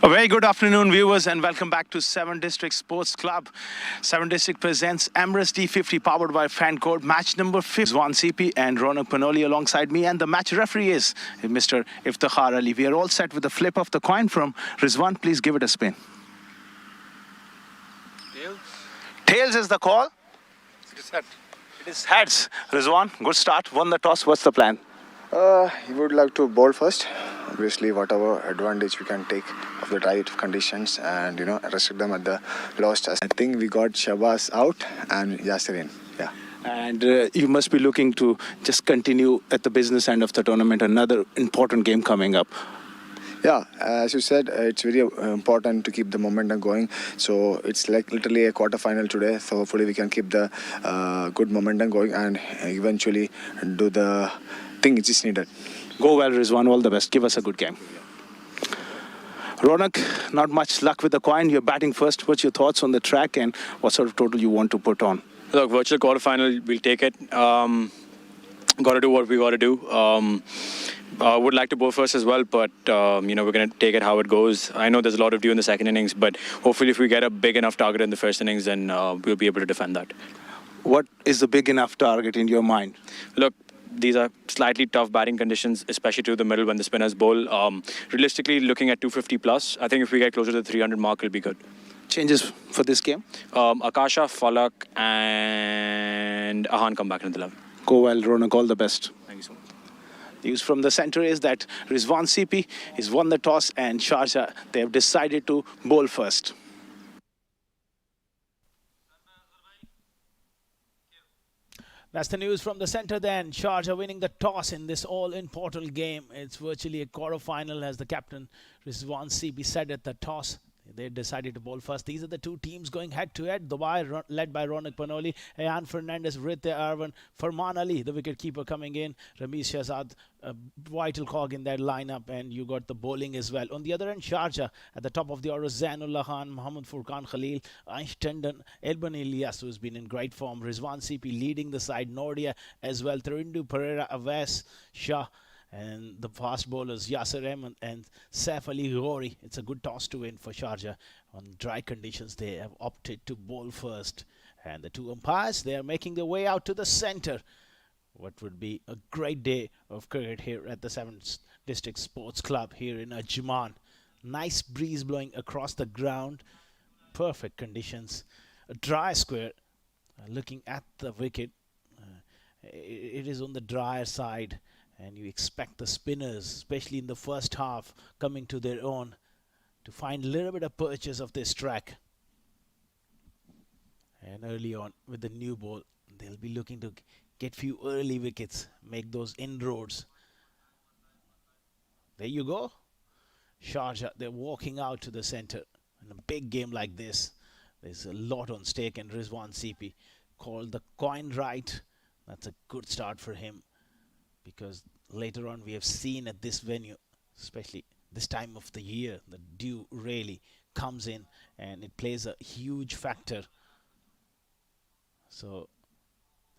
A very good afternoon, viewers, and welcome back to 7 District Sports Club. 7 District presents Emirates D50 powered by Fancode. Match number 5. Rizwan CP and Ronak Panoli alongside me, and the match referee is Mr. Iftikhar Ali. We are all set with the flip of the coin from Rizwan. Please give it a spin. Tails. Tails is the call. It is head. It is heads. Rizwan, good start. Won the toss. What's the plan? He would like to bowl first. Obviously, whatever advantage we can take of the right conditions and, restrict them at the lowest. I think we got Shabazz out and Yasir in. Yeah. And you must be looking to just continue at the business end of the tournament. Another important game coming up. Yeah, as you said, it's very important to keep the momentum going. So it's like literally a quarter-final today. So hopefully we can keep the good momentum going and eventually do the thing which is needed. Go well, Rizwan. All the best. Give us a good game. Ronak, not much luck with the coin. You're batting first. What's your thoughts on the track and what sort of total you want to put on? Look, virtual quarterfinal, we'll take it. Got to do what we got to do. Would like to bowl first as well, but we're going to take it how it goes. I know there's a lot of dew in the second innings, but hopefully if we get a big enough target in the first innings, then we'll be able to defend that. What is the big enough target in your mind? Look, these are slightly tough batting conditions, especially to the middle when the spinners bowl. Realistically, looking at 250 plus, I think if we get closer to the 300 mark, it'll be good. Changes for this game? Akasha, Falak, and Ahan come back into the 11. Go well, Ronak. All the best. Thank you so much. News from the centre is that Rizwan CP has won the toss and Sharjah, they have decided to bowl first. That's the news from the centre then. Sharjah winning the toss in this all-important game. It's virtually a quarter-final, as the captain Rizwan CP said at the toss. They decided to bowl first. These are the two teams going head-to-head. Dubai led by Ronak Panoli, Ayan Fernandez, Ritya Arvan, Farman Ali, the wicket-keeper coming in, Ramesh Shahzad, a vital cog in that lineup, and you got the bowling as well. On the other end, Sharjah at the top of the order, Zainullah Khan, Mohammad Furqan Khalil, Aish Tandon, Elban Ilyas, who's been in great form, Rizwan CP leading the side, Nordia as well, Tharindu Pereira, Avais, Shah, and the fast bowlers Yasir Ahmed and Saif Ali Ghori. It's a good toss to win for Sharjah. On dry conditions, they have opted to bowl first. And the two umpires, they are making their way out to the centre. What would be a great day of cricket here at the 7th District Sports Club here in Ajman. Nice breeze blowing across the ground. Perfect conditions. A dry square. Looking at the wicket, it is on the drier side. And you expect the spinners, especially in the first half, coming to their own to find a little bit of purchase of this track. And early on with the new ball, they'll be looking to get few early wickets, make those inroads. There you go. Sharjah, they're walking out to the centre. In a big game like this, there's a lot on stake, and Rizwan CP called the coin right. That's a good start for him. Because later on we have seen at this venue, especially this time of the year, the dew really comes in and it plays a huge factor. So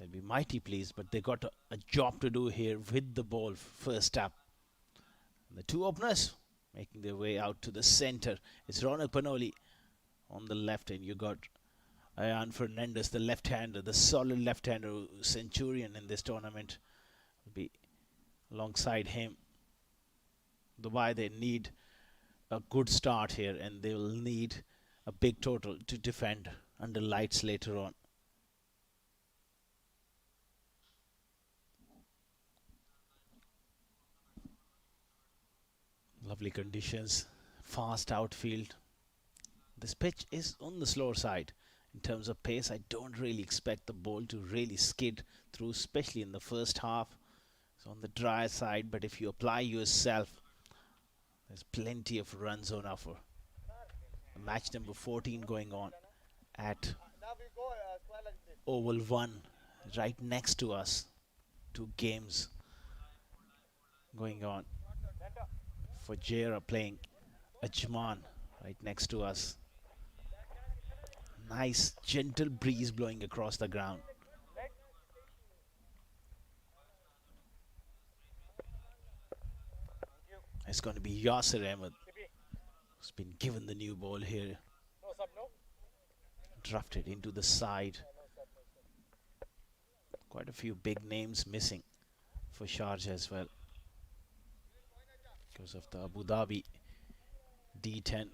they'll be mighty pleased, but they got a job to do here with the ball first up. And the two openers making their way out to the centre. It's Ronak Panoli on the left, and you got Ayan Fernandez, the left-hander, the solid left-hander, centurion in this tournament. Be alongside him. Dubai, they need a good start here, and they will need a big total to defend under lights later on. Lovely conditions, fast outfield. This pitch is on the slower side. In terms of pace, I don't really expect the ball to really skid through, especially in the first half. On the dry side, but if you apply yourself, there's plenty of runs on offer. Match number 14 going on at Oval 1, right next to us. 2 games going on. Fujairah playing Ajman right next to us. Nice gentle breeze blowing across the ground. It's going to be Yasir Ahmed He's been given the new ball here. Drafted into the side. Quite a few big names missing for Sharjah as well, because of the Abu Dhabi D10.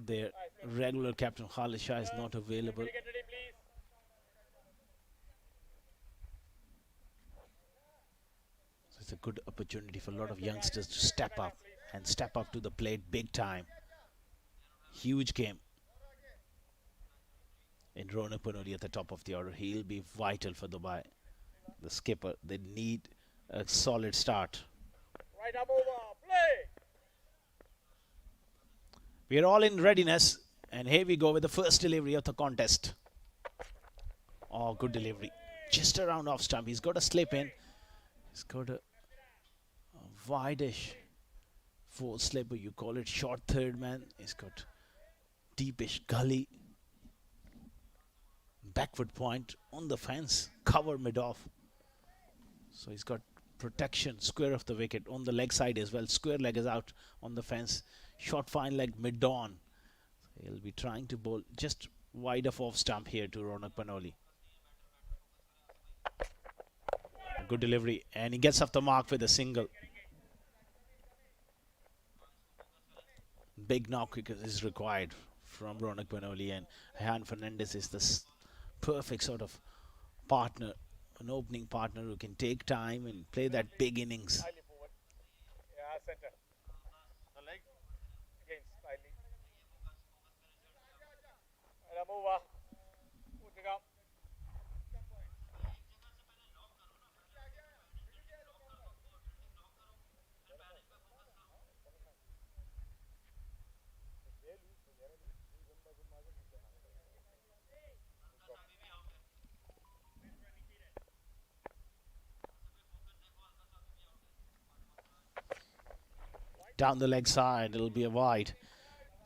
Their regular captain Khalid Shah is not available. So it's a good opportunity for a lot of youngsters to step up and step up to the plate big time. Huge game in Ronak Panoli at the top of the order. He'll be vital for Dubai. The skipper, they need a solid start. We are all in readiness, and here we go with the first delivery of the contest. Oh, good delivery. Just around off stump. He's got a slip in. He's got a wide-ish fourth slip, or you call it short third man. He's got deepish gully. Backward point on the fence. Cover mid-off. So he's got protection, square of the wicket, on the leg side as well. Square leg is out on the fence. Short fine leg mid-on. He'll be trying to bowl just wide of off stump here to Ronak Panoli. A good delivery, and he gets off the mark with a single. Big knock is required from Ronak Panoli, and Rehan Fernandez is the perfect sort of partner, an opening partner who can take time and play that big innings. Down the leg side, it'll be a wide.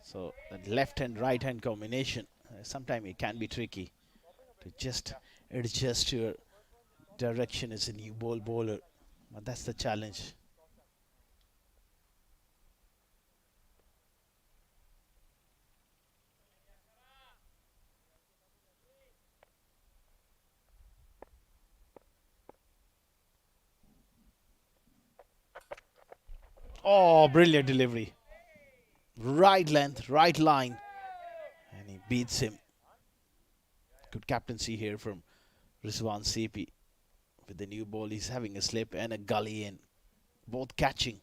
So that left hand, right hand combination, sometimes it can be tricky to just adjust your direction as a new bowler. But that's the challenge. Oh, brilliant delivery. Right length, right line. And he beats him. Good captaincy here from Rizwan CP. With the new ball, he's having a slip and a gully in. Both catching.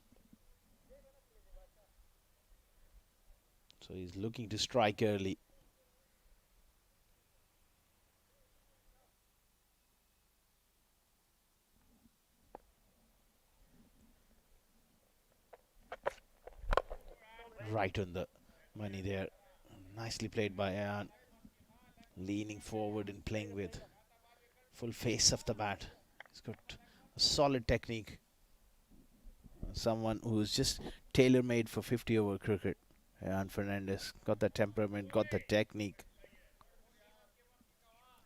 So he's looking to strike early. Right on the money there. Nicely played by Ayan. Leaning forward and playing with full face of the bat. He's got a solid technique. Someone who's just tailor-made for 50-over cricket. Ayan Fernandez got the temperament, got the technique.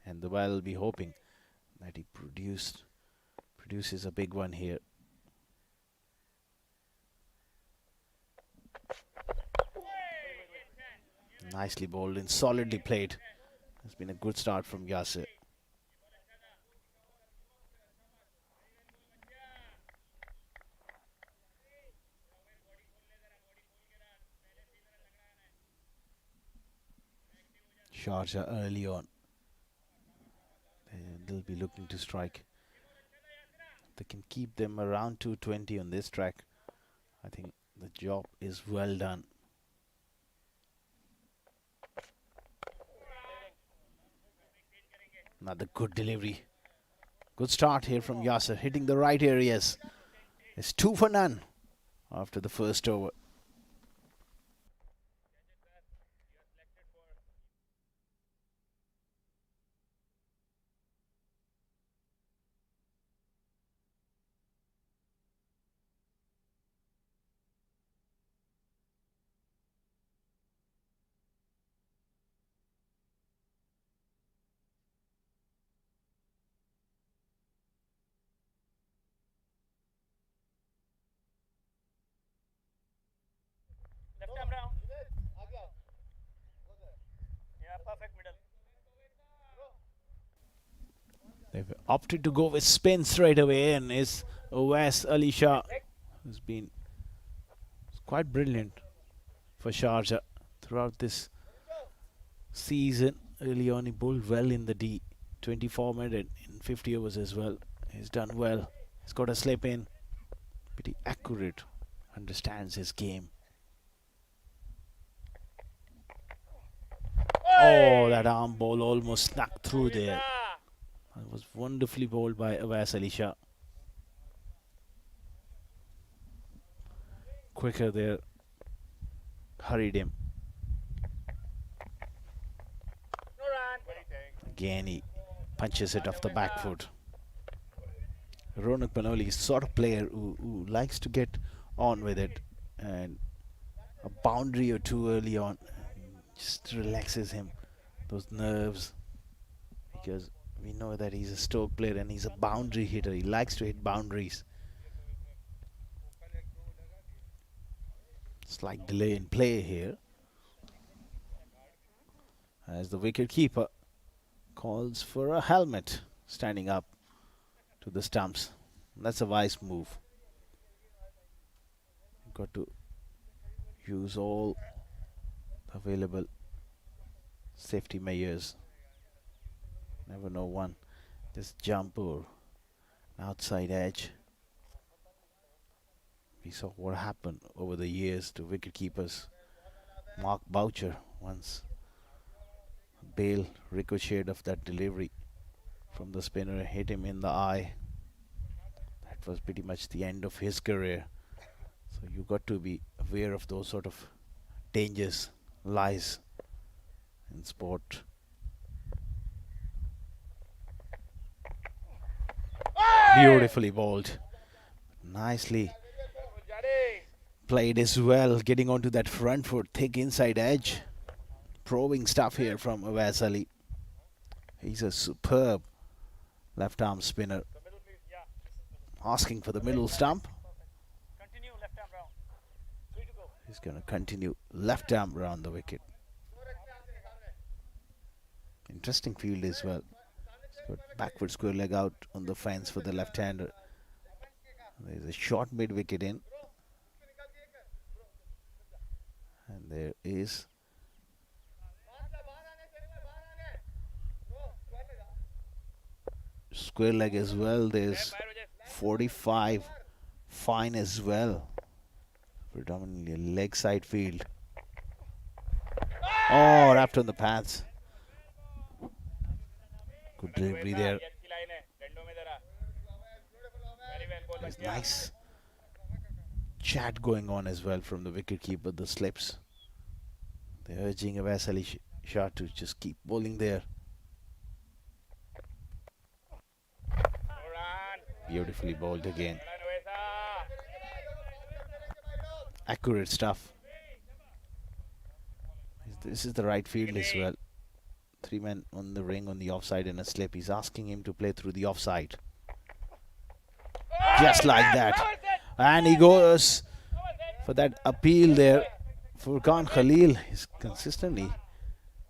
And Dubai will be hoping that he produces a big one here. Nicely bowled and solidly played. It's been a good start from Yasir. Sharjah early on. They'll be looking to strike. They can keep them around 220 on this track. I think the job is well done. Another good delivery. Good start here from Yasir, hitting the right areas. It's 2 for none after the first over. They've opted to go with spin straight away, and is Wes Alisha, who's been quite brilliant for Sharjah throughout this season. Early on, he bowled well in the D20 format and in 50 overs as well. He's done well. He's got a slip in. Pretty accurate. Understands his game. Oh, that arm ball almost snuck through there. It was wonderfully bowled by Awais Alisha. Quicker there. Hurried him. Again, he punches it off the back foot. Ronak Panoli is sort of player who likes to get on with it, and a boundary or two early on just relaxes him, those nerves, because we know that he's a stroke player and he's a boundary hitter. He likes to hit boundaries. Slight delay in play here as the wicket keeper calls for a helmet standing up to the stumps. That's a wise move. You've got to use all available safety measures. Never know one. Just jump or outside edge. We saw what happened over the years to wicket keepers. Mark Boucher once. Bale ricocheted of that delivery from the spinner, hit him in the eye. That was pretty much the end of his career. So you got to be aware of those sort of dangers, lies in sport. Beautifully bowled. Nicely played as well, getting onto that front foot, thick inside edge. Probing stuff here from Awais Ali. He's a superb left arm spinner. Asking for the middle stump. He's going to continue left arm round the wicket. Interesting field as well. He's got backward square leg out on the fence for the left-hander. There's a short mid-wicket in. And there is square leg as well. There's 45 fine as well. Predominantly a leg side field. Oh, wrapped on the pads. Good delivery there. There's nice chat going on as well from the wicketkeeper, the slips. They're urging Awais Ali Shah to just keep bowling there. Beautifully bowled again. Accurate stuff. This is the right field as well. 3 men on the ring on the offside and a slip. He's asking him to play through the offside. Just like that. And he goes for that appeal there. Furqan Khalil is consistently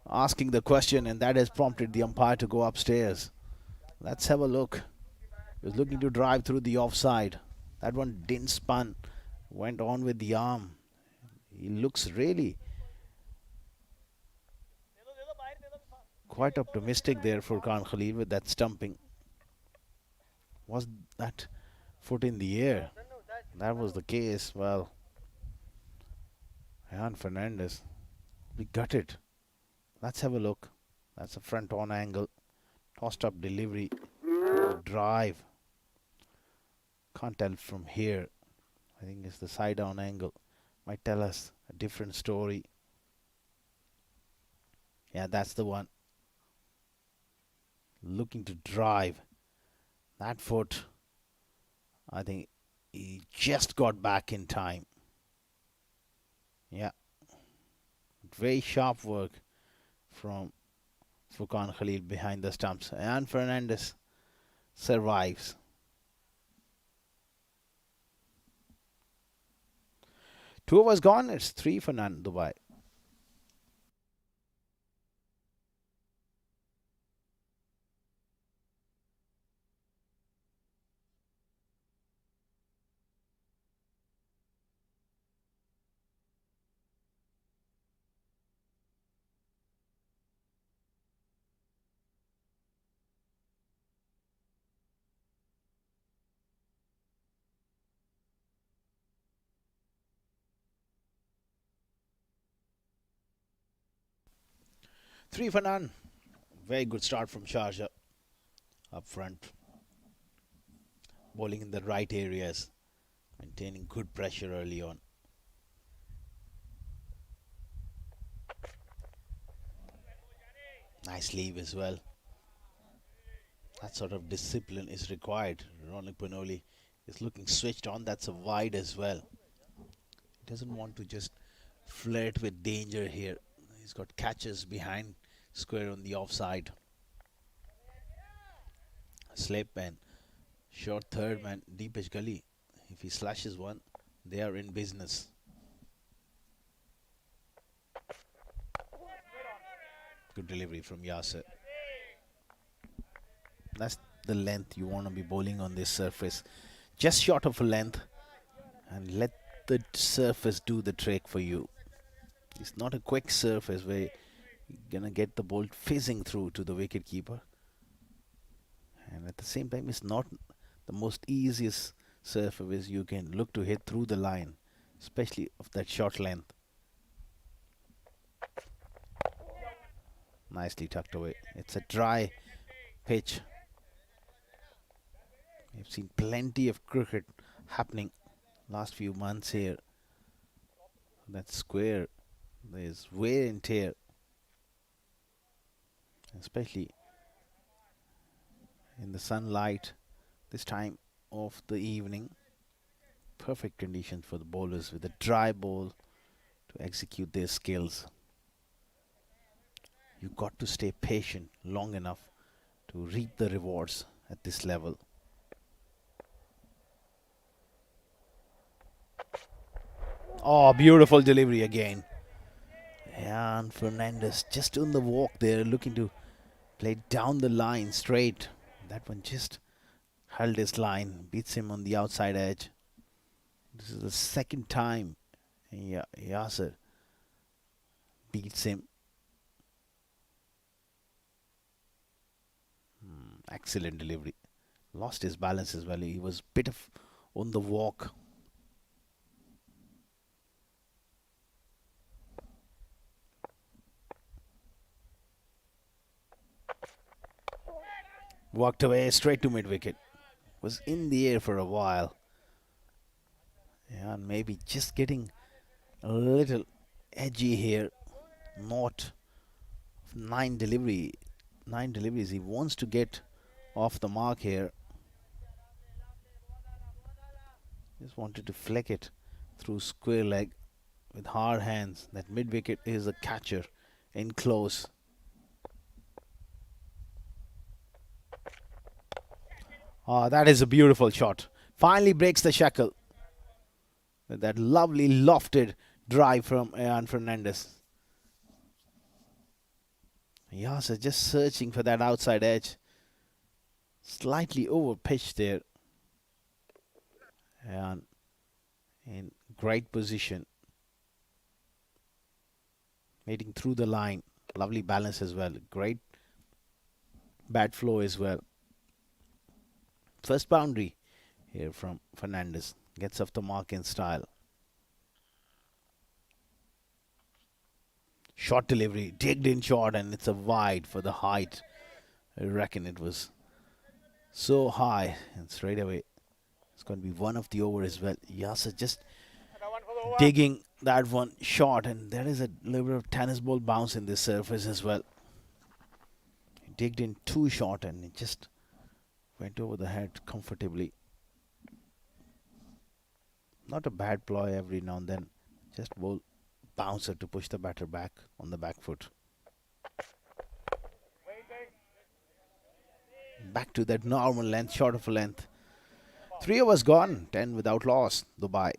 asking the question, and that has prompted the umpire to go upstairs. Let's have a look. He was looking to drive through the offside. That one didn't spun. Went on with the arm. He looks really quite optimistic there for Khan Khalil with that stumping. Was that foot in the air? That was the case. Well, Jan Fernandez, we got it. Let's have a look. That's a front on angle. Tossed up delivery. Drive. Can't tell from here. I think it's the side down angle. Might tell us a different story. Yeah, that's the one. Looking to drive. That foot, I think he just got back in time. Yeah. Very sharp work from Furqan Khalil behind the stumps. And Fernandez survives. Two overs gone. It's 3 for none, Dubai. 3 for none. Very good start from Sharjah up front. Bowling in the right areas, maintaining good pressure early on. Nice leave as well. That sort of discipline is required. Ronak Panoli is looking switched on. That's a wide as well. He doesn't want to just flirt with danger here. He's got catches behind square on the offside. Slip and short third man, deepish gully. If he slashes one, they are in business. Good delivery from Yasser. That's the length you want to be bowling on this surface. Just short of a length, and let the surface do the trick for you. It's not a quick surface where you're going to get the ball fizzing through to the wicket keeper. And at the same time, it's not the most easiest surface you can look to hit through the line, especially of that short length. Nicely tucked away. It's a dry pitch. We've seen plenty of cricket happening last few months here. That square, there's wear and tear, especially in the sunlight this time of the evening. Perfect conditions for the bowlers with a dry ball to execute their skills. You've got to stay patient long enough to reap the rewards at this level. Oh, beautiful delivery again. And Fernandez just on the walk there, looking to play down the line straight. That one just held his line, beats him on the outside edge. This is the second time Yasser beats him. Excellent delivery. Lost his balance as well. He was a bit of on the walk. Walked away straight to mid-wicket. Was in the air for a while. Yeah, and maybe just getting a little edgy here. Not 9 deliveries. He wants to get off the mark here. Just wanted to flick it through square leg with hard hands. That mid-wicket is a catcher in close. Oh, that is a beautiful shot. Finally breaks the shackle. With that lovely lofted drive from Ian Fernandez. Yasser just searching for that outside edge. Slightly over pitched there. And in great position. Hitting through the line. Lovely balance as well. Great bat flow as well. First boundary here from Fernandez. Gets off the mark in style. Short delivery. Digged in short and it's a wide for the height. I reckon it was so high. And straight away it's going to be one of the over as well. Yasser just digging that one short. And there is a little bit of tennis ball bounce in this surface as well. He digged in too short and it just went over the head comfortably. Not a bad ploy every now and then. Just bowl bouncer to push the batter back on the back foot. Back to that normal length, short of a length. 3 overs gone, 10 without loss. Dubai.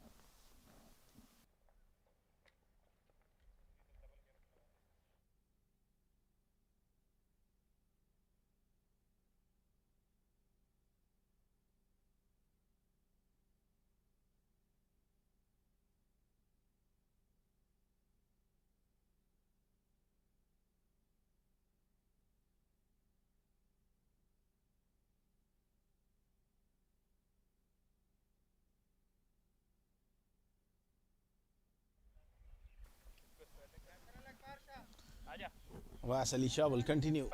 Vas Alisha will continue.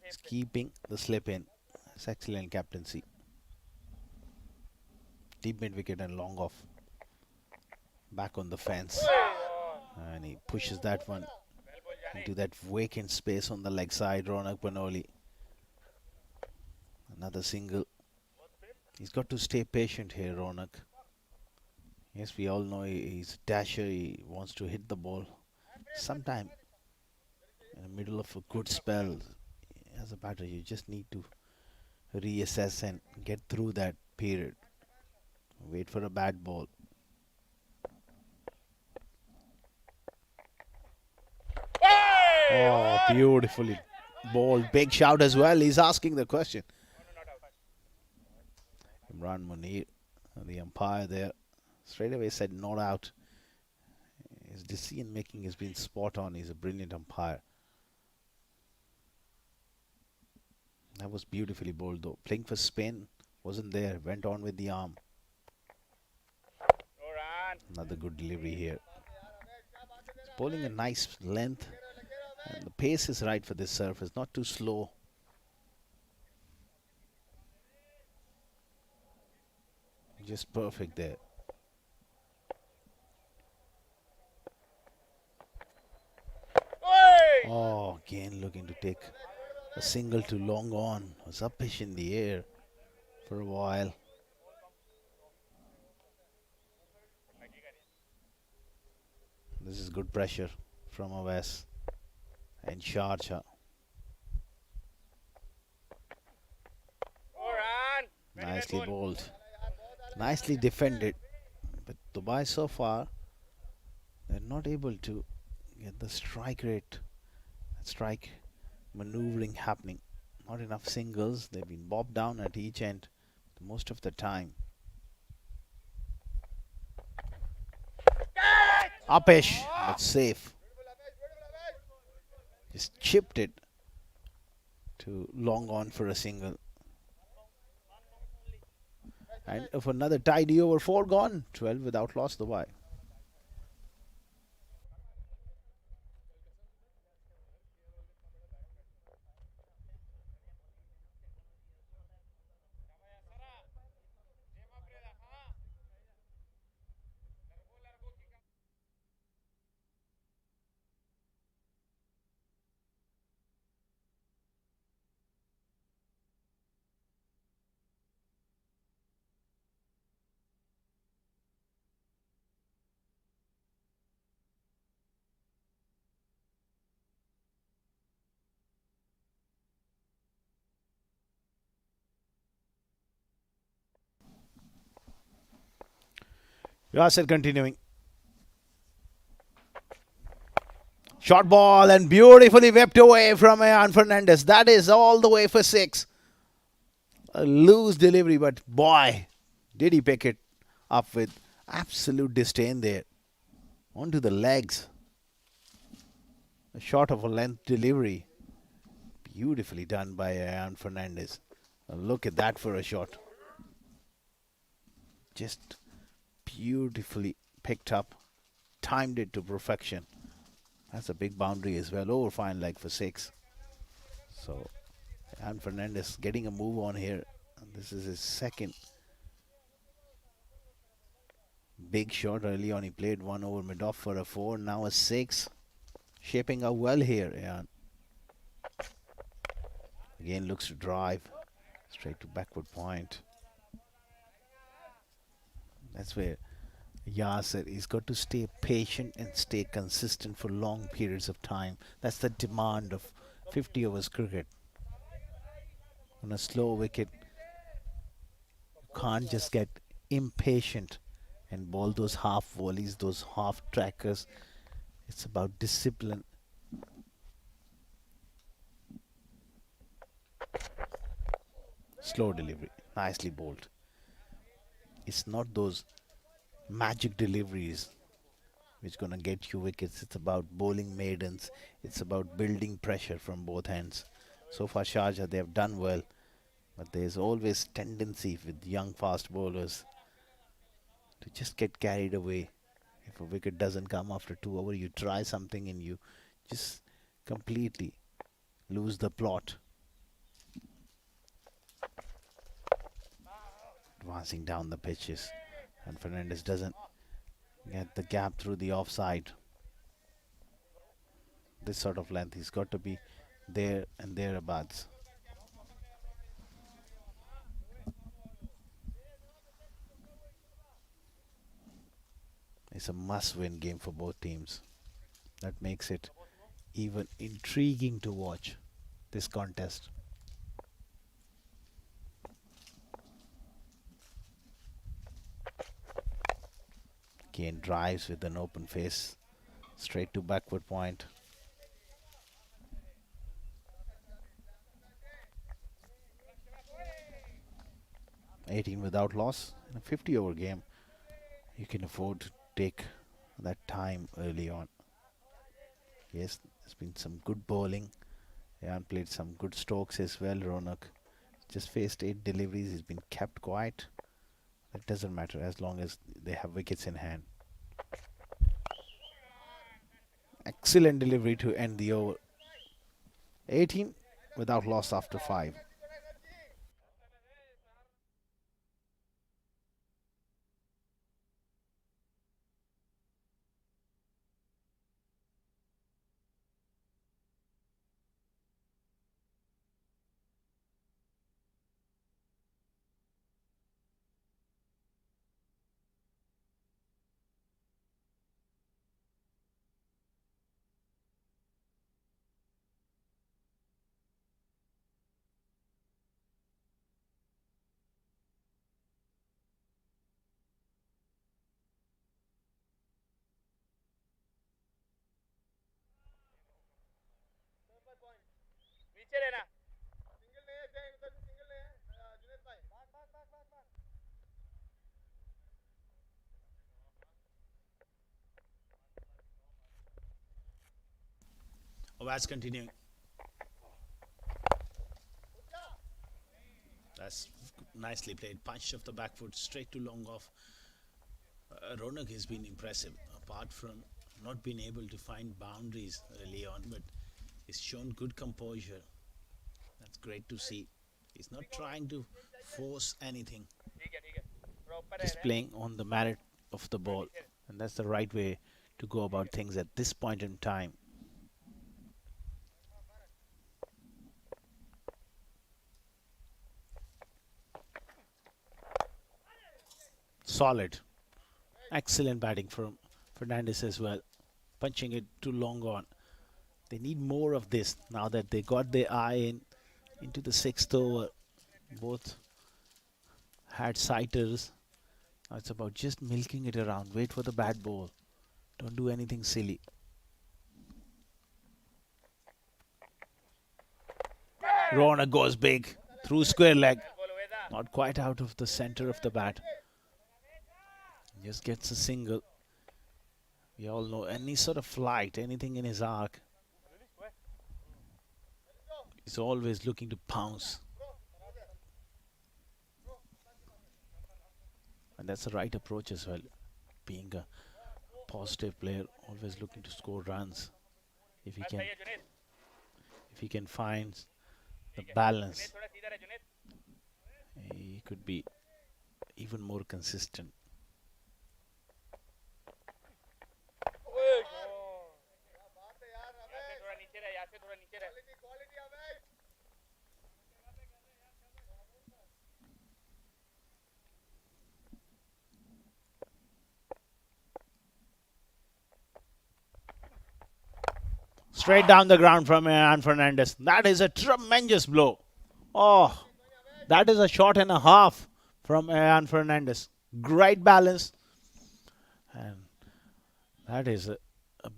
He's keeping the slip in. It's excellent captaincy. Deep mid wicket and long off. Back on the fence. And he pushes that one into that vacant space on the leg side. Ronak Panoli. Another single. He's got to stay patient here, Ronak. Yes, we all know he's a dasher. He wants to hit the ball. Sometime in the middle of a good spell, as a batter, you just need to reassess and get through that period. Wait for a bad ball. Oh, beautifully bowled. Big shout as well. He's asking the question. Imran Munir, the umpire there, straight away said not out. His decision making has been spot on. He's a brilliant umpire. That was beautifully bowled though. Playing for Spain, wasn't there. Went on with the arm. Another good delivery here. It's bowling a nice length. And the pace is right for this surface. Not too slow. Just perfect there. Oh, again looking to take a single to long on. Was uppish in the air for a while. This is good pressure from Awais and Sharjah. Nicely bowled. Nicely defended. But Dubai so far, they're not able to get the strike rate, strike maneuvering happening. Not enough singles. They've been bobbed down at each end most of the time. Uppish, but safe. Just chipped it to long on for a single. And if another tidy over 4 gone, 12 without loss, Dubai. Yasser continuing. Short ball and beautifully whipped away from Ian Fernandez. That is all the way for 6. A loose delivery, but boy, did he pick it up with absolute disdain there. Onto the legs. A short of a length delivery. Beautifully done by Ian Fernandez. Look at that for a shot. Just beautifully picked up, timed it to perfection. That's a big boundary as well. Over fine leg for 6. So, Ian Fernandez getting a move on here. And this is his second big shot. Early on, he played 1 over mid off for a 4. Now a 6. Shaping up well here, Ian. Again, looks to drive straight to backward point. That's where Yasser, he's got to stay patient and stay consistent for long periods of time. That's the demand of 50 overs cricket. On a slow wicket, you can't just get impatient and bowl those half volleys, those half trackers. It's about discipline. Slow delivery, nicely bowled. It's not those magic deliveries which gonna get you wickets. It's about bowling maidens. It's about building pressure from both ends. So far Sharjah, they have done well, but there's always tendency with young fast bowlers to just get carried away. If a wicket doesn't come after 2 overs, you try something and you just completely lose the plot. Advancing down the pitches, and Fernandez doesn't get the gap through the offside. This sort of length, he's got to be there and thereabouts. It's a must-win game for both teams. That makes it even intriguing to watch this contest. Kane drives with an open face, straight to backward point. (18) without loss in a 50-over game. You can afford to take that time early on. Yes, there's been some good bowling. Ayan played some good strokes as well. Ronak just faced 8 deliveries. He's been kept quiet. It doesn't matter as long as they have wickets in hand. Excellent delivery to end the over. 18 without loss after 5. Overs continuing. That's nicely played. Punch off the back foot straight to long off. Ronak has been impressive, apart from not being able to find boundaries early on, but he's shown good composure. That's great to see. He's not trying to force anything. Just playing on the merit of the ball, and that's the right way to go about things at this point in time. Solid. Excellent batting from Fernandez as well. Punching it too long on. They need more of this now that they got their eye into the 6th over. Both had sighters. Now it's about just milking it around. Wait for the bad ball. Don't do anything silly. Rona goes big through square leg. Not quite out of the center of the bat. Just gets a single. We all know any sort of flight, anything in his arc, he's always looking to pounce. And that's the right approach as well. Being a positive player, always looking to score runs. If he can find the balance, he could be even more consistent. Straight down the ground from Fernandez. That is a tremendous blow. Oh, that is a shot and a half from Fernandez. Great balance. And that is a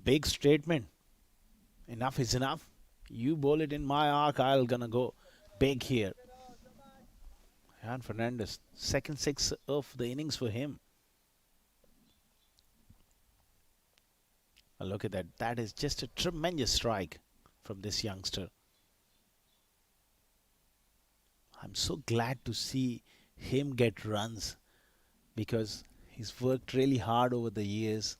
big statement. Enough is enough. You bowl it in my arc, I'm gonna go big here. Fernandez, second 6 of the innings for him. Look at that. That is just a tremendous strike from this youngster. I'm so glad to see him get runs because He's worked really hard over the years.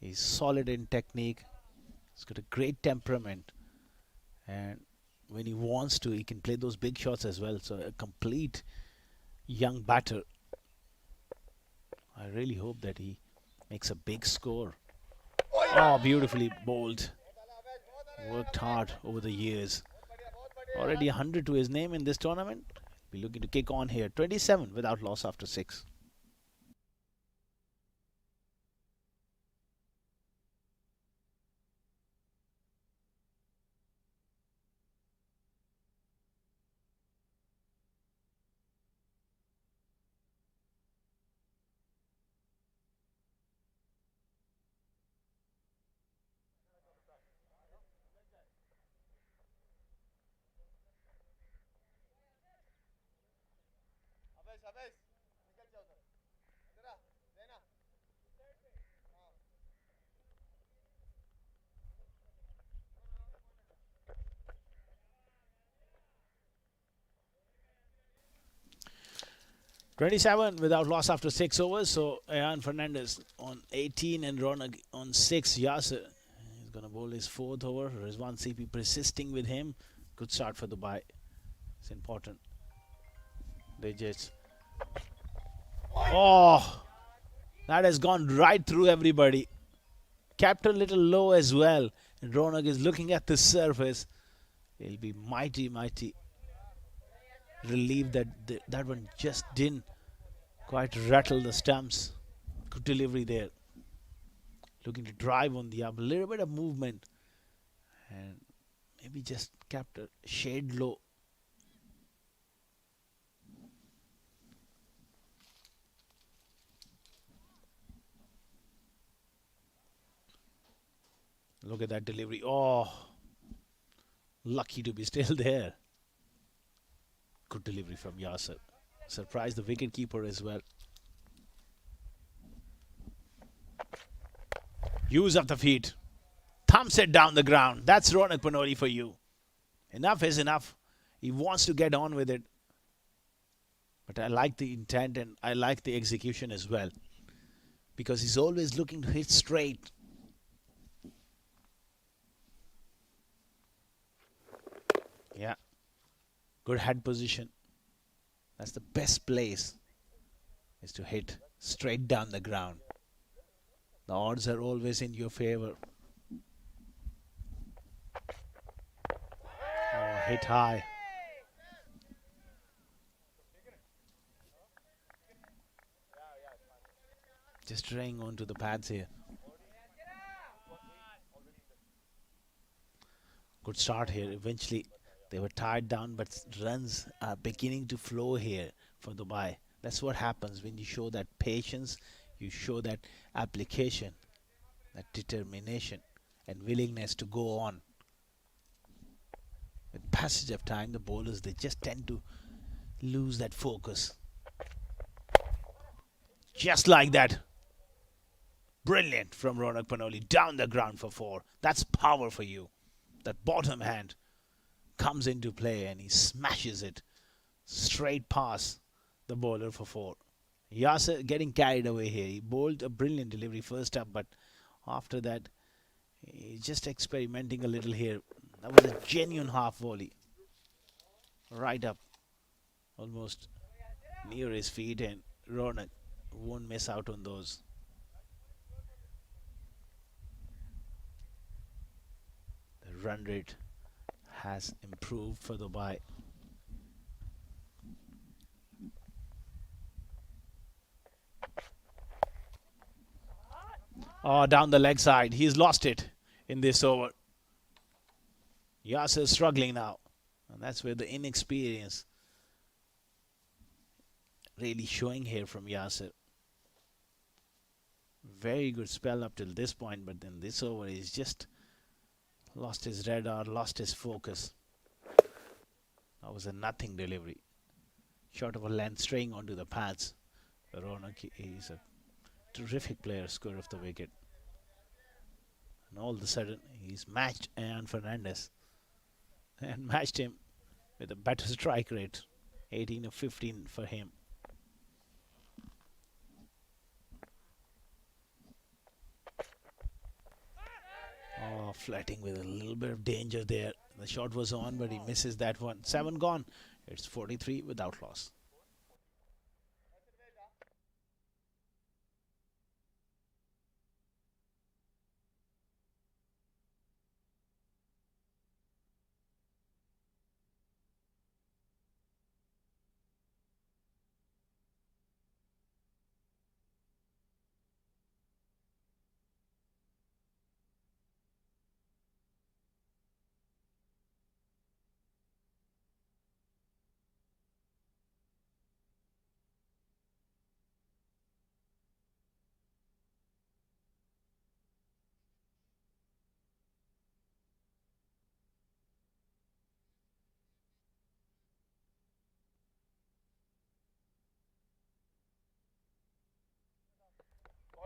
He's solid in technique. He's got a great temperament. And when he wants to, he can play those big shots as well. So a complete young batter. I really hope that he makes a big score. Oh, beautifully bowled. Worked hard over the years. Already 100 to his name in this tournament. Be looking to kick on here. 27 without loss after 6. अबे निकल जाओ उधर इधर लेना 27 without loss after 6 overs. So Ayan Fernandez on 18 and Ronak on 6. Yasir is going to bowl his 4th over. Rizwan CP persisting with him. Good start for Dubai. It's important. Digits. Oh, that has gone right through everybody. Kept a little low as well. And Ronak is looking at the surface. He'll be mighty relieved that that one just didn't quite rattle the stumps. Good delivery there. Looking to drive on the up. A little bit of movement. And maybe just kept a shade low. Look at that delivery. Oh, lucky to be still there. Good delivery from Yasir. Surprised the wicketkeeper as well. Use of the feet. Thumps it down the ground. That's Ronak Panoli for you. Enough is enough. He wants to get on with it. But I like the intent and I like the execution as well. Because he's always looking to hit straight. Yeah. Good head position. That's the best place, is to hit straight down the ground. The odds are always in your favor. Oh, hit high. Just straying onto the pads here. Good start here. Eventually, they were tied down, but runs are beginning to flow here for Dubai. That's what happens when you show that patience, you show that application, that determination and willingness to go on. With passage of time, the bowlers, they just tend to lose that focus. Just like that. Brilliant from Ronak Panoli. Down the ground for 4. That's power for you. That bottom hand comes into play and he smashes it straight past the bowler for 4. Yasir getting carried away here. He bowled a brilliant delivery first up, but after that, he's just experimenting a little here. That was a genuine half volley. Right up, almost near his feet, and Ronak won't miss out on those. The run rate has improved for Dubai. Oh, down the leg side. He's lost it in this over. Yasir is struggling now. And that's where the inexperience really showing here from Yasir. Very good spell up till this point, but then this over he's just lost his radar, lost his focus. That was a nothing delivery. Short of a length, straying onto the pads. Ronak is a terrific player, scorer of the wicket. And all of a sudden, he's matched Ayan Fernandez. And matched him with a better strike rate. 18 of 15 for him. Oh, flirting with a little bit of danger there. The shot was on, but he misses that one. 7 gone. It's 43 without loss.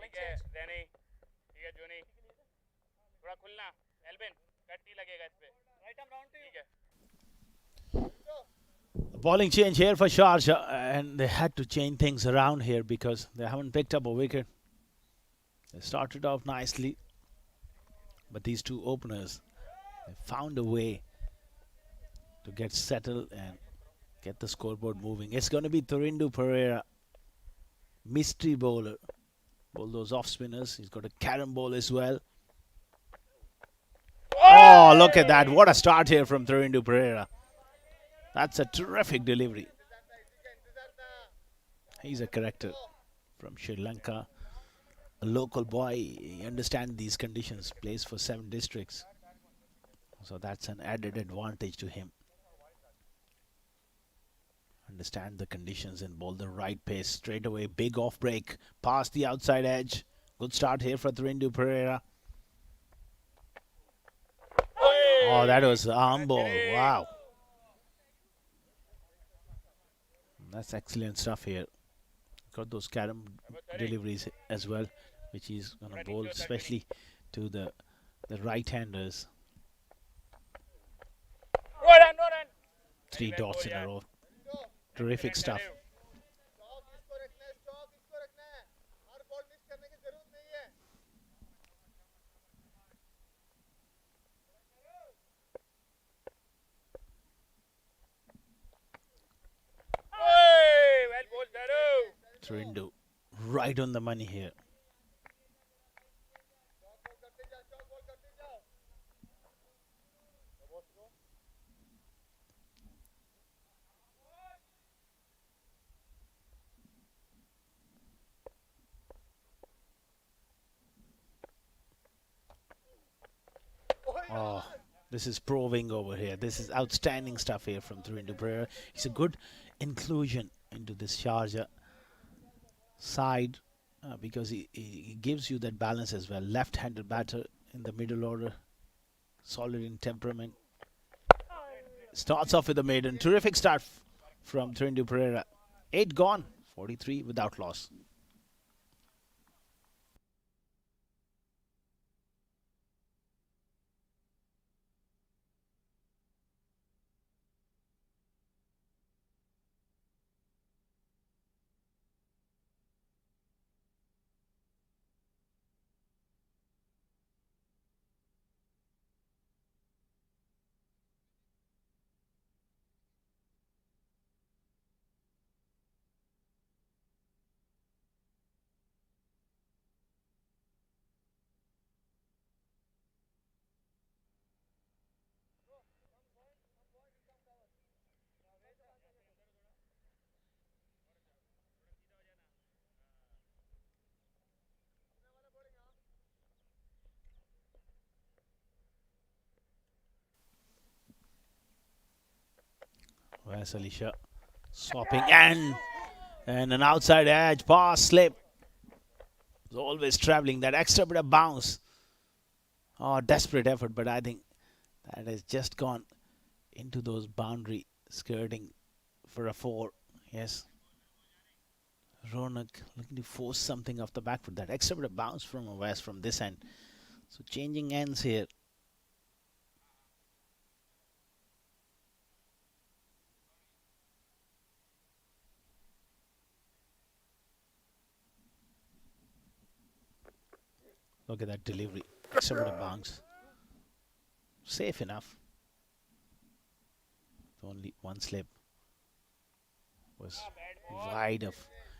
ठीक है रैनी ठीक है जोनी थोड़ा खुलना एल्बिन cut नहीं लगेगा इस पे right arm round ठीक है Bowling change here for Sharjah, and they had to change things around here because they haven't picked up a wicket. They started off nicely, but these two openers, they found a way to get settled and get the scoreboard moving. It's going to be Thurindu Pereira, mystery bowler. Bowl those off spinners. He's got a carom ball as well. Oh, look at that. What a start here from Thurindu Pereira. That's a terrific delivery. He's a character from Sri Lanka. A local boy. He understands these conditions. Plays for 7 districts. So that's an added advantage to him. Understand the conditions and bowl the right pace straight away. Big off break past the outside edge. Good start here for Thurindu Pereira. Oh, that was arm ball. Wow. That's excellent stuff here. Got those carom deliveries as well, which he's going to bowl, especially to the right-handers. 3 dots in a row. Terrific stuff. Thurindu right on the money here. Oh, this is proving over here. This is outstanding stuff here from Thurindu Pereira. It's a good inclusion into this Sharjah side because he gives you that balance as well. Left-handed batter in the middle order, solid in temperament. Starts off with a maiden. Terrific start from Thurindu Pereira. 8 gone, 43 without loss. Where's Alisha? Swapping and an outside edge pass slip. It's always traveling. That extra bit of bounce. Oh, desperate effort, but I think that has just gone into those boundary skirting for a 4. Yes. Ronak looking to force something off the back foot. That extra bit of bounce from West from this end. So changing ends here. Look at that delivery. Extra bit of bounce. safe enough. Only one slip was wide of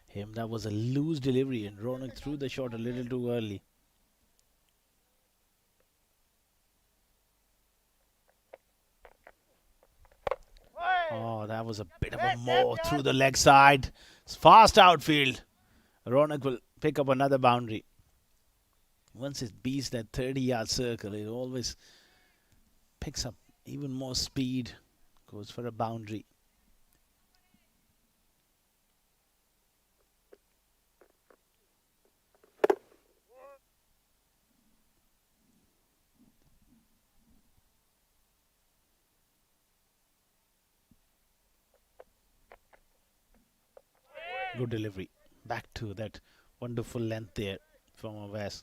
him. That was a loose delivery, and Ronak threw the shot a little too early. Oh, that was a bit of a more through the leg side. It's fast outfield. Ronak will pick up another boundary. Once it beats that 30-yard circle, it always picks up even more speed. Goes for a boundary. Good delivery. Back to that wonderful length there from Avas.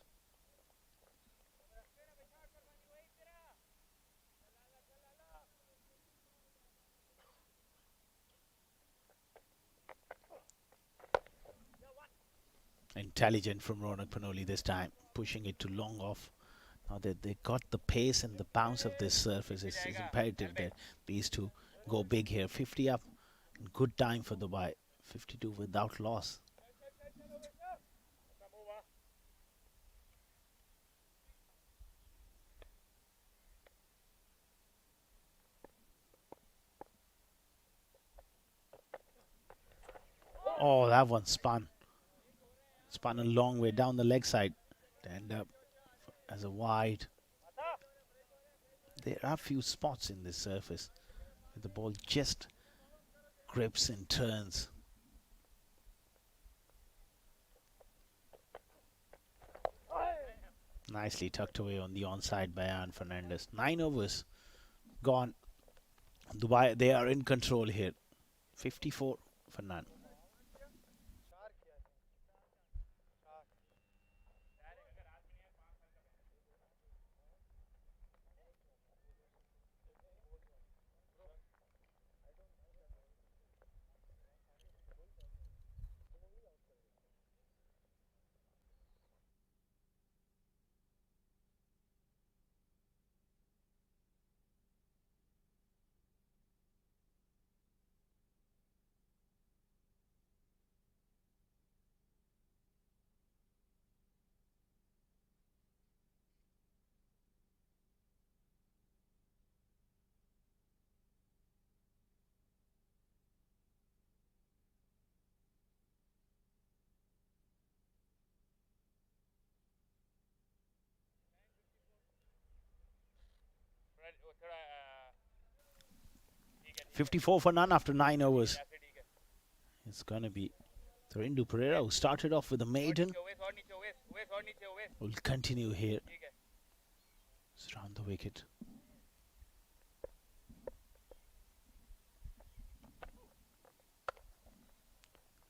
Intelligent from Ronak Panoli this time, pushing it to long off. Now that they got the pace and the bounce of this surface, it's imperative that these two go big here. 50 up, good time for Dubai. 52 without loss. Oh, that one spun. Spun a long way down the leg side to end up as a wide. There are a few spots in this surface where the ball just grips and turns. Nicely tucked away on the onside by Aaron Fernandez. 9 overs gone. Dubai, they are in control here. 54 for none. $54 for none after 9 overs. It's going to be Therindu Pereira, who started off with a maiden, will continue here. It's round the wicket.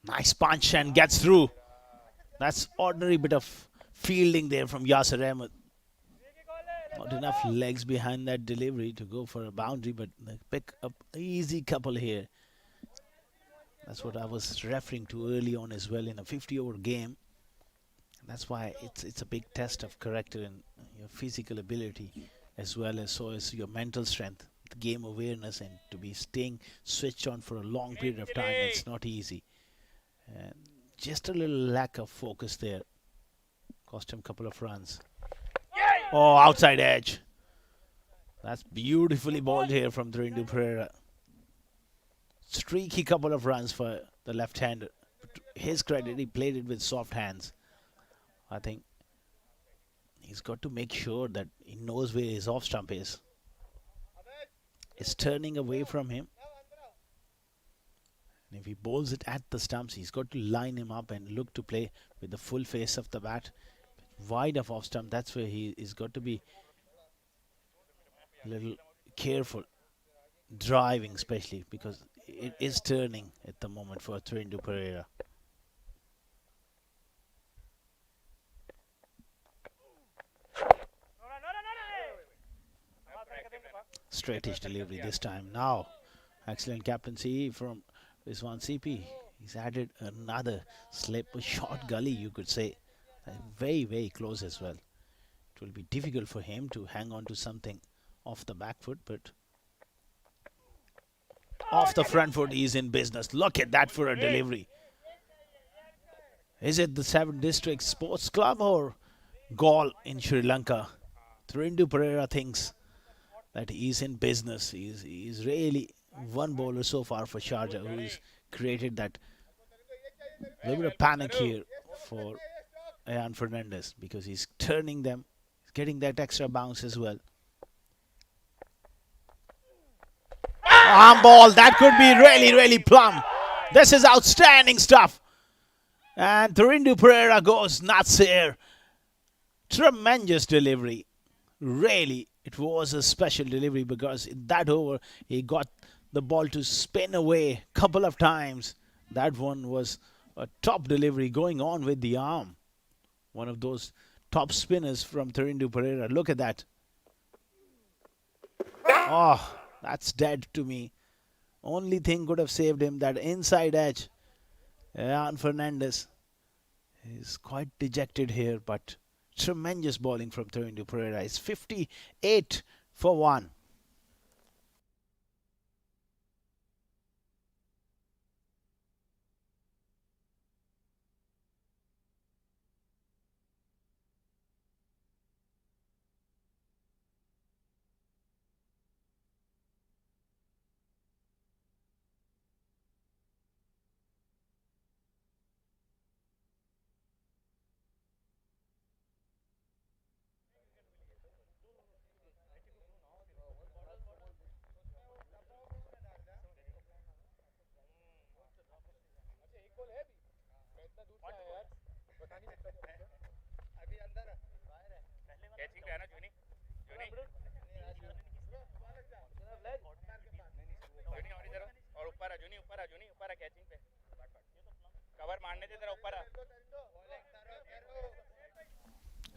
Nice punch and gets through. That's ordinary bit of fielding there from Yasir Ahmed. Not enough legs behind that delivery to go for a boundary, but they pick up easy couple here. That's what I was referring to early on as well in a 50-over game. That's why it's a big test of character and your physical ability, as well as so as your mental strength, the game awareness, and to be staying switched on for a long period of time. It's not easy. And just a little lack of focus there cost him a couple of runs. Oh, outside edge. That's beautifully bowled here from Therindu Pereira. Streaky couple of runs for the left-hander. To his credit, he played it with soft hands. I think he's got to make sure that he knows where his off stump is. It's turning away from him. And if he bowls it at the stumps, he's got to line him up and look to play with the full face of the bat. Wide of off stump, that's where he is got to be a little careful. Driving especially, because it is turning at the moment for Therindu Pereira. Straightish delivery this time. Now, excellent captaincy from Rizwan CP. He's added another slip, a short gully, you could say. Very, very close as well. It will be difficult for him to hang on to something off the back foot, but off the front foot, he's in business. Look at that for a delivery. Is it the 7 District Sports Club or Gaul in Sri Lanka? Thirindu Pereira thinks that he's in business. He's really one bowler so far for Sharjah who's created that little bit of panic here for Ayan Fernandez because he's turning them, he's getting that extra bounce as well. Arm ball, that could be really plumb. This is outstanding stuff. And Thirindu Pereira goes nuts here. Tremendous delivery. Really, it was a special delivery because in that over, he got the ball to spin away a couple of times. That one was a top delivery going on with the arm. One of those top spinners from Thirindu Pereira. Look at that. Oh, that's dead to me. Only thing could have saved him, that inside edge. Ayan Fernandez is quite dejected here, but tremendous bowling from Thirindu Pereira. It's 58 for 1.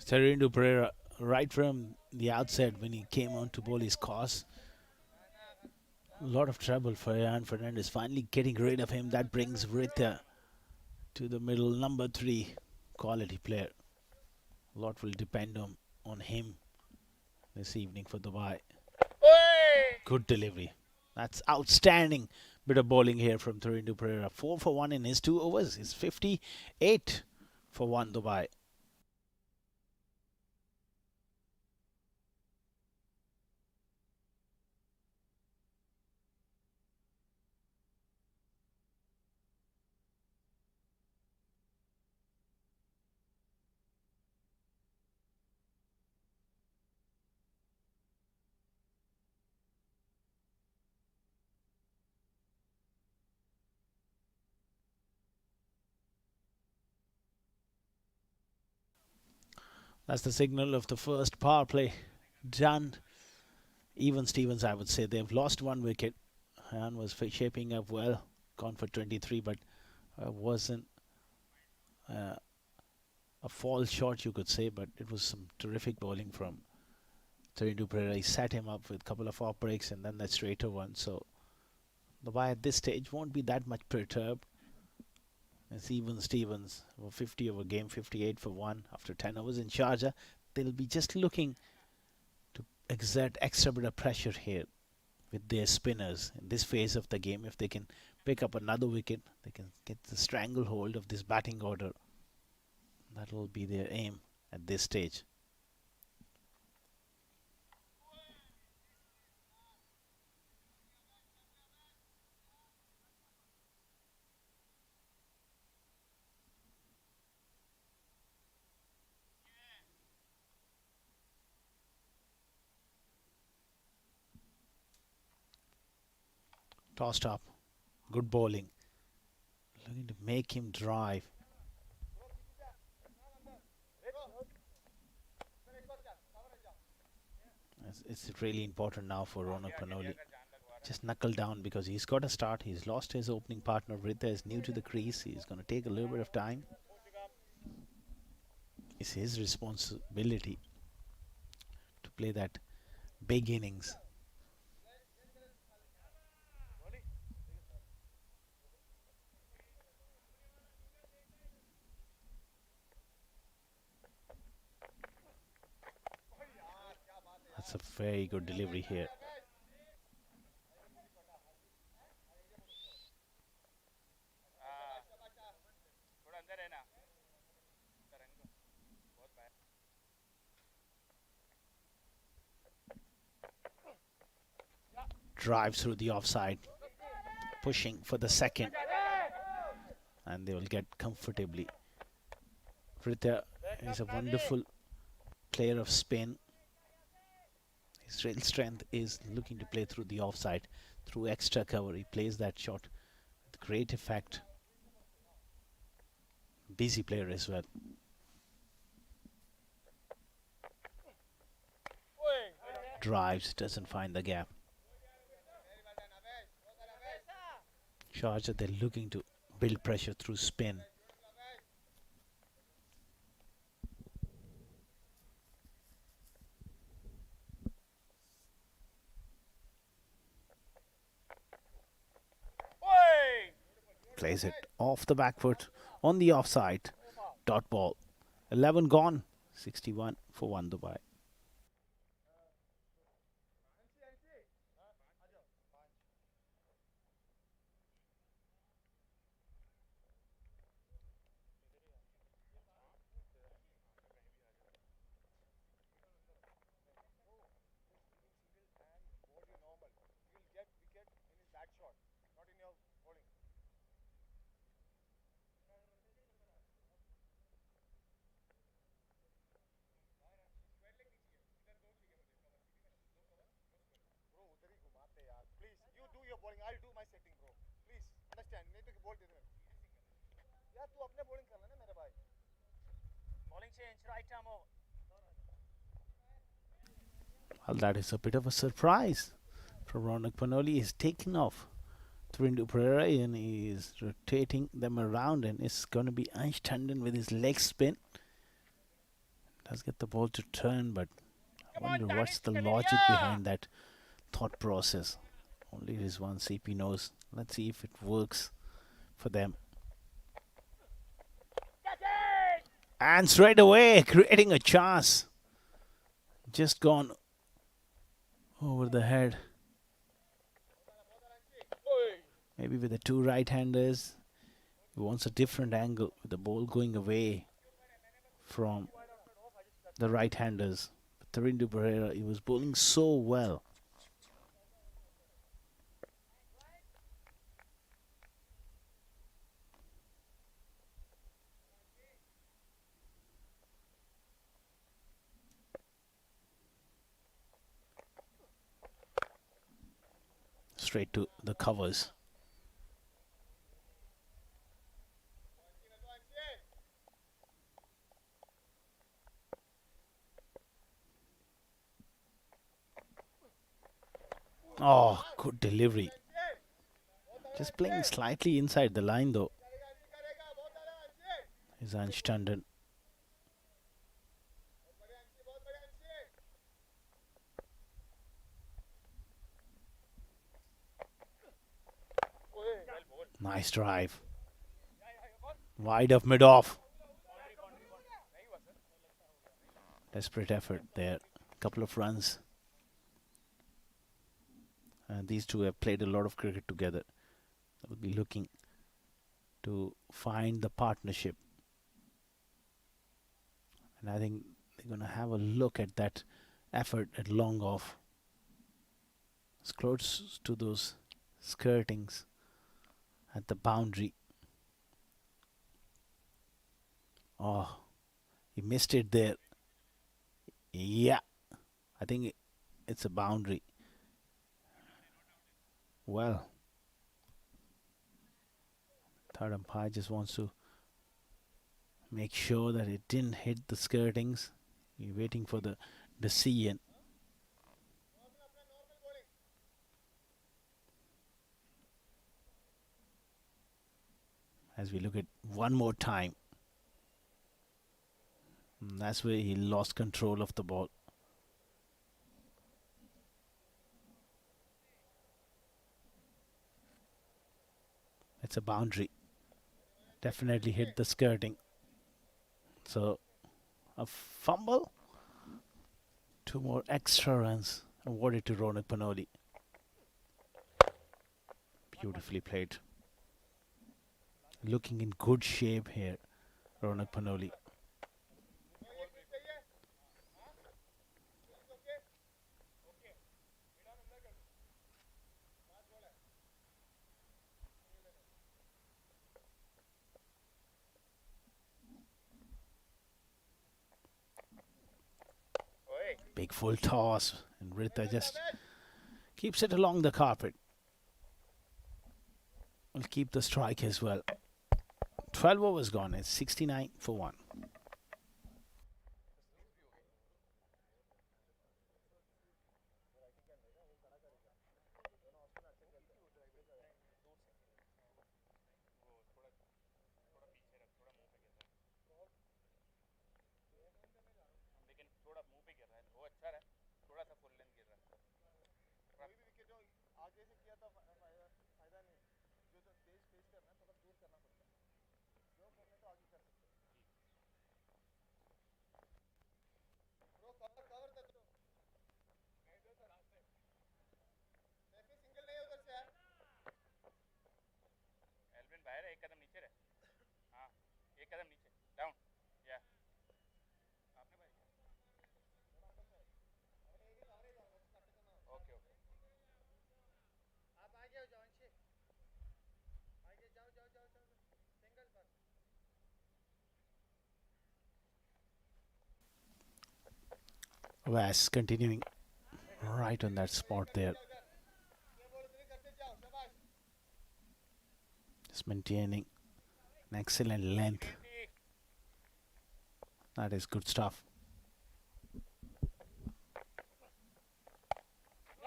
Thirindu Pereira, right from the outset when he came on to bowl his course, a lot of trouble for Ayan Fernandez. Finally getting rid of him. That brings Rita to the middle. Number 3, quality player. A lot will depend on him this evening for Dubai. Good delivery. That's outstanding bit of bowling here from Thirindu Pereira. 4 for 1 in his 2 overs. It's 58 for 1 Dubai. That's the signal of the first power play done. Even Stevens, I would say. They've lost 1 wicket. Ayan was shaping up well. Gone for 23, but wasn't a fall short, you could say. But it was some terrific bowling from Thirindu Pereira. He set him up with a couple of off breaks and then that straighter one. So Dubai at this stage won't be that much perturbed. It's even Stevens, 50 over game, 58 for 1 after 10 overs in Sharjah. They'll be just looking to exert extra bit of pressure here with their spinners in this phase of the game. If they can pick up another wicket, they can get the stranglehold of this batting order. That will be their aim at this stage. Tossed up, good bowling. Looking to make him drive. It's really important now for Ronak Panoli. Just knuckle down because he's got a start. He's lost his opening partner. Rita is new to the crease. He's going to take a little bit of time. It's his responsibility to play that big innings. That's a very good delivery here. Drives through the offside, pushing for the second, and they will get comfortably. Pritha is a wonderful player of spin. His real strength is looking to play through the offside, through extra cover. He plays that shot with great effect. Busy player as well. Drives, doesn't find the gap. Sharjah, they're looking to build pressure through spin. Plays it off the back foot on the offside. Dot ball. 11 gone. 61 for 1 Dubai. Well, that is a bit of a surprise from Ronak Panoli. He's taking off Thurindu Pereira and he is rotating them around, and it's going to be Ansh Tandon with his leg spin. Does get the ball to turn, but I wonder what's the logic behind that thought process. Only Rizwan CP knows. Let's see if it works for them. And straight away, creating a chance. Just gone over the head. Maybe with the two right-handers, he wants a different angle with the ball going away from the right-handers. Thurindu Pereira, he was bowling so well. Straight to the covers. Oh, good delivery. Just playing slightly inside the line though. Is Ansh Tandon. Nice drive. Wide of mid-off. Desperate effort there. Couple of runs. And these two have played a lot of cricket together. They will be looking to find the partnership. And I think they're going to have a look at that effort at long off. It's close to those skirtings at the boundary. Oh, he missed it there. Yeah, I think it's a boundary. Well, third umpire just wants to make sure that it didn't hit the skirtings. You're waiting for the decision. As we look at one more time. And that's where he lost control of the ball. It's a boundary. Definitely hit the skirting. So, a fumble. Two more extra runs awarded to Ronak Panoli. Beautifully played. Looking in good shape here, Ronak Panoli. Big full toss, and Ritha just keeps it along the carpet. Will keep the strike as well. 12 overs gone. It's 69 for 1. Vas continuing right on that spot there. Just maintaining an excellent length. That is good stuff.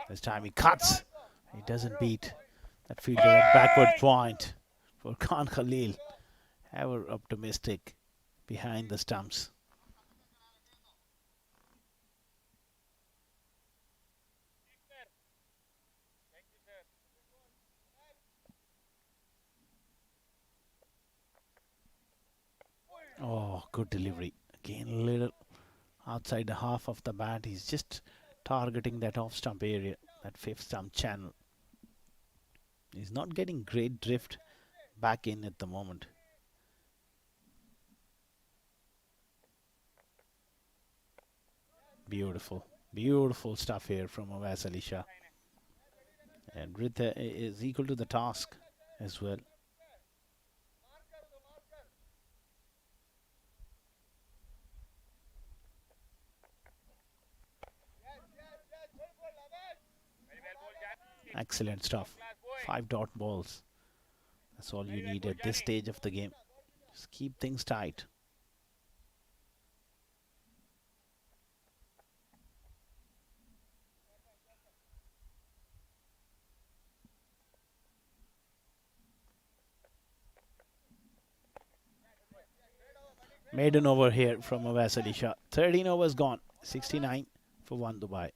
This time he cuts. He doesn't beat that fielder at backward point for Khan Khalil. Ever optimistic behind the stumps. Oh, good delivery. Again, a little outside the half of the bat. He's just targeting that off stump area, that fifth stump channel. He's not getting great drift back in at the moment. Beautiful, beautiful stuff here from Awais Ali Shah. And Ritha is equal to the task as well. Excellent stuff. 5 dot balls. That's all you need at this stage of the game. Just keep things tight. Maiden over here from Awais Ali Shah. 13 overs gone. 69 for 1 Dubai.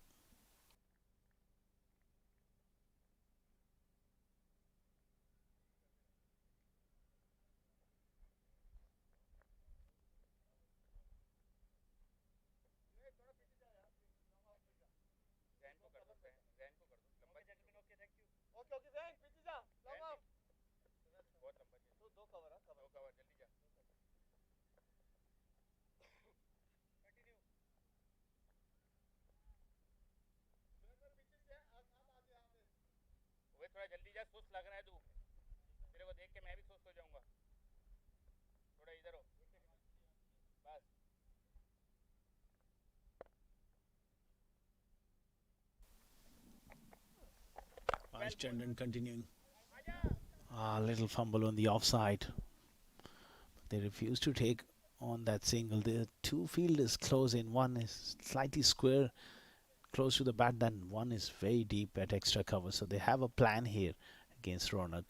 Chandran continuing. A little fumble on the offside. They refuse to take on that single. The two fielders close in. One is slightly square, close to the bat, then one is very deep at extra cover. So they have a plan here against Ronak.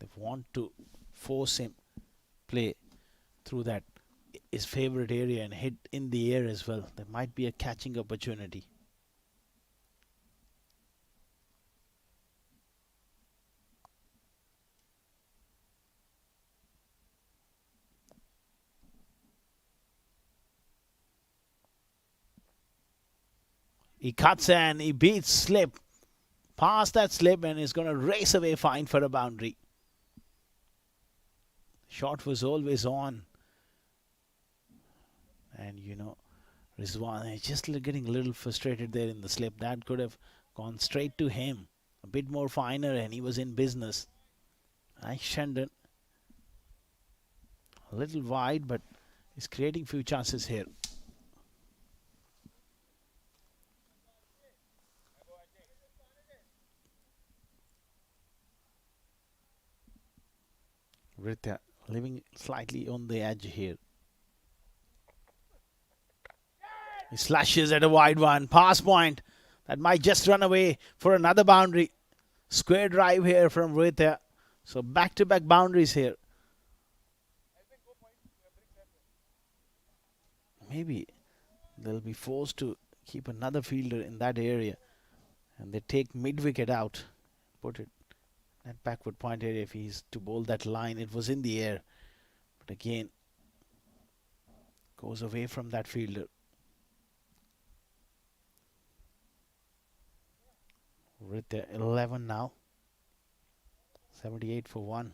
They want to force him play through that his favorite area and hit in the air as well. There might be a catching opportunity. He cuts and he beats slip. Past that slip and is going to race away fine for a boundary. Shot was always on. And you know, Rizwan is just getting a little frustrated there in the slip. That could have gone straight to him. A bit more finer and he was in business. Nice Shandon. A little wide, but he's creating few chances here. Rita living slightly on the edge here. He slashes at a wide one. Pass point. That might just run away for another boundary. Square drive here from Rita. So back-to-back boundaries here. Maybe they'll be forced to keep another fielder in that area. And they take mid-wicket out. Put it at backward point area if he's to bowl that line. It was in the air. But again, goes away from that fielder. With the 11 now. 78 for 1.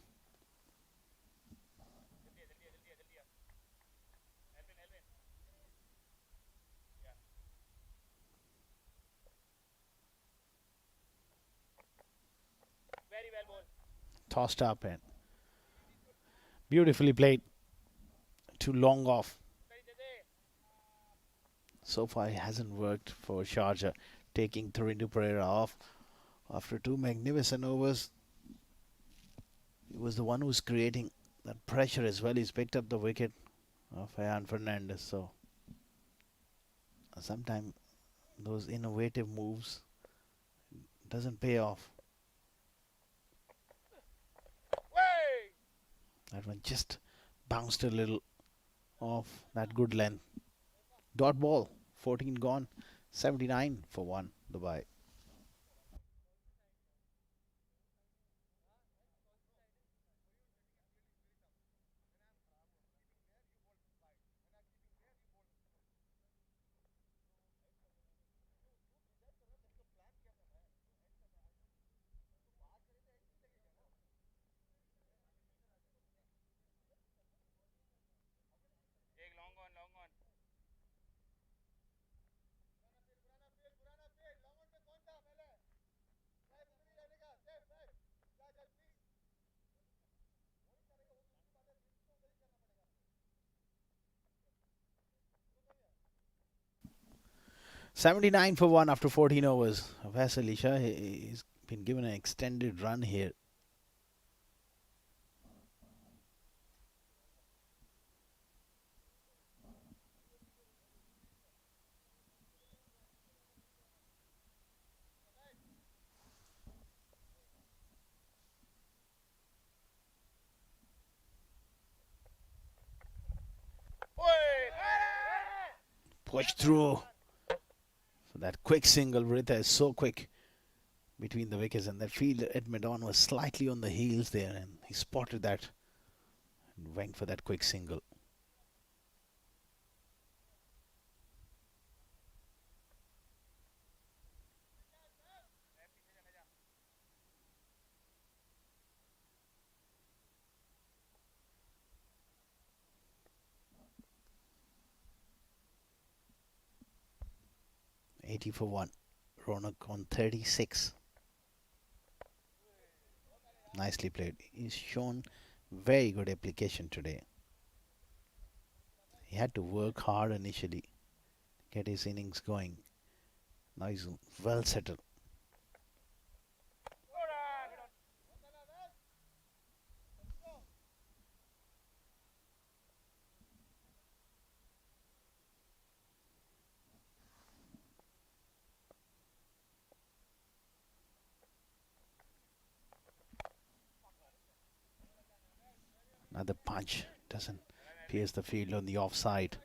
Tossed up and beautifully played. Too long off. So far it hasn't worked for Sharjah, taking Thurindo Pereira off after 2 magnificent overs. He was the one who's creating that pressure as well. He's picked up the wicket of Ayan Fernandez. So sometimes those innovative moves doesn't pay off. That one just bounced a little off that good length. Dot ball, 14 gone, 79 for 1, Dubai. $79 for 1 after 14 overs. Wes Alisha, he's been given an extended run here. Push through. So that quick single, Rita is so quick between the wickets, and that fielder Edmondon was slightly on the heels there, and he spotted that and went for that quick single. $80 for 1. Ronak on 36. Nicely played. He's shown very good application today. He had to work hard initially to get his innings going. Now he's well settled. Another punch doesn't pierce the field on the offside.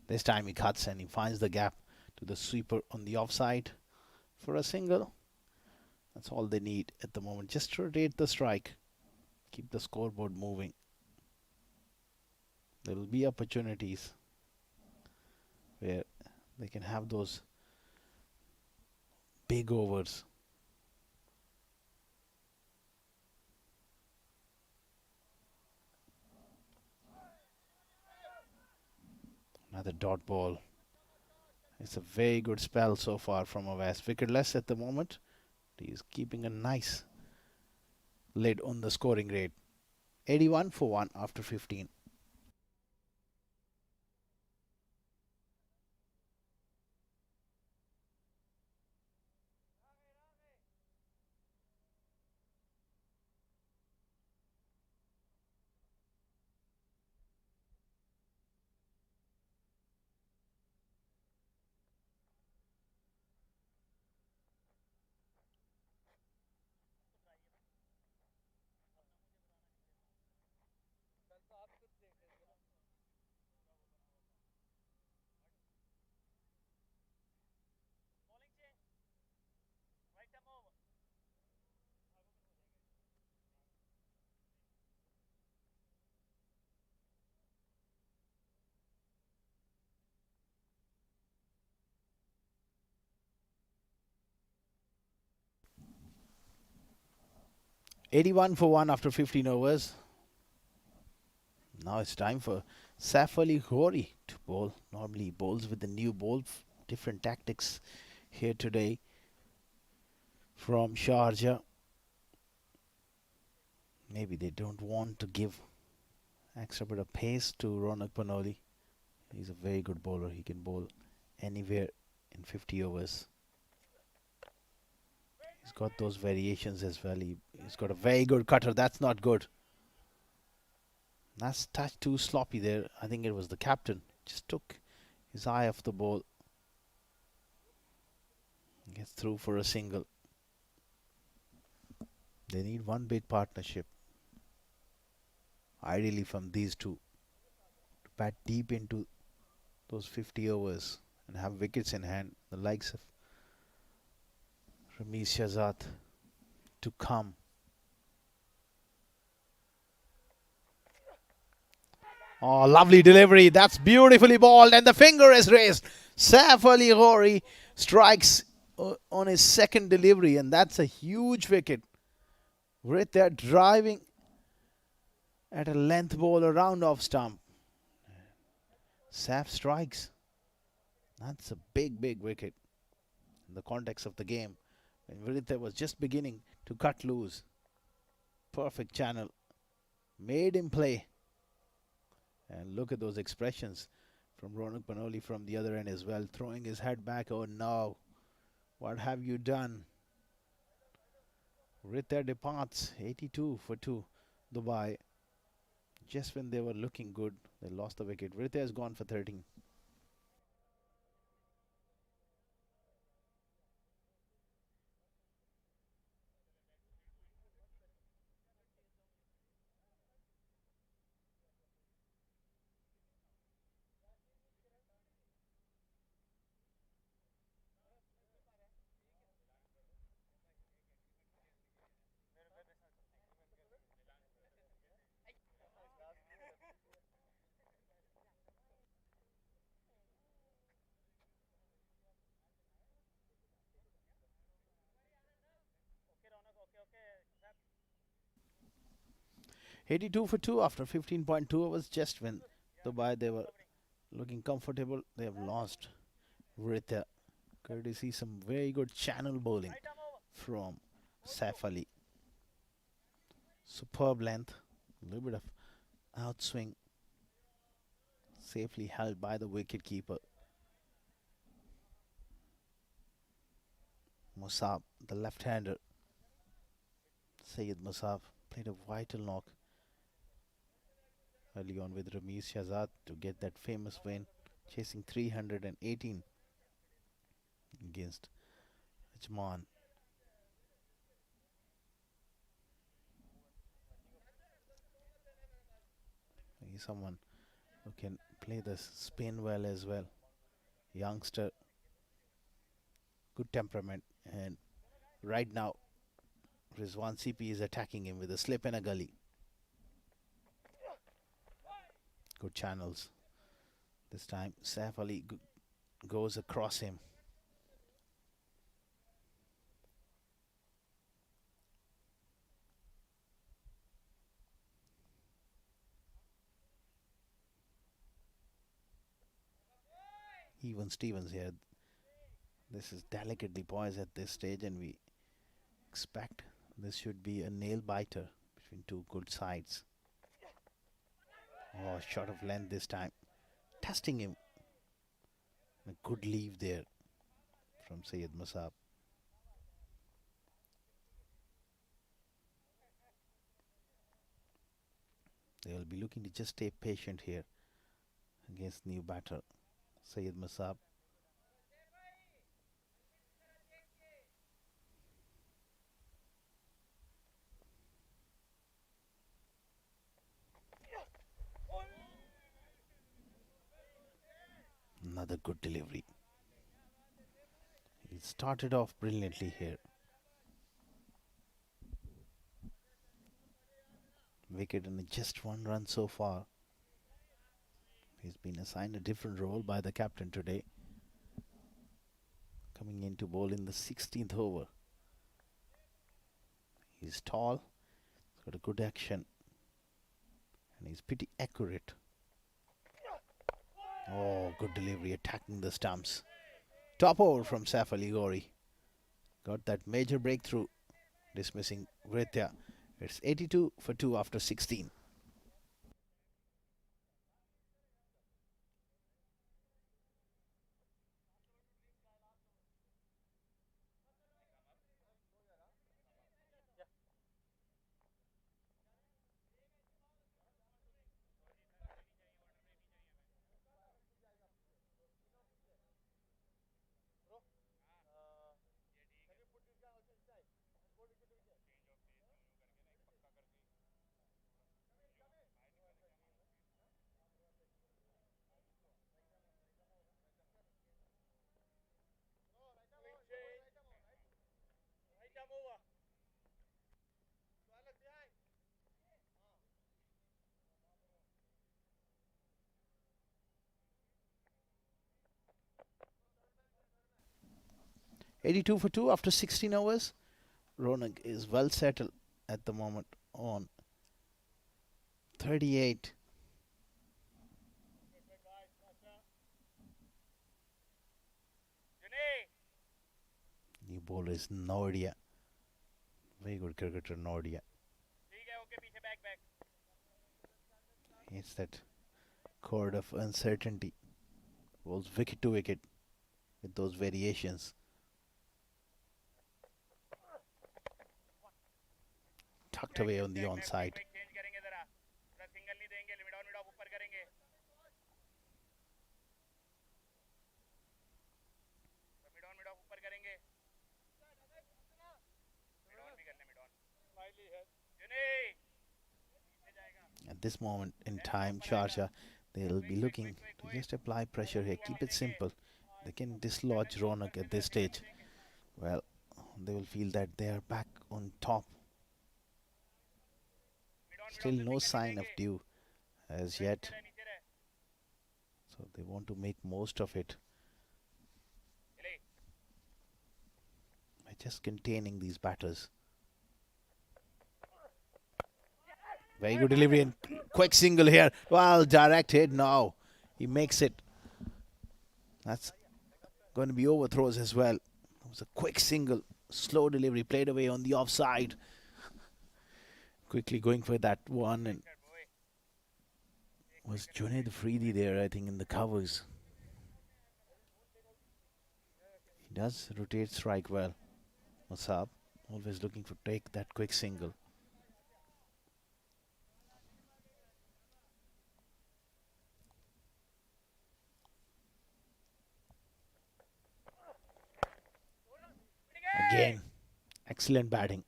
This time he cuts and he finds the gap to the sweeper on the offside for a single. That's all they need at the moment. Just rotate the strike. keep the scoreboard moving. There will be opportunities where they can have those big overs. Another dot ball. It's a very good spell so far from Avas. Wicketless at the moment. He's keeping a nice lid on the scoring rate. 81 for 1 after 15. $81 for 1 after 15 overs. Now it's time for Saif Ali Ghori to bowl. Normally he bowls with the new ball. Different tactics here today from Sharjah. Maybe they don't want to give extra bit of pace to Ronak Panoli. He's a very good bowler. He can bowl anywhere in 50 overs. He's got those variations as well. He's got a very good cutter. That's not good. That's touch too sloppy there. I think it was the captain. Just took his eye off the ball. Gets through for a single. They need one big partnership. Ideally from these two. To bat deep into those 50 overs and have wickets in hand. The likes of Ramesh Shahzad to come. Oh, lovely delivery. That's beautifully balled and the finger is raised. Saif Ali Ghori strikes on his second delivery and that's a huge wicket. Right there driving at a length ball around off stump. Saif strikes. That's a big wicket in the context of the game. When Viritha was just beginning to cut loose. Perfect channel. Made him play. And look at those expressions from Ronak Panoli from the other end as well. Throwing his head back. Oh no. What have you done? Ritha departs. 82 for 2. Dubai. Just when they were looking good, they lost the wicket. Ritha has gone for 13. $82 for 2 after 15.2 overs. Just when Dubai they were looking comfortable, they have lost Ritha. Courtesy some very good channel bowling from Saif Ali. Superb length, a little bit of outswing, safely held by the wicket keeper. Musab, the left-hander. Syed Musab played a vital knock early on with Ramesh Shahzad to get that famous win, chasing 318 against Ajman. He's someone who can play the spin well as well. Youngster, good temperament, and right now Rizwan CP is attacking him with a slip and a gully. good channels. This time Saif Ali goes across him. Even Stevens here. This is delicately poised at this stage, and we expect this should be a nail biter between two good sides. Oh, shot of length this time. Testing him. A good leave there from Syed Musab. They will be looking to just stay patient here against new batter Syed Musab. Another good delivery. He started off brilliantly here. Wicket and just one run so far. He's been assigned a different role by the captain today. Coming in to bowl in the 16th over. He's tall, he's got a good action, and he's pretty accurate. Oh, good delivery, attacking the stumps. Top over from Saif Ali Ghori. Got that major breakthrough, dismissing Gritya. It's 82 for 2 after 16. over. 82 for 2 after 16 overs. Ronak is well settled at the moment on 38. New bowler is Nordia. Very good cricketer, Nordia. It's that chord of uncertainty. Bowls wicket to wicket with those variations. Tucked away on the onside. At this moment in time, Sharjah, they'll be looking to just apply pressure here. Keep it simple. They can dislodge Ronak at this stage. Well, they will feel that they are back on top. Still no sign of dew as yet. So they want to make most of it by just containing these batters. Very good delivery and quick single here. Well, direct hit now. He makes it. That's going to be overthrows as well. It was a quick single. Slow delivery played away on the offside. Quickly going for that one, and was Junaid Afridi there, I think, in the covers. He does rotate strike well. Musab always looking for take that quick single. Again, excellent batting.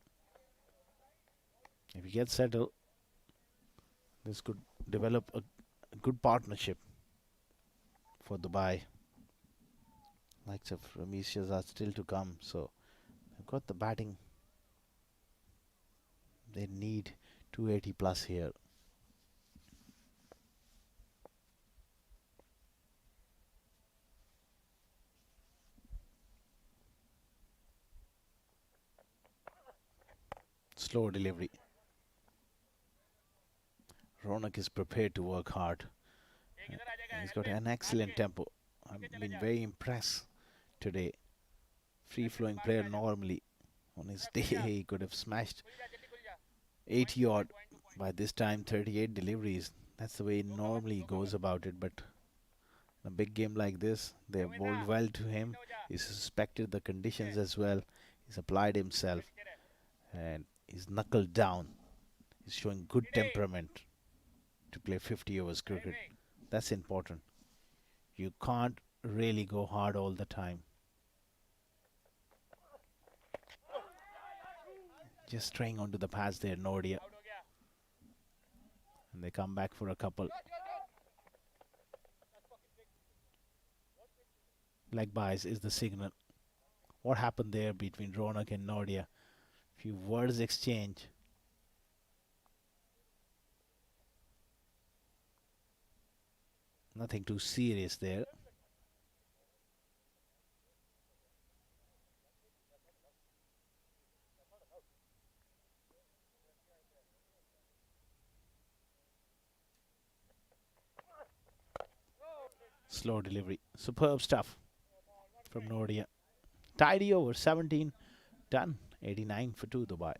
If he gets settled, this could develop a good partnership for Dubai. Likes of Ramesh are still to come, so they've got the batting. They need 280 plus here. Slow delivery. Ronak is prepared to work hard. He's got an excellent tempo. I've been very impressed today. Free-flowing player normally. On his day, he could have smashed 80 odd. By this time, 38 deliveries. That's the way he normally goes about it. But in a big game like this, they have bowled well to him. He's suspected the conditions as well. He's applied himself. And he's knuckled down. He's showing good temperament to play 50 overs cricket. That's important. You can't really go hard all the time. Just straying onto the pads there, Nordia. And they come back for a couple. Leg buys is the signal. What happened there between Ronak and Nordia? Few words exchange. Nothing too serious there. Slow delivery. Superb stuff from Nordia. Tidy over, 17 done. 89 for 2, Dubai.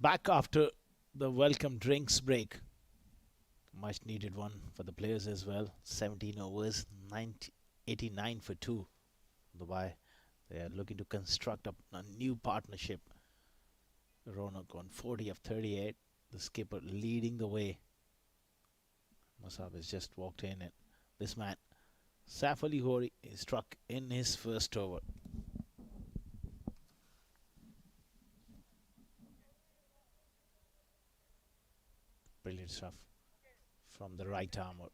Back after the welcome drinks break. Much needed one for the players as well. 17 overs, 89 for 2. Dubai, they are looking to construct a new partnership. Ronak on 40 of 38. The skipper leading the way. Musab has just walked in, and this man, Saif Ali Hori, is struck in his first over. Brilliant stuff from the right armour.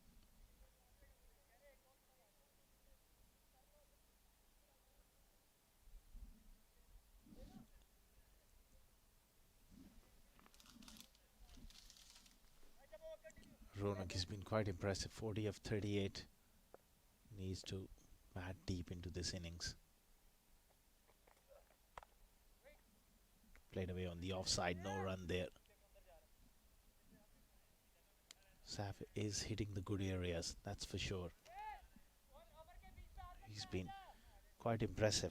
Ronak has been quite impressive. 40 of 38. Needs to bat deep into this innings. Played away on the offside. No run there. Saif is hitting the good areas, that's for sure. He's been quite impressive.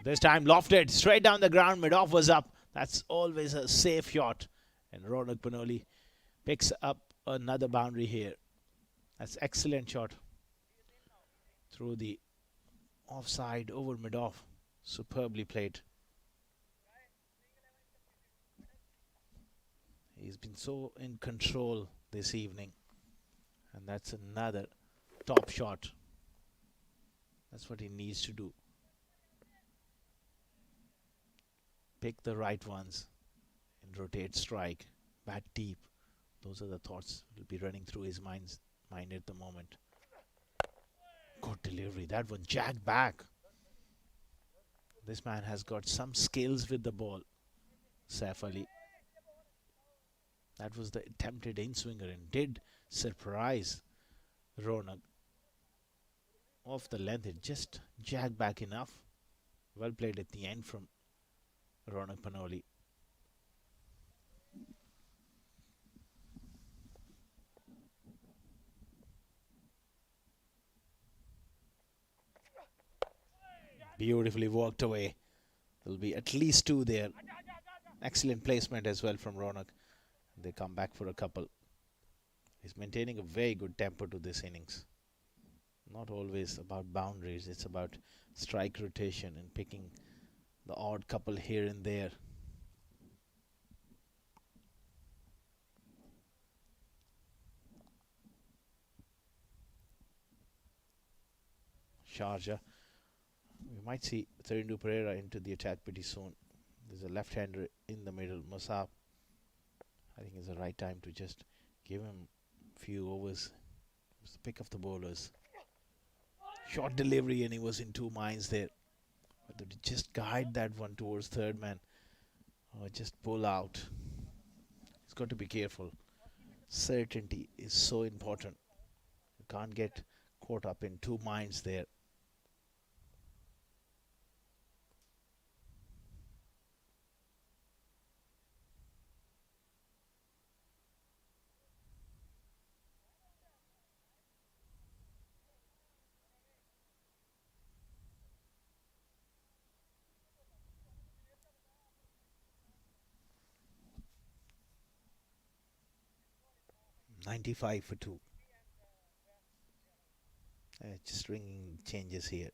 This time lofted straight down the ground. Mid-off was up. That's always a safe shot. And Ronak Panoli picks up another boundary here. That's excellent shot. Through the offside over mid-off. Superbly played. He's been so in control this evening. And that's another top shot. That's what he needs to do. Pick the right ones and rotate strike. Bat deep. Those are the thoughts will be running through his mind at the moment. Good delivery. That one jagged back. This man has got some skills with the ball. Saif Ali. That was the attempted in-swinger and did surprise Ronak. Off the length, it just jagged back enough. Well played at the end from Ronak Panoli. Beautifully walked away. There'll be at least 2 there. Excellent placement as well from Ronak. They come back for a couple. He's maintaining a very good tempo to this innings. Not always about boundaries. It's about strike rotation and picking the odd couple here and there. Sharjah. We might see Therindu Pereira into the attack pretty soon. There's a left-hander in the middle. Musab, I think it's the right time to just give him a few overs. It's the pick of the bowlers. Short delivery and he was in 2 minds there. Whether to just guide that one towards third man or just pull out. He's got to be careful. Certainty is so important. You can't get caught up in 2 minds there. .95 for 2. Just ringing changes here.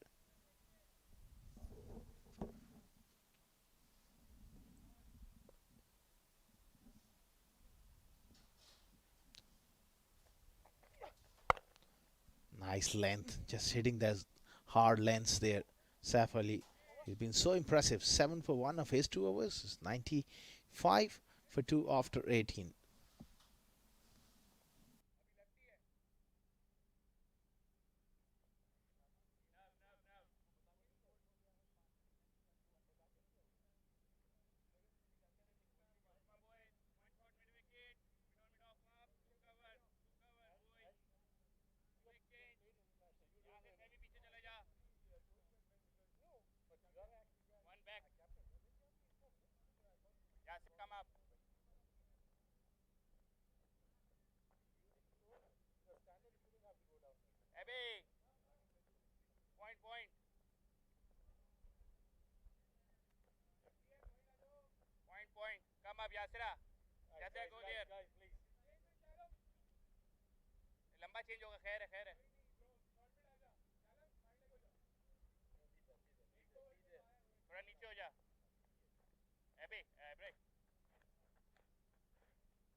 Nice length, just hitting those hard lengths there. Saif Ali, he's been so impressive. 7 for 1 of his 2 overs. It's 95 for 2 after 18. Yasra कहते हैं go there लंबा change होगा खैर है थोड़ा नीचे हो जा Abby break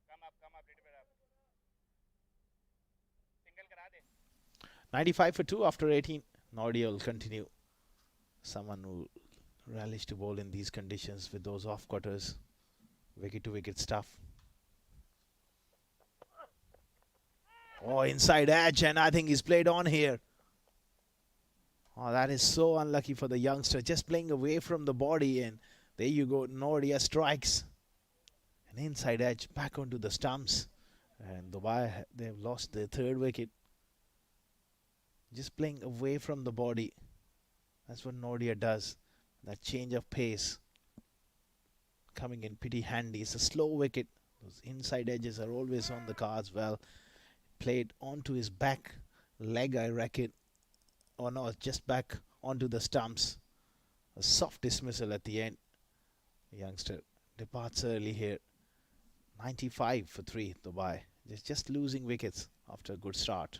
come up little bit up single करा दे 95 for 2 after 18. Nordia will continue. Someone who relish to bowl in these conditions with those off cutters, wicket to wicket stuff. Oh, inside edge, and I think he's played on here. Oh, that is so unlucky for the youngster. Just playing away from the body, and there you go. Nordia strikes. An inside edge back onto the stumps. And Dubai, they've lost their third wicket. Just playing away from the body. That's what Nordia does. That change of pace coming in pretty handy. It's a slow wicket. Those inside edges are always on the cards. Well, played onto his back leg, I reckon. Oh no, just back onto the stumps. A soft dismissal at the end. The youngster departs early here. 95 for 3, Dubai. Just losing wickets after a good start.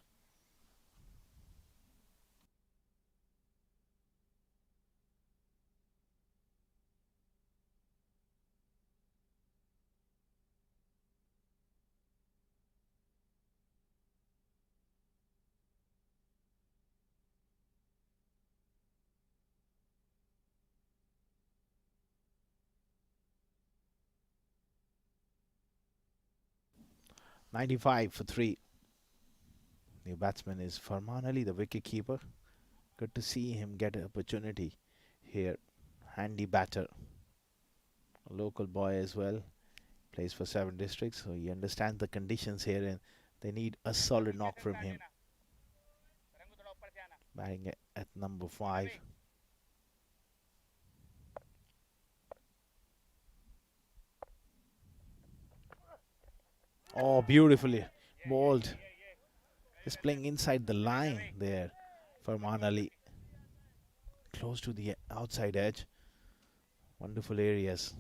$95 for 3. New batsman is Farman Ali, the wicket keeper. Good to see him get an opportunity here. Handy batter. A local boy as well. Plays for 7 districts, so he understands the conditions here, and they need a solid knock from him. Batting at number 5. Oh, beautifully bowled. Just playing inside the line there for Farman Ali. Close to the outside edge. Wonderful areas.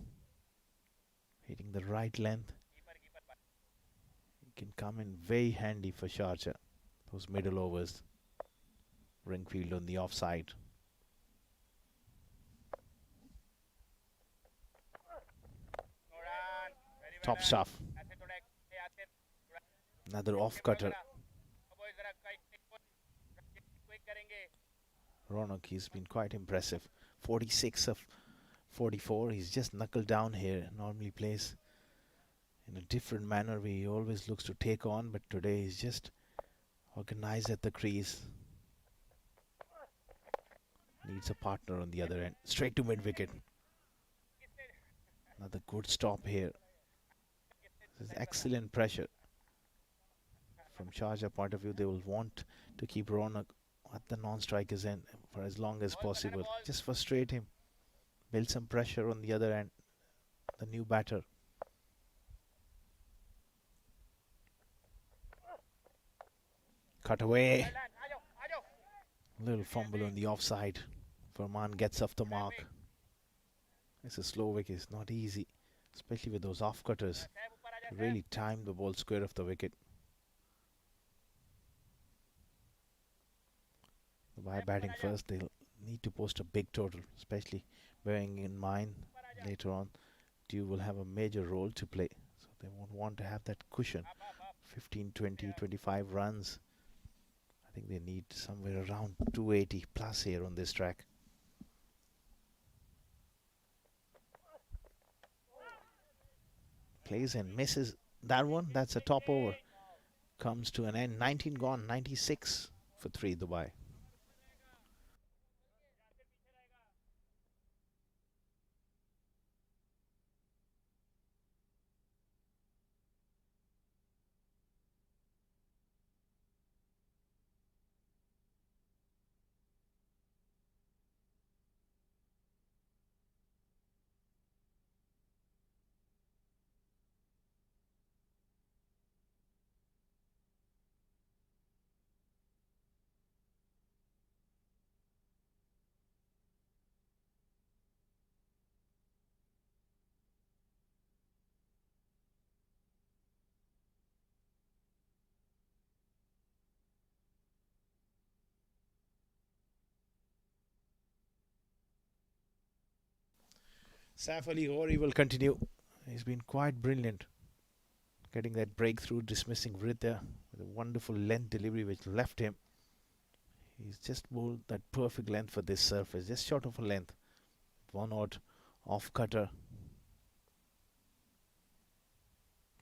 Hitting the right length. It can come in very handy for Sharjah. Those middle overs. Ringfield on the offside. Top stuff. Another off cutter. Ronak, he's been quite impressive. 46 of 44. He's just knuckled down here. Normally plays in a different manner where he always looks to take on, but today he's just organized at the crease. Needs a partner on the other end. Straight to mid wicket. Another good stop here. This is excellent pressure. From Sharjah point of view, they will want to keep Ronak at the non-strikers end for as long as possible. Just frustrate him. Build some pressure on the other end. The new batter. Cut away. Little fumble on the offside. Farman gets off the mark. It's a slow wicket. It's not easy, especially with those off cutters. To really time the ball square of the wicket. By batting first, they'll need to post a big total, especially bearing in mind later on Dew will have a major role to play. So they won't want to have that cushion. 15, 20, 25 runs. I think they need somewhere around 280 plus here on this track. Plays and misses that one. That's a top over. Comes to an end. 19 gone. 96 for 3 Dubai. Saif Ali Ghori will continue. He's been quite brilliant, getting that breakthrough, dismissing Vritya with a wonderful length delivery which left him. He's just bowled that perfect length for this surface, just short of a length. One odd off cutter.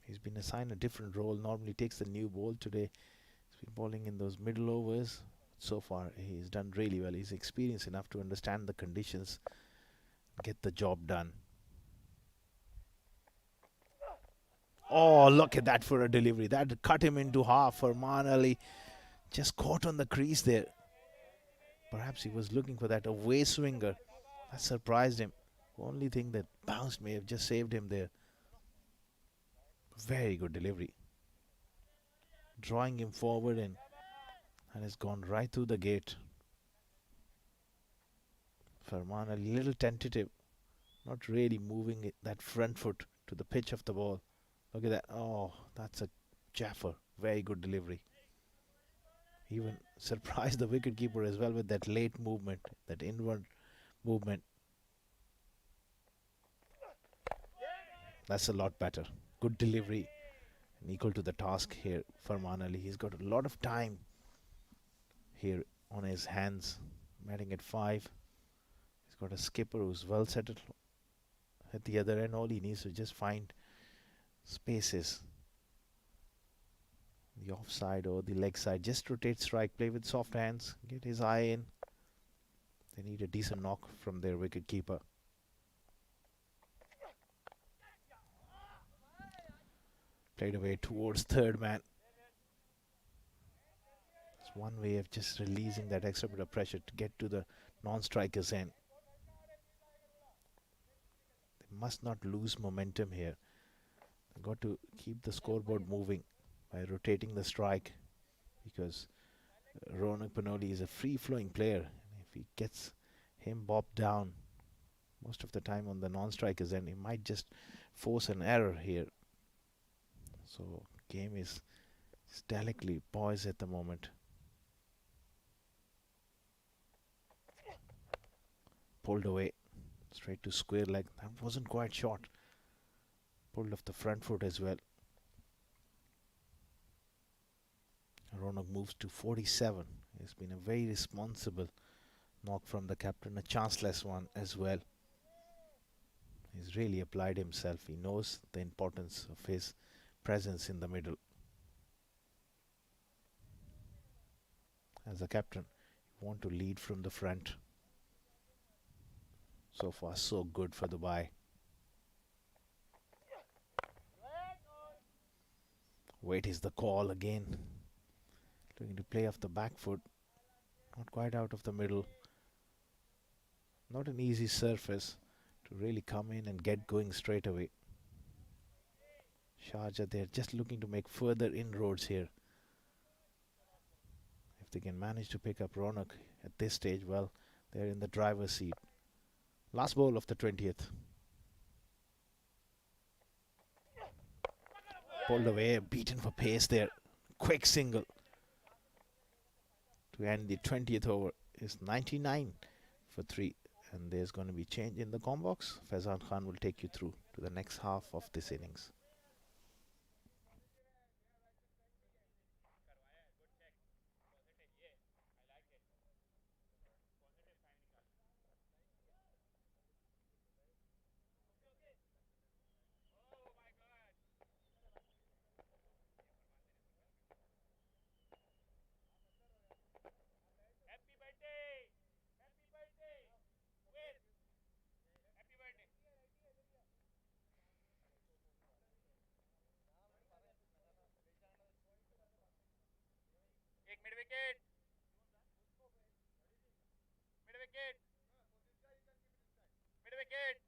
He's been assigned a different role. Normally takes the new ball today. He's been bowling in those middle overs. So far, he's done really well. He's experienced enough to understand the conditions, get the job done. Oh, look at that for a delivery. That cut him into half. Farman Ali just caught on the crease there. Perhaps he was looking for that away swinger. That surprised him. Only thing that bounced may have just saved him there. Very good delivery. Drawing him forward and has gone right through the gate. Farman a little tentative. Not really moving that front foot to the pitch of the ball. Look at that. Oh, that's a Jaffer. Very good delivery. Even surprised the wicketkeeper as well with that late movement, that inward movement. That's a lot better. Good delivery and equal to the task here for Farman Ali. He's got a lot of time here on his hands, batting at 5. He's got a skipper who's well settled at the other end. All he needs to just find spaces, the offside or the leg side. Just rotate strike, play with soft hands, get his eye in. They need a decent knock from their wicket keeper. Played away towards third man. It's one way of just releasing that extra bit of pressure to get to the non-strikers end. They must not lose momentum here. They've got to keep the scoreboard moving by rotating the strike, because Ronak Panoli is a free-flowing player. If he gets him bobbed down most of the time on the non-strikers end, he might just force an error here. So game is delicately poised at the moment. Pulled away straight to square leg. That wasn't quite short. Pulled off the front foot as well. Ronak moves to 47. It's been a very responsible knock from the captain, a chanceless one as well. He's really applied himself. He knows the importance of his presence in the middle. As a captain, you want to lead from the front. So far, so good for Dubai. Wait is the call again. Looking to play off the back foot. Not quite out of the middle. Not an easy surface to really come in and get going straight away. Sharjah, they're just looking to make further inroads here. If they can manage to pick up Ronak at this stage, well, they're in the driver's seat. Last ball of the 20th. Pulled away, beaten for pace there. Quick single to end the 20th over. Is 99 for 3. And there's going to be change in the com box. Faizan Khan will take you through to the next half of this innings. एक mid wicket mid wicket mid wicket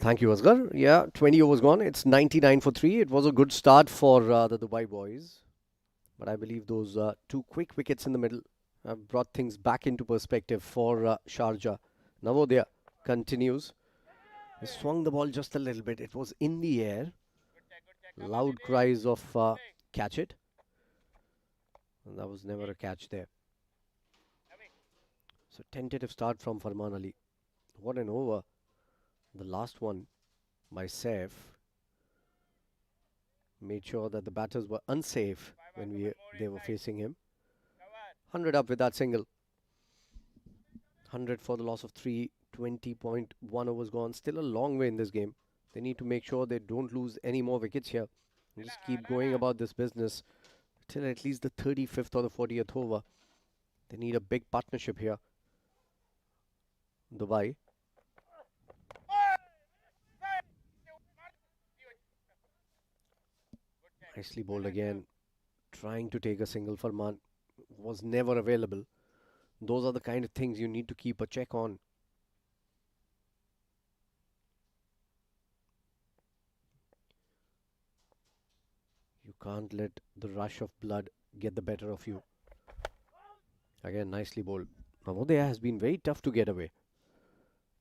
Thank you, Asghar. Yeah, 20 overs gone. It's 99 for 3. It was a good start for the Dubai boys. But I believe those two quick wickets in the middle have brought things back into perspective for Sharjah. Navodaya continues. He swung the ball just a little bit. It was in the air. Good check. Come on, Loud Nidhi. cries of Bowling. catch it. And that was never a catch there. Away. So tentative start from Farman Ali. What an over. The last one by Saif made sure that the batters were unsafe when they were facing him. Cover. 100 up with that single. 100 for the loss of 3. 20.1 overs gone. Still a long way in this game. They need to make sure they don't lose any more wickets here. And just keep going about this business till at least the 35th or the 40th over. They need a big partnership here. Dubai. Nicely bowled again. Trying to take a single. Farman was never available. Those are the kind of things you need to keep a check on. You can't let the rush of blood get the better of you. Again, nicely bowled. Navodaya has been very tough to get away.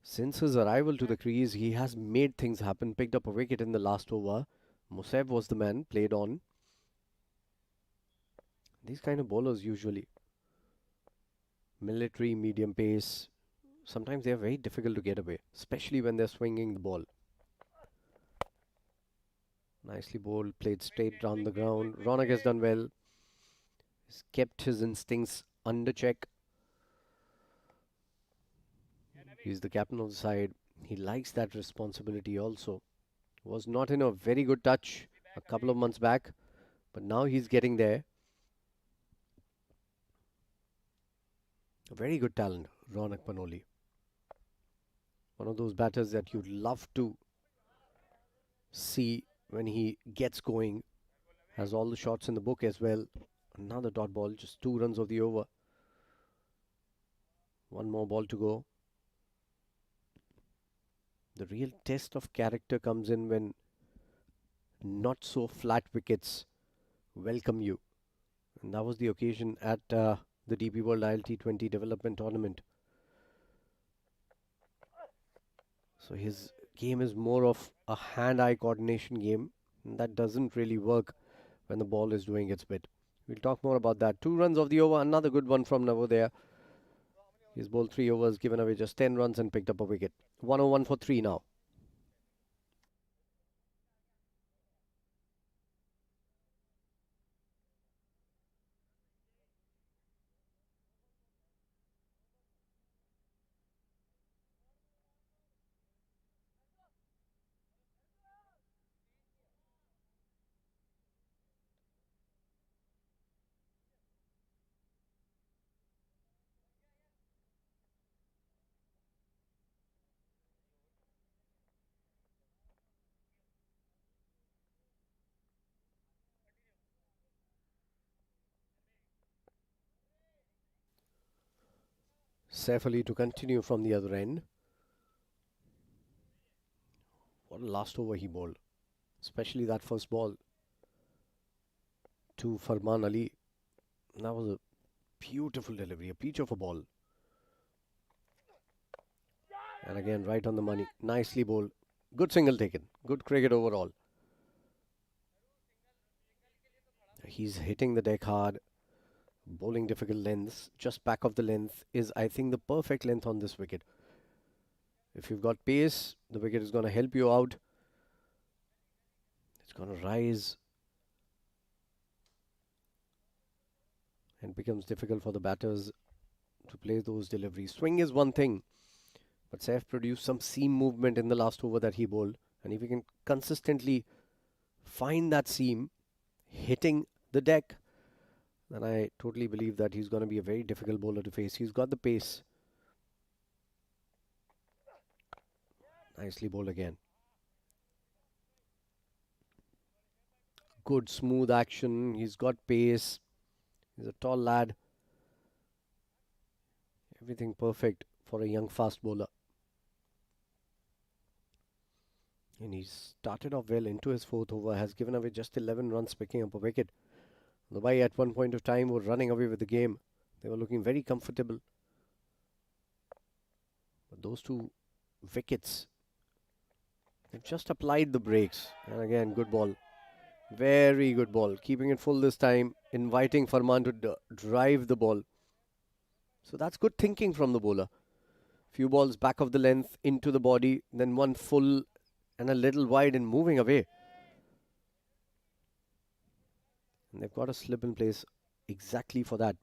Since his arrival to the crease, he has made things happen. Picked up a wicket in the last over. Musab was the man, played on. These kind of bowlers usually. Military, medium pace. Sometimes they are very difficult to get away, especially when they're swinging the ball. Nicely bowled, played straight down the ground. Ronak has done well. He's kept his instincts under check. He's the captain of the side. He likes that responsibility also. Was not in a very good touch a couple of months back, but now he's getting there. A very good talent, Ronak Panoli. One of those batters that you'd love to see when he gets going. Has all the shots in the book as well. Another dot ball, just 2 runs of the over. One more ball to go. The real test of character comes in when not so flat wickets welcome you. And that was the occasion at the DP World ILT20 Development Tournament. So his game is more of a hand-eye coordination game. And that doesn't really work when the ball is doing its bit. We'll talk more about that. 2 runs of the over. Another good one from Navodaya. He's bowled 3 overs, given away just 10 runs and picked up a wicket. 101 for 3 now. Saif Ali to continue from the other end. What a last over he bowled. Especially that first ball to Farman Ali. That was a beautiful delivery, a peach of a ball. And again, right on the money. Nicely bowled. Good single taken. Good cricket overall. He's hitting the deck hard. Bowling difficult lengths. Just back of the length is, I think, the perfect length on this wicket. If you've got pace, the wicket is going to help you out. It's going to rise. And becomes difficult for the batters to play those deliveries. Swing is one thing. But Saif produced some seam movement in the last over that he bowled. And if he can consistently find that seam, hitting the deck, then I totally believe that he's going to be a very difficult bowler to face. He's got the pace. Nicely bowled again. Good smooth action. He's got pace. He's a tall lad. Everything perfect for a young fast bowler. And he started off well into his fourth over, has given away just 11 runs, picking up a wicket. Dubai at one point of time were running away with the game. They were looking very comfortable. But those two wickets, they've just applied the brakes. And again, good ball. Very good ball. Keeping it full this time, inviting Farman to drive the ball. So that's good thinking from the bowler. Few balls back of the length into the body, then one full and a little wide and moving away. And they've got a slip in place exactly for that.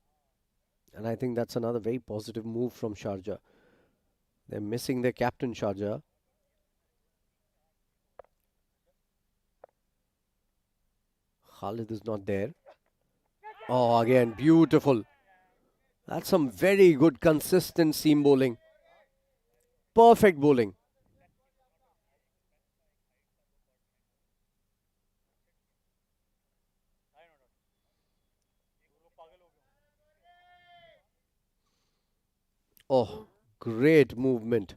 And I think that's another very positive move from Sharjah. They're missing their captain, Sharjah. Khalid is not there. Oh, again, beautiful. That's some very good consistent seam bowling. Perfect bowling. Oh, great movement.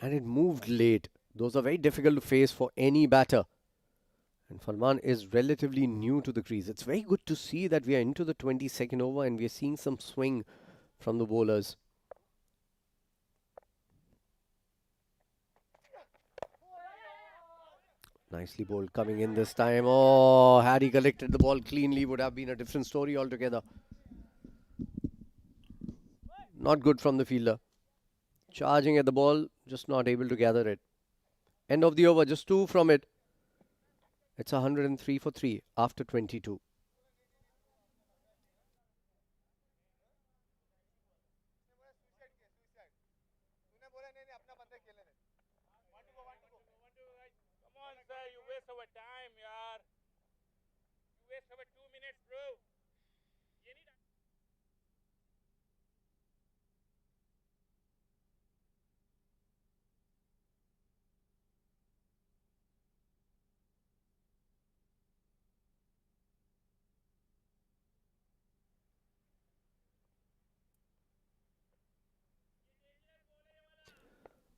And it moved late. Those are very difficult to face for any batter. And Farman is relatively new to the crease. It's very good to see that we are into the 22nd over and we are seeing some swing from the bowlers. Nicely bowled coming in this time. Oh, had he collected the ball cleanly, would have been a different story altogether. Not good from the fielder. Charging at the ball, just not able to gather it. End of the over, just 2 from it. It's 103 for 3 after 22.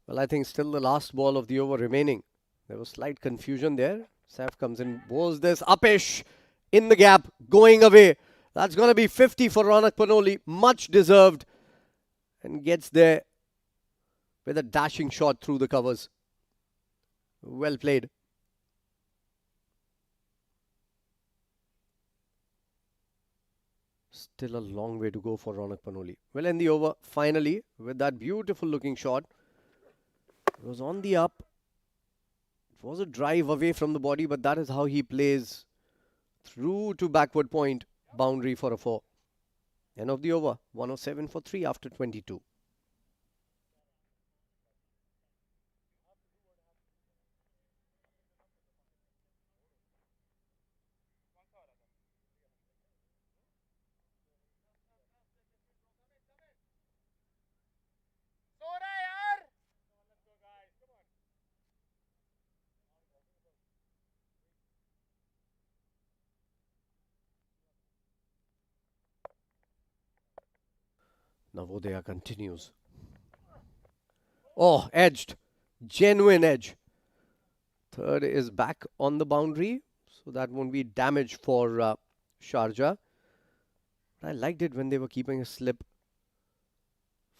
Well, I think still the last ball of the over remaining. There was slight confusion there. Saif comes in, bowls this. Upish in the gap, going away. That's going to be 50 for Ronak Panoli. Much deserved. And gets there with a dashing shot through the covers. Well played. Still a long way to go for Ronak Panoli. Well, in the over, finally, with that beautiful looking shot. It was on the up. It was a drive away from the body, but that is how he plays. Through to backward point. Boundary for a 4. End of the over. 107 for 3 after 22. Navodaya continues. Oh, edged. Genuine edge. Third is back on the boundary. So that won't be damage for Sharjah. I liked it when they were keeping a slip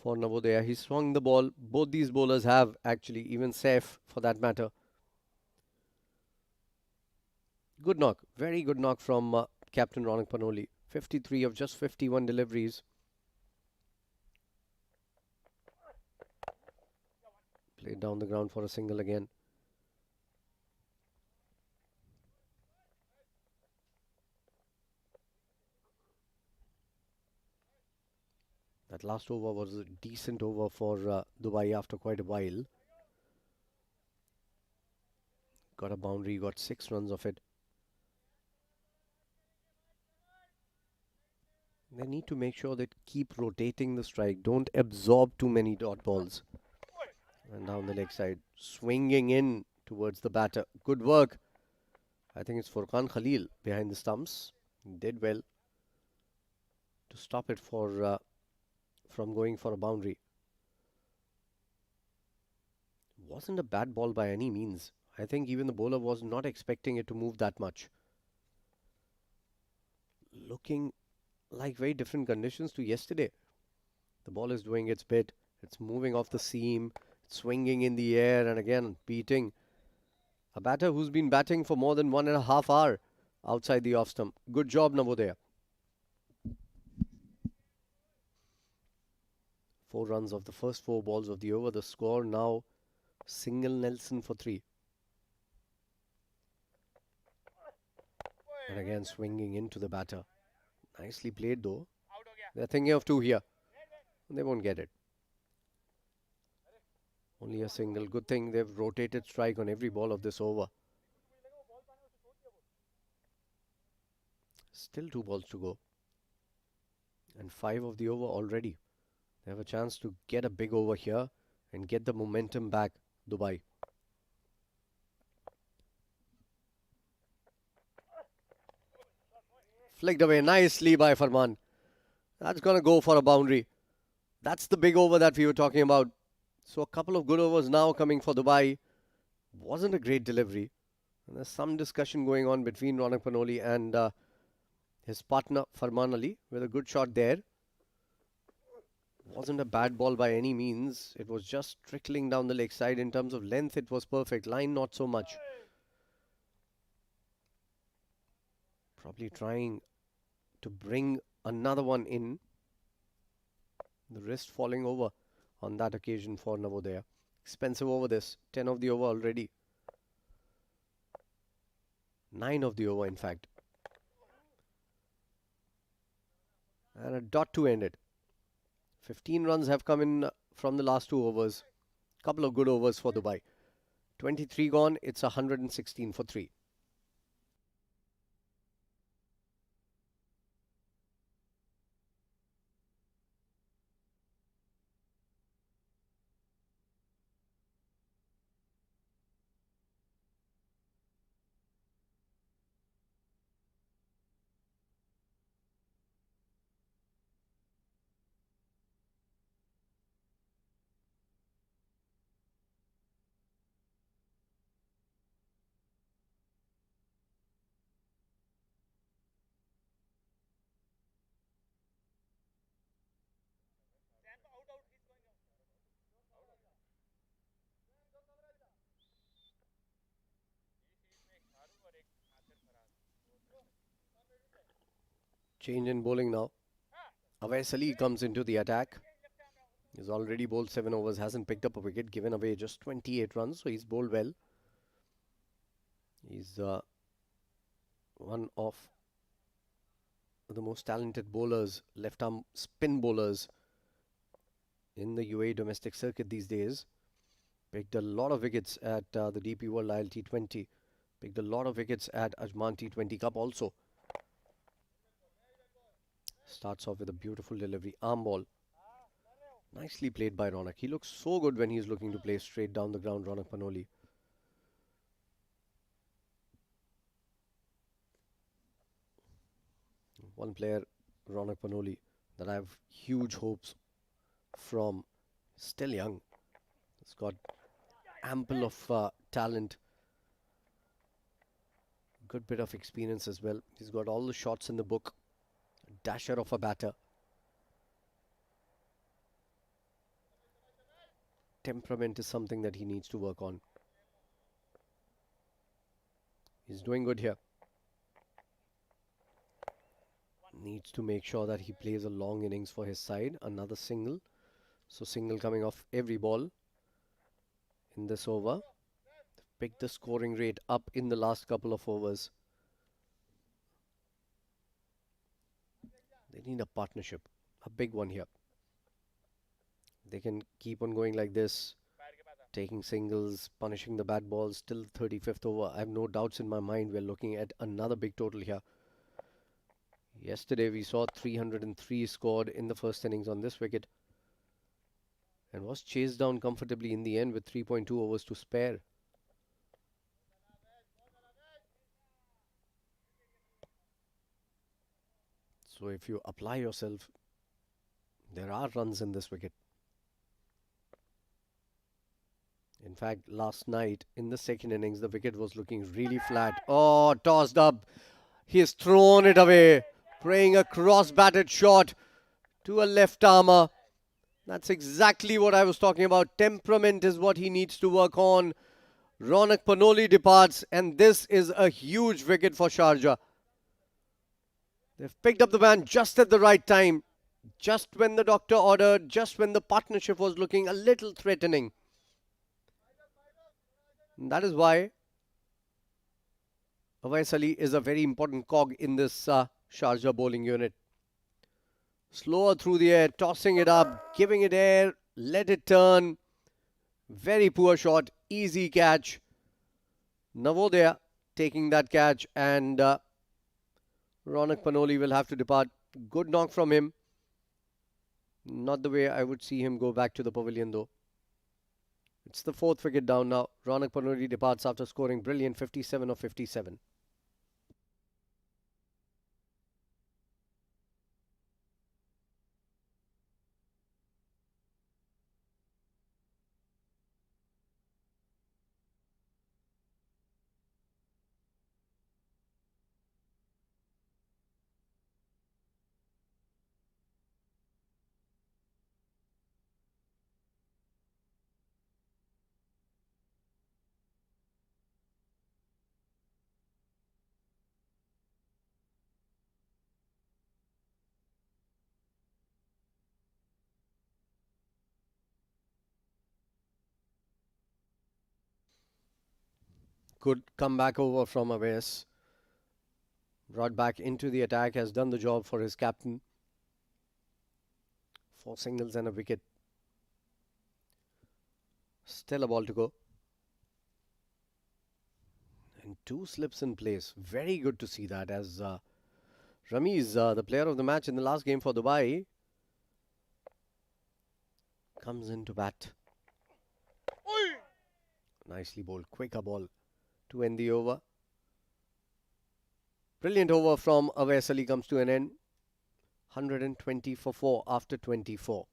for Navodaya. He swung the ball. Both these bowlers have actually, even Saif for that matter. Good knock. Very good knock from Captain Ronak Panoli. 53 of just 51 deliveries. Played down the ground for a single again. That last over was a decent over for Dubai after quite a while. Got a boundary, got 6 runs of it. They need to make sure they keep rotating the strike. Don't absorb too many dot balls. And down the leg side, swinging in towards the batter. Good work. I think it's Furqan Khalil behind the stumps. Did well to stop it from going for a boundary. Wasn't a bad ball by any means. I think even the bowler was not expecting it to move that much. Looking like very different conditions to yesterday. The ball is doing its bit. It's moving off the seam, swinging in the air, and again beating a batter who's been batting for more than 1.5 hours outside the off stump. Good job, Navodaya. 4 runs of the first 4 balls of the over. The score now single Nelson for 3. And again swinging into the batter. Nicely played though. They're thinking of 2 here. They won't get it. Only a single. Good thing they've rotated strike on every ball of this over. Still 2 balls to go. And 5 of the over already. They have a chance to get a big over here and get the momentum back, Dubai. Flicked away nicely by Farman. That's going to go for a boundary. That's the big over that we were talking about. So a couple of good overs now coming for Dubai. Wasn't a great delivery. And there's some discussion going on between Ronak Panoli and his partner Farman Ali with a good shot there. Wasn't a bad ball by any means. It was just trickling down the leg side. In terms of length, it was perfect. Line, not so much. Probably trying to bring another one in. The wrist falling over on that occasion for Navodaya. Expensive over this. 10 of the over already. 9 of the over, in fact. And a dot to end it. 15 runs have come in from the last 2 overs. Couple of good overs for Dubai. 23 gone. It's 116 for 3. Change in bowling now. Awais Ali comes into the attack. He's already bowled 7 overs, hasn't picked up a wicket, given away just 28 runs, so he's bowled well. He's one of the most talented bowlers, left-arm spin bowlers in the UAE domestic circuit these days. Picked a lot of wickets at the DP World ILT20. Picked a lot of wickets at Ajman T20 Cup also. Starts off with a beautiful delivery. Arm ball. Nicely played by Ronak. He looks so good when he's looking to play straight down the ground, Ronak Panoli. One player, Ronak Panoli, that I have huge hopes from. Still young. He's got ample of talent. Good bit of experience as well. He's got all the shots in the book. Dasher of a batter. Temperament is something that he needs to work on. He's doing good here. Needs to make sure that he plays a long innings for his side. Another single. So single coming off every ball in this over. Picked the scoring rate up in the last couple of overs. They need a partnership, a big one here. They can keep on going like this, taking singles, punishing the bad balls till 35th over. I have no doubts in my mind we're looking at another big total here. Yesterday we saw 303 scored in the first innings on this wicket and was chased down comfortably in the end with 3.2 overs to spare. So if you apply yourself, there are runs in this wicket. In fact, last night in the second innings, the wicket was looking really flat. Oh, tossed up. He has thrown it away, praying a cross-batted shot to a left armer. That's exactly what I was talking about. Temperament is what he needs to work on. Ronak Panoli departs, and this is a huge wicket for Sharjah. They've picked up the man just at the right time, just when the doctor ordered, just when the partnership was looking a little threatening. And that is why Awais Ali is a very important cog in this Sharjah bowling unit. Slower through the air, tossing it up, giving it air, let it turn. Very poor shot, easy catch. Navodaya taking that catch, and Ronak Panoli will have to depart. Good knock from him. Not the way I would see him go back to the pavilion though. It's the fourth wicket down now. Ronak Panoli departs after scoring brilliant 57 of 57. Good comeback over from Awais. Brought back into the attack, has done the job for his captain. 4 singles and a wicket. Still a ball to go. And 2 slips in place. Very good to see that, as Ramiz, the player of the match in the last game for Dubai, comes in to bat. Nicely bowled, quicker ball to end the over. Brilliant over from Awais Ali comes to an end. 120 for 4 after 24.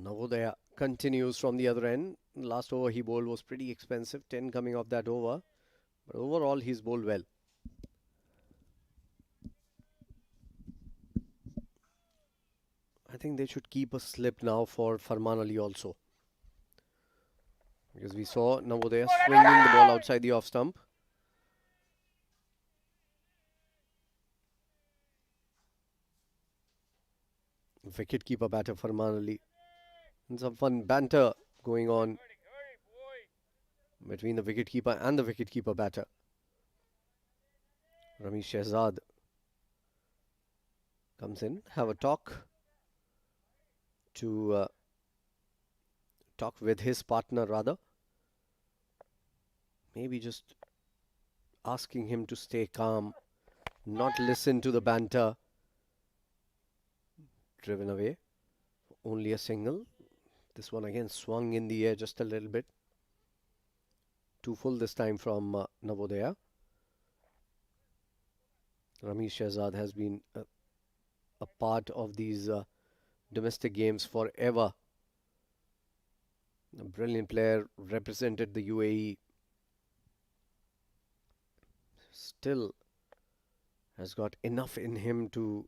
Navodaya continues from the other end. Last over he bowled was pretty expensive, 10 coming off that over. But overall he's bowled well. I think they should keep a slip now for Farman Ali also. Because we saw Navodaya swinging the ball outside the off stump. Wicket-keeper batter Farman Ali. And some fun banter going on between the wicket-keeper and the wicket-keeper batter. Ramesh Shehzad comes in, have a talk with his partner rather. Maybe just asking him to stay calm, not listen to the banter. Driven away, only a single. This one again swung in the air just a little bit. 2 full this time from Navodaya. Ramesh Shehzad has been a part of these domestic games forever. A brilliant player, represented the UAE. Still has got enough in him to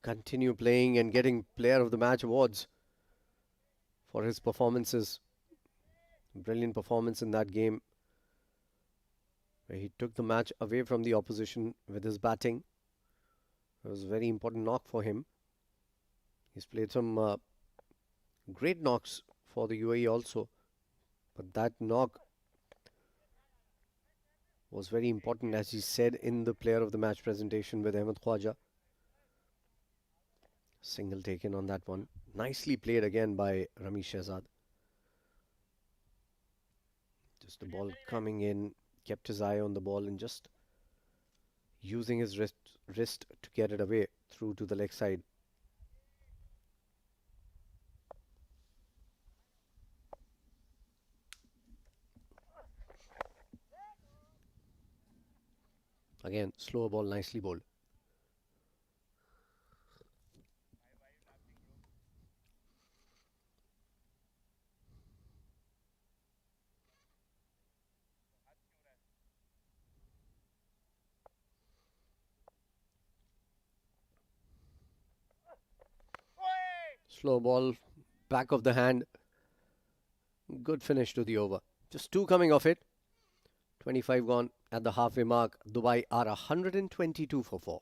continue playing and getting Player of the Match awards for his performances. Brilliant performance in that game, where he took the match away from the opposition with his batting. It was a very important knock for him. He's played some great knocks for the UAE also, but that knock was very important, as he said in the Player of the Match presentation with Ahmed Khwaja. Single taken on that one. Nicely played again by Ramesh Shehzad. Just the ball coming in, kept his eye on the ball and just using his wrist to get it away through to the leg side. Again, slower ball, nicely bowled. Slow ball, back of the hand. Good finish to the over. Just 2 coming off it. 25 gone at the halfway mark. Dubai are 122 for 4.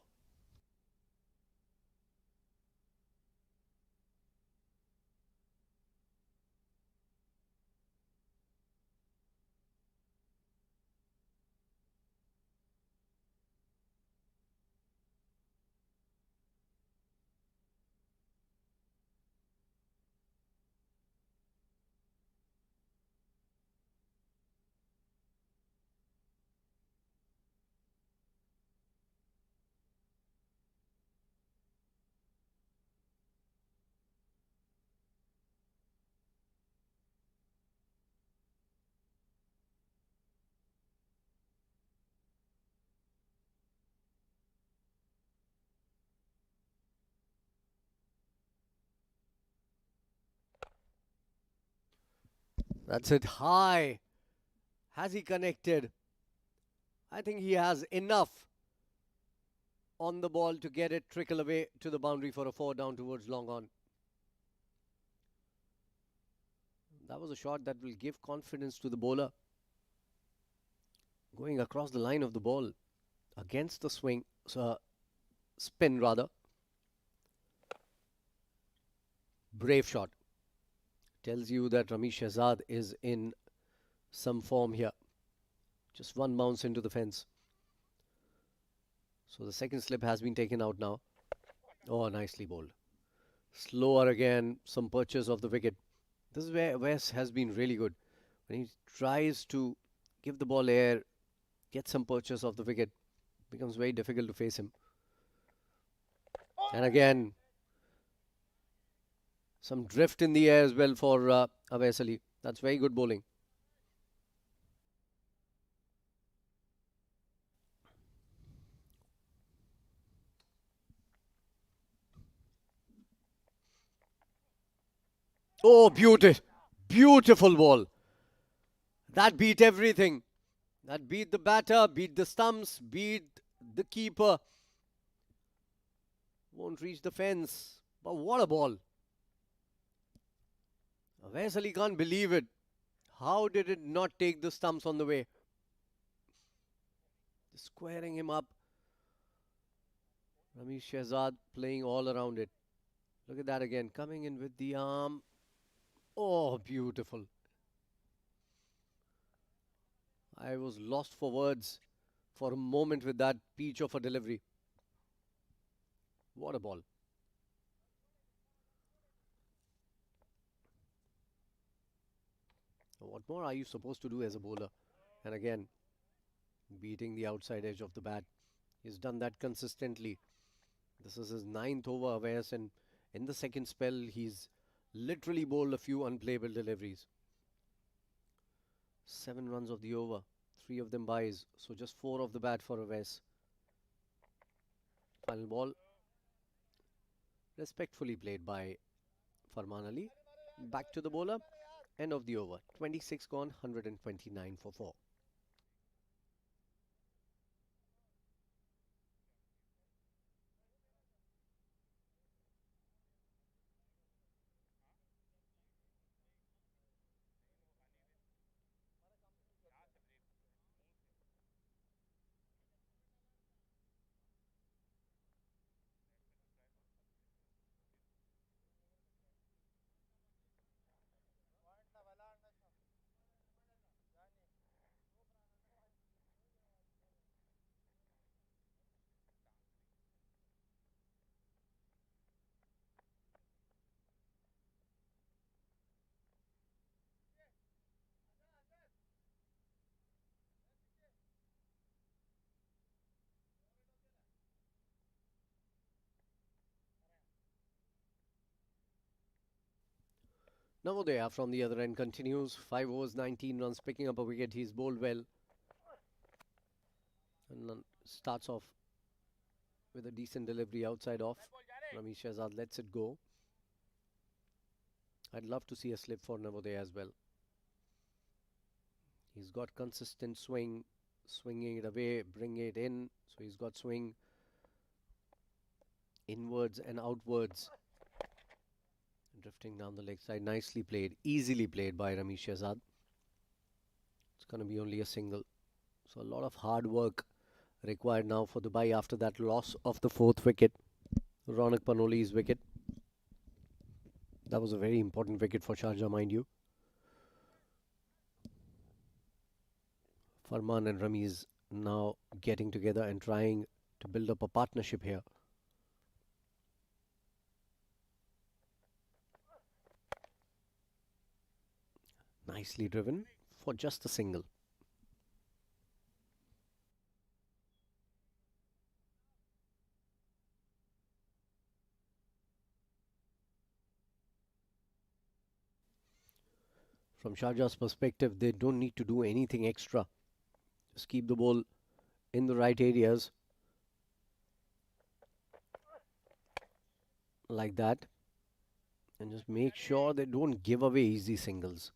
That's it, high. Has he connected? I think he has enough on the ball to get it trickle away to the boundary for a 4 down towards long on. That was a shot that will give confidence to the bowler. Going across the line of the ball against the spin rather. Brave shot. Tells you that Ramesh Shehzad is in some form here. Just 1 bounce into the fence. So the second slip has been taken out now. Oh, nicely bowled. Slower again, some purchase of the wicket. This is where Wes has been really good. When he tries to give the ball air, get some purchase of the wicket, it becomes very difficult to face him. And again, some drift in the air as well for Awais Ali. That's very good bowling. Oh, beautiful ball. That beat everything. That beat the batter, beat the stumps, beat the keeper. Won't reach the fence. But what a ball. Awais Ali can't believe it. How did it not take the stumps on the way? Just squaring him up. Ramesh Shehzad playing all around it. Look at that again. Coming in with the arm. Oh, beautiful. I was lost for words for a moment with that peach of a delivery. What a ball. What more are you supposed to do as a bowler? And again, beating the outside edge of the bat. He's done that consistently. This is his 9th over, Awais, and in the second spell, he's literally bowled a few unplayable deliveries. 7 runs of the over, 3 of them byes, so just 4 of the bat for Awais. Final ball, respectfully played by Farman Ali. Back to the bowler, end of the over, 26 gone, 129 for 4. Navodaya from the other end continues. 5 overs, 19 runs, picking up a wicket. He's bowled well. And starts off with a decent delivery outside off. Ramesh Shehzad lets it go. I'd love to see a slip for Navodaya as well. He's got consistent swing, swinging it away, bring it in. So he's got swing inwards and outwards. Drifting down the leg side. Nicely played, easily played by Ramesh Shehzad. It's going to be only a single. So a lot of hard work required now for Dubai after that loss of the 4th wicket. Ronak Panoli's wicket. That was a very important wicket for Sharjah, mind you. Farman and Ramiz now getting together and trying to build up a partnership here. Nicely driven for just a single. From Sharjah's perspective, they don't need to do anything extra. Just keep the ball in the right areas. Like that. And just make sure they don't give away easy singles.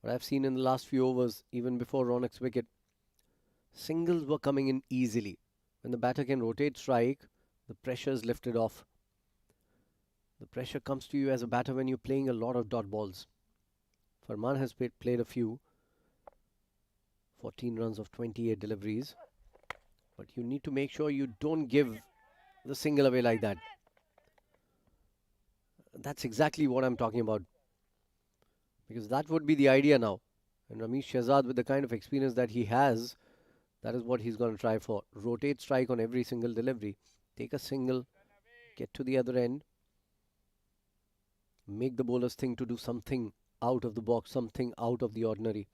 What I've seen in the last few overs, even before Ronak's wicket, singles were coming in easily. When the batter can rotate strike, the pressure is lifted off. The pressure comes to you as a batter when you're playing a lot of dot balls. Farman has played a few. 14 runs of 28 deliveries. But you need to make sure you don't give the single away like that. That's exactly what I'm talking about. Because that would be the idea now. And Ramesh Shehzad, with the kind of experience that he has, that is what he's going to try for. Rotate strike on every single delivery. Take a single, get to the other end. Make the bowlers think to do something out of the box, something out of the ordinary.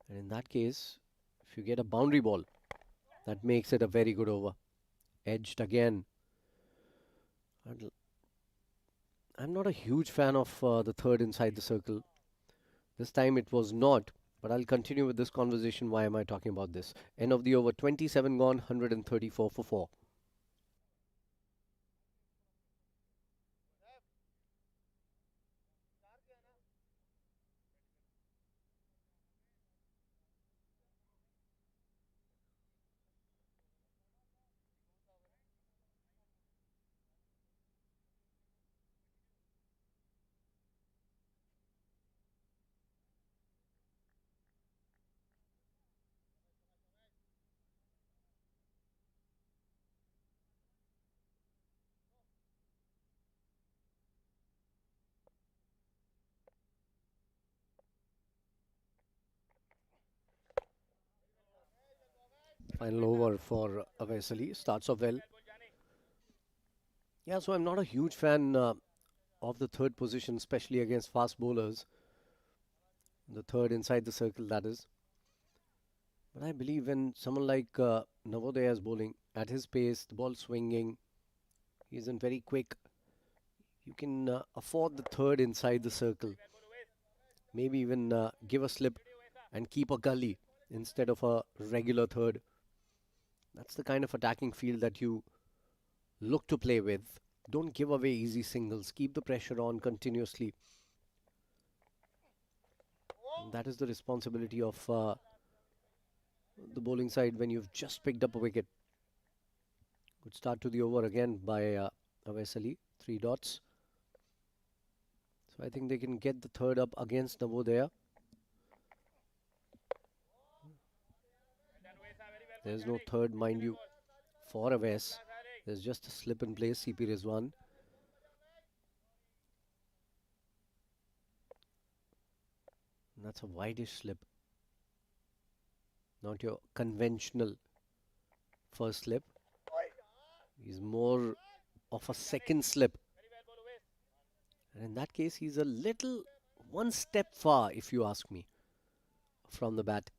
And in that case, if you get a boundary ball, that makes it a very good over. Edged again. I'm not a huge fan of the third inside the circle. This time it was not, but I'll continue with this conversation. Why am I talking about this? End of the over, 27 gone, 134 for 4. Final over for Awais Ali. Starts off well. Yeah, so I'm not a huge fan of the third position, especially against fast bowlers. The third inside the circle, that is. But I believe when someone like Navodaya is bowling, at his pace, the ball swinging, he isn't very quick. You can afford the third inside the circle. Maybe even give a slip and keep a gully instead of a regular third. That's the kind of attacking field that you look to play with. Don't give away easy singles. Keep the pressure on continuously. And that is the responsibility of the bowling side when you've just picked up a wicket. Good start to the over again by Awais Ali. 3 dots. So I think they can get the third up against Navodaya. There's no third, mind you, for Awais. There's just a slip in place, CP Rizwan. And that's a wideish slip. Not your conventional first slip. He's more of a second slip. And in that case, he's a little one step far, if you ask me, from the bat.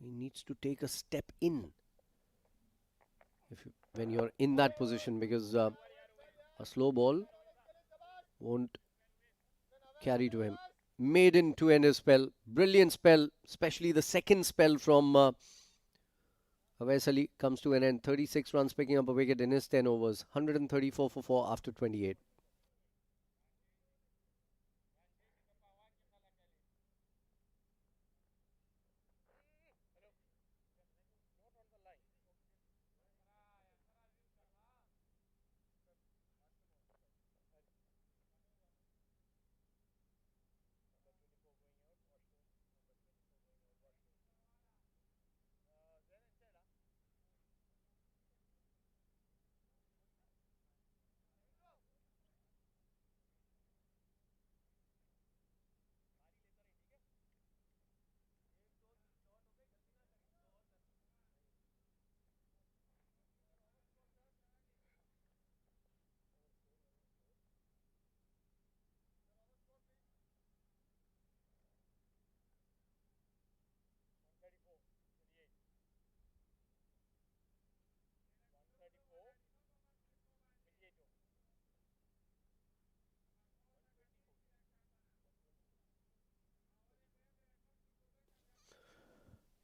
He needs to take a step in when you're in that position, because A slow ball won't carry to him. Maiden to end his spell. Brilliant spell, especially the second spell from Awais Ali comes to an end. 36 runs, picking up a wicket in his 10 overs. 134 for 4 after 28.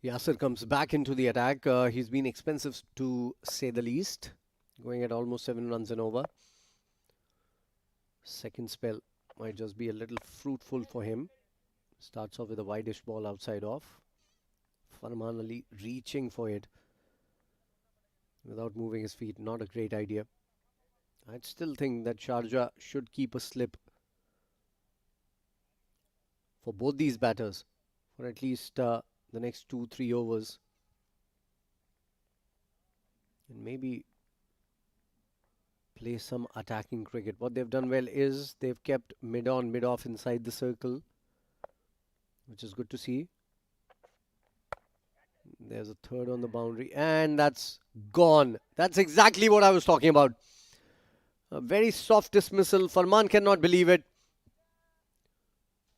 Yasser comes back into the attack. He's been expensive to say the least, going at almost 7 runs and over. Second spell might just be a little fruitful for him. Starts off with a wideish ball outside off. Farman Ali reaching for it without moving his feet. Not a great idea. I'd still think that Sharjah should keep a slip for both these batters for at least the next 2-3 overs. And maybe play some attacking cricket. What they've done well is they've kept mid-on, mid-off inside the circle, which is good to see. There's a third on the boundary, and that's gone. That's exactly what I was talking about. A very soft dismissal. Farman cannot believe it.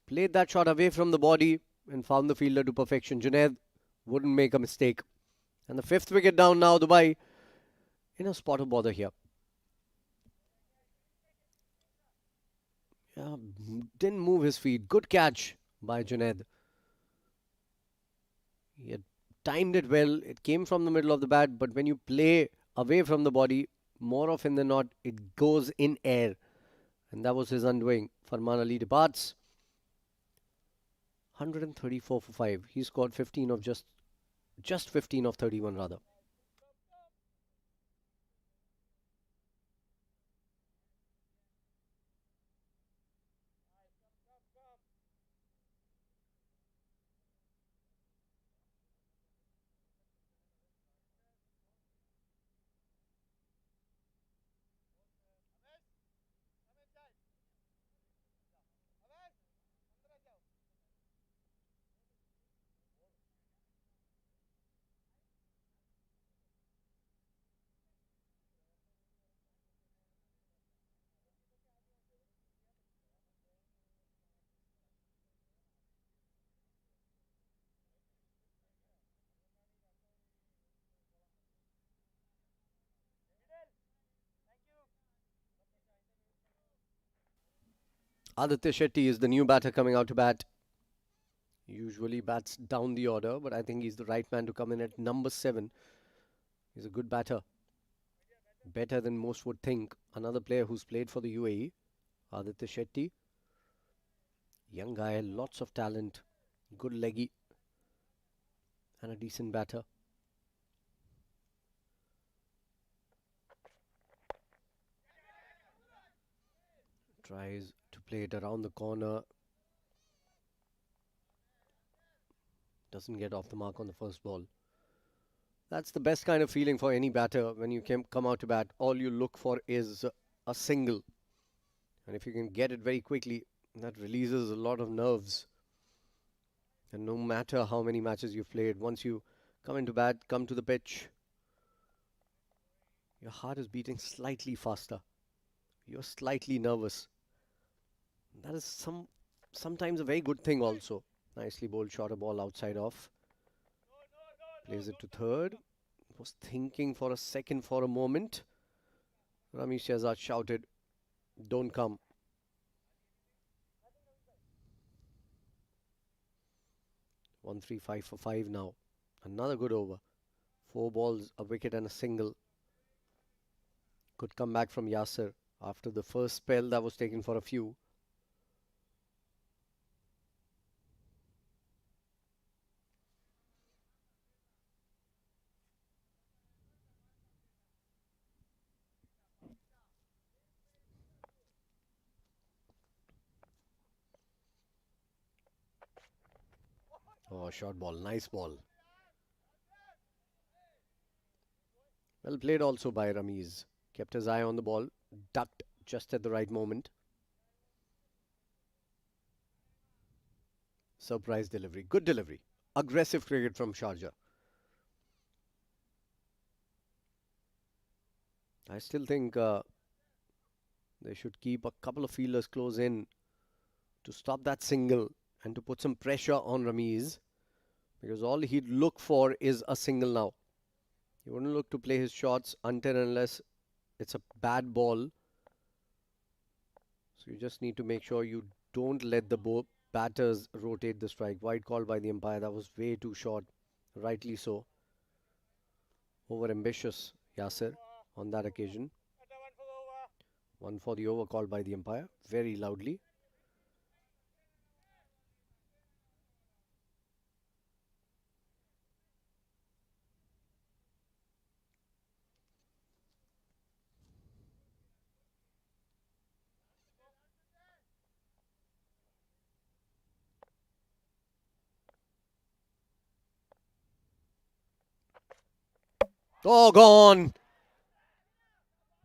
Played that shot away from the body and found the fielder to perfection. Junaid wouldn't make a mistake. And the 5th wicket down now. Dubai in a spot of bother here. Yeah, didn't move his feet. Good catch by Junaid. He had timed it well. It came from the middle of the bat, but when you play away from the body, more often than not, it goes in air. And that was his undoing. Farman Ali departs. 134 for 5. He scored 15 of just 15 of 31 rather. Aditya Shetty is the new batter coming out to bat. Usually bats down the order, but I think he's the right man to come in at number 7. He's a good batter. Better than most would think. Another player who's played for the UAE, Aditya Shetty. Young guy, lots of talent, good leggy, and a decent batter. Tries to play it around the corner. Doesn't get off the mark on the first ball. That's the best kind of feeling for any batter when you come out to bat. All you look for is a single. And if you can get it very quickly, that releases a lot of nerves. And no matter how many matches you've played, once you come into bat, come to the pitch, your heart is beating slightly faster. You're slightly nervous. That is sometimes a very good thing also. Nicely bowled, shot a ball outside off. Plays it to third. Was thinking for a second for a moment. Rami Shehzad shouted, don't come. One, three, 5 for 5 now. Another good over. 4 balls, a wicket and a single. Good comeback from Yasir after the first spell that was taken for a few. Oh, short ball, nice ball. Well played also by Ramiz. Kept his eye on the ball, ducked just at the right moment. Surprise delivery, good delivery. Aggressive cricket from Sharjah. I still think they should keep a couple of fielders close in to stop that single and to put some pressure on Ramiz, because all he'd look for is a single now. He wouldn't look to play his shots until and unless it's a bad ball. So you just need to make sure you don't let the batters rotate the strike. Wide call by the umpire. That was way too short. Rightly so. Over ambitious Yasir on that occasion. One for the over call by the umpire. Very loudly. Oh, gone.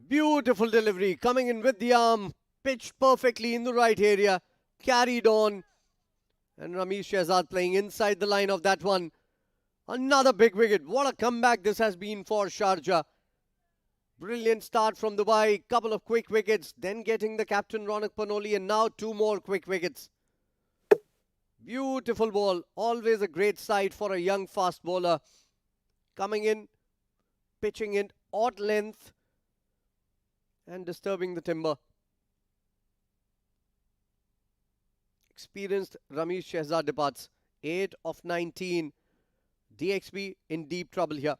Beautiful delivery. Coming in with the arm. Pitched perfectly in the right area. Carried on. And Ramesh Shehzad playing inside the line of that one. Another big wicket. What a comeback this has been for Sharjah. Brilliant start from Dubai. Couple of quick wickets. Then getting the captain Ronak Panoli. And now 2 more quick wickets. Beautiful ball. Always a great sight for a young fast bowler. Coming in. Pitching in odd length and disturbing the timber. Experienced Ramesh Shehzad departs. 8 of 19. DXB in deep trouble here.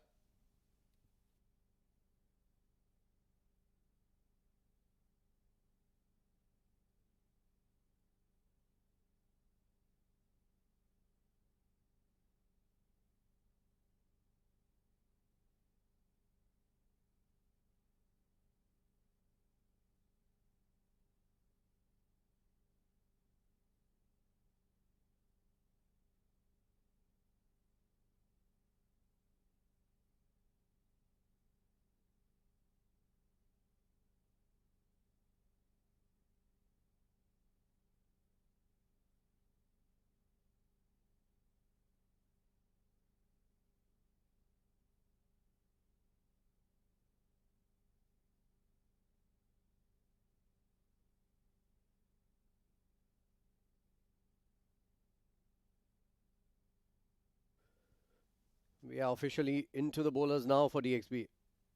We are officially into the bowlers now for DXB.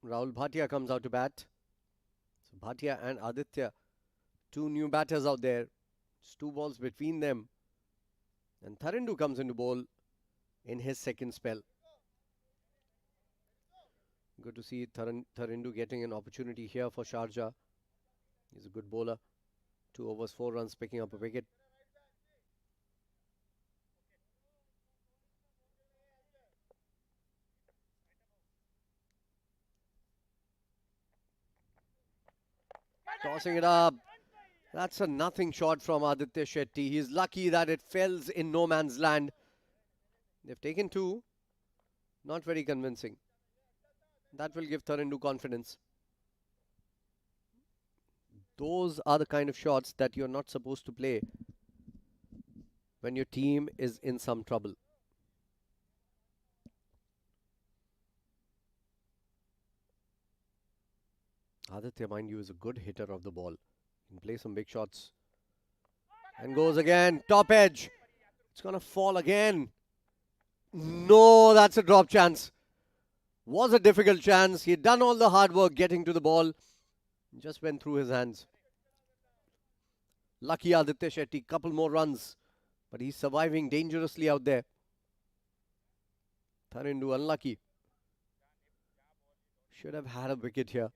Rahul Bhatia comes out to bat. So Bhatia and Aditya, 2 new batters out there. It's 2 balls between them. And Tharindu comes into bowl in his second spell. Good to see Tharindu getting an opportunity here for Sharjah. He's a good bowler. 2 overs, 4 runs, picking up a wicket. Tossing it up. That's a nothing shot from Aditya Shetty. He's lucky that it fells in no man's land. They've taken 2. Not very convincing. That will give Tharindu confidence. Those are the kind of shots that you're not supposed to play when your team is in some trouble. Aditya, mind you, is a good hitter of the ball. He can play some big shots. And goes again. Top edge. It's going to fall again. No, that's a drop chance. Was a difficult chance. He had done all the hard work getting to the ball. Just went through his hands. Lucky Aditya Shetty, couple more runs. But he's surviving dangerously out there. Tharindu unlucky. Should have had a wicket here.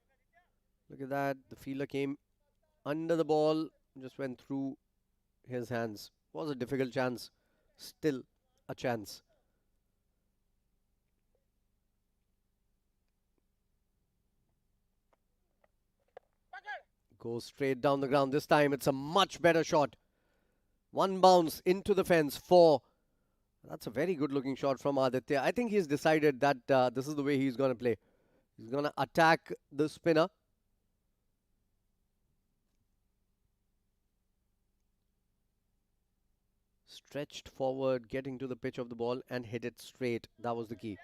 Look at that. The fielder came under the ball, just went through his hands. Was a difficult chance. Still a chance. Goes straight down the ground. This time it's a much better shot. One bounce into the fence. 4. That's a very good looking shot from Aditya. I think he's decided that this is the way he's going to play. He's going to attack the spinner. Stretched forward, getting to the pitch of the ball and hit it straight. That was the key.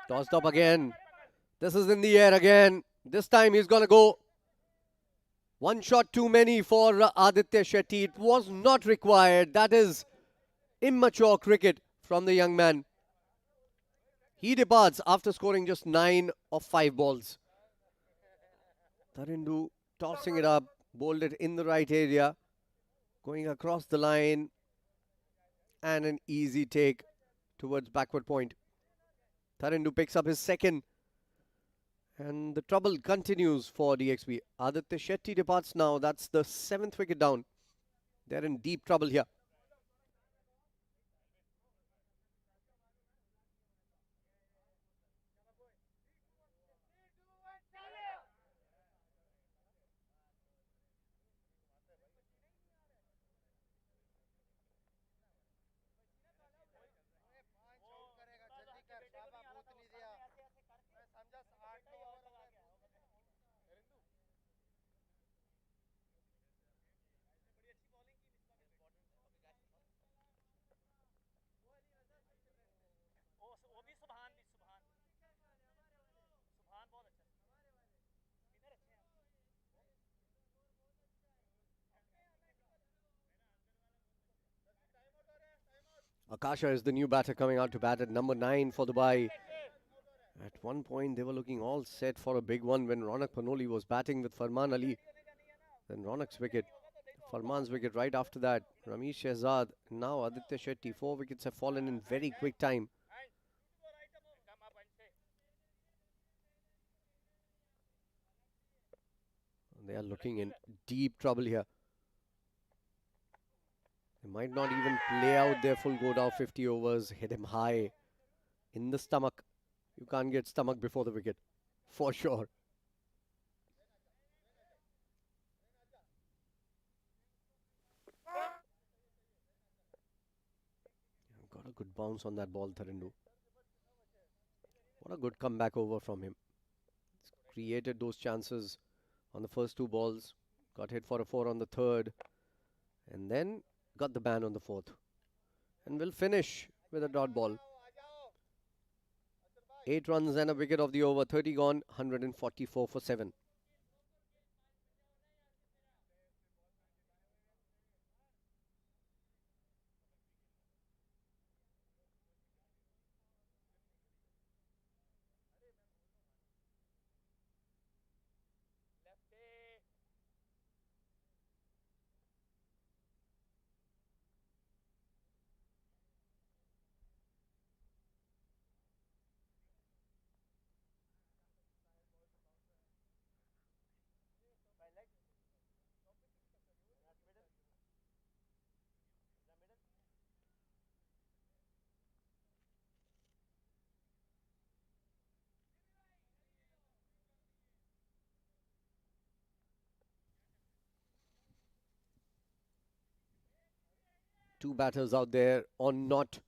Tossed up again. This is in the air again. This time he's going to go. One shot too many for Aditya Shetty. It was not required. That is immature cricket from the young man. He departs after scoring just 9 of 5 balls. Tharindu tossing it up, bowled it in the right area, going across the line, and an easy take towards backward point. Tharindu picks up his second, and the trouble continues for DXB. Aditya Shetty departs now. That's the 7th wicket down. They're in deep trouble here. Akasha is the new batter coming out to bat at number 9 for Dubai. At one point, they were looking all set for a big one when Ronak Panoli was batting with Farman Ali. Then Ronak's wicket, Farman's wicket right after that. Ramesh Shehzad, now Aditya Shetty. 4 wickets have fallen in very quick time. They are looking in deep trouble here. They might not even play out their full go down 50 overs. Hit him high in the stomach. You can't get stomach before the wicket, for sure. Got a good bounce on that ball, Tharindu. What a good comeback over from him. He's created those chances on the first 2 balls. Got hit for a 4 on the third. And then got the ban on the 4th. And will finish with a dot ball. 8 runs and a wicket of the over. 30 gone, 144 for 7. Two batters out there or not.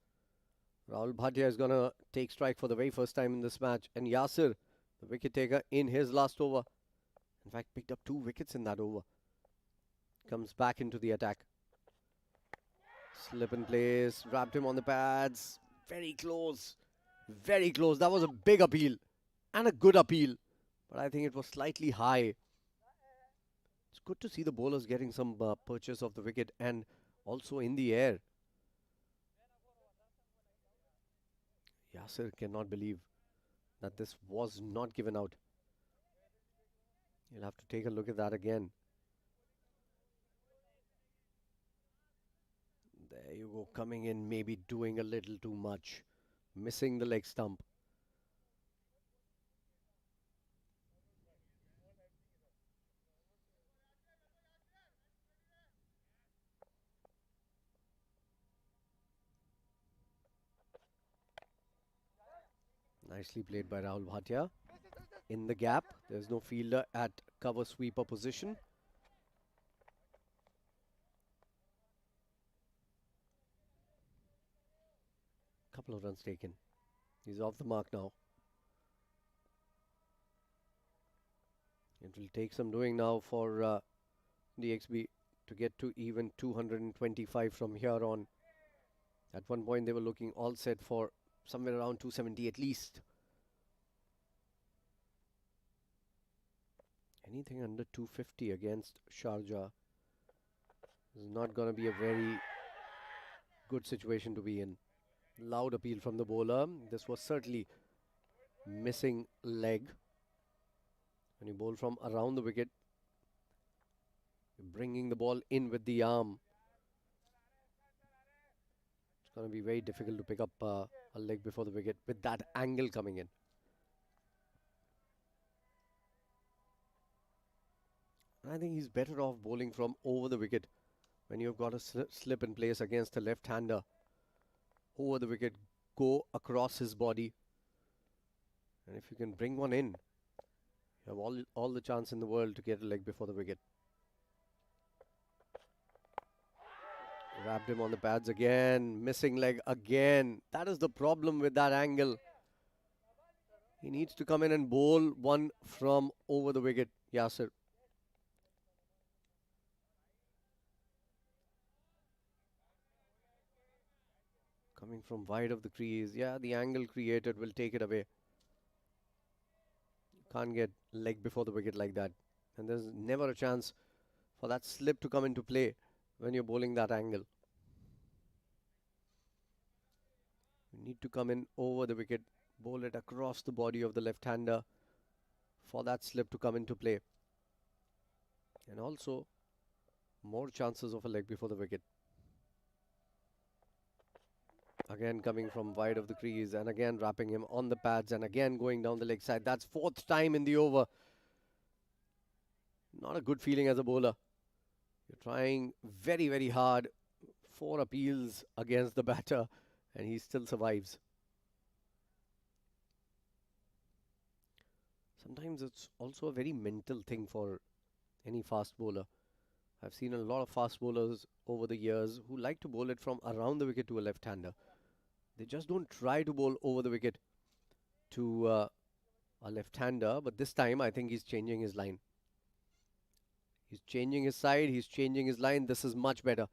Rahul Bhatia is going to take strike for the very first time in this match. And Yasir, the wicket taker in his last over. In fact, picked up 2 wickets in that over. Comes back into the attack. Slip in place, wrapped him on the pads. Very close. Very close. That was a big appeal. And a good appeal. But I think it was slightly high. It's good to see the bowlers getting some purchase of the wicket and also in the air. Yasir cannot believe that this was not given out. You'll have to take a look at that again. There you go, coming in, maybe doing a little too much. Missing the leg stump. Nicely played by Rahul Bhatia. In the gap, there's no fielder at cover sweeper position. Couple of runs taken. He's off the mark now. It will take some doing now for DXB to get to even 225 from here on. At one point they were looking all set for somewhere around 270 at least. Anything under 250 against Sharjah is not going to be a very good situation to be in. Loud appeal from the bowler. This was certainly missing leg. When you bowl from around the wicket, you're bringing the ball in with the arm. It's going to be very difficult to pick up a leg before the wicket with that angle coming in. I think he's better off bowling from over the wicket when you've got a slip in place against a left-hander. Over the wicket, go across his body. And if you can bring one in, you have all the chance in the world to get a leg before the wicket. Wrapped him on the pads again. Missing leg again. That is the problem with that angle. He needs to come in and bowl one from over the wicket, Yasir. Coming from wide of the crease. Yeah, the angle created will take it away. You can't get leg before the wicket like that. And there's never a chance for that slip to come into play when you're bowling that angle. You need to come in over the wicket, bowl it across the body of the left-hander for that slip to come into play. And also, more chances of a leg before the wicket. Again coming from wide of the crease and again wrapping him on the pads and again going down the leg side. That's fourth time in the over. Not a good feeling as a bowler. You're trying very, very hard. 4 appeals against the batter and he still survives. Sometimes it's also a very mental thing for any fast bowler. I've seen a lot of fast bowlers over the years who like to bowl it from around the wicket to a left-hander. They just don't try to bowl over the wicket to a left-hander. But this time, I think he's changing his line. He's changing his side. He's changing his line. This is much better.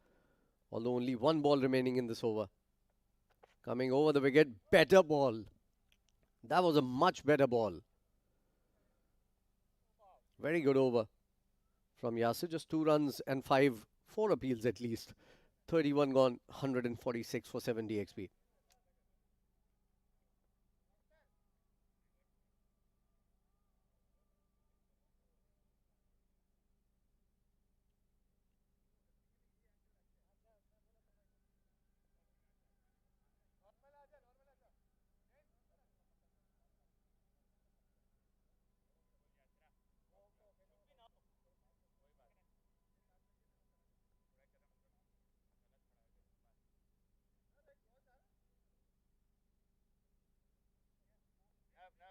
Although only 1 ball remaining in this over. Coming over the wicket. Better ball. That was a much better ball. Very good over from Yasir. Just 2 runs and 4 appeals at least. 31 gone. 146 for 7 DXB.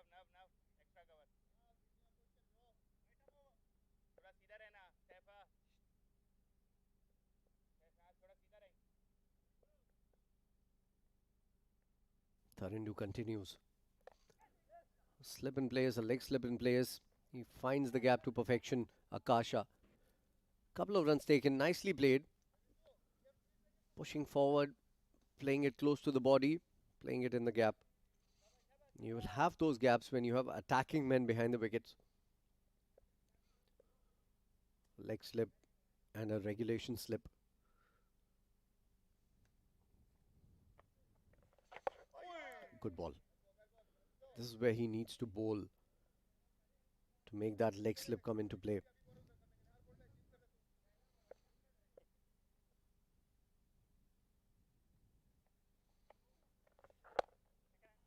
नव extra cover थोड़ा सीधा रहना सैफा थोड़ा सीधा रहे. Tarindu continues. Slip in place, a leg slip in place. He finds the gap to perfection. Akasha. Couple of runs taken, nicely played. Pushing forward, playing it close to the body, playing it in the gap. You will have those gaps when you have attacking men behind the wickets. leg slip and a regulation slip. Good ball. This is where he needs to bowl to make that leg slip come into play.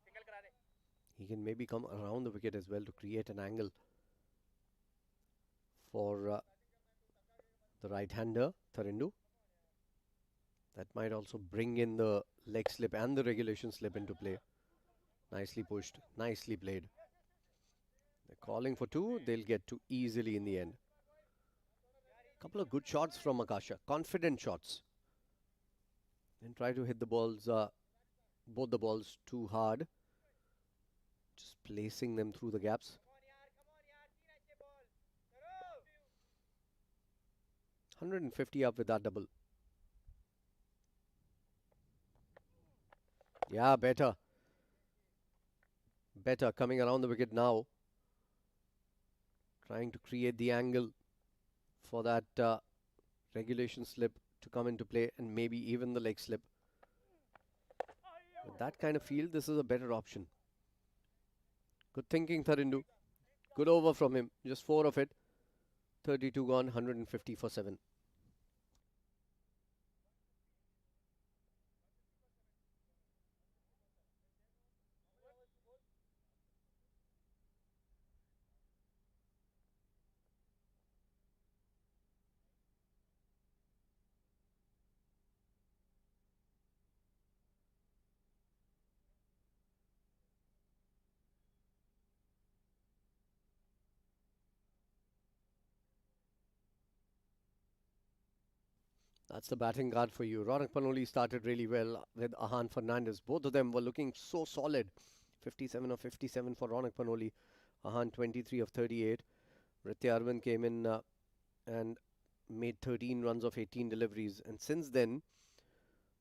Single करा दे He can maybe come around the wicket as well to create an angle for the right-hander, Tharindu. That might also bring in the leg slip and the regulation slip into play. Nicely pushed, nicely played. They're calling for two, they'll get two easily in the end. Couple of good shots from Akasha, confident shots. And try to hit the balls, both the balls too hard. Just placing them through the gaps. Come on यार 3 अच्छे ball करो 150 up with that double. Yeah, better. Better coming around the wicket now. Trying to create the angle for that regulation slip to come into play and maybe even the leg slip. With that kind of field, this is a better option. Good thinking, Tharindu. Good over from him. Just 4 of it. 32 gone, 150 for 7. That's the batting guard for you. Ronak Panoli started really well with Ahan Fernandez. Both of them were looking so solid. 57 of 57 for Ronak Panoli. Ahan 23 of 38. Ritya Arvind came in and made 13 runs of 18 deliveries. And since then,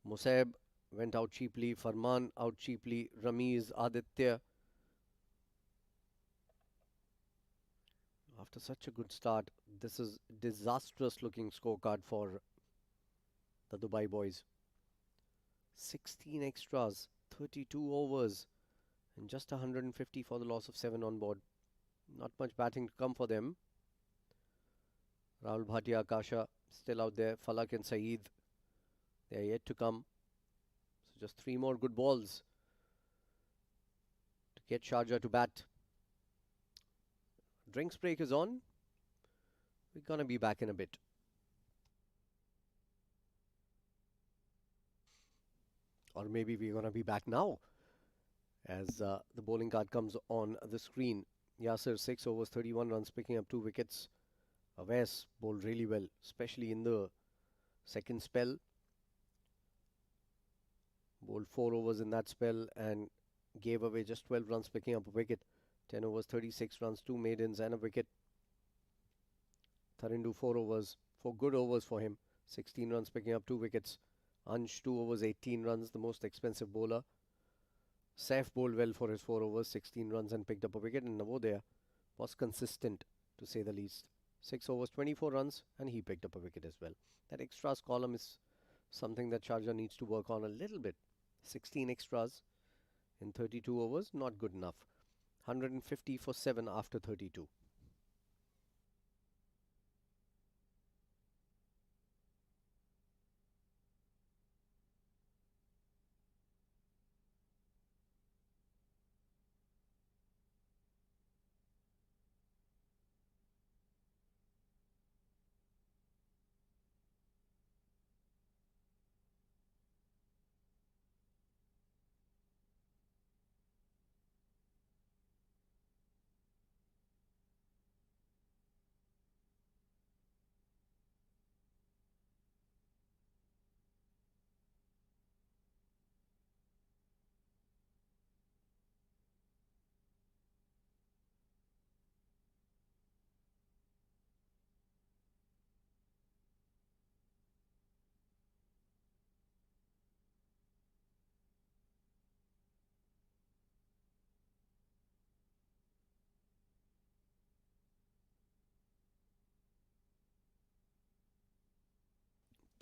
Musab went out cheaply. Farman out cheaply. Ramiz, Aditya. After such a good start, this is disastrous looking scorecard for the Dubai boys. 16 extras, 32 overs, and just 150 for the loss of 7 on board. Not much batting to come for them. Rahul Bhatia, Akasha still out there. Falak and Saeed, they are yet to come. So just 3 more good balls to get Sharjah to bat. Drinks break is on. We're going to be back in a bit. Or maybe we're going to be back now as the bowling card comes on the screen. Yasir, 6 overs, 31 runs, picking up 2 wickets. Awais bowled really well, especially in the second spell. Bowled 4 overs in that spell and gave away just 12 runs, picking up a wicket. 10 overs, 36 runs, 2 maidens and a wicket. Tharindu 4 overs, 4 good overs for him. 16 runs, picking up 2 wickets. Ansh 2 overs, 18 runs, the most expensive bowler. Saif bowled well for his 4 overs, 16 runs and picked up a wicket. And Navodaya was consistent, to say the least. 6 overs, 24 runs and he picked up a wicket as well. That extras column is something that Sharjah needs to work on a little bit. 16 extras in 32 overs, not good enough. 150 for 7 after 32.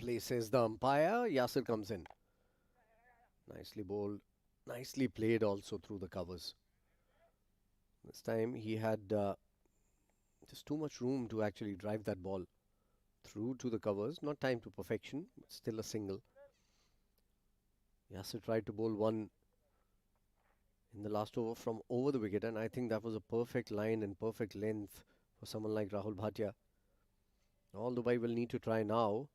play, says the umpire. Yasir comes in. Nicely bowled. Nicely played also through the covers. This time he had just too much room to actually drive that ball through to the covers. Not time to perfection, but still a single. Yasir tried to bowl one in the last over from over the wicket, and I think that was a perfect line and perfect length for someone like Rahul Bhatia. All Dubai will need to try now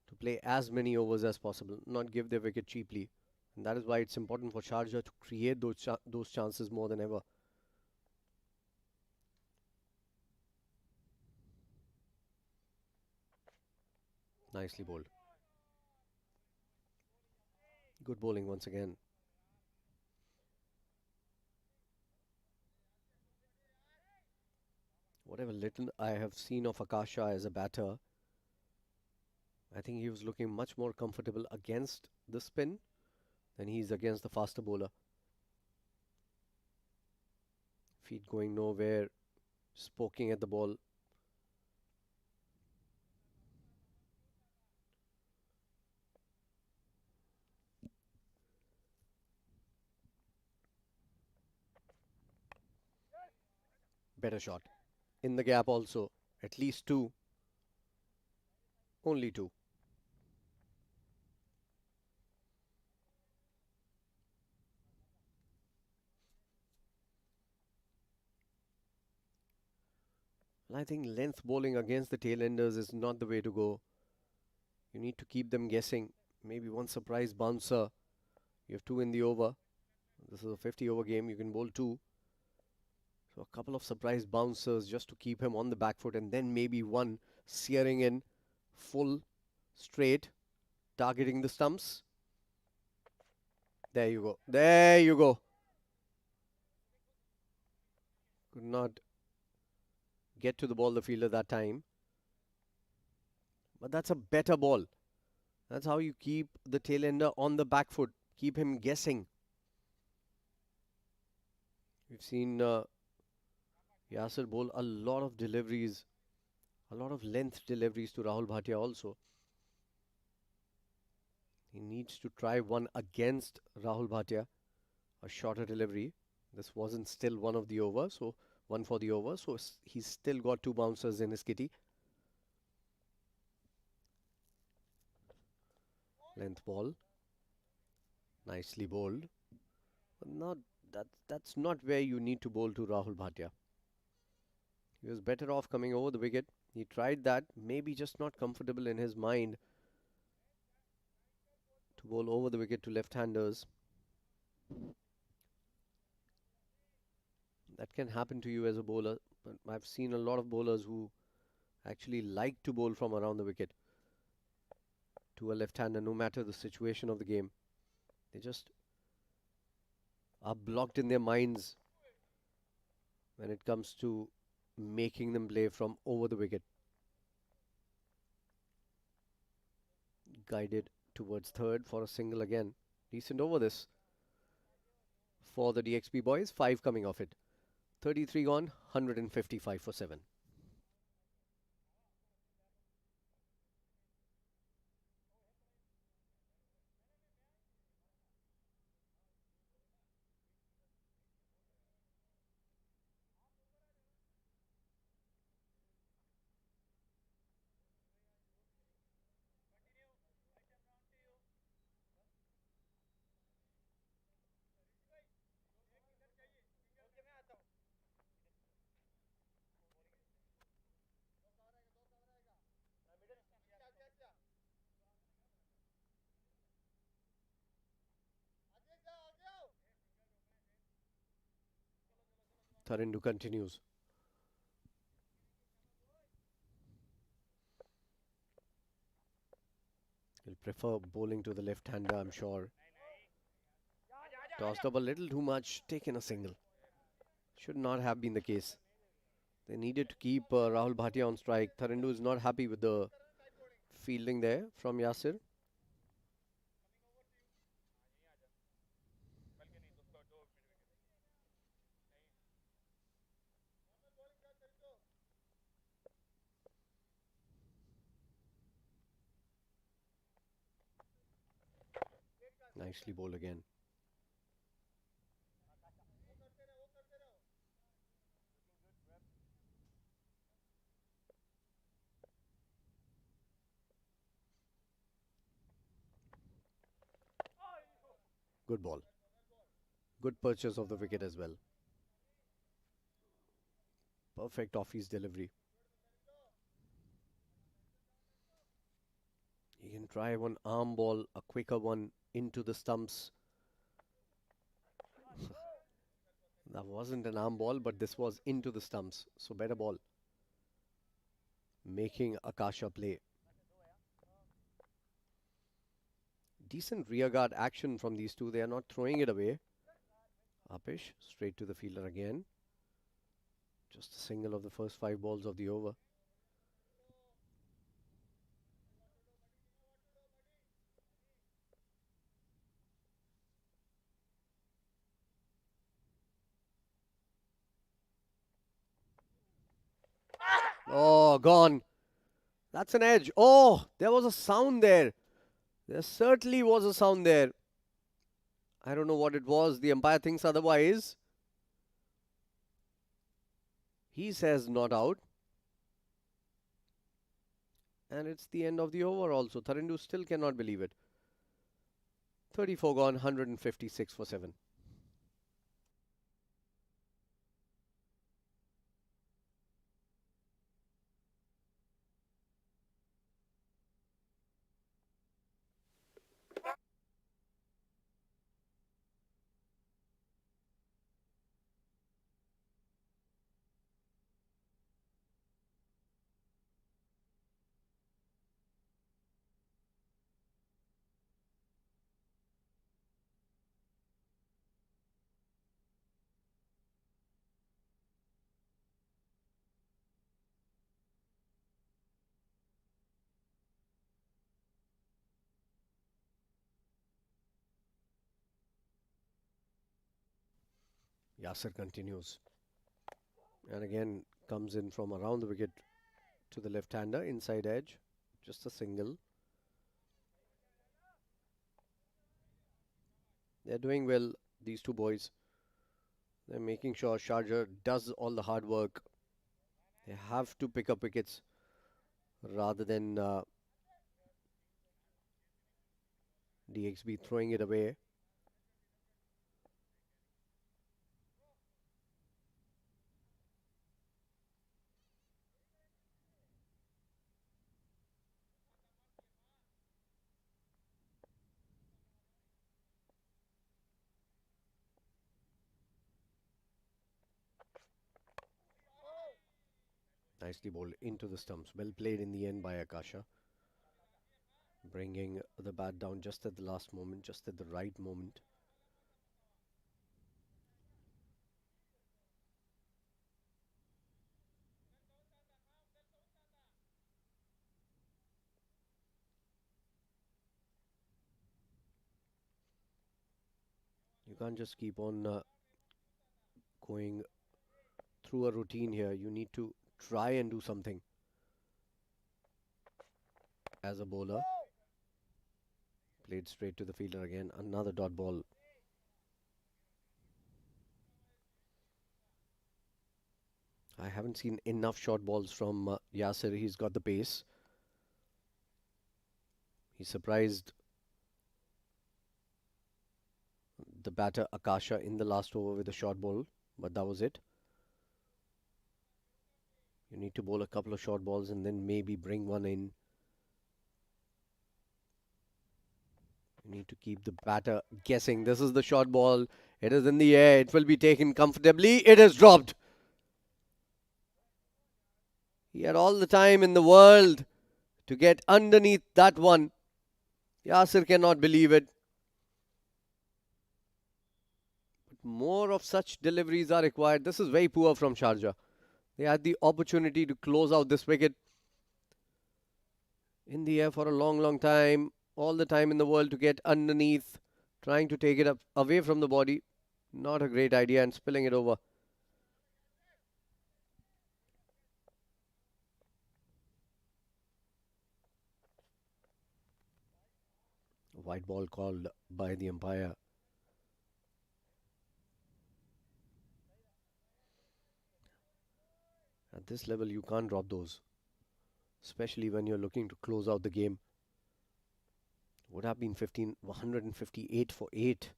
to play as many overs as possible, not give their wicket cheaply. And that is why it's important for Sharjah to create those chances more than ever. Nicely bowled. Good bowling once again. Whatever little I have seen of Akasha as a batter, I think he was looking much more comfortable against the spin than he is against the faster bowler. Feet going nowhere, just poking at the ball. Better shot. In the gap also. At least two. Only two. Well, I think length bowling against the tail-enders is not the way to go. You need to keep them guessing. Maybe one surprise bouncer. You have two in the over. This is a 50-over game. You can bowl two. So a couple of surprise bouncers just to keep him on the back foot, and then maybe one searing in full straight, targeting the stumps. There you go. There you go. Could not get to the ball, the fielder, that time. But that's a better ball. That's how you keep the tail-ender on the back foot. Keep him guessing. We've seen Yasir bowl a lot of deliveries, a lot of length deliveries to Rahul Bhatia also. He needs to try one against Rahul Bhatia, a shorter delivery. This wasn't still one of the over, so one for the over. So he's still got two bouncers in his kitty. Length ball. Nicely bowled. But not that's not where you need to bowl to Rahul Bhatia. He was better off coming over the wicket. He tried that, maybe just not comfortable in his mind to bowl over the wicket to left-handers. That can happen to you as a bowler, but I've seen a lot of bowlers who actually like to bowl from around the wicket to a left-hander, no matter the situation of the game. They just are blocked in their minds when it comes to making them play from over the wicket. Guided towards third for a single again. Decent over this for the DXP boys. 5 coming off it. 33 gone, 155 for 7. Okay मैं आता हूँ middle क्या क्या क्या आगे जाओ आगे आओ Tharindu continues. He'll prefer bowling to the left-hander, I'm sure. Tossed up a little too much, taken a single. Should not have been the case. They needed to keep Rahul Bhatia on strike. Tharindu is not happy with the fielding there from Yasir. Nicely bowled again. Good ball. Good purchase of the wicket as well. Perfect off his delivery. He can try one arm ball, a quicker one into the stumps. That wasn't an arm ball, but this was into the stumps. So better ball. Making Akasha play. Decent rearguard action from these two. They are not throwing it away. Apish straight to the fielder again. Just a single of the first 5 balls of the over. Oh, gone. That's an edge. Oh, there was a sound there. There certainly was a sound there. I don't know what it was. The umpire thinks otherwise. He says not out. And it's the end of the over also. Tharindu still cannot believe it. 34 gone, 156 for 7. Yasir continues. And again comes in from around the wicket to the left-hander, inside edge. Just a single. They're doing well, these two boys. They're making sure Sharjah does all the hard work. They have to pick up wickets rather than DXB throwing it away. Nicely bowled into the stumps. Well played in the end by Akasha. Bringing the bat down just at the last moment, just at the right moment. You can't just keep on going through a routine here. You need to try and do something as a bowler. Played straight to the fielder again. Another dot ball. I haven't seen enough short balls from Yasir. He's got the pace. He surprised the batter Akasha in the last over with a short ball, but that was it. You need to bowl a couple of short balls and then maybe bring one in. You need to keep the batter guessing. This is the short ball. It is in the air. It will be taken comfortably. It is dropped. He had all the time in the world to get underneath that one. Yasir cannot believe it. But more of such deliveries are required. This is very poor from Sharjah. They had the opportunity to close out this wicket. In the air for a long, long time. All the time in the world to get underneath. Trying to take it up away from the body. Not a great idea, and spilling it over. white ball called by the umpire. At this level, you can't drop those, especially when you're looking to close out the game. Would have been 158 for 8.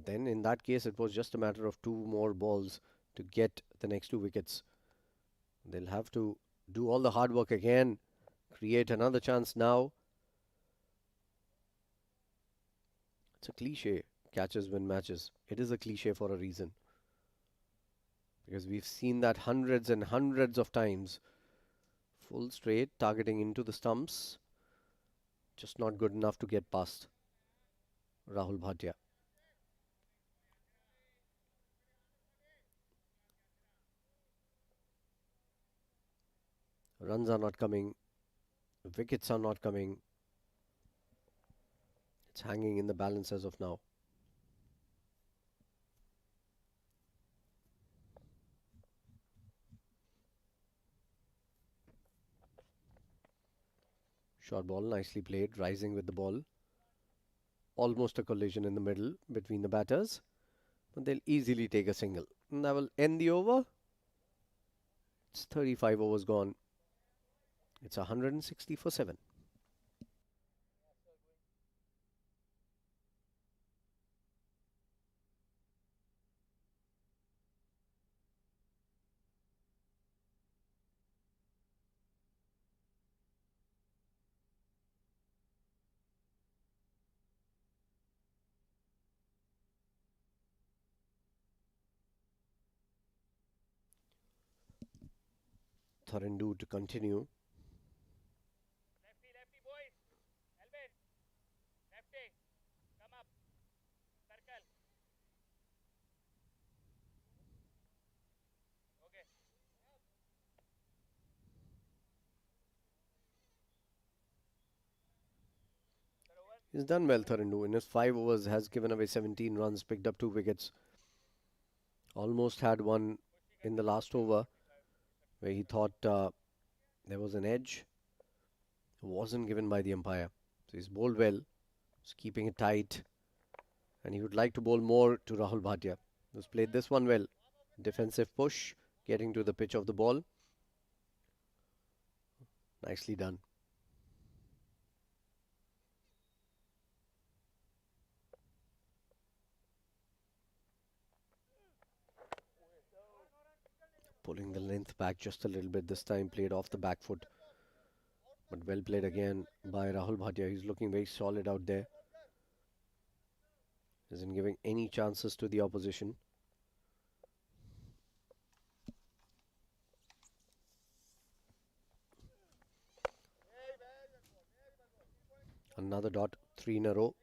Then in that case, it was just a matter of 2 more balls to get the next 2 wickets. They'll have to do all the hard work again, create another chance now. It's a cliche, catches win matches. It is a cliche for a reason. Because we've seen that hundreds and hundreds of times. Full straight, targeting into the stumps. Just not good enough to get past Rahul Bhatia. Runs are not coming. Wickets are not coming. It's hanging in the balance as of now. Short ball, nicely played, rising with the ball. Almost a collision in the middle between the batters. But they'll easily take a single. And that will end the over. It's 35 overs gone. It's 160 for 7. Tharindu to continue. Lefty, lefty, boys. Elvin. Lefty. Come up. Circle. Okay. He's done well, Tharindu. In his 5 overs, has given away 17 runs, picked up 2 wickets. Almost had one in the last over where he thought there was an edge. It wasn't given by the umpire. So he's bowled well. He's keeping it tight. And he would like to bowl more to Rahul Bhatia, who's played this one well. Defensive push, getting to the pitch of the ball. Nicely done. Pulling the length back just a little bit this time, played off the back foot. But well played again by Rahul Bhatia. He's looking very solid out there. Isn't giving any chances to the opposition. Another dot, 3 in a row.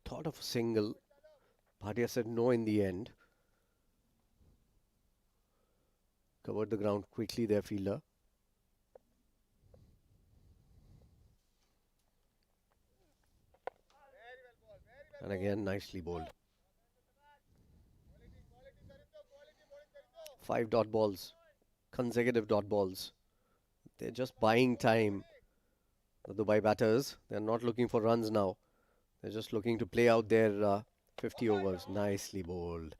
Thought of a single. Bhatia said no in the end. Covered the ground quickly there, fielder. And again, nicely bowled. 5 dot balls. Consecutive dot balls. They're just buying time. The Dubai batters, they're not looking for runs now. They're just looking to play out their 50 overs. Nicely bowled.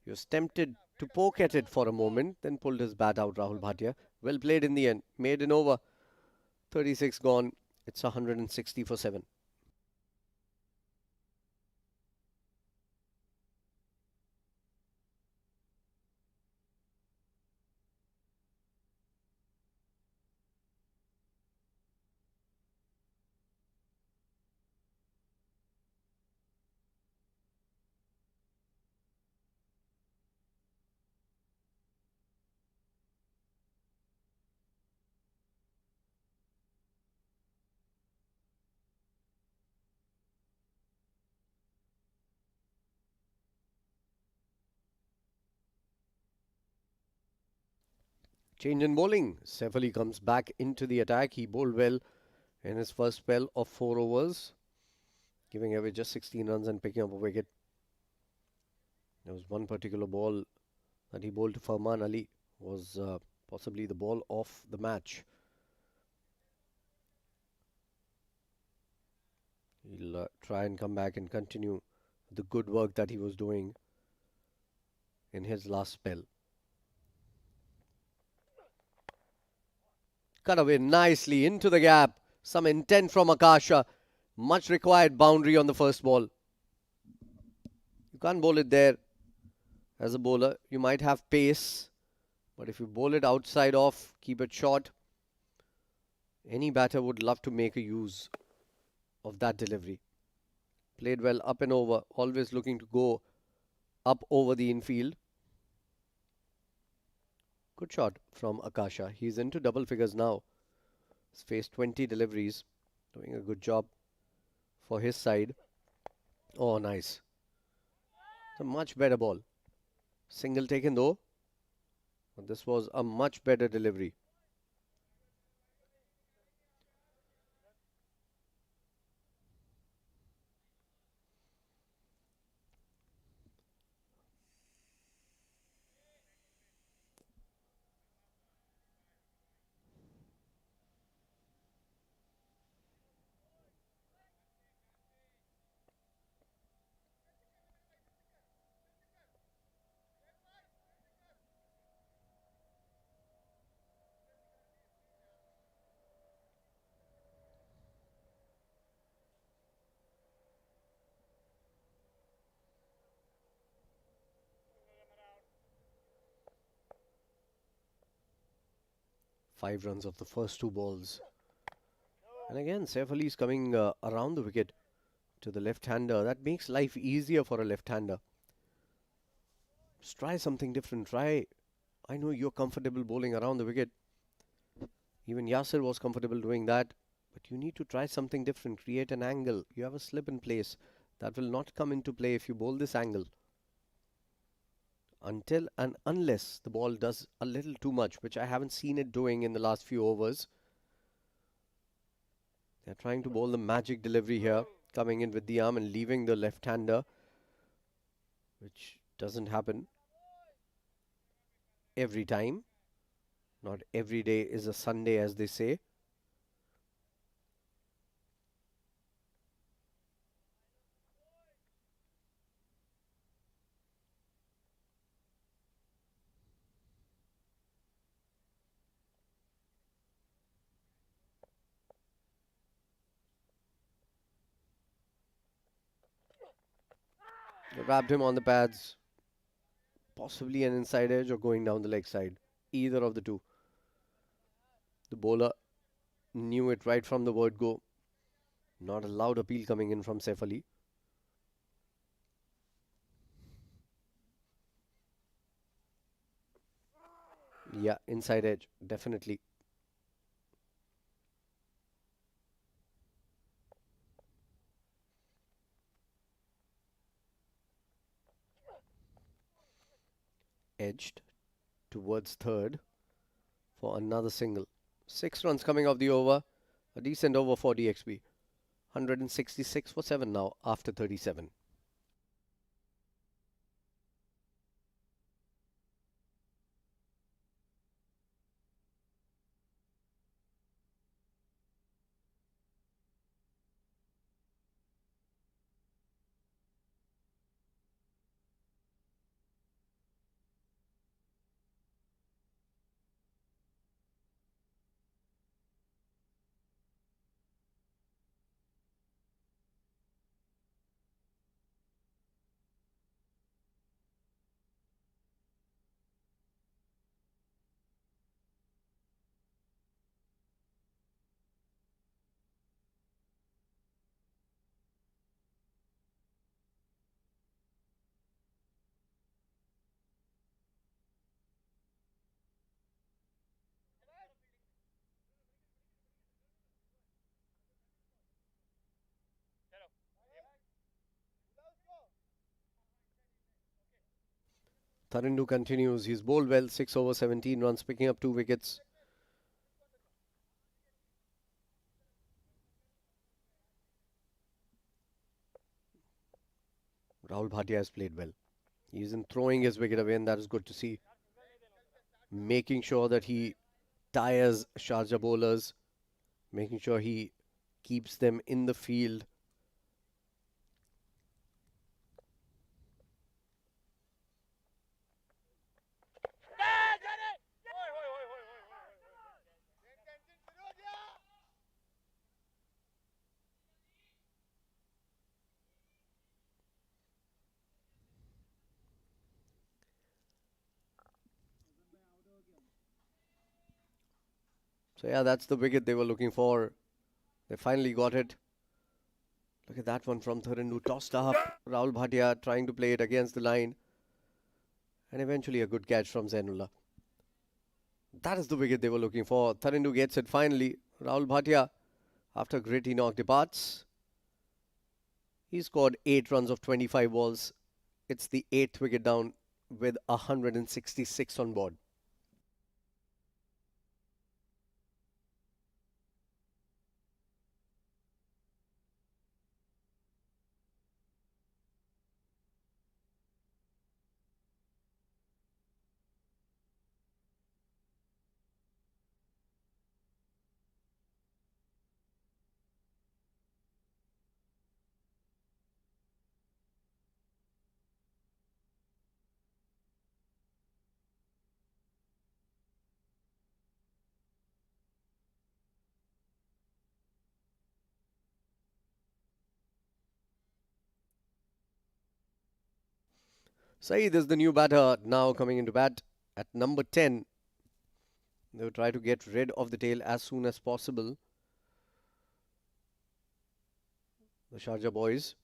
He was tempted to poke at it for a moment, then pulled his bat out, Rahul Bhatia. Well played in the end. Made an over. 36 gone. It's 160 for 7. Change in bowling. Sefali comes back into the attack. He bowled well in his first spell of 4 overs, giving away just 16 runs and picking up a wicket. There was one particular ball that he bowled to Farman Ali, was possibly the ball of the match. He'll try and come back and continue the good work that he was doing in his last spell. Cut away nicely into the gap. Some intent from Akasha. Much required boundary on the first ball. You can't bowl it there as a bowler. You might have pace, but if you bowl it outside off, keep it short, any batter would love to make a use of that delivery. Played well up and over, always looking to go up over the infield. Good shot from Akasha. He's into double figures now. He's faced 20 deliveries. Doing a good job for his side. Oh, nice. It's a much better ball. Single taken though. But this was a much better delivery. Five runs of the first two balls. And again, Saif Ali is coming around the wicket to the left-hander. That makes life easier for a left-hander. Just try something different. I know you're comfortable bowling around the wicket. Even Yasir was comfortable doing that. But you need to try something different. Create an angle. You have a slip in place. That will not come into play if you bowl this angle. Until and unless the ball does a little too much, which I haven't seen it doing in the last few overs. They're trying to bowl the magic delivery here, coming in with the arm and leaving the left-hander, which doesn't happen every time. Not every day is a Sunday, as they say. They wrapped him on the pads. Possibly an inside edge or going down the leg side. Either of the two. The bowler knew it right from the word go. Not a loud appeal coming in from Saif Ali. Yeah, inside edge, definitely. Edged towards third for another single. 6 runs coming off the over. A decent over for DXB. 166 for 7 now after 37. Tarindu continues. He's bowled well, 6 over 17 runs, picking up 2 wickets. Rahul Bhatia has played well. He isn't throwing his wicket away, and that is good to see. Making sure that he tires Sharjah bowlers, making sure he keeps them in the field. So yeah, that's the wicket they were looking for. They finally got it. Look at that one from Tharindu, tossed up. Rahul Bhatia trying to play it against the line. And eventually a good catch from Zainullah. That is the wicket they were looking for. Tharindu gets it finally. Rahul Bhatia, after a gritty knock, departs. He scored 8 runs of 25 balls. It's the 8th wicket down with 166 on board. Saeed is the new batter now coming into bat at number 10. They'll try to get rid of the tail as soon as possible. The Sharjah boys.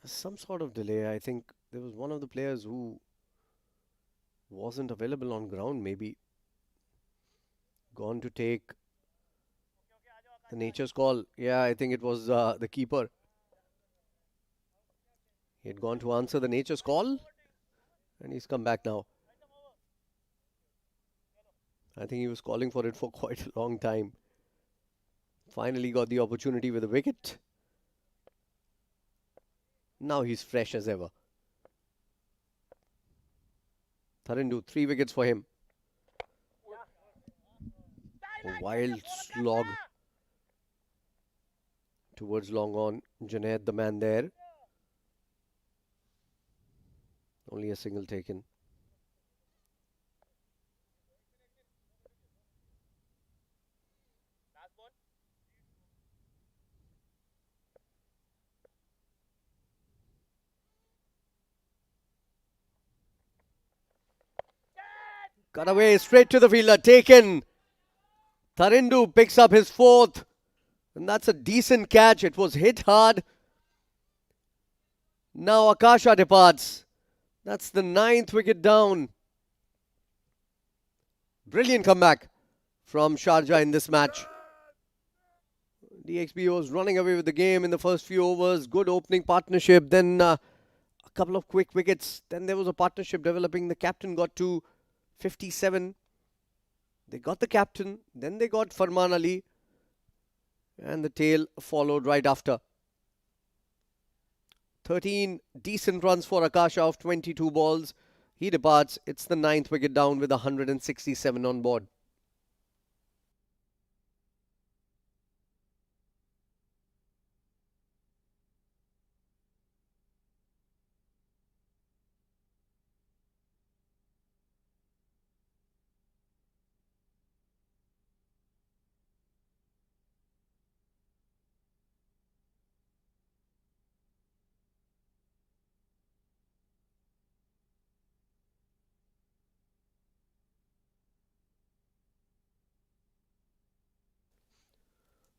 There's some sort of delay. I think there was one of the players who wasn't available on ground, maybe gone to take the nature's call. Yeah, I think it was the keeper. He had gone to answer the nature's call and he's come back now. I think he was calling for it for quite a long time. Finally got the opportunity with a wicket. Now he's fresh as ever. Tharindu, 3 wickets for him. A wild slog towards long on. Junaid, the man there. Only a single taken. Cut away straight to the fielder. Taken. Tharindu picks up his 4th. And that's a decent catch. It was hit hard. Now Akasha departs. That's the 9th wicket down. Brilliant comeback from Sharjah in this match. DXB was running away with the game in the first few overs. Good opening partnership. Then a couple of quick wickets. Then there was a partnership developing. The captain got to 57. They got the captain. Then they got Farman Ali. And the tail followed right after. 13 decent runs for Akasha of 22 balls. He departs. It's the 9th wicket down with 167 on board.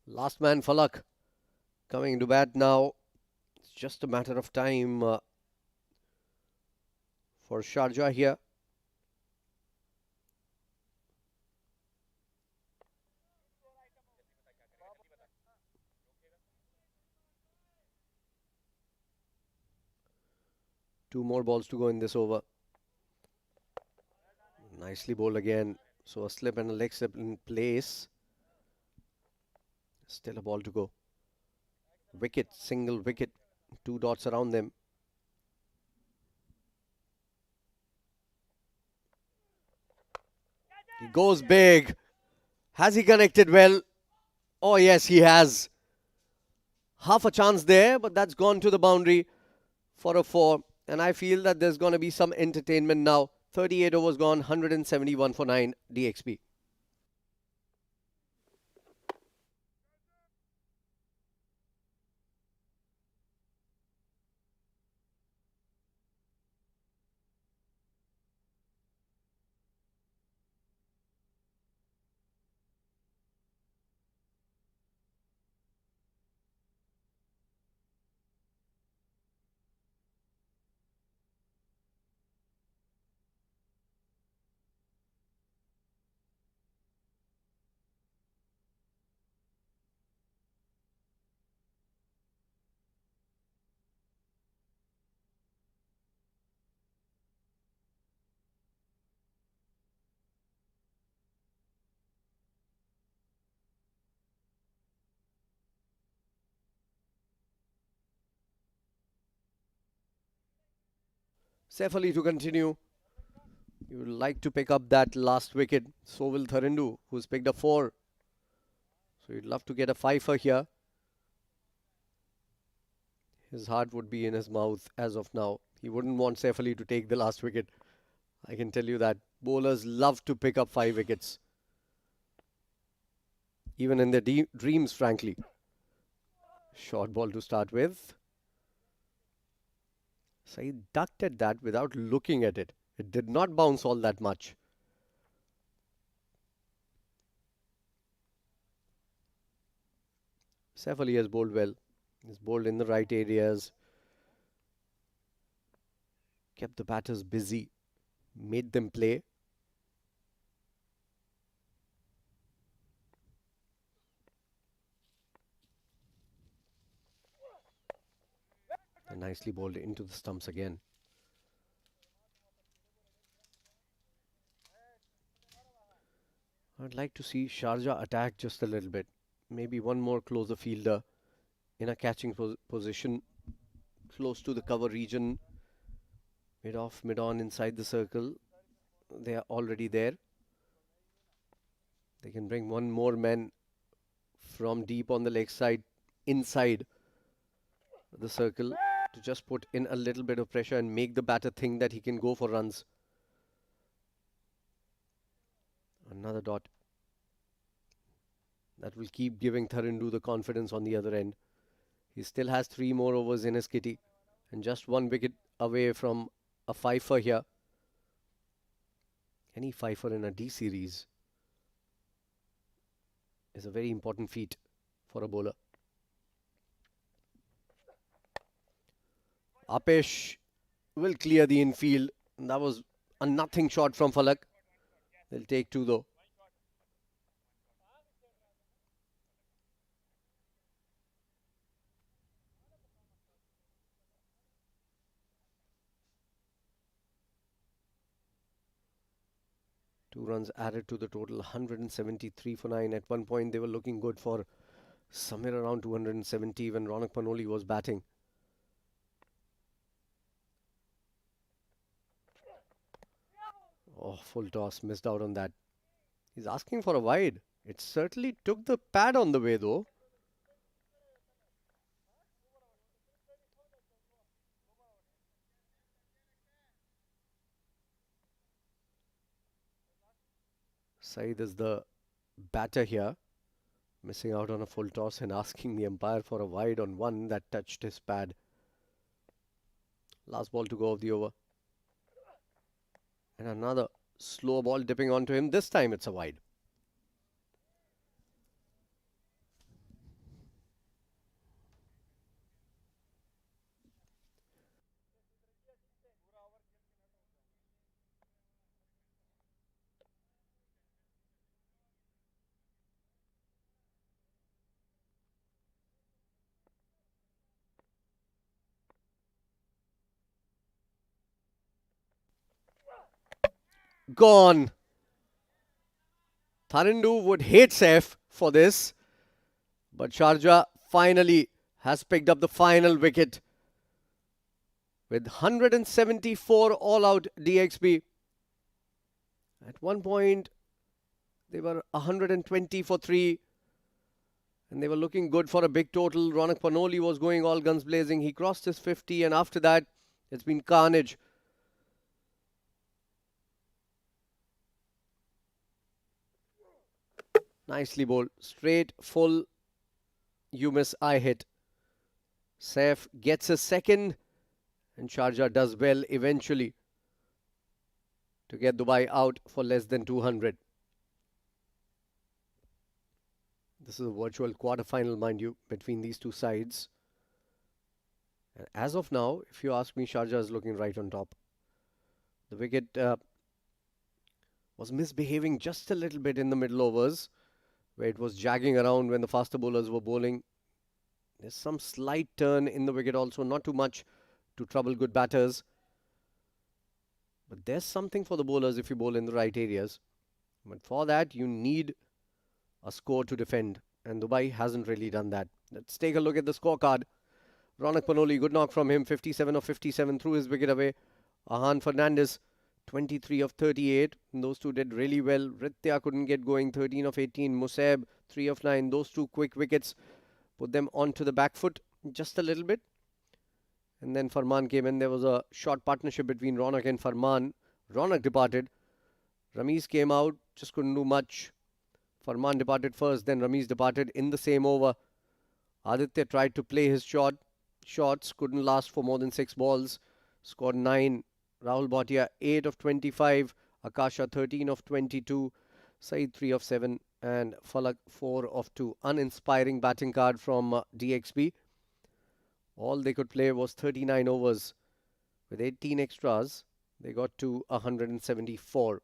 Last man Falak coming into bat now. It's just a matter of time for Sharjah here. Two more balls to go in this over. Nicely bowled again. So a slip and a leg slip in place. Still a ball to go. Wicket, single wicket, 2 dots around them. He goes big. Has he connected well? Oh yes, he has. Half a chance there, but that's gone to the boundary for a 4. And I feel that there's going to be some entertainment now. 38 overs gone, 171 for 9 DXP. Saif Ali to continue. You would like to pick up that last wicket. So will Tharindu, who's picked a 4. So you'd love to get a 5-er here. His heart would be in his mouth as of now. He wouldn't want Saif Ali to take the last wicket. I can tell you that. Bowlers love to pick up 5 wickets. Even in their dreams, frankly. Short ball to start with. So he ducked at that without looking at it. It did not bounce all that much. Saif Ali has bowled well. He's bowled in the right areas. Kept the batters busy. Made them play. And nicely bowled into the stumps again. I'd like to see Sharjah attack just a little bit. Maybe one more closer fielder in a catching position close to the cover region. Mid-off, mid-on inside the circle. They are already there. They can bring one more man from deep on the leg side inside the circle to just put in a little bit of pressure and make the batter think that he can go for runs. Another dot. That will keep giving Tharindu the confidence on the other end. He still has 3 more overs in his kitty and just 1 wicket away from a 5-er here. Any 5-er in a D series is a very important feat for a bowler. Apesh will clear the infield. That was a nothing shot from Falak. They'll take 2 though. Two runs added to the total, 173 for 9. At one point, they were looking good for somewhere around 270 when Ronak Panoli was batting. Oh, full toss, missed out on that. He's asking for a wide. It certainly took the pad on the way though. Saeed is the batter here, missing out on a full toss and asking the umpire for a wide on one that touched his pad. Last ball to go of the over. And another slow ball dipping onto him. This time it's a wide. Gone. Tharindu would hate Saif for this, but Sharjah finally has picked up the final wicket with 174 all out DXB. At one point, they were 120 for 3 and they were looking good for a big total. Ronak Panoli was going all guns blazing. He crossed his 50 and after that, it's been carnage. Nicely bowled. Straight, full, you miss, I hit. Saif gets a second and Sharjah does well eventually to get Dubai out for less than 200. This is a virtual quarter-final, mind you, between these two sides. And as of now, if you ask me, Sharjah is looking right on top. The wicket was misbehaving just a little bit in the middle overs, where it was jagging around when the faster bowlers were bowling. There's some slight turn in the wicket also, not too much to trouble good batters. But there's something for the bowlers if you bowl in the right areas. But for that, you need a score to defend. And Dubai hasn't really done that. Let's take a look at the scorecard. Ronak Panoli, good knock from him. 57 of 57, threw his wicket away. Ahan Fernandez, 23 of 38. Those two did really well. Ritya couldn't get going. 13 of 18. Musab, 3 of 9. Those two quick wickets put them onto the back foot just a little bit. And then Farman came in. There was a short partnership between Ronak and Farman. Ronak departed. Rameez came out, just couldn't do much. Farman departed first, then Rameez departed in the same over. Aditya tried to play his shots, couldn't last for more than 6 balls. Scored 9. Rahul Bhatia 8 of 25. Akasha 13 of 22. Saeed 3 of 7. And Falak 4 of 2. Uninspiring batting card from DXB. All they could play was 39 overs. With 18 extras, they got to 174.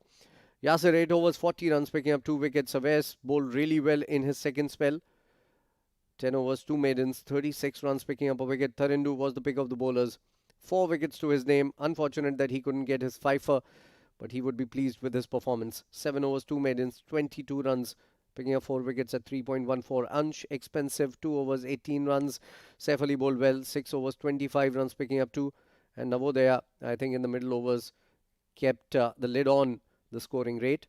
Yasir 8 overs, 40 runs, picking up 2 wickets. Awais bowled really well in his second spell. 10 overs, 2 maidens, 36 runs, picking up a wicket. Tharindu was the pick of the bowlers. 4 wickets to his name. Unfortunate that he couldn't get his fifer, but he would be pleased with his performance. 7 overs, 2 maidens, 22 runs, picking up 4 wickets at 3.14. Ansh, expensive, 2 overs, 18 runs. Saif Ali bowled well, 6 overs, 25 runs, picking up 2. And Navodaya, I think in the middle overs, kept the lid on the scoring rate.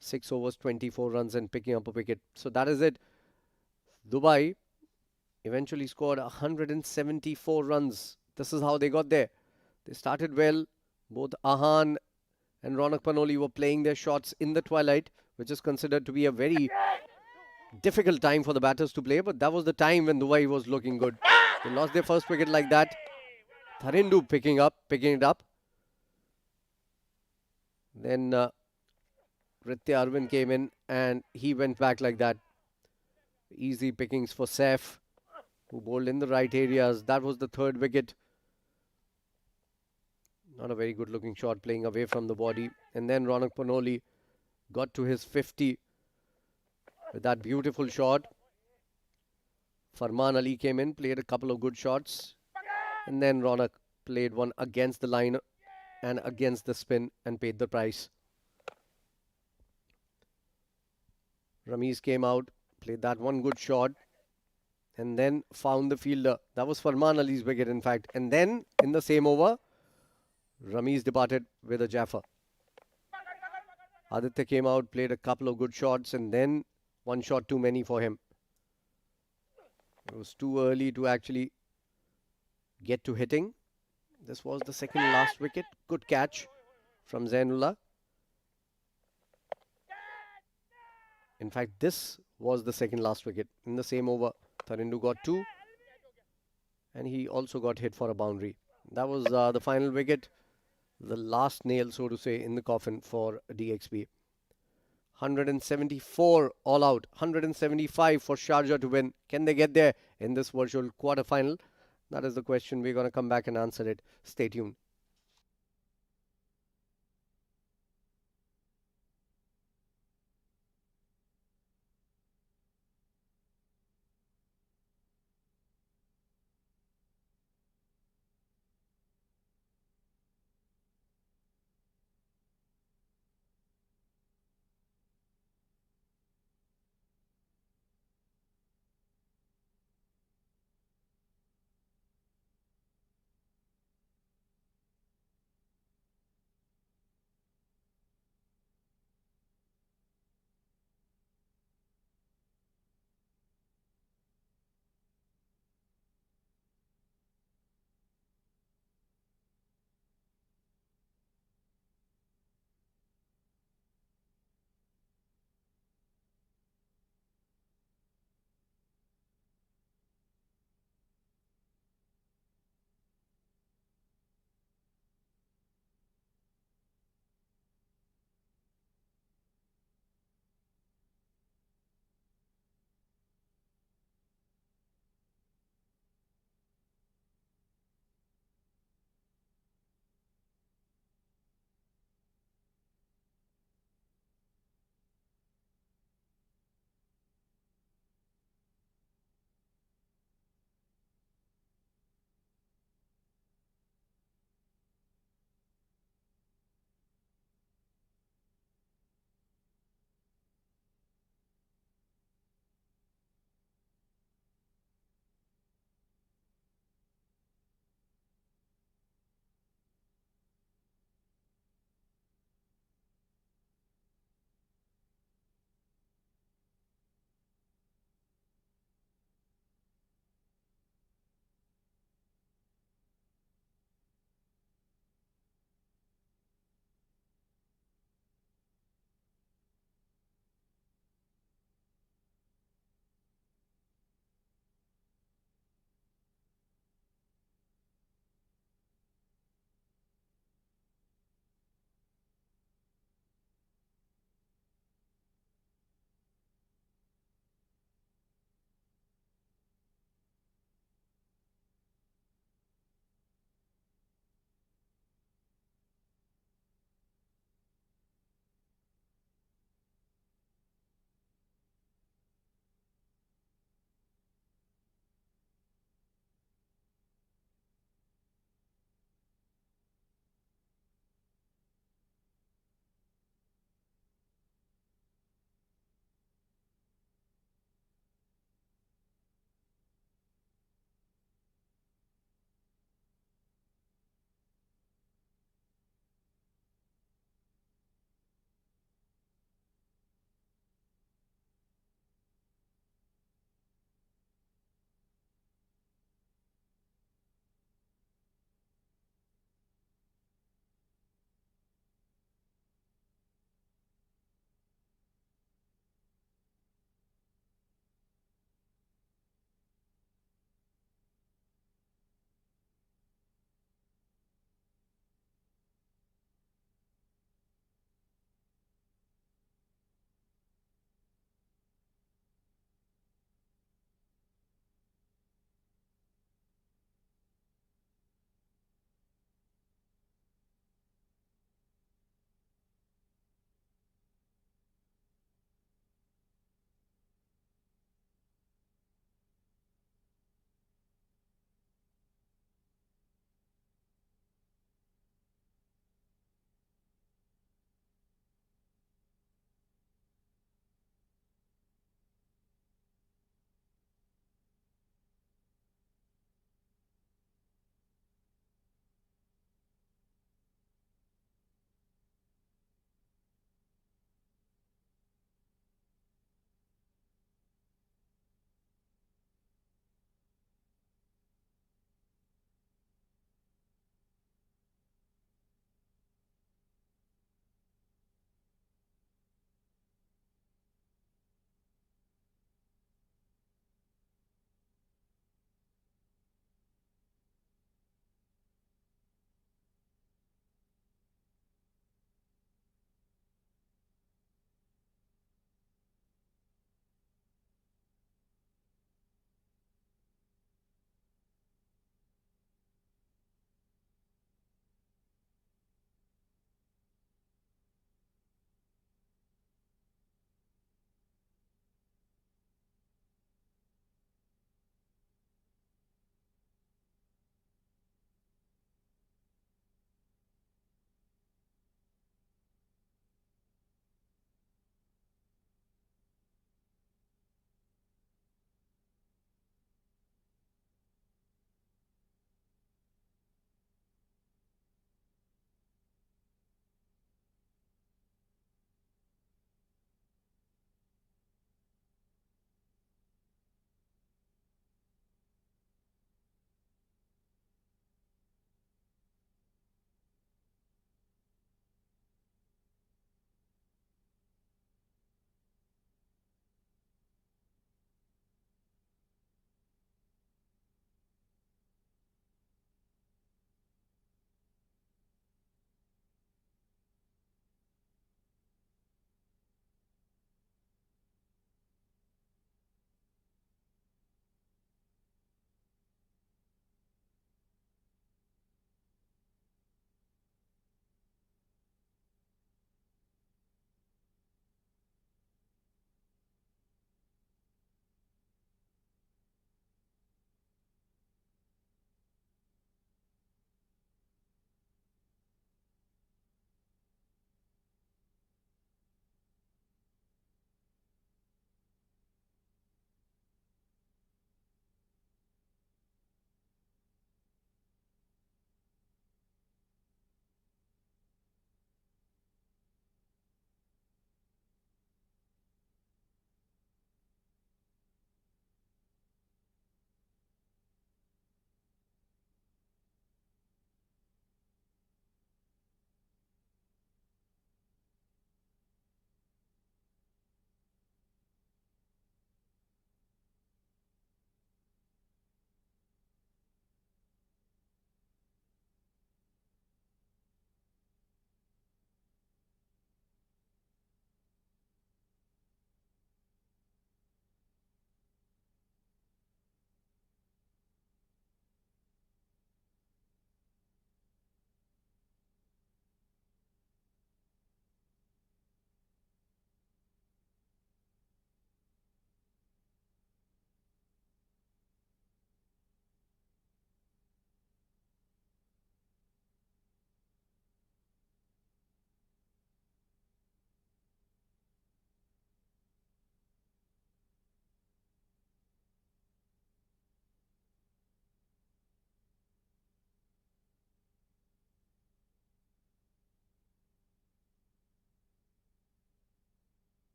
6 overs, 24 runs and picking up a wicket. So that is it. Dubai eventually scored 174 runs. This is how they got there. They started well. Both Ahan and Ronak Panoli were playing their shots in the twilight, which is considered to be a very difficult time for the batters to play. But that was the time when Dubai was looking good. They lost their first wicket like that. Tharindu picking it up. Then Ritya Arvind came in and he went back like that. Easy pickings for Saif, who bowled in the right areas. That was the third wicket. Not a very good looking shot, playing away from the body. And then Ronak Panoli got to his 50 with that beautiful shot. Farman Ali came in, played a couple of good shots. And then Ronak played one against the line and against the spin and paid the price. Rameez came out, played that one good shot and then found the fielder. That was Farman Ali's wicket, in fact. And then in the same over, Rameez departed with a Jaffa. Aditya came out, played a couple of good shots and then one shot too many for him. It was too early to actually get to hitting. This was the second last wicket. Good catch from Zainullah. In fact, this was the second last wicket. In the same over, Tharindu got 2. And he also got hit for a boundary. That was the final wicket. The last nail, so to say, in the coffin for DXB. 174 all out. 175 for Sharjah to win. Can they get there in this virtual quarter-final? That is the question. We're going to come back and answer it. Stay tuned.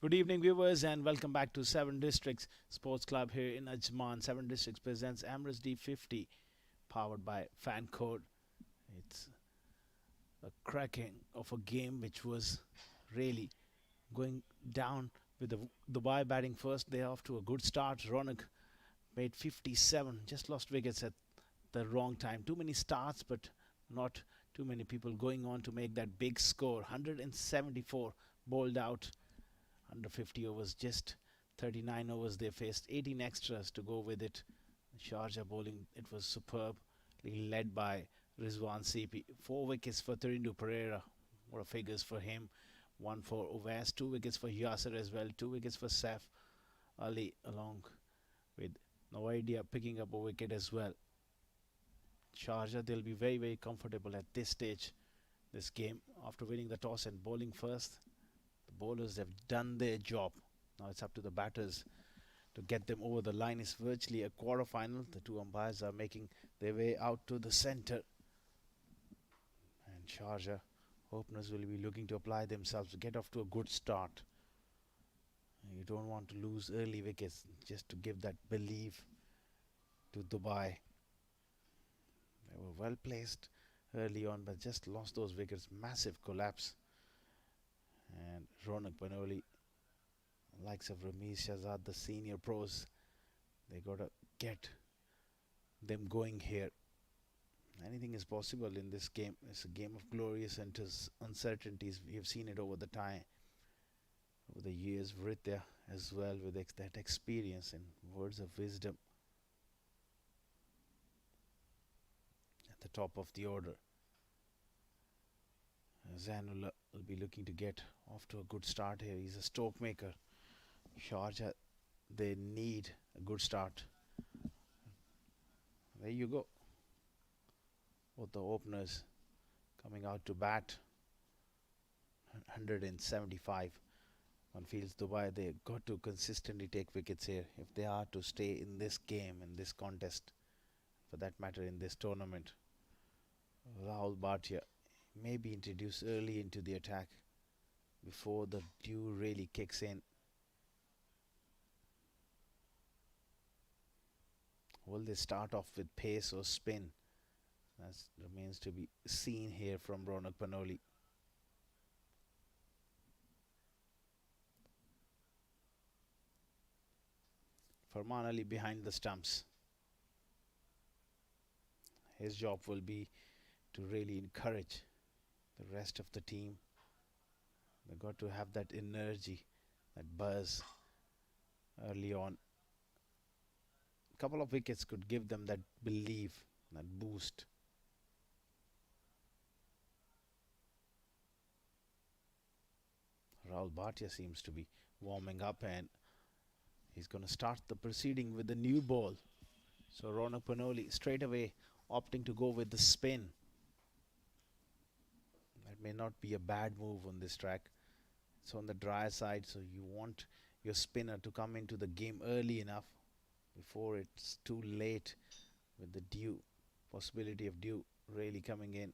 Good evening, viewers, and welcome back to 7 Districts Sports Club here in Ajman. 7 Districts presents Emirates D50, powered by Fancode. It's a cracking of a game which was really going down with the Dubai batting first. They're off to a good start. Ronak made 57, just lost wickets at the wrong time. Too many starts, but not too many people going on to make that big score. 174 bowled out. Under 50 overs, just 39 overs they faced, 18 extras to go with it. Sharjah bowling, it was superbly led by Rizwan CP. 4 wickets for Thirindu Pereira. What a figures for him. 1 for Uwais, 2 wickets for Yasser as well, 2 wickets for Saif Ali, along with no idea picking up a wicket as well. Sharjah, they'll be very, very comfortable at this stage, this game, after winning the toss and bowling first. The bowlers have done their job. Now it's up to the batters to get them over the line. It's virtually a quarter-final. The two umpires are making their way out to the centre. And Sharjah openers will be looking to apply themselves to get off to a good start. You don't want to lose early wickets just to give that belief to Dubai. They were well placed early on, but just lost those wickets. Massive collapse. And Ronak Panoli, likes of Ramiz Shahzad, the senior pros, they got to get them going here. Anything is possible in this game. It's a game of glorious uncertainties. We have seen it over the time, over the years. Vritya as well, with that experience and words of wisdom at the top of the order. Zainullah will be looking to get off to a good start here. He's a stroke maker. Sharjah, they need a good start. There you go. Both the openers coming out to bat. 175. One feels Dubai, they got to consistently take wickets here if they are to stay in this game, in this contest, for that matter in this tournament. Rahul Bhatia may be introduced early into the attack before the dew really kicks in. Will they start off with pace or spin? That remains to be seen here from Ronak Panoli. Farman Ali behind the stumps. His job will be to really encourage the rest of the team. They got to have that energy, that buzz early on. A couple of wickets could give them that belief, that boost. Rahul Bhatia seems to be warming up, and he's going to start the proceeding with the new ball. So Ronak Panoli straight away opting to go with the spin. That may not be a bad move on this track. It's on the drier side, so you want your spinner to come into the game early enough before it's too late with the dew, possibility of dew really coming in.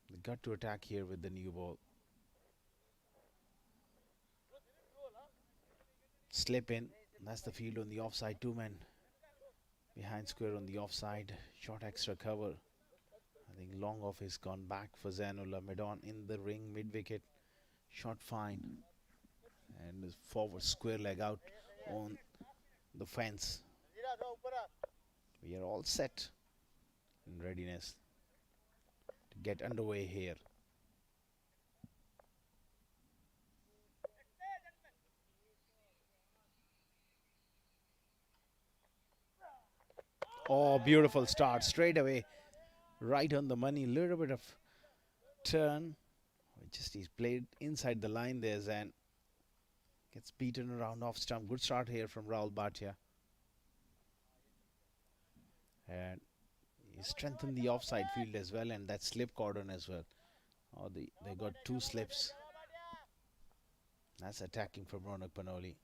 They got to attack here with the new ball. Slip in, that's the field on the offside. 2 men behind square on the offside. Short extra cover. I think long off has gone back for Zainullah. Medon in the ring, mid wicket. Shot fine. And forward square leg out on the fence. We are all set in readiness to get underway here. Oh, beautiful start straight away, right on the money. Little bit of turn, just he's played inside the line there. Zan gets beaten around off stump. Good start here from Rahul Bhatia, and he strengthened the offside field as well, and that slip cordon as well. Oh, they got 2 slips. That's attacking from Ronak Panoli.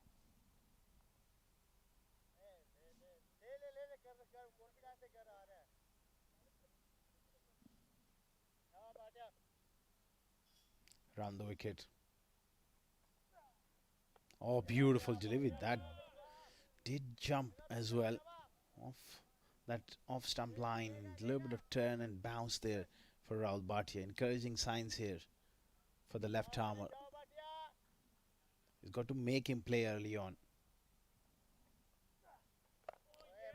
Round the wicket. Oh, beautiful delivery. That did jump as well off that off stump line. A little bit of turn and bounce there for Rahul Bhatia. Encouraging signs here for the left armer. He's got to make him play early on.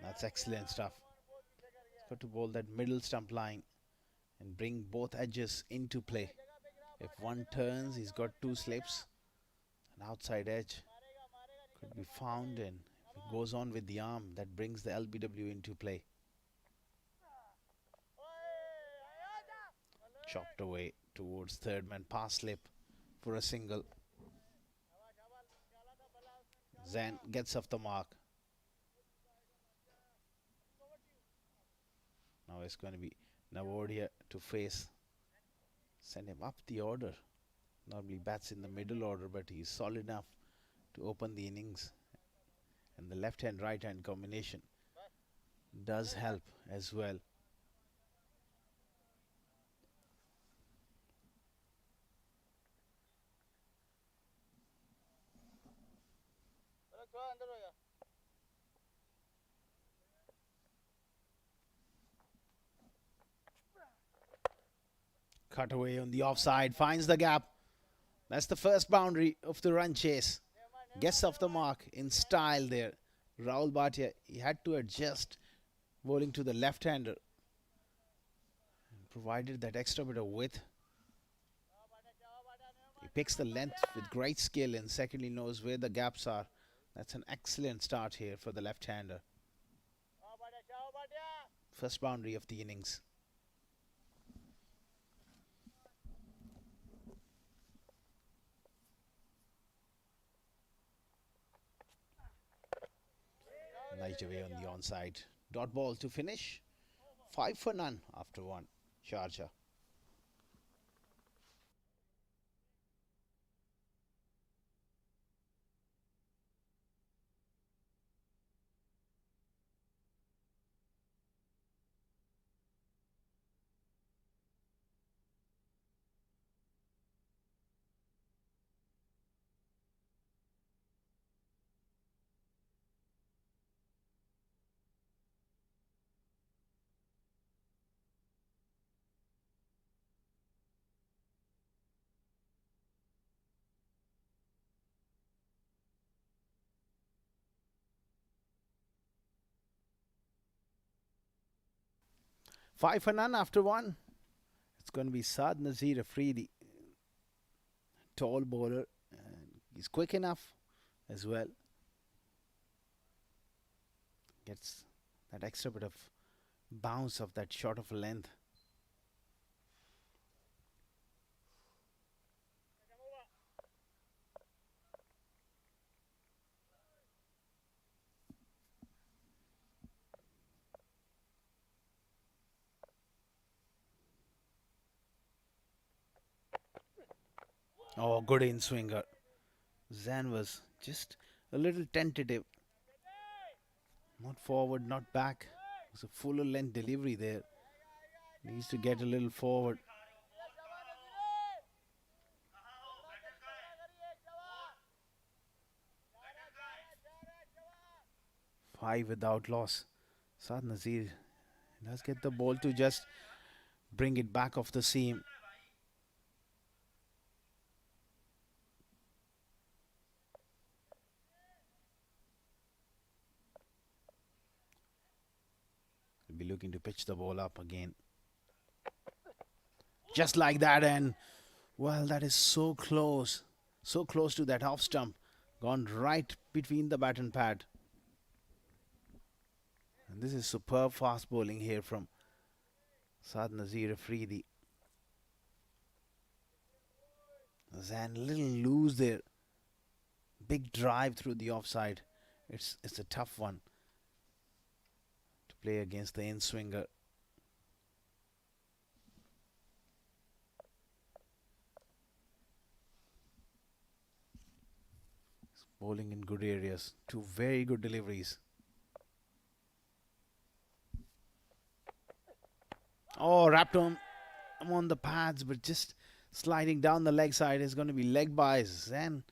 That's excellent stuff. He's got to bowl that middle stump line and bring both edges into play. If one turns, he's got two slips. An outside edge could be found, and if it goes on with the arm, that brings the LBW into play. Chopped away towards third man, pass slip for a single. Zan gets off the mark. Now it's going to be Navodia to face. Send him up the order. Normally bats in the middle order, but he's solid enough to open the innings. And the left hand right hand combination does help as well. Cut away on the offside, finds the gap. That's the first boundary of the run chase. Gets off the mark in style there. Rahul Bhatia, he had to adjust bowling to the left-hander. Provided that extra bit of width. He picks the length with great skill and secondly knows where the gaps are. That's an excellent start here for the left-hander. First boundary of the innings. Nice away on the onside. Dot ball to finish. 5 for none after one. Sharjah. Five for none after one. It's going to be Saad Nazir Afridi. Tall bowler. And he's quick enough as well. Gets that extra bit of bounce of that shot of length. Oh, good in swinger. Zan was just a little tentative. Not forward, not back. It was a fuller length delivery there. Needs to get a little forward. 5 without loss. Saad Nazir does get the ball to just bring it back off the seam. He'll be looking to pitch the ball up again. Just like that, and well, that is so close to that off stump. Gone right between the bat and pad. And this is superb fast bowling here from Saad Nazir Afridi. Zan a little loose there. Big drive through the offside. It's a tough one to play against the in swinger. He's bowling in good areas. 2 very good deliveries. Oh, wrapped him on the pads, but just sliding down the leg side is going to be leg buys. Zan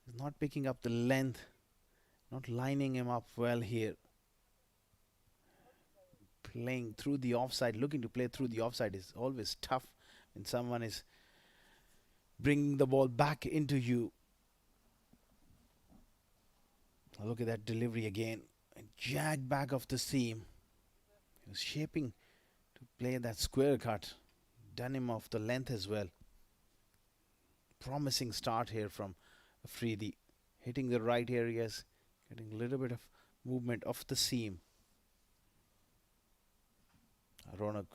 He's not picking up the length, not lining him up well here. Playing through the offside, looking to play through the offside is always tough when someone is bringing the ball back into you. Look at that delivery again. And jag back of the seam. He was shaping to play that square cut. Done him off the length as well. Promising start here from Afridi. Hitting the right areas, getting a little bit of movement off the seam. Ronak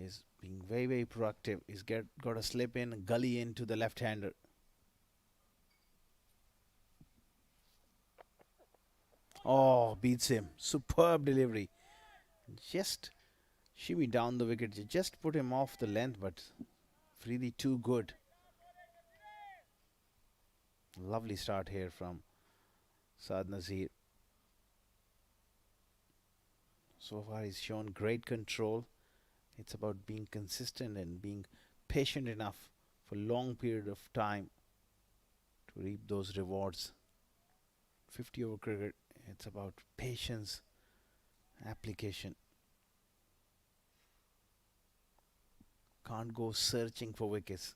is being very, very proactive. He's got a slip in, a gully into the left-hander. Oh, beats him. Superb delivery. Just shimmy down the wicket. Just put him off the length, but Afridi too good. Lovely start here from Saad Nazir. So far he's shown great control. It's about being consistent and being patient enough for a long period of time to reap those rewards. 50 over cricket, it's about patience, application. Can't go searching for wickets.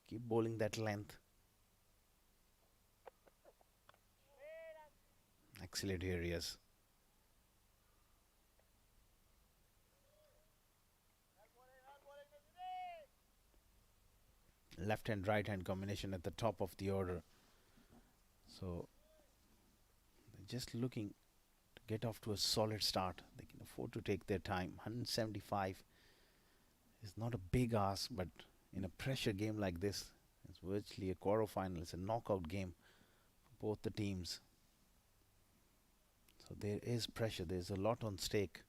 Keep bowling that length. Excellent areas. Left and right hand combination at the top of the order. So they're just looking to get off to a solid start. They can afford to take their time. 175 is not a big ask, but in a pressure game like this, it's virtually a quarter-final. It's a knockout game for both the teams. So there is pressure. There's a lot on stake.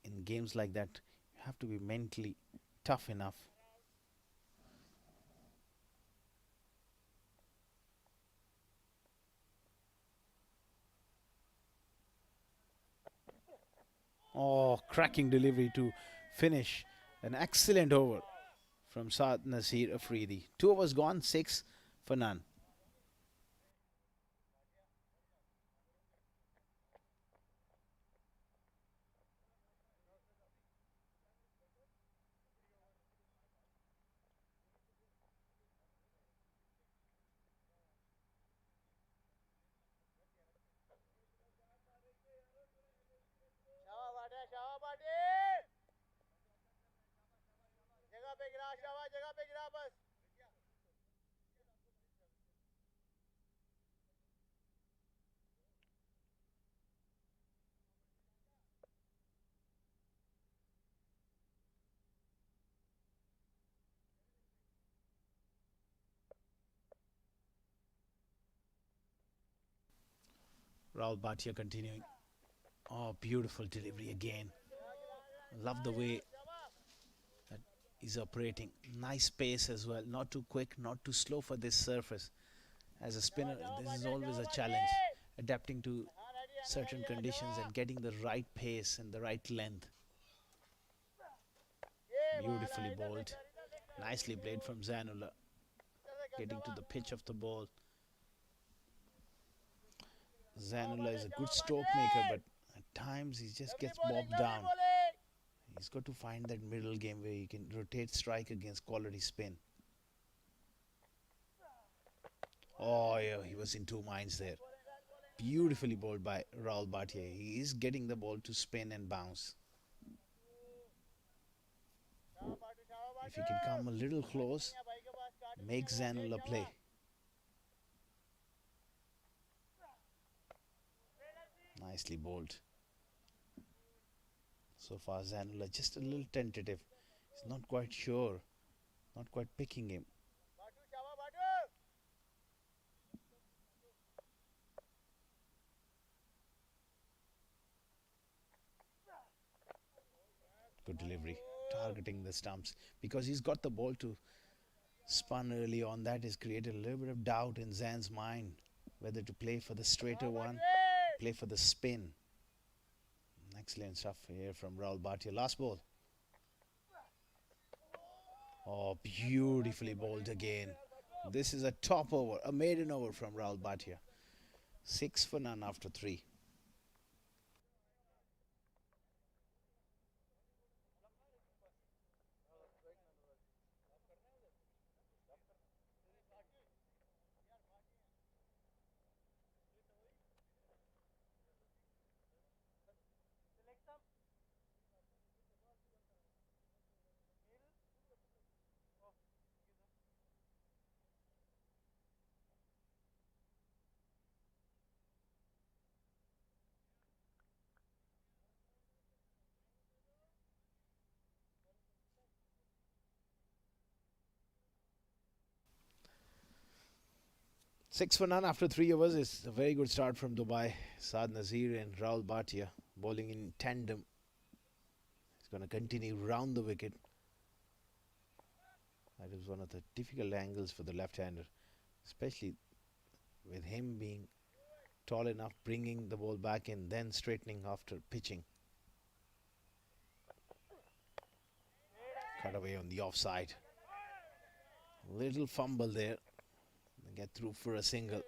In games like that, you have to be mentally tough enough. Oh, cracking delivery to finish an excellent over from Saad Nasir Afridi. 2 overs gone, 6 for none. जगह पे गिरा बस Rahul Bhatia continuing. Oh, beautiful delivery again. Love the way that he's operating. Nice pace as well. Not too quick, not too slow for this surface. As a spinner, this is always a challenge. Adapting to certain conditions and getting the right pace and the right length. Beautifully bowled. Nicely played from Zainullah. Getting to the pitch of the ball. Zainullah is a good stroke maker, but at times he just gets bobbed down. He's got to find that middle game where he can rotate strike against quality spin. Oh yeah, he was in two minds there. Beautifully bowled by Rahul Bhatia. He is getting the ball to spin and bounce. If he can come a little close, make Zainullah play. Nicely bowled. So far Zainullah just a little tentative. He's not quite sure. Not quite picking him. Good delivery. Targeting the stumps. Because he's got the ball to spun early on. That has created a little bit of doubt in Zan's mind. Whether to play for the straighter one, play for the spin. Excellent stuff here from Rahul Bhatia. Last ball. Oh, beautifully bowled again. This is a top over, a maiden over from Rahul Bhatia. 6 for none after 3. Six for none after 3 overs is a very good start from Dubai. Saad Nazir and Rahul Bhatia bowling in tandem. He's going to continue round the wicket. That is one of the difficult angles for the left-hander, especially with him being tall enough, bringing the ball back in, then straightening after pitching. Cut away on the offside. Little fumble there. Get through for a single.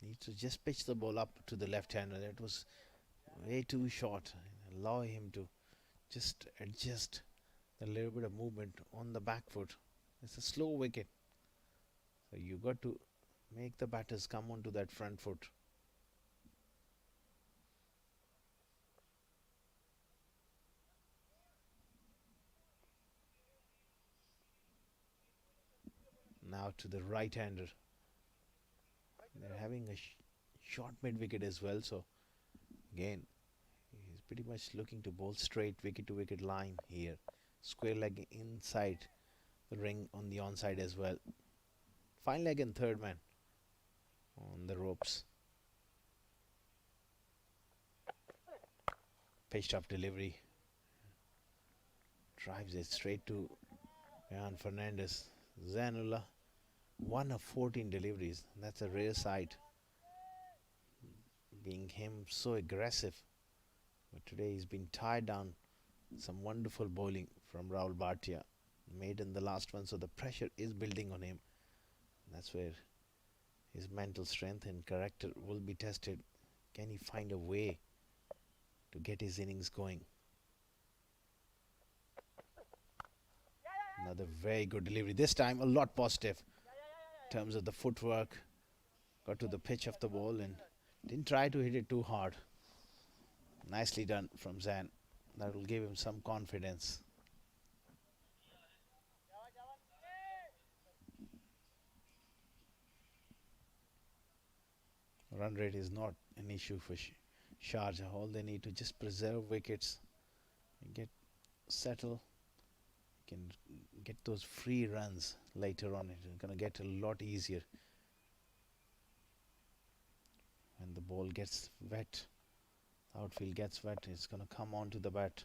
Needs to just pitch the ball up to the left-hander. That was way too short. Allow him to just adjust a little bit of movement on the back foot. It's a slow wicket, so you got to make the batters come onto that front foot. Now to the right-hander. They're having a short mid-wicket as well, so again he's pretty much looking to bowl straight wicket-to-wicket line here. Square leg inside the ring on the onside as well. Fine leg and third man on the ropes. Pitched up delivery. Drives it straight to Jan Fernandez. Zainullah, 1 of 14 deliveries. That's a rare sight, being him so aggressive. But today he's been tied down. Some wonderful bowling from Rahul Bhatia. Made in the last one, so the pressure is building on him. That's where his mental strength and character will be tested. Can he find a way to get his innings going? Another very good delivery. This time a lot positive in terms of the footwork. Got to the pitch of the ball and didn't try to hit it too hard. Nicely done from Zan. That will give him some confidence. Run rate is not an issue for Sharjah. All they need to just preserve wickets and get settled. Can get those free runs later on. It's going to get a lot easier when the ball gets wet. Outfield gets wet. It's going to come onto the bat.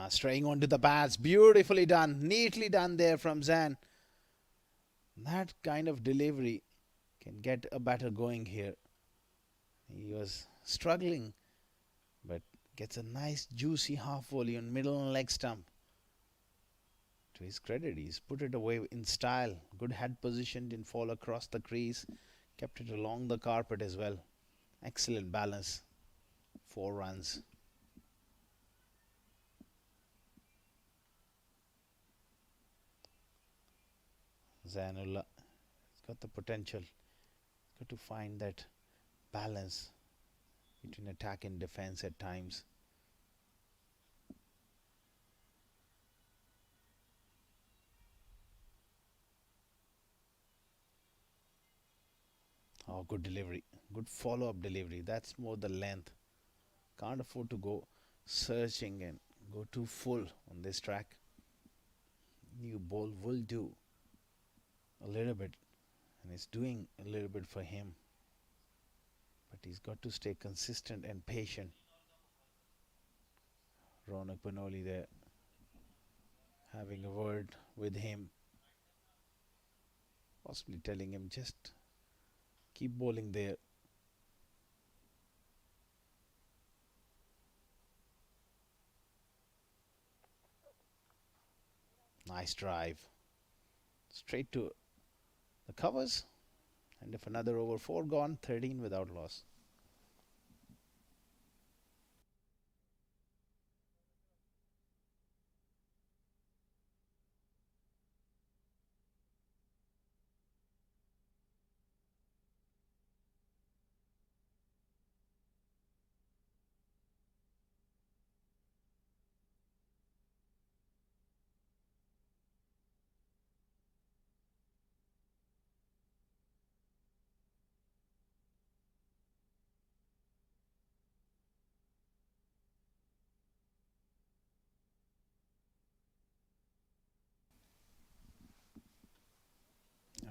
Straying onto the bats. Beautifully done. Neatly done there from Zan. That kind of delivery can get a batter going here. He was struggling, but gets a nice juicy half volley on middle and leg stump. To his credit, he's put it away in style. Good head position, didn't fall across the crease. Kept it along the carpet as well. Excellent balance. 4 runs. Zainullah has got the potential. He's got to find that balance between attack and defense at times. Oh, good delivery. Good follow-up delivery. That's more the length. Can't afford to go searching and go too full on this track. New ball will do a little bit, and it's doing a little bit for him. But he's got to stay consistent and patient. Ronak Panoli there, having a word with him, possibly telling him just keep bowling there. Nice drive. Straight to the covers. And if another over 4 gone, 13 without loss.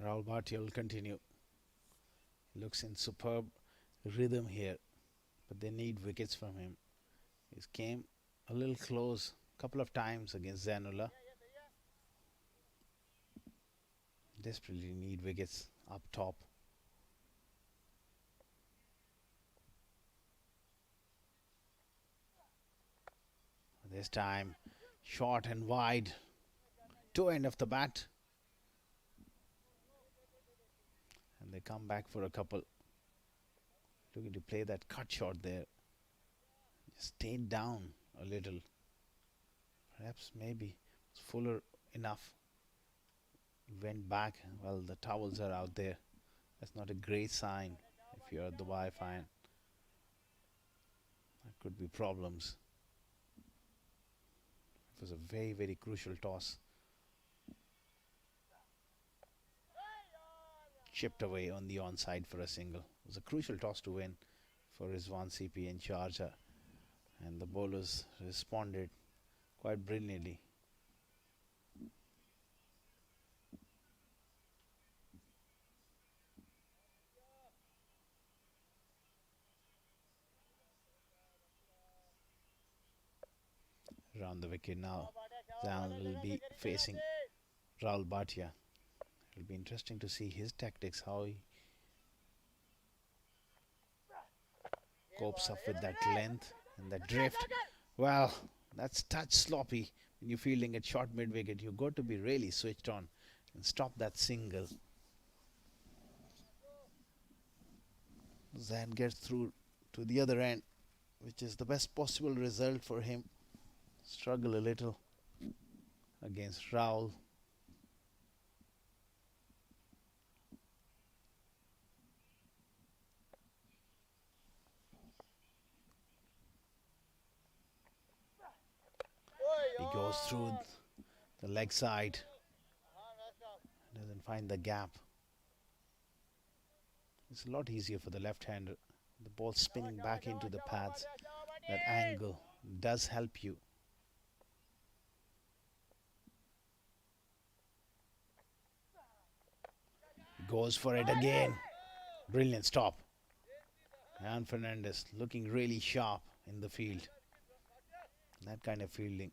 Rahul Bhatia will continue. Looks in superb rhythm here, but they need wickets from him. He came a little close a couple of times against Zainullah. Desperately need wickets up top. This time, short and wide. Two end of the bat. And they come back for a couple. Looking to play that cut shot there. Just stayed down a little. Perhaps maybe it's fuller enough. Went back. Well, the towels are out there. That's not a great sign if you're a Dubai fan. That could be problems. It was a very, very crucial toss. Chipped away on the onside for a single. It was a crucial toss to win for Rizwan CP in Sharjah. And the bowlers responded quite brilliantly. Around the wicket now, Zain will be facing Rahul Bhatia. It will be interesting to see his tactics, how he copes up with that length and that drift. Well, that's touch sloppy. When you're fielding at short mid-wicket, you've got to be really switched on and stop that single. Zain gets through to the other end, which is the best possible result for him. Struggle a little against Rahul. He goes through the leg side. Doesn't find the gap. It's a lot easier for the left-hander. The ball spinning back into the pads. That angle does help you. Goes for it again. Brilliant stop. Jan Fernandez looking really sharp in the field. That kind of fielding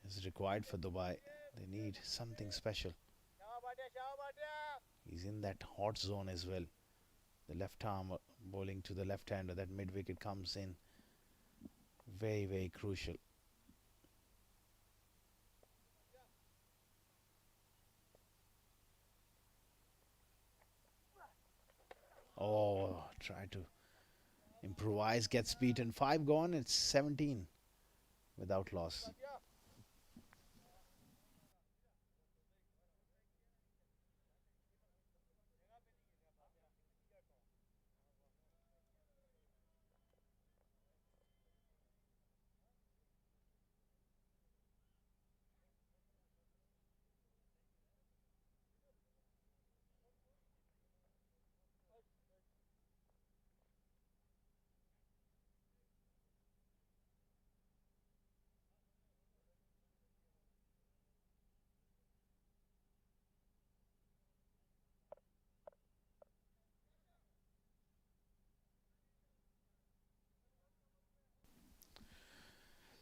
is required for Dubai. They need something special. He's in that hot zone as well. The left arm bowling to the left hander. That mid wicket comes in. Very, very crucial. Oh, try to improvise, gets beaten. 5 gone, it's 17 without loss.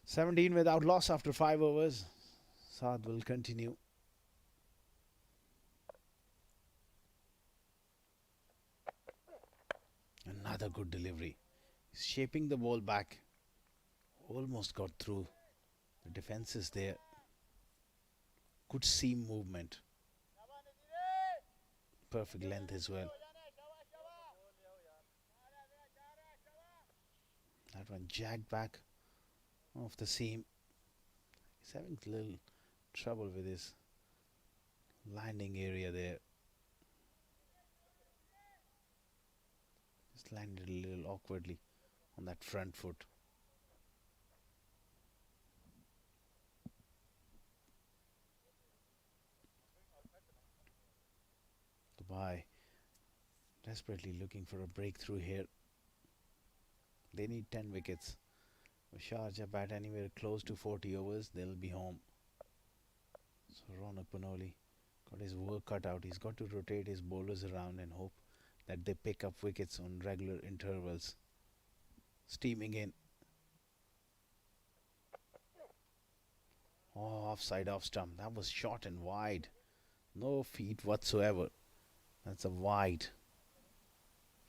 "17 without loss after 5 overs. Saad will continue. Another good delivery. He's shaping the ball back. Almost got through. The defense is there. good seam movement. Perfect length as well. That one jagged back off the seam. He's having a little trouble with his landing area there. Just landed a little awkwardly on that front foot. Dubai desperately looking for a breakthrough here. They need 10 wickets. If Sharjah bat anywhere close to 40 overs, they'll be home. So Ronak Panoli got his work cut out. He's got to rotate his bowlers around and hope that they pick up wickets on regular intervals. Steaming in. Oh, offside off stump. That was short and wide. No feet whatsoever. That's a wide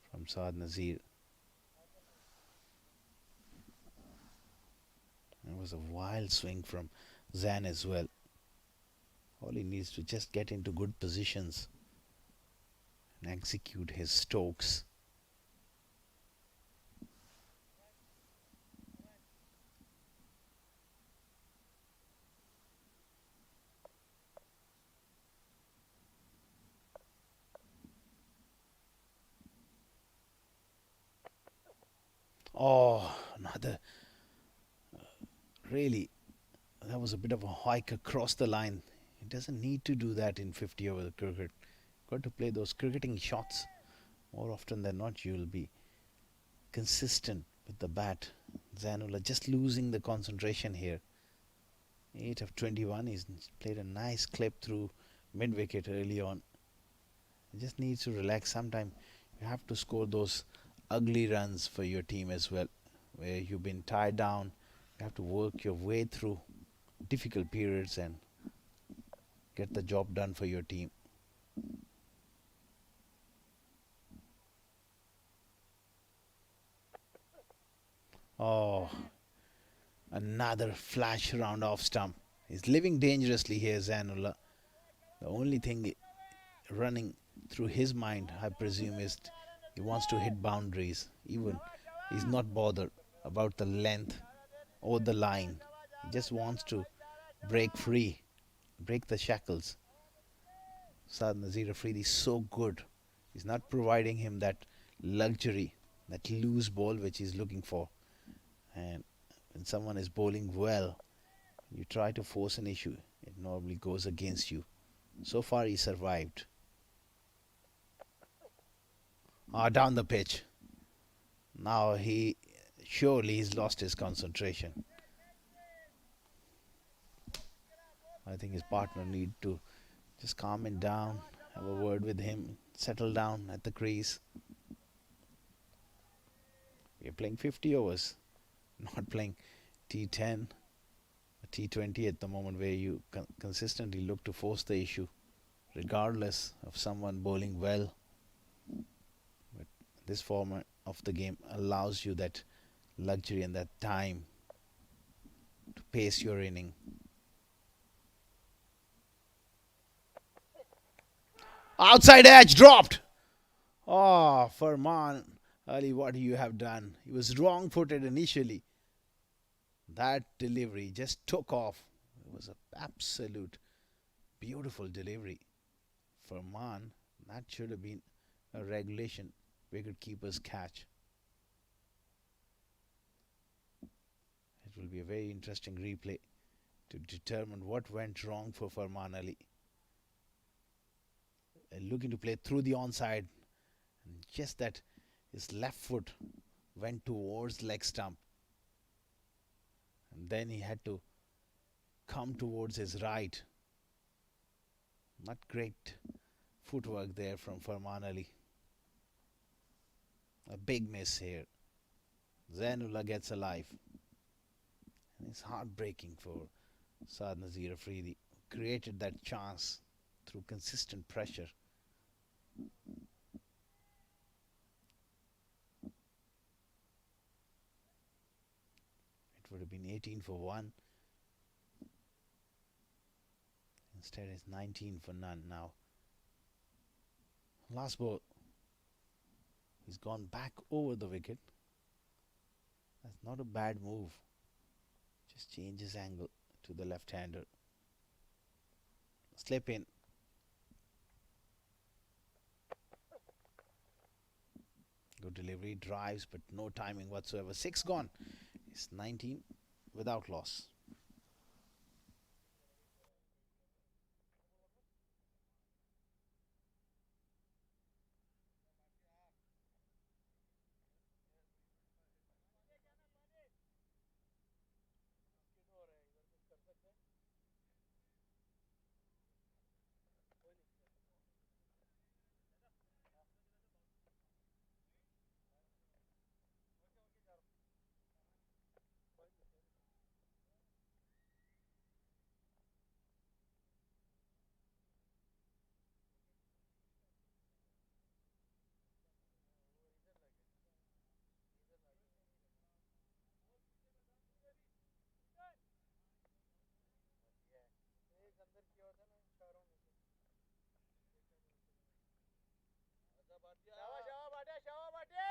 from Saad Nazir. It was a wild swing from Zan as well. All he needs to just get into good positions and execute his strokes. Oh, another. Really, that was a bit of a hike across the line. He doesn't need to do that in 50 over cricket. Got to play those cricketing shots. More often than not, you will be consistent with the bat. Zainullah just losing the concentration here. 8 of 21. He's played a nice clip through mid-wicket early on. He just needs to relax. Sometime you have to score those ugly runs for your team as well, where you've been tied down. You have to work your way through difficult periods and get the job done for your team. Oh, another flash round off stump. He's living dangerously here, Zainullah. The only thing running through his mind, I presume, is he wants to hit boundaries. Even he's not bothered about the length or the line. He just wants to break free, break the shackles. Saad Nazir Afridi is so good. He's not providing him that luxury, that loose ball which he's looking for. And when someone is bowling well, you try to force an issue, it normally goes against you. So far he survived. Down the pitch. Now surely he's lost his concentration. I think his partner need to just calm him down, have a word with him, settle down at the crease. We're playing 50 overs, not playing T10, T20 at the moment, where you consistently look to force the issue, regardless of someone bowling well. But this format of the game allows you that luxury and that time to pace your inning. Outside edge dropped. Oh, Farman Ali, what you have done? He was wrong-footed initially. That delivery just took off. It was an absolute beautiful delivery. Farman, that should have been a regulation wicket-keeper's catch. It will be a very interesting replay to determine what went wrong for Farman Ali. Looking to play through the onside, and just that his left foot went towards leg stump, and then he had to come towards his right. Not great footwork there from Farman Ali. A big miss here. Zainullah gets a life, and it's heartbreaking for Saad Nazir Afridi. Created that chance through consistent pressure. It would have been 18 for 1. Instead, it's 19 for none now. Last ball. He's gone back over the wicket. That's not a bad move. Just changes angle to the left-hander. Slip in. Good delivery, drives, but no timing whatsoever. 6 gone. It's 19 without loss. शाबाश शाबाश बाटे शाबाश बाटे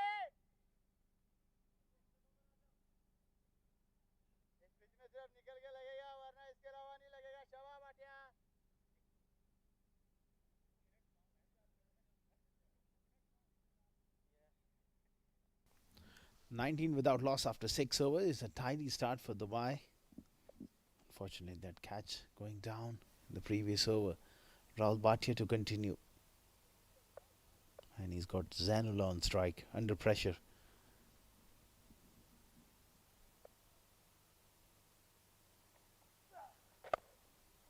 इस pitch में सिर्फ निकल के लगेगा वरना इसके अलावा नहीं लगेगा शाबाश बाटिया 19 without loss after 6 overs is a tidy start for Dubai. Unfortunately, that catch going down in the previous over. Rahul Bhatia to continue. And he's got Zainullah on strike, under pressure.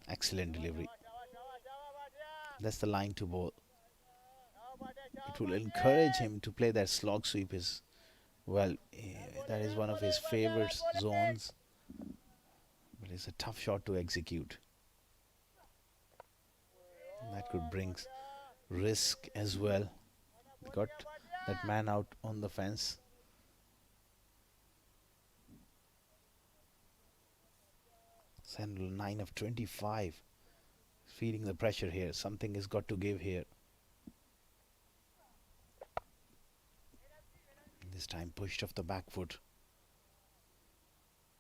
Excellent delivery. That's the line to bowl. It will encourage him to play that slog sweep. That is one of his favorite zones. But it's a tough shot to execute. That could bring risk as well. Got that man out on the fence. Sandal 9 of 25. Feeling the pressure here. Something has got to give here. This time pushed off the back foot.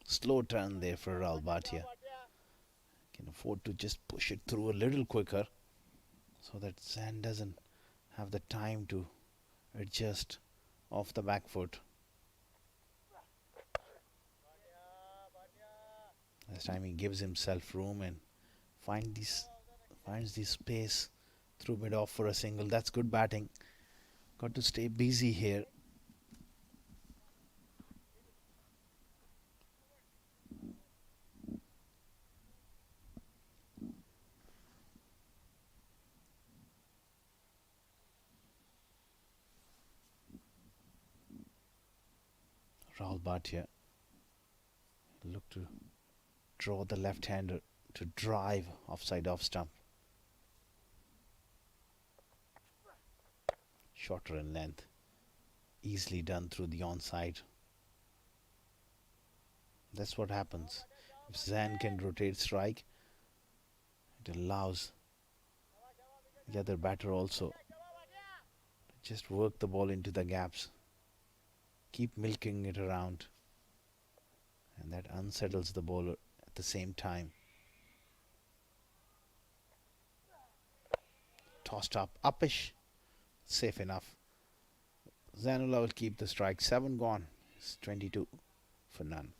Slow turn there for Rahul Bhatia. Can afford to just push it through a little quicker so that Zan doesn't have the time to adjust off the back foot. This time he gives himself room and finds the space through mid-off for a single. That's good batting. Got to stay busy here. Rahul Bhatia look to draw the left-hander to drive offside off stump. Shorter in length. Easily done through the onside. That's what happens. If Zan can rotate strike, it allows the other batter also to just work the ball into the gaps. Keep milking it around. And that unsettles the bowler at the same time. Tossed up, uppish. Safe enough. Zainullah will keep the strike. 7 gone. It's 22 for none.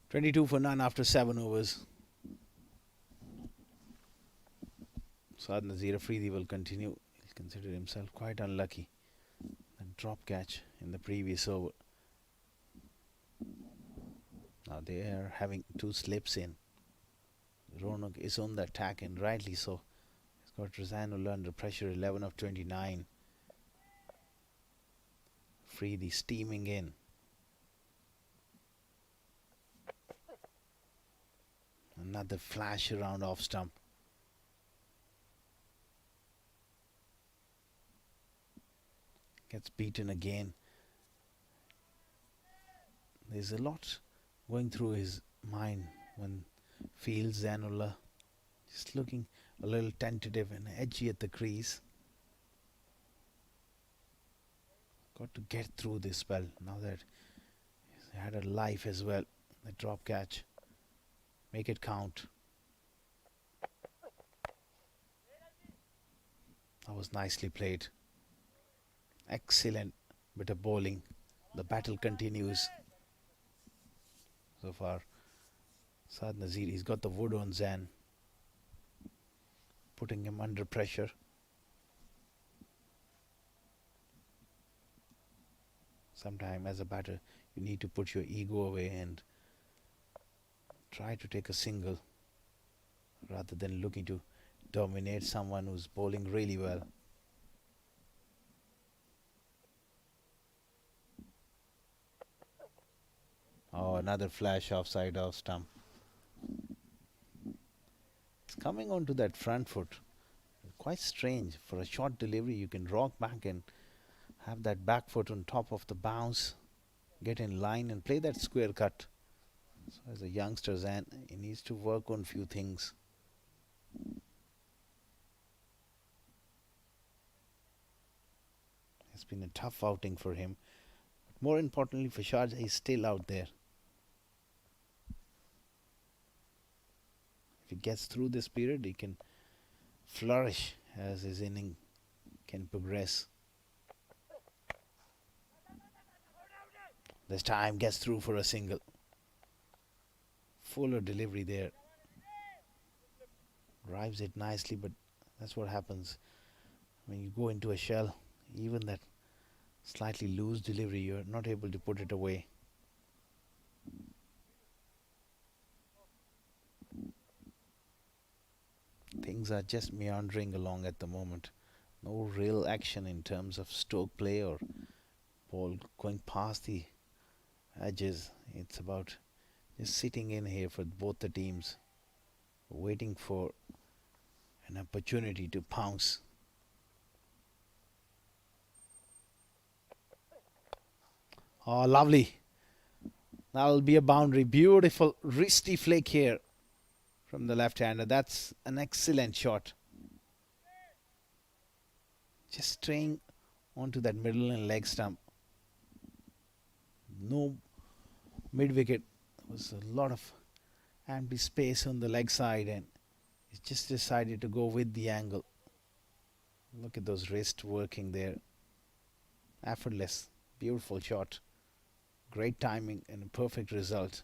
22 for none after 7 overs. Saad Nazir Afridi will continue. He'll consider himself quite unlucky. And drop catch in the previous over. Now they are having 2 slips in. Ronak is on the attack, and rightly so. He's got Razanullah under pressure, 11 of 29. Afridi steaming in. Another flash around off stump. Gets beaten again. There's a lot going through his mind when fields Zanullah. Just looking a little tentative and edgy at the crease. Got to get through this spell now that he's had a life as well. The drop catch. Make it count. That was nicely played. Excellent bit of bowling. The battle continues. So far, Saad Nazir, he's got the wood on Zan, putting him under pressure. Sometimes as a batter, you need to put your ego away and try to take a single rather than looking to dominate someone who's bowling really well. Oh, another flash offside off stump. It's coming onto that front foot. Quite strange. For a short delivery, you can rock back and have that back foot on top of the bounce, get in line and play that square cut. So as a youngster, Zan, he needs to work on few things. It's been a tough outing for him. But more importantly for Sharjah, he's still out there. If he gets through this period, he can flourish as his inning can progress. This time gets through for a single. Fuller delivery there. Drives it nicely, but that's what happens when you go into a shell. Even that slightly loose delivery, you're not able to put it away. Things are just meandering along at the moment. No real action in terms of stroke play or ball going past the edges. It's about just sitting in here for both the teams, waiting for an opportunity to pounce. Oh, lovely. That'll be a boundary. Beautiful wristy flick here from the left-hander. That's an excellent shot. Just straying onto that middle and leg stump. No mid-wicket. There was a lot of empty space on the leg side and he just decided to go with the angle. Look at those wrists working there. Effortless. Beautiful shot. Great timing and a perfect result.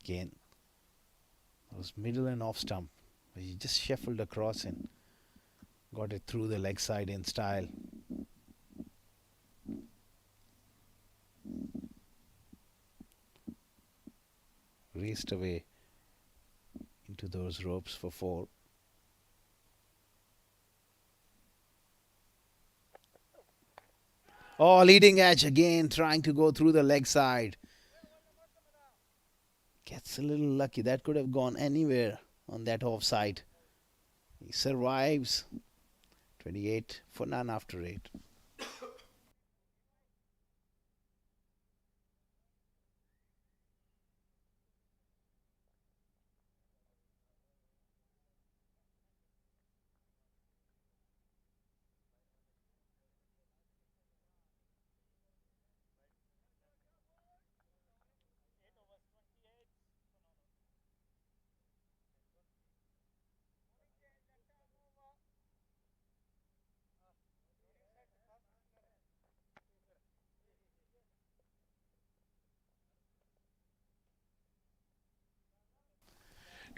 Again, that was middle and off stump. He just shuffled across and got it through the leg side in style. Raced away into those ropes for 4. Oh, leading edge again, trying to go through the leg side. Gets a little lucky. That could have gone anywhere on that offside. He survives. 28 for none after 8.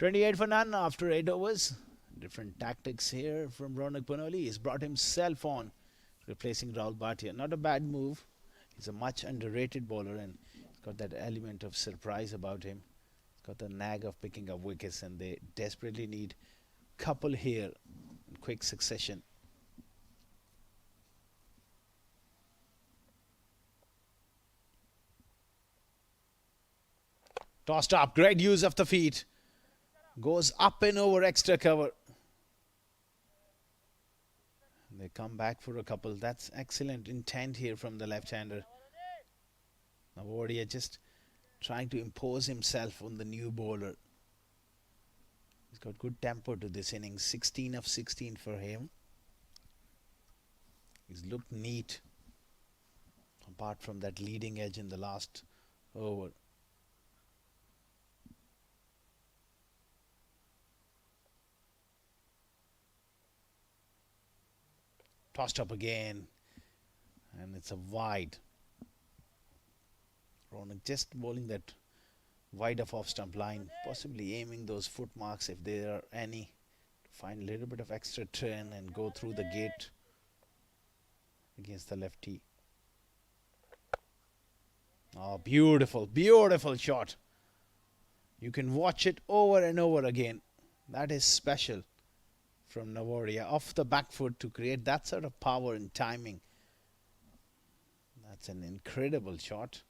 28 for none after 8 overs. Different tactics here from Ronak Panoli. He's brought himself on, replacing Rahul Bhatia. Not a bad move. He's a much underrated bowler and he's got that element of surprise about him. He's got the knack of picking up wickets and they desperately need couple here in quick succession. Tossed up, great use of the feet. Goes up and over extra cover. They come back for a couple. That's excellent intent here from the left-hander. Navodia just trying to impose himself on the new bowler. He's got good tempo to this innings. 16 of 16 for him. He's looked neat. Apart from that leading edge in the last over. Tossed up again. And it's a wide. Ronak just bowling that wide of off-stump line. Possibly aiming those foot marks if there are any. To find a little bit of extra turn and go through the gate against the lefty. Oh, beautiful, beautiful shot. You can watch it over and over again. That is special from Navodia. Off the back foot to create that sort of power and timing. That's an incredible shot.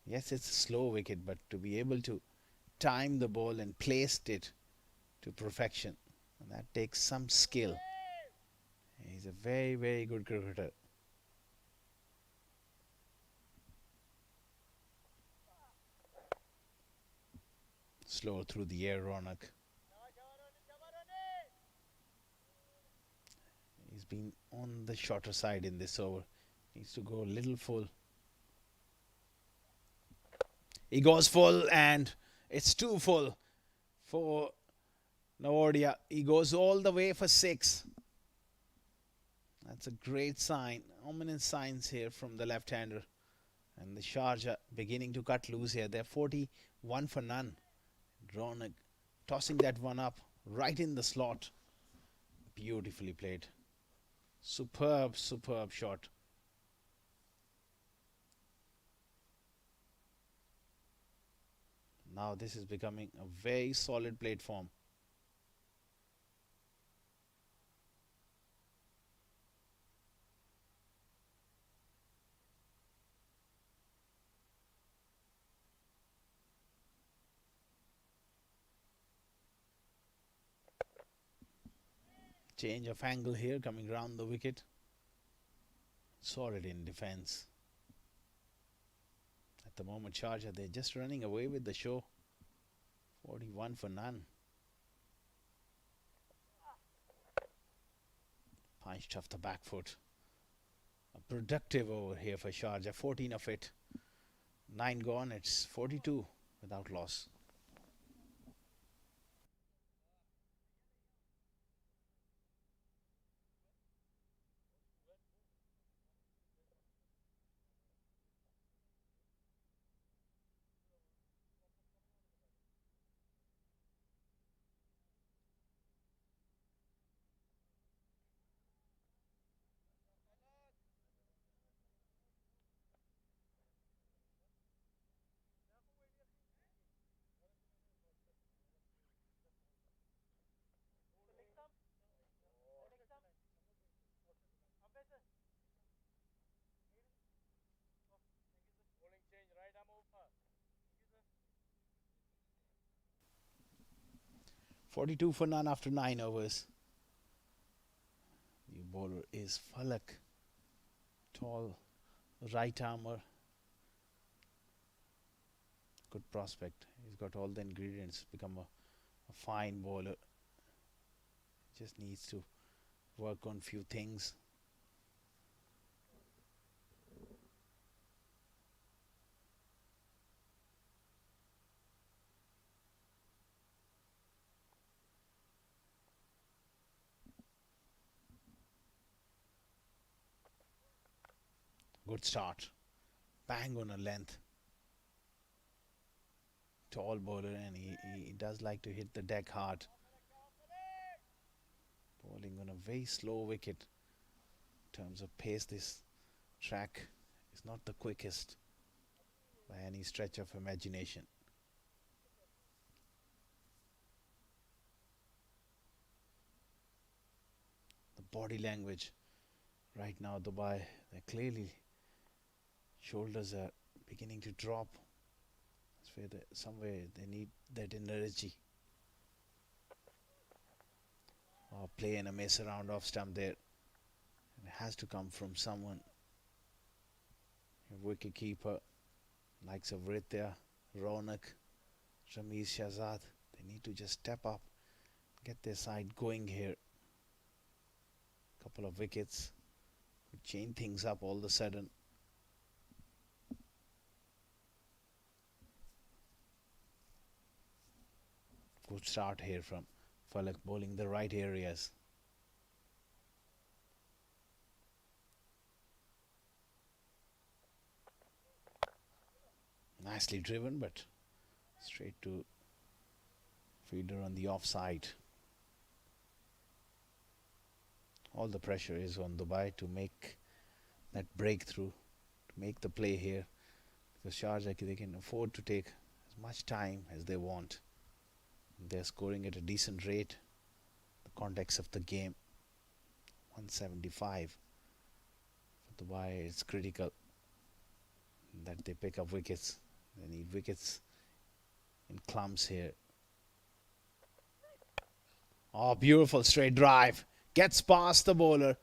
Yes, it's a slow wicket, but to be able to time the ball and place it to perfection, and that takes some skill. He's a very, very good cricketer. Slow through the air, Ronak. He's been on the shorter side in this over. Needs to go a little full. He goes full and it's too full for Navodia. He goes all the way for 6. That's a great sign. Ominous signs here from the left-hander. And the Sharjah beginning to cut loose here. They're 41 for none. Ronak tossing that one up right in the slot. Beautifully played. Superb, superb shot. Now this is becoming a very solid platform. Change of angle here coming round the wicket. Solid in defense. At the moment, Sharjah, they're just running away with the show. 41 for none. Punched off the back foot. A productive over here for Sharjah. 14 of it. 9 gone. It's 42 without loss. Bowling change, right arm over. 42 for none after 9 overs. New bowler is Falak. Tall right armour. Good prospect. He's got all the ingredients to become a fine bowler. Just needs to work on few things. Good start. Bang on a length. tall bowler, and he does like to hit the deck hard. Bowling on a very slow wicket. In terms of pace, this track is not the quickest by any stretch of imagination. The body language right now, Dubai, they're clearly shoulders are beginning to drop. That's where somewhere they need that energy. Or play and a mess around off stump there. And it has to come from someone. Wicket keeper, likes of Ritya, Ronak, Ramiz Shahzad. They need to just step up, get their side going here. Couple of wickets could change things up all of a sudden. Good start here from Falak, bowling the right areas. Nicely driven, but straight to fielder on the offside. All the pressure is on Dubai to make that breakthrough, to make the play here. Because Sharjah, they can afford to take as much time as they want. They're scoring at a decent rate. The context of the game, 175. For Dubai, it's critical that they pick up wickets. They need wickets in clumps here. Oh, beautiful straight drive. Gets past the bowler,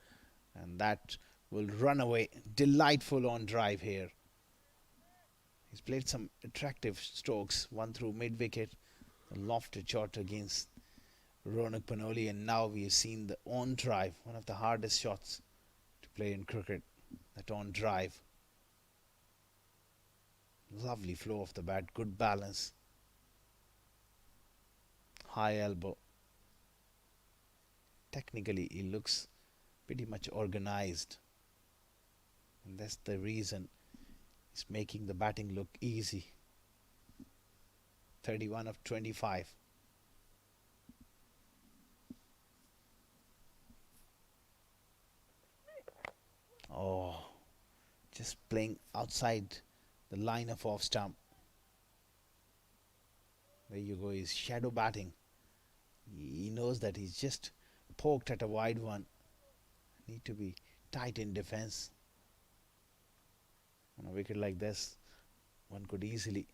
and that will run away. Delightful on drive here. He's played some attractive strokes. One through mid-wicket, a lofted shot against Ronak Panoli, and now we have seen the on drive, one of the hardest shots to play in cricket. That on drive. Lovely flow of the bat, good balance. High elbow. Technically, he looks pretty much organized. And that's the reason he's making the batting look easy. 31 of 25. Oh, just playing outside the line of off stump. There you go, he's shadow batting. He knows that he's just poked at a wide one. Need to be tight in defense. On a wicket like this, one could easily,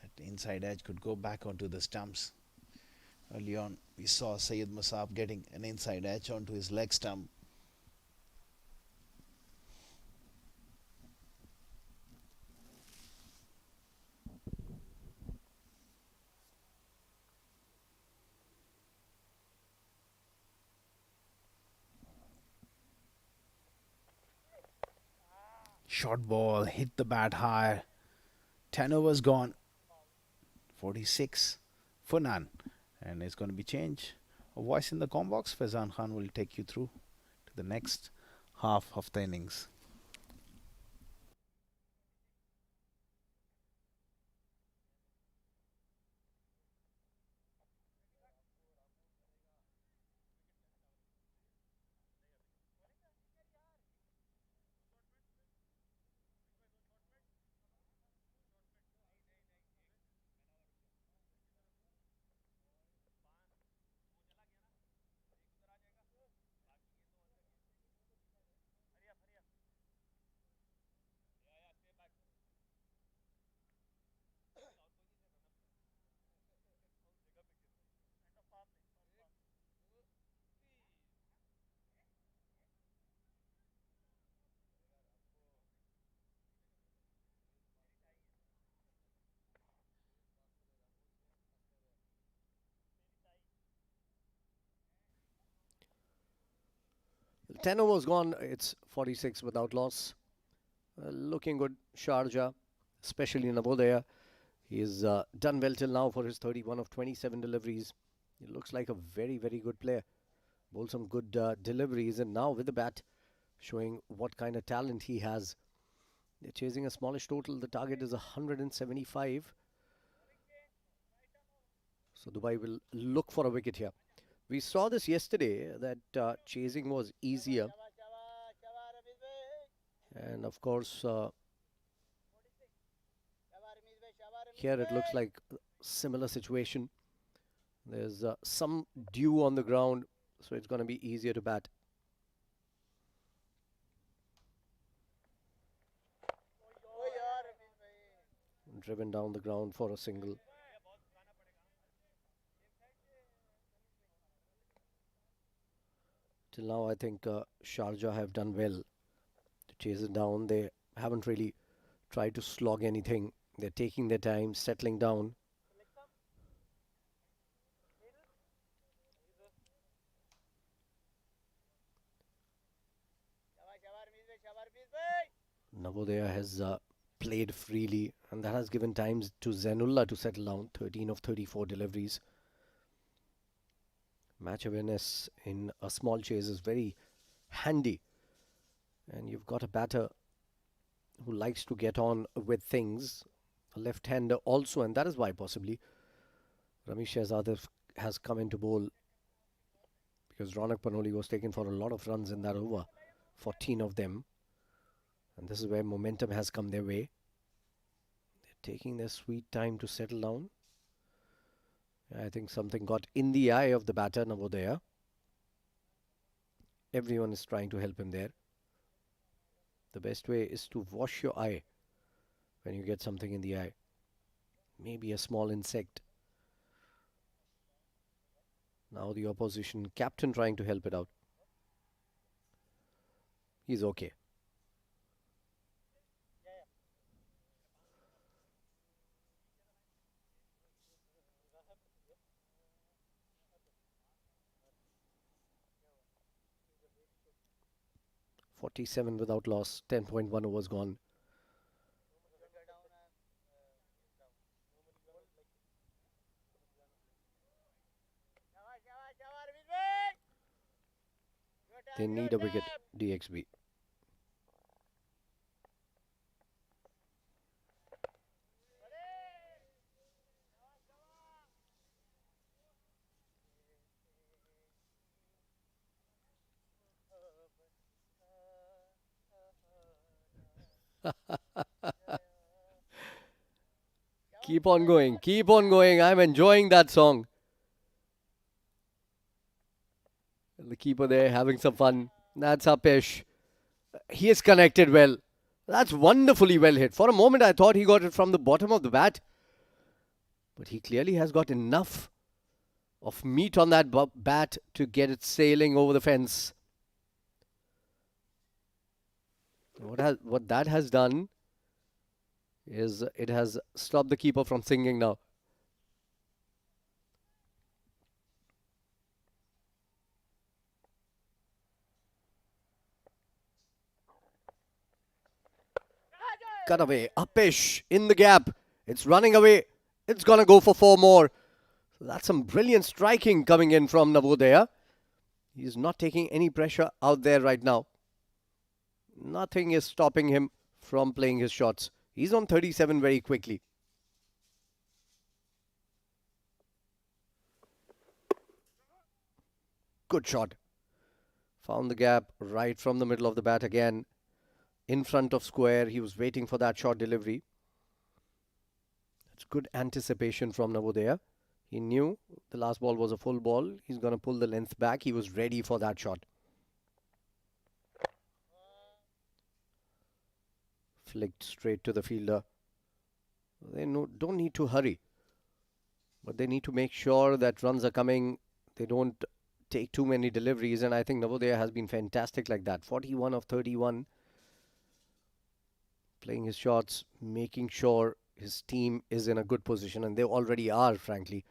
that inside edge could go back onto the stumps. Early on, we saw Syed Musab getting an inside edge onto his leg stump. Short ball, hit the bat high. 10 overs gone. 46 for none. And it's going to be change. A voice in the com box. Faizan Khan will take you through to the next half of the innings. Ten overs gone. It's 46 without loss. Looking good, Sharjah, especially Navodaya. He's done well till now for his 31 of 27 deliveries. He looks like a very, very good player. Bowled some good deliveries, and now with the bat, showing what kind of talent he has. They're chasing a smallish total. The target is 175. So Dubai will look for a wicket here. We saw this yesterday that chasing was easier. And of course, here it looks like a similar situation. There's some dew on the ground, so it's going to be easier to bat. Driven down the ground for a single. Till now, I think Sharjah have done well to chase it down. They haven't really tried to slog anything. They're taking their time, settling down. Navodaya has played freely, and that has given time to Zainullah to settle down. 13 of 34 deliveries. Match awareness in a small chase is very handy. And you've got a batter who likes to get on with things. A left-hander also, and that is why possibly Ramesh Shehzad has come into bowl, because Ronak Panoli was taken for a lot of runs in that over, 14 of them. And this is where momentum has come their way. They're taking their sweet time to settle down. I think something got in the eye of the batter, Navodaya. Everyone is trying to help him there. The best way is to wash your eye when you get something in the eye. Maybe a small insect. Now the opposition captain trying to help it out. He's okay. .47 without loss, 10.1 overs gone. They need a wicket, DXB. Keep on going, keep on going. I'm enjoying that song. The keeper there having some fun. That's Apesh. He is connected well. That's wonderfully well hit. For a moment, I thought he got it from the bottom of the bat. But he clearly has got enough of meat on that bat to get it sailing over the fence. What that has done is it has stopped the keeper from singing now. Cut away. Apesh in the gap. It's running away. It's going to go for 4 more. So that's some brilliant striking coming in from Navodaya. He's not taking any pressure out there right now. Nothing is stopping him from playing his shots. He's on 37 very quickly. Good shot. Found the gap right from the middle of the bat again. In front of square. He was waiting for that short delivery. That's good anticipation from Navodaya. He knew the last ball was a full ball. He's going to pull the length back. He was ready for that shot. Flicked straight to the fielder. They don't need to hurry. But they need to make sure that runs are coming. They don't take too many deliveries. And I think Navodaya has been fantastic like that. 41 of 31. Playing his shots. Making sure his team is in a good position. And they already are, frankly.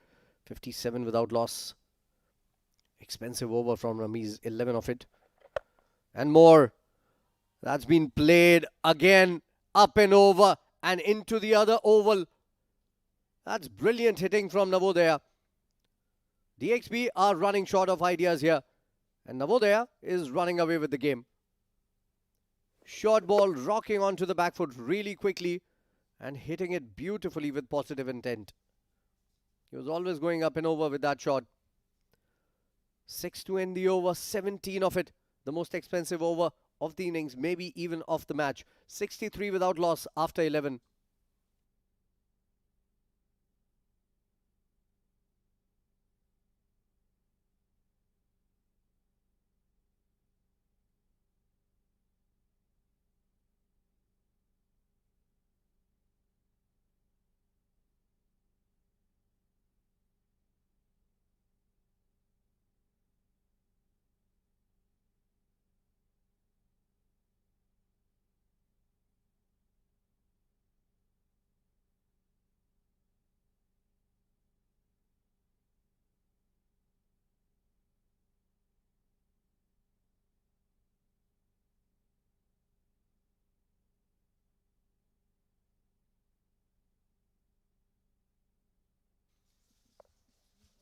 57 without loss. Expensive over from Ramiz. 11 of it. And more. That's been played again. Up and over. And into the other oval. That's brilliant hitting from Navodaya. DXB are running short of ideas here. And Navodaya is running away with the game. Short ball rocking onto the back foot really quickly. And hitting it beautifully with positive intent. He was always going up and over with that shot. 6 to end the over, 17 of it. The most expensive over of the innings, maybe even of the match. 63 without loss after 11.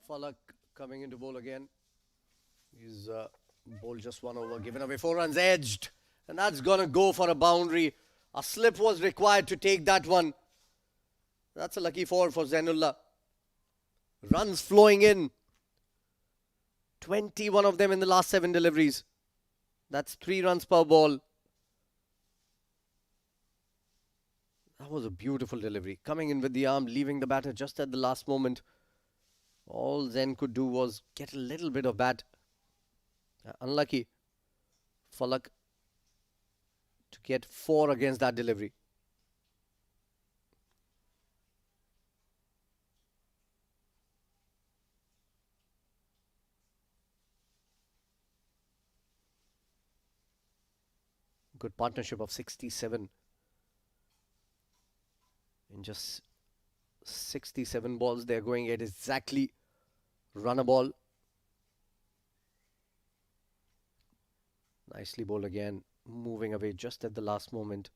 Falak coming into bowl again. He's bowled just one over, given away 4 runs, edged. And that's going to go for a boundary. A slip was required to take that one. That's a lucky 4 for Zainullah. Runs flowing in. 21 of them in the last 7 deliveries. That's 3 runs per ball. That was a beautiful delivery. Coming in with the arm, leaving the batter just at the last moment. All Zen could do was get a little bit of bat. Unlucky. Falak to get 4 against that delivery. Good partnership of 67. In just 67 balls, they're going at exactly run a ball. Nicely bowled again, moving away just at the last moment.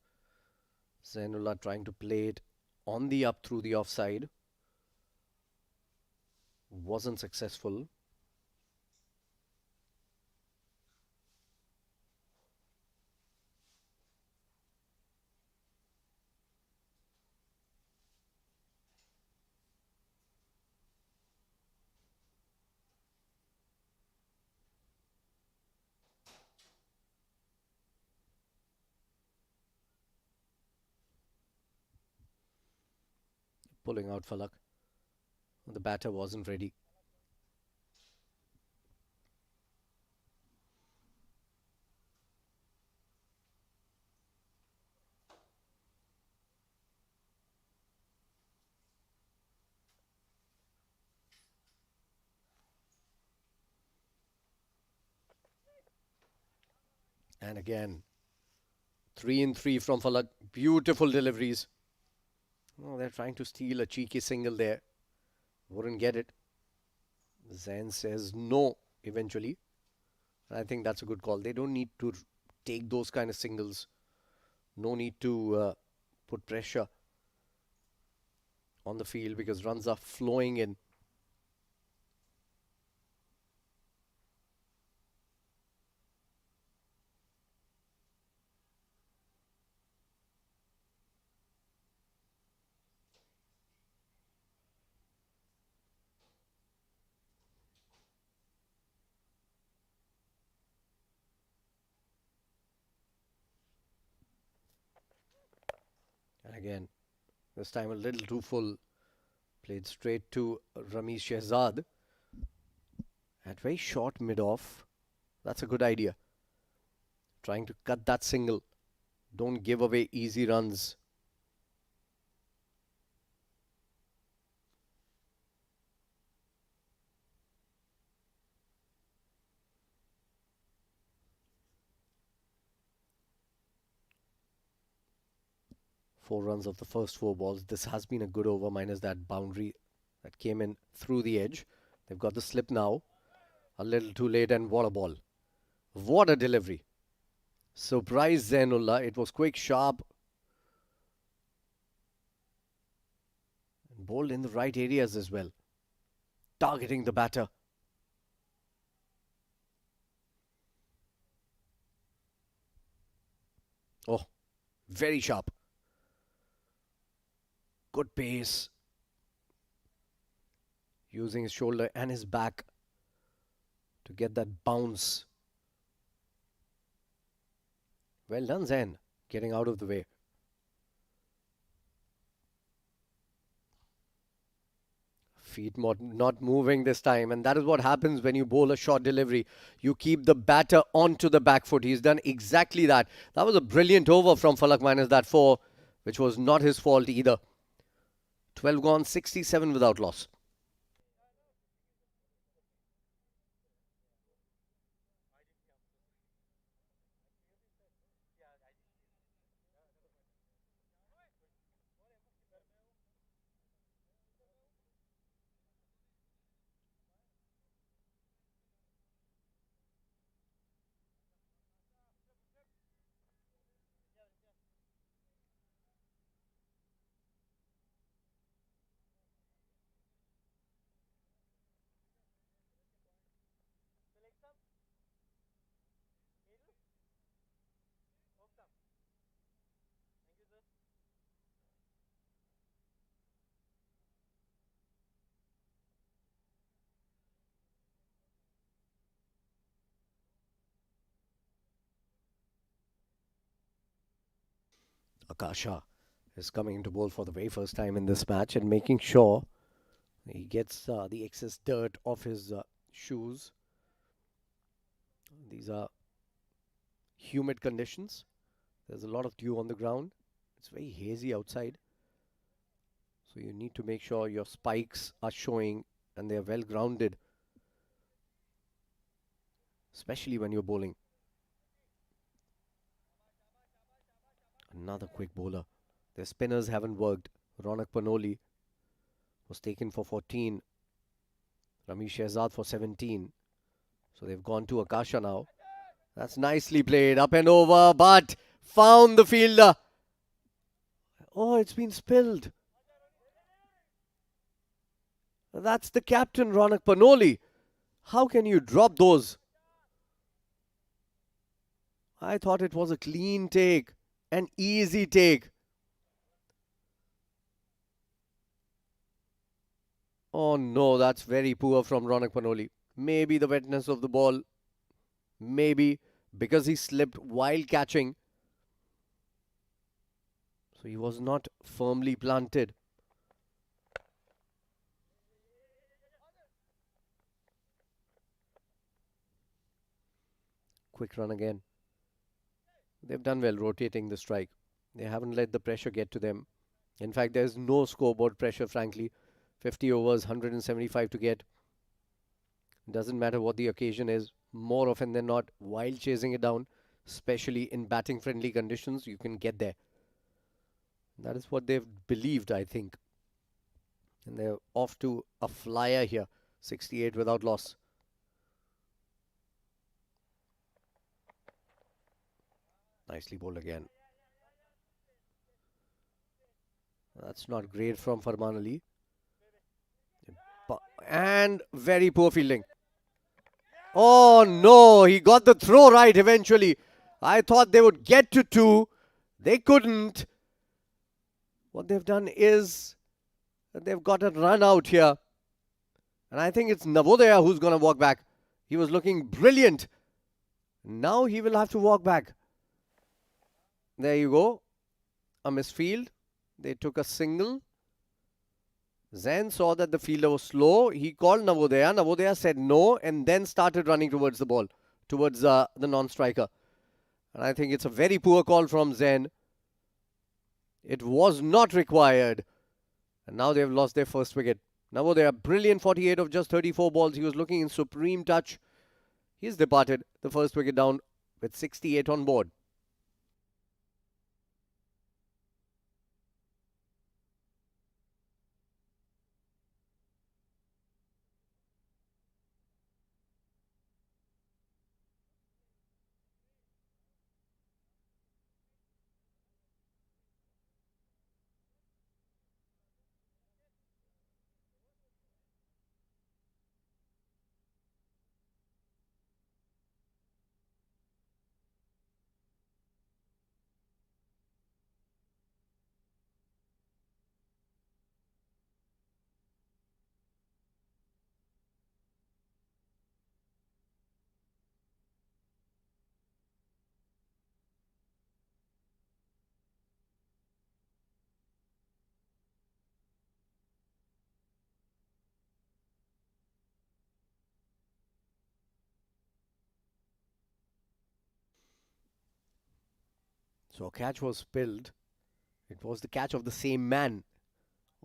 Zainullah trying to play it on the up through the offside. Wasn't successful. Pulling out Falak. The batter wasn't ready. And again, 3 in 3 from Falak. Beautiful deliveries. Oh, they're trying to steal a cheeky single there. Wouldn't get it. Zain says no eventually. And I think that's a good call. They don't need to take those kind of singles. No need to put pressure on the field because runs are flowing in. And again, this time a little too full. Played straight to Ramesh Shehzad. At very short mid-off. That's a good idea. Trying to cut that single. Don't give away easy runs. Four runs of the first 4 balls. This has been a good over minus that boundary that came in through the edge. They've got the slip now. A little too late and what a ball. What a delivery. Surprised Zainullah. It was quick, sharp. And bowled in the right areas as well. Targeting the batter. Oh, very sharp. Good pace. using his shoulder and his back to get that bounce. Well done, Zen, getting out of the way. Feet not moving this time, and that is what happens when you bowl a short delivery. You keep the batter onto the back foot. He's done exactly that. That was a brilliant over from Falak minus that 4, which was not his fault either. 12 gone, 67 without loss. Akasha is coming into bowl for the very first time in this match and making sure he gets the excess dirt off his shoes. These are humid conditions. There's a lot of dew on the ground. It's very hazy outside. So you need to make sure your spikes are showing and they're well grounded, especially when you're bowling. Another quick bowler. Their spinners haven't worked. Ronak Panoli was taken for 14. Ramesh Shehzad for 17. So they've gone to Akasha now. That's nicely played. Up and over, but found the fielder. Oh, it's been spilled. That's the captain, Ronak Panoli. How can you drop those? I thought it was a clean take, an easy take. Oh no, that's very poor from Ronak Panoli. Maybe the wetness of the ball. Maybe because he slipped while catching. So he was not firmly planted. Quick run again. They've done well rotating the strike. They haven't let the pressure get to them. In fact, there's no scoreboard pressure, frankly. 50 overs, 175 to get. Doesn't matter what the occasion is. More often than not, while chasing it down, especially in batting friendly conditions, you can get there. That is what they've believed, I think. And they're off to a flyer here. 68 without loss. Nicely bowled again. That's not great from Farman Ali. And very poor fielding. Oh no, he got the throw right eventually. I thought they would get to 2. They couldn't. What they've done is they've got a run out here. And I think it's Navodaya who's going to walk back. He was looking brilliant. Now he will have to walk back. There you go. A misfield. They took a single. Zain saw that the fielder was slow. He called Navodaya. Navodaya said no and then started running towards the ball, towards the non-striker. And I think it's a very poor call from Zain. It was not required. And now they've lost their first wicket. Navodaya, brilliant 48 of just 34 balls. He was looking in supreme touch. He's departed. The first wicket down with 68 on board. So a catch was spilled. It was the catch of the same man.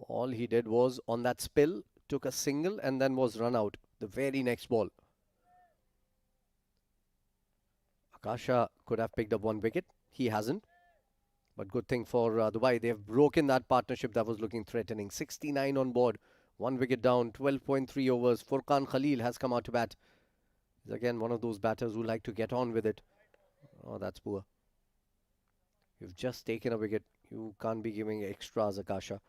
All he did was, on that spill, took a single and then was run out the very next ball. Akasha could have picked up one wicket. He hasn't. But good thing for Dubai. They have broken that partnership that was looking threatening. 69 on board. One wicket down. 12.3 overs. Furqan Khalil has come out to bat. He's again one of those batters who like to get on with it. Oh, that's poor. You've just taken a wicket. You can't be giving extras, Akasha.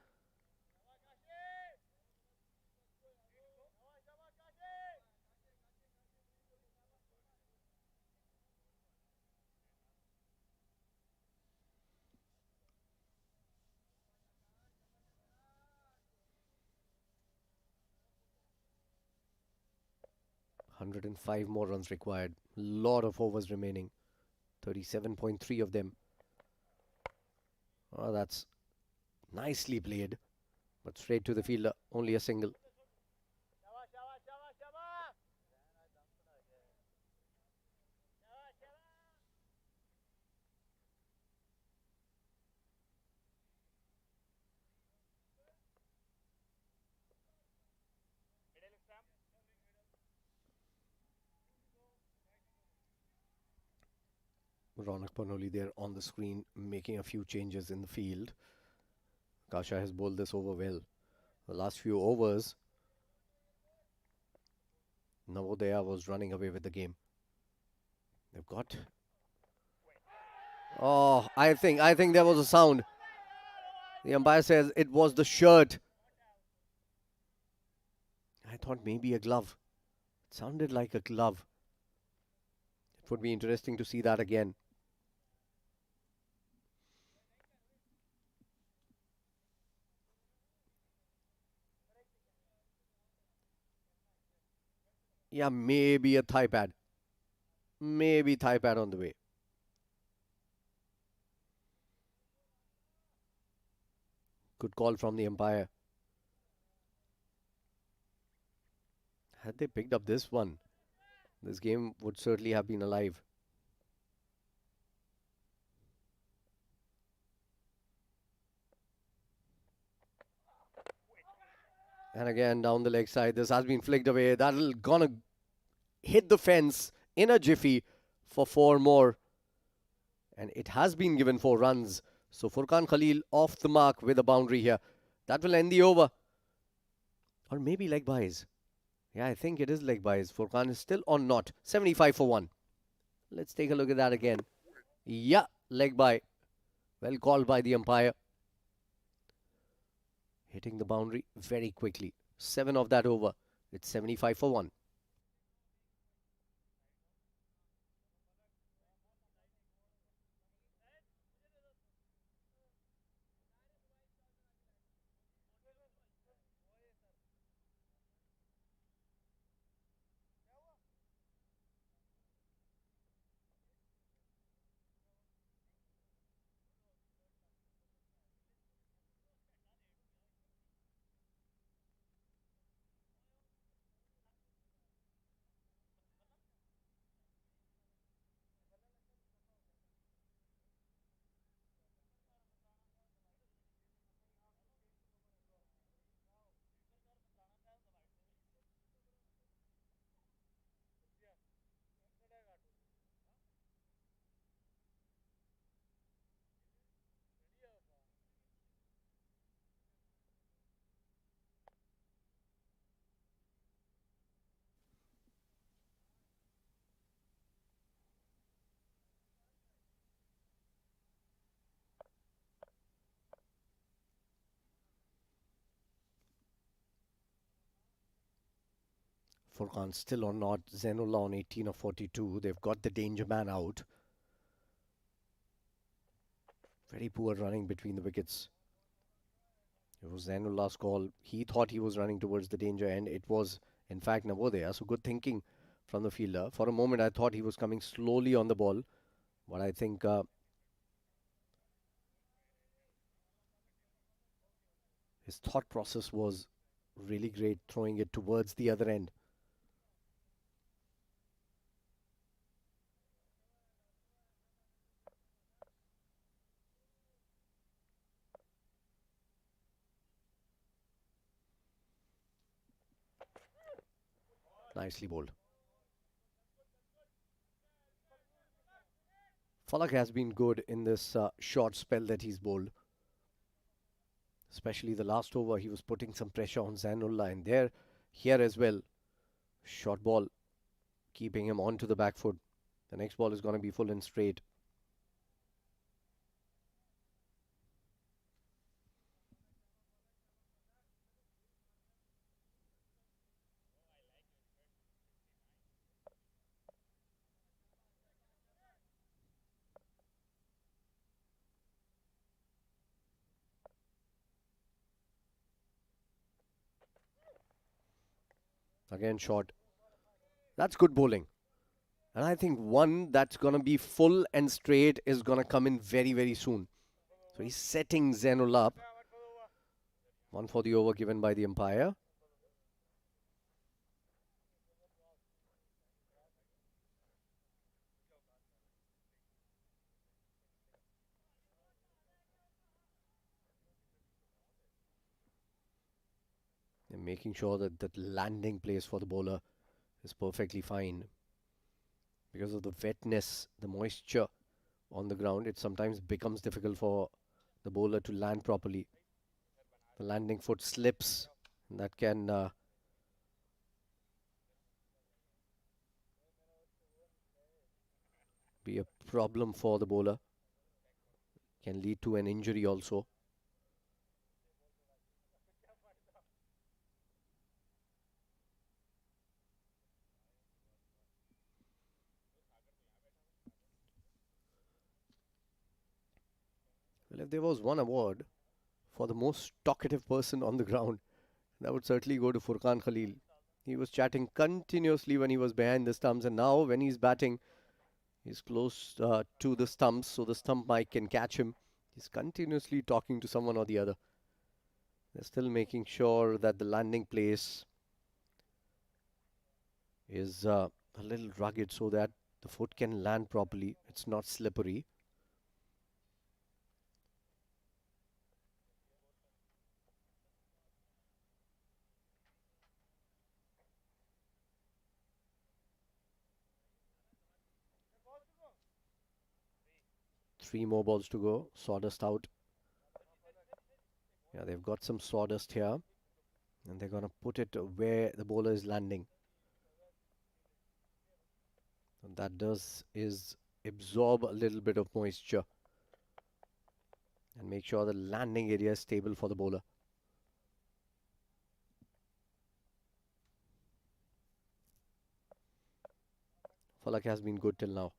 "105 more runs required. Lot of overs remaining. 37.3 of them. Oh, that's nicely played. But straight to the fielder. Only a single. शाबाश शाबाश शाबाश शाबाश शाबाश शाबाश middle stump Ronak Panoli there on the screen making a few changes in the field. Kasha has bowled this over well. The last few overs, Navodaya was running away with the game. They've got... Oh, I think there was a sound. The umpire says it was the shirt. I thought maybe a glove. It sounded like a glove. It would be interesting to see that again. Yeah, maybe a thigh pad. Maybe thigh pad on the way. Good call from the umpire. Had they picked up this one, this game would certainly have been alive. And again, down the leg side, this has been flicked away. That'll gonna hit the fence in a jiffy for 4 more. And it has been given 4 runs. So Furqan Khalil off the mark with a boundary here. That will end the over. Or maybe leg byes. Yeah, I think it is leg byes. Furqan is still on not. 75 for 1. Let's take a look at that again. Yeah, leg bye. Well called by the umpire. Hitting the boundary very quickly. 7 of that over. It's 75 for 1. Furqan still on not. Zainullah on 18 of 42. They've got the danger man out. Very poor running between the wickets. It was Zainullah's call. He thought he was running towards the danger end. It was, in fact, Navodaya. So good thinking from the fielder. For a moment, I thought he was coming slowly on the ball. But I think his thought process was really great, throwing it towards the other end. Nicely bowled. Falak has been good in this short spell that he's bowled. Especially the last over, he was putting some pressure on Zainullah, and here as well. Short ball, keeping him onto the back foot. The next ball is going to be full and straight. Again, short. That's good bowling. And I think one that's going to be full and straight is going to come in very, very soon. So he's setting Zainullah up. One for the over given by the umpire. And making sure that the landing place for the bowler is perfectly fine. Because of the wetness, the moisture on the ground, it sometimes becomes difficult for the bowler to land properly. The landing foot slips, and that can be a problem for the bowler. Can lead to an injury also. Well, if there was one award for the most talkative person on the ground, that would certainly go to Furqan Khalil. He was chatting continuously when he was behind the stumps, and now when he's batting, he's close to the stumps, so the stump mic can catch him. He's continuously talking to someone or the other. They're still making sure that the landing place is a little rugged so that the foot can land properly. It's not slippery. Three more balls to go. Sawdust out. Yeah, they've got some sawdust here. And they're going to put it where the bowler is landing. And that does is absorb a little bit of moisture. And make sure the landing area is stable for the bowler. Falak has been good till now.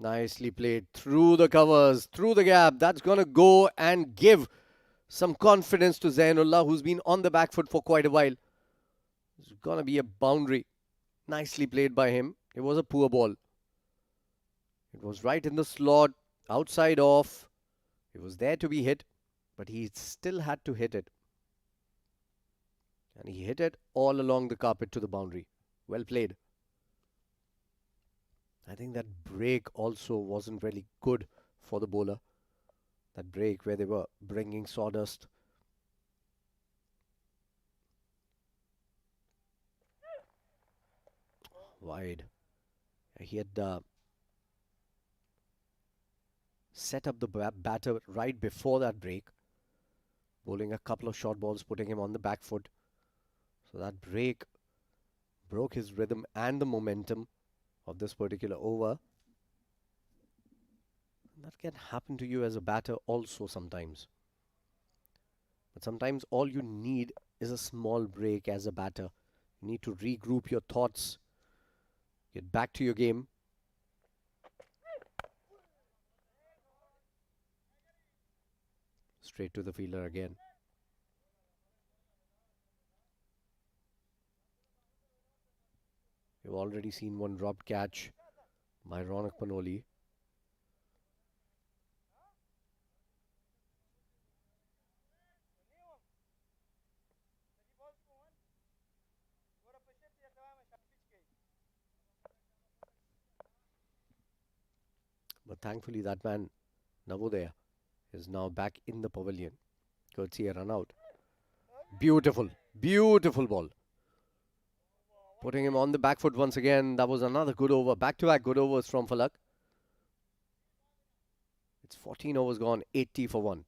Nicely played through the covers, through the gap. That's going to go and give some confidence to Zainullah, who's been on the back foot for quite a while. It's going to be a boundary. Nicely played by him. It was a poor ball. It was right in the slot, outside off. It was there to be hit, but he still had to hit it. And he hit it all along the carpet to the boundary. Well played. I think that break also wasn't really good for the bowler. That break where they were bringing sawdust. Wide. He had set up the batter right before that break. Bowling a couple of short balls, putting him on the back foot. So that break broke his rhythm and the momentum of this particular over. That can happen to you as a batter also sometimes. But sometimes all you need is a small break as a batter. You need to regroup your thoughts, get back to your game. Straight to the fielder again. We've already seen one dropped catch by Ronak Panoli. But thankfully, that man, Navodaya, is now back in the pavilion. Courtesy a run out. Beautiful, beautiful ball. Putting him on the back foot once again. That was another good over. Back-to-back good overs from Falak. It's 14 overs gone, 80 for 1.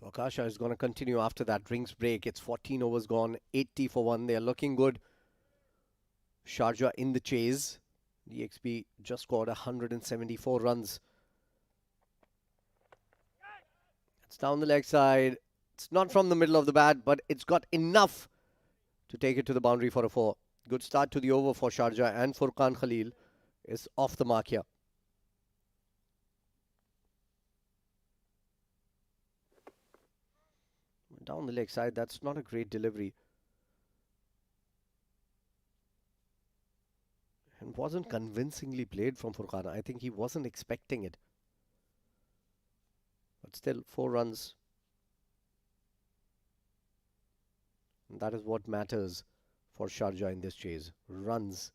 So Akasha is going to continue after that drinks break. It's 14 overs gone, 80 for 1. They're looking good. Sharjah in the chase. DXB just scored 174 runs. It's down the leg side. It's not from the middle of the bat, but it's got enough to take it to the boundary for a 4. Good start to the over for Sharjah, and Furqan Khalil is off the mark here. Down the leg side, that's not a great delivery. And wasn't convincingly played from Furqan. I think he wasn't expecting it. But still, 4 runs. And that is what matters for Sharjah in this chase. Runs.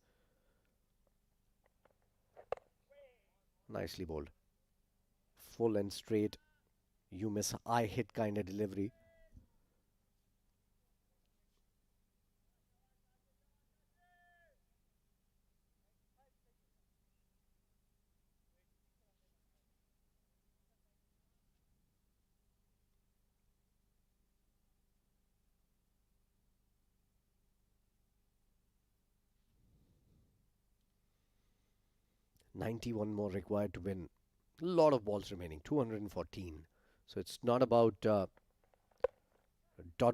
Nicely bowled. Full and straight. You miss, I hit kind of delivery. 91 more required to win. A lot of balls remaining, 214. So it's not about dot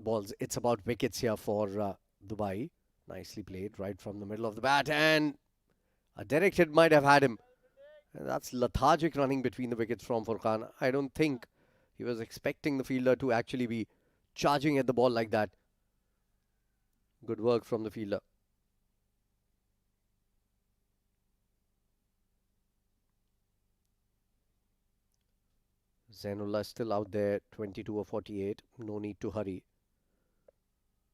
balls, it's about wickets here for Dubai. Nicely played right from the middle of the bat, and a direct hit might have had him. And that's lethargic running between the wickets from Furqan. I don't think he was expecting the fielder to actually be charging at the ball like that. Good work from the fielder. Zainullah still out there, 22 or 48. No need to hurry.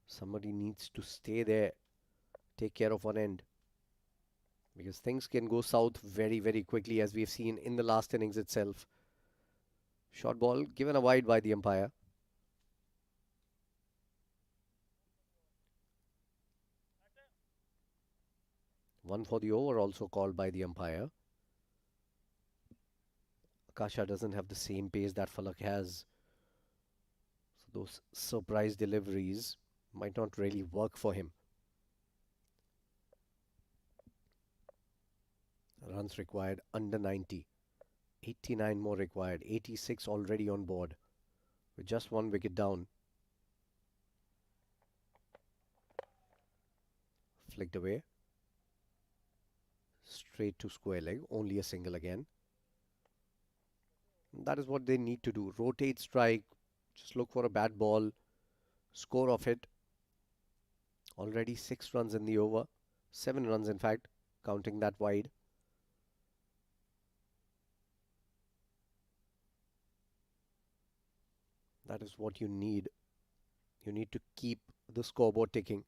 Somebody needs to stay there, take care of one end. Because things can go south very, very quickly, as we've seen in the last innings itself. Short ball given a wide by the umpire. One for the over also called by the umpire. Akasha doesn't have the same pace that Falak has. So those surprise deliveries might not really work for him. Runs required under 90. 89 more required. 86 already on board. With just one wicket down. Flicked away. Straight to square leg. Only a single again. That is what they need to do. Rotate, strike. Just look for a bad ball. Score off it. Already 6 runs in the over. 7 runs in fact. Counting that wide. That is what you need. You need to keep the scoreboard ticking.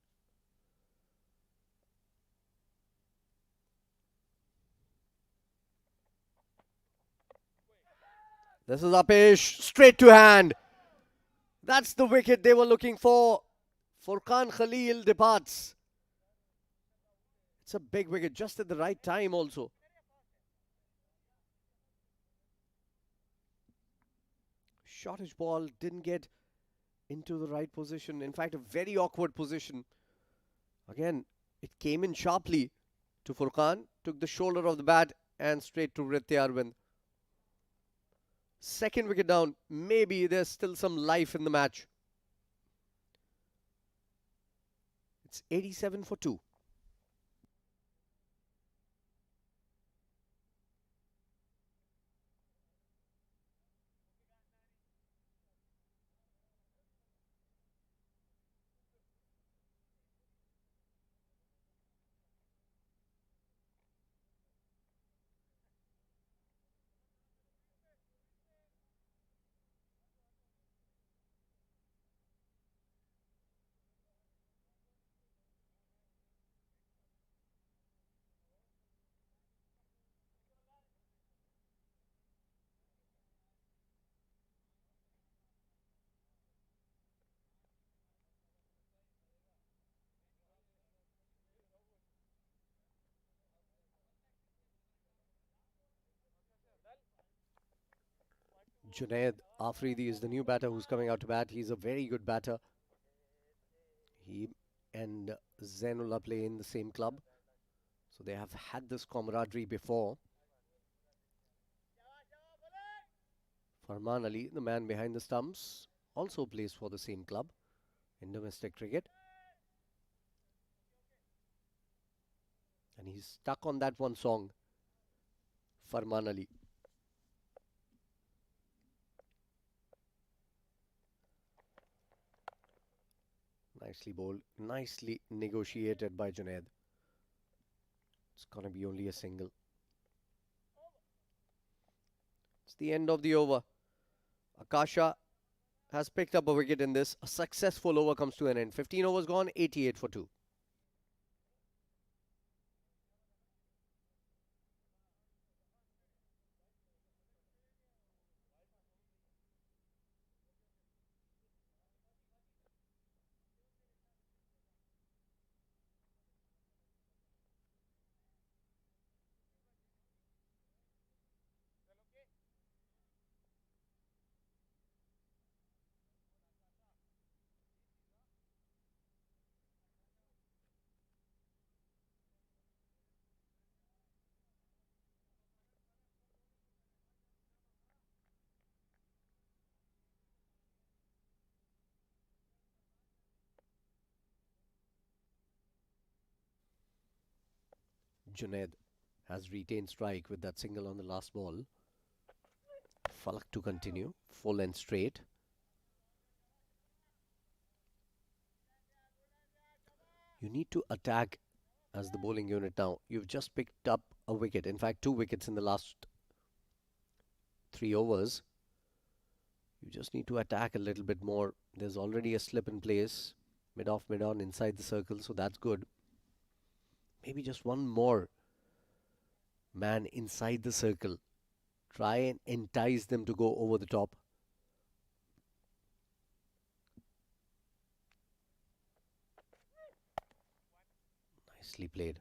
This is Apesh, straight to hand. That's the wicket they were looking for. Furqan Khalil departs. It's a big wicket, just at the right time also. Shortish ball didn't get into the right position. In fact, a very awkward position. Again, it came in sharply to Furqan, took the shoulder of the bat and straight to Ritya Arvind. Second wicket down. Maybe there's still some life in the match. It's 87 for 2. Junaid Afridi is the new batter who's coming out to bat. He's a very good batter. He and Zainullah play in the same club. So they have had this camaraderie before. Farman Ali, the man behind the stumps, also plays for the same club in domestic cricket. And he's stuck on that one song, Farman Ali. Nicely bowled, nicely negotiated by Junaid. It's gonna be only a single. It's the end of the over. Akasha has picked up a wicket in this. A successful over comes to an end. 15 overs gone, 88 for 2. Junaid has retained strike with that single on the last ball. Falak to continue. Full and straight. You need to attack as the bowling unit now. You've just picked up a wicket. In fact, 2 wickets in the last 3 overs. You just need to attack a little bit more. There's already a slip in place. Mid off, mid on, inside the circle, so that's good. Maybe just one more man inside the circle. Try and entice them to go over the top. Nicely played.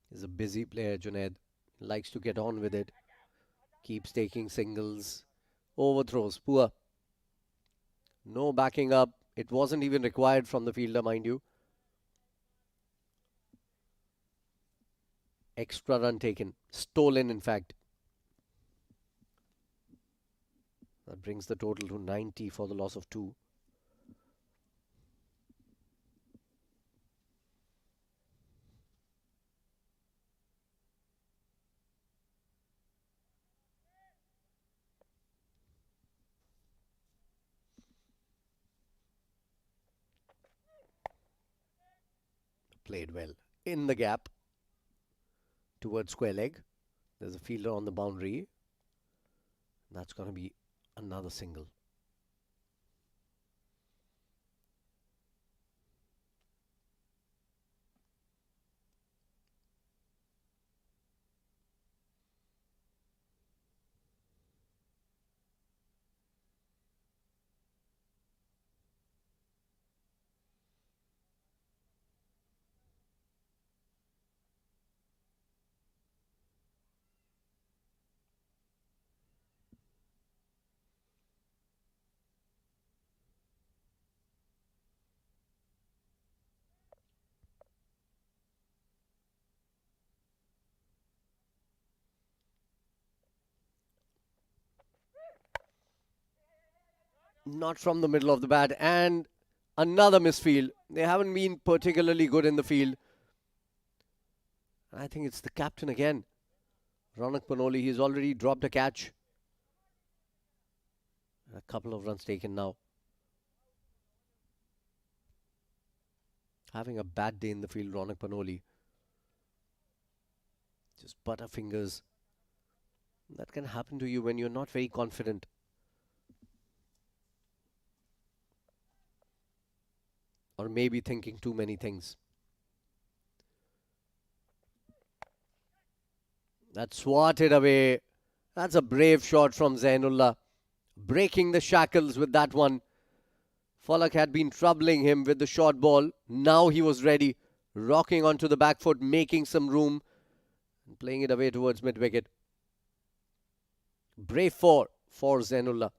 He's a busy player, Junaid. Likes to get on with it. Keeps taking singles. Overthrows. Poor. No backing up. It wasn't even required from the fielder, mind you. Extra run taken. Stolen, in fact. That brings the total to 90 for the loss of 2. Played well. In the gap. Towards square leg. There's a fielder on the boundary. That's going to be another single. Not from the middle of the bat, and another misfield. They haven't been particularly good in the field. I think it's the captain again, Ronak Panoli. He's already dropped a catch. A couple of runs taken now. Having a bad day in the field, Ronak Panoli. Just butterfingers. That can happen to you when you're not very confident. Or maybe thinking too many things. That's swatted away. That's a brave shot from Zainullah. Breaking the shackles with that one. Falak had been troubling him with the short ball. Now he was ready. Rocking onto the back foot, making some room. And playing it away towards mid-wicket. Brave for Zainullah.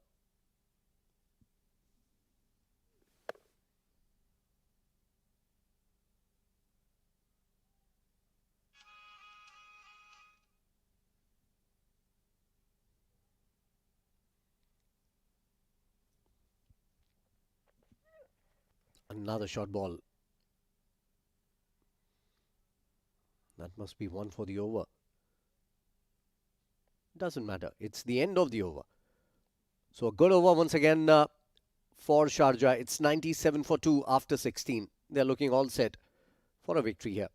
Another short ball. That must be one for the over. Doesn't matter. It's the end of the over. So a good over once again for Sharjah. It's 97 for 2 after 16. They're looking all set for a victory here.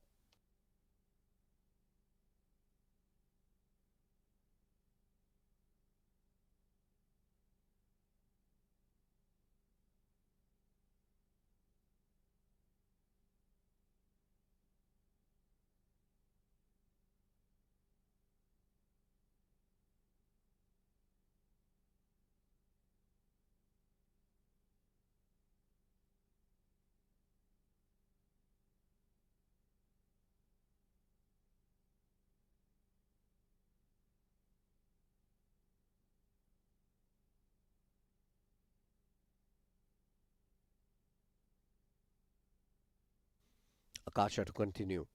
Akasha to continue.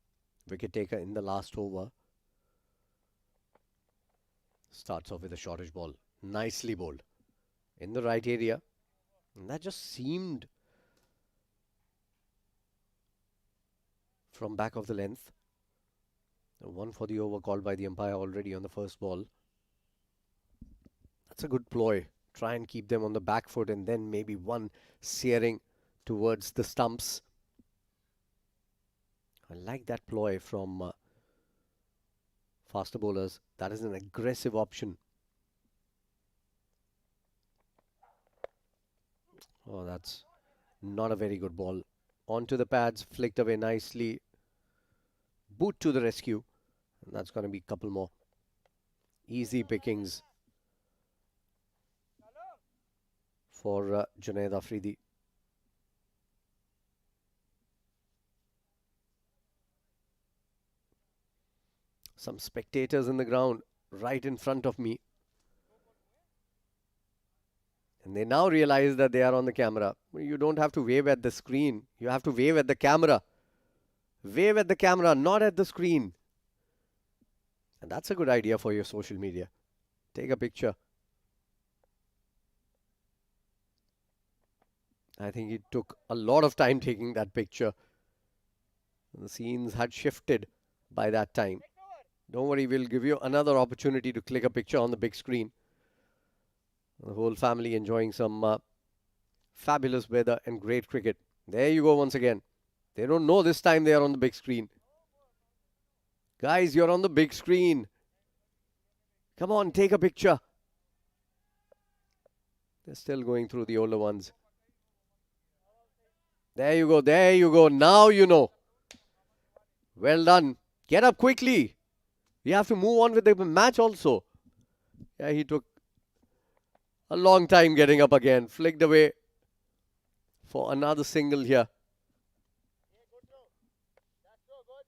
Wicket taker in the last over. Starts off with a shortish ball. Nicely bowled. In the right area. And that just seemed from back of the length. One for the over called by the umpire already on the first ball. That's a good ploy. Try and keep them on the back foot and then maybe one searing towards the stumps. I like that ploy from faster bowlers. That is an aggressive option. Oh, that's not a very good ball. Onto the pads, flicked away nicely. Boot to the rescue. And that's going to be a couple more. Easy pickings for Junaid Afridi. Some spectators in the ground right in front of me. And they now realize that they are on the camera. You don't have to wave at the screen. You have to wave at the camera. Wave at the camera, not at the screen. And that's a good idea for your social media. Take a picture. I think it took a lot of time taking that picture. The scenes had shifted by that time. Don't worry, we'll give you another opportunity to click a picture on the big screen. The whole family enjoying some fabulous weather and great cricket. There you go once again. They don't know this time they are on the big screen. Guys, you're on the big screen. Come on, take a picture. They're still going through the older ones. There you go, there you go. Now you know. Well done. Get up quickly. We have to move on with the match also. Yeah, he took a long time getting up again. Flicked away for another single here. Yeah, good throw. That's so good.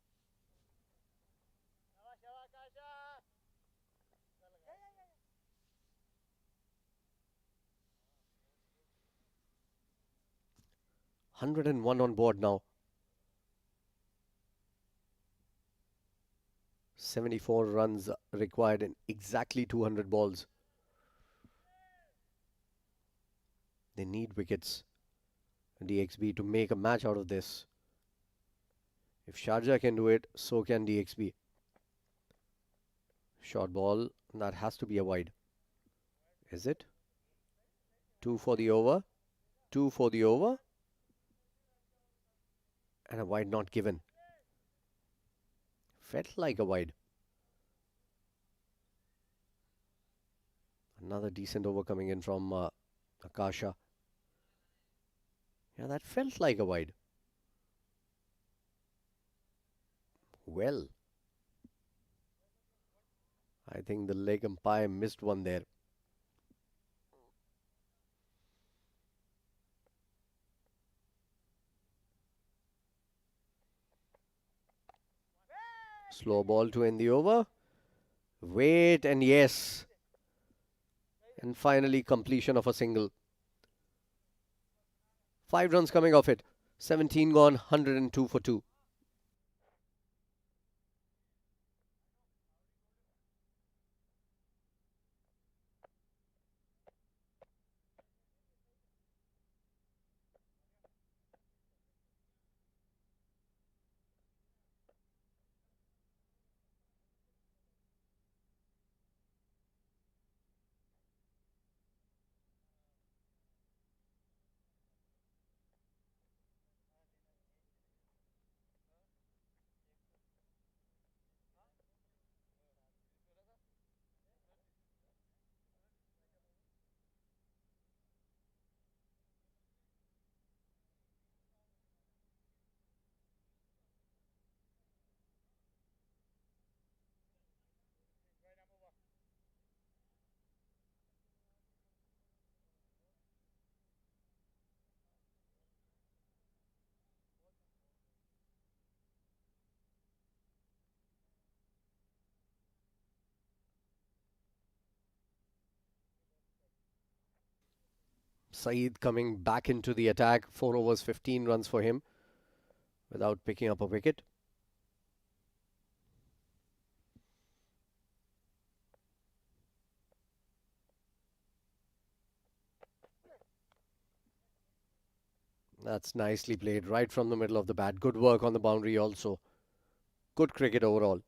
Shabash, shabash, Kasha. 101 on board now. 74 runs required in exactly 200 balls. They need wickets, DXB, to make a match out of this. If Sharjah can do it, so can DXB. Short ball, that has to be a wide. Is it? 2 for the over. 2 for the over. And a wide not given. Felt like a wide. Another decent over coming in from Akasha. Yeah, that felt like a wide. Well, I think the leg umpire missed one there. Slow ball to end the over. Wait, and yes. And finally completion of a single. 5 runs coming off it. 17 gone, 102 for 2. Saeed coming back into the attack. 4 overs, 15 runs for him without picking up a wicket. That's nicely played right from the middle of the bat. Good work on the boundary also. Good cricket overall.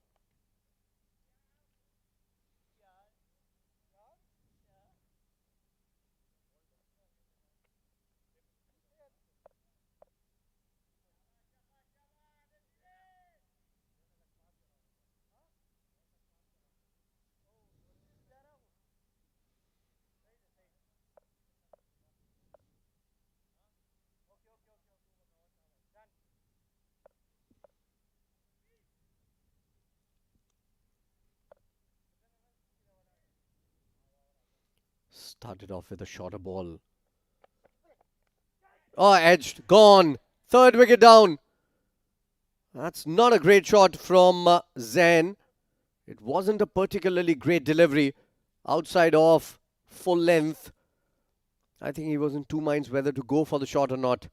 Started off with a shorter ball. Oh, edged. Gone. Third wicket down. That's not a great shot from Zain. It wasn't a particularly great delivery. Outside off, full length. I think he was in two minds whether to go for the shot or not.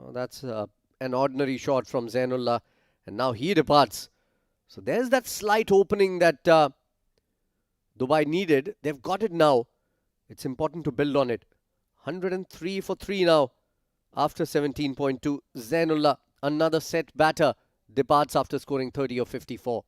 Oh, that's an ordinary shot from Zainullah. And now he departs. So there's that slight opening that Dubai needed. They've got it now. It's important to build on it. 103 for 3 now after 17.2. Zainullah, another set batter, departs after scoring 30 of 54.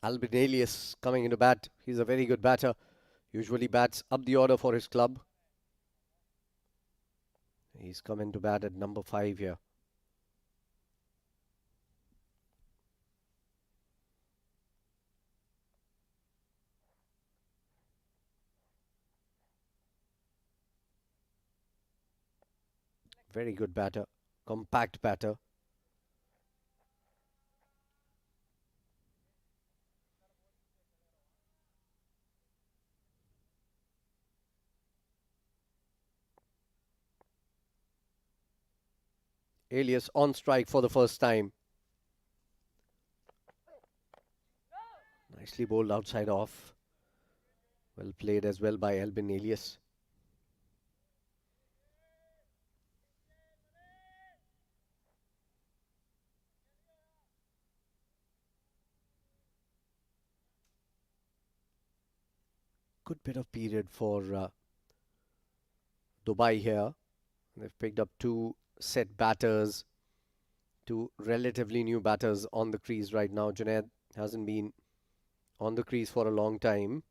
Albin Alias coming into bat. He's a very good batter. Usually bats up the order for his club. He's come into bat at number 5 here. Very good batter. Compact batter. Alias on strike for the first time. Nicely bowled outside off. Well played as well by Albin Alias. Good bit of period for Dubai here. They've picked up 2 set batters, 2 relatively new batters on the crease right now. Junaid hasn't been on the crease for a long time.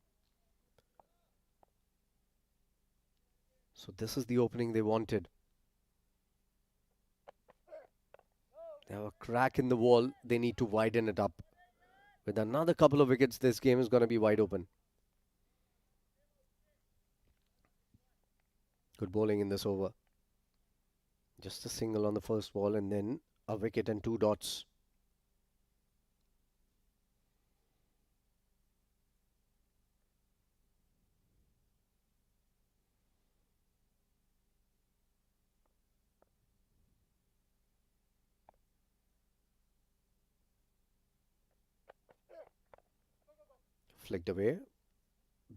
So this is the opening they wanted. They have a crack in the wall. They need to widen it up. With another couple of wickets, this game is going to be wide open. Good bowling in this over. Just a single on the first ball and then a wicket and 2 dots. Flicked away.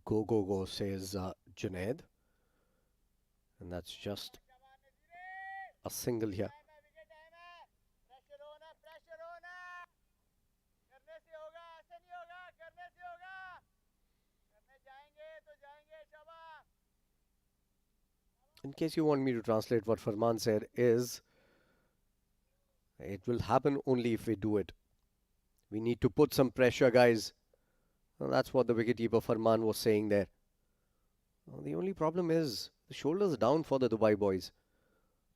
Go, go, go, says Junaid. And that's just a single here. In case you want me to translate what Farman said is, it will happen only if we do it. We need to put some pressure, guys. Well, that's what the wicketkeeper Farman was saying there. Well, the only problem is the shoulders down for the Dubai boys.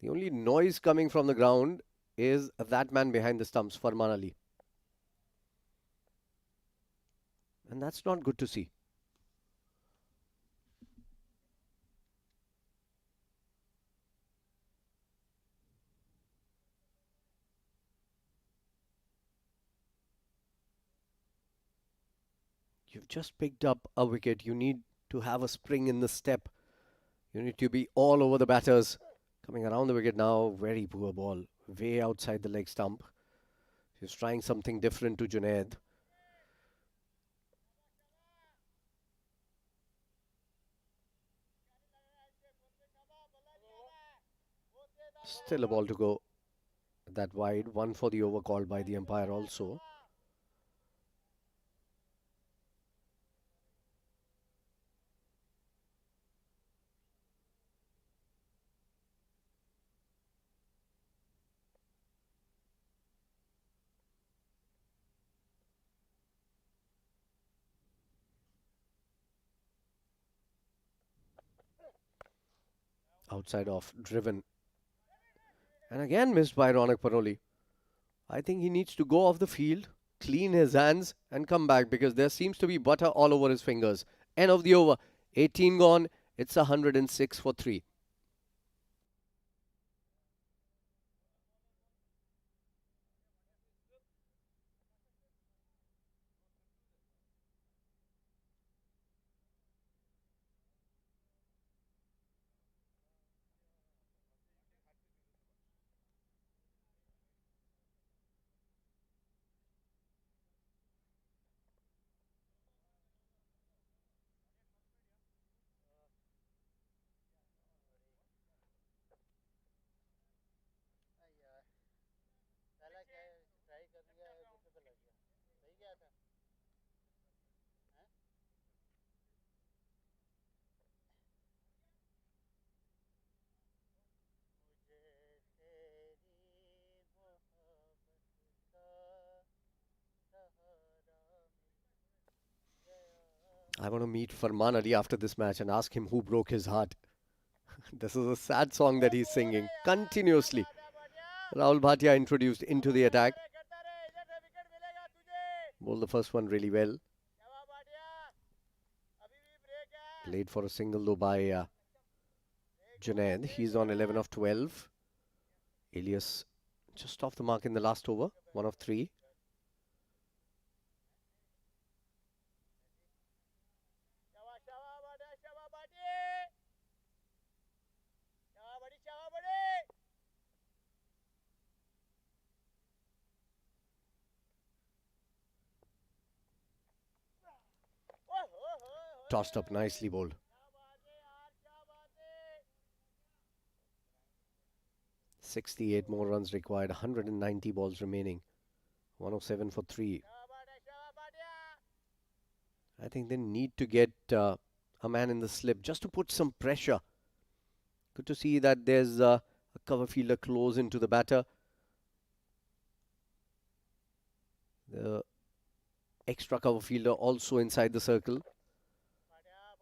The only noise coming from the ground is that man behind the stumps, Farman Ali. And that's not good to see. You've just picked up a wicket. You need to have a spring in the step. You need to be all over the batters. Coming around the wicket now, very poor ball. Way outside the leg stump. He's trying something different to Junaid. Still a ball to go. That wide. One for the over called by the umpire also. Outside off, driven. And again missed by Ronak Paroli. I think he needs to go off the field, clean his hands and come back because there seems to be butter all over his fingers. End of the over. 18 gone. It's 106 for 3. यार पहला क्या है try कर दिया है दूसरे पे लग गया सही क्या था हैं मुझे तेरी मोहब्बत का सहारा मिल गया I want to meet Farman Ali after this match and ask him who broke his heart. This is a sad song that he's singing continuously. Rahul Bhatia introduced into the attack. करता रहे इधर से wicket मिलेगा तुझे Bowled the first one really well. जवाब भाटिया अभी भी break है Played for a single though by Junaid. He's on 11 of 12. Elias just off the mark in the last over. 1 of 3. शाबाश शाबाश भाटिया शाबाश भाटिया शाबाश बड़ी शाबाश बड़ी ओए होए होए Tossed up nicely bowled. क्या बात है यार क्या बात है 68 more runs required. 190 balls remaining. 107 for 3. शाबाश Bhatia I think they need to get a man in the slip just to put some pressure. Good to see that there's a cover fielder close into the batter. The extra cover fielder also inside the circle.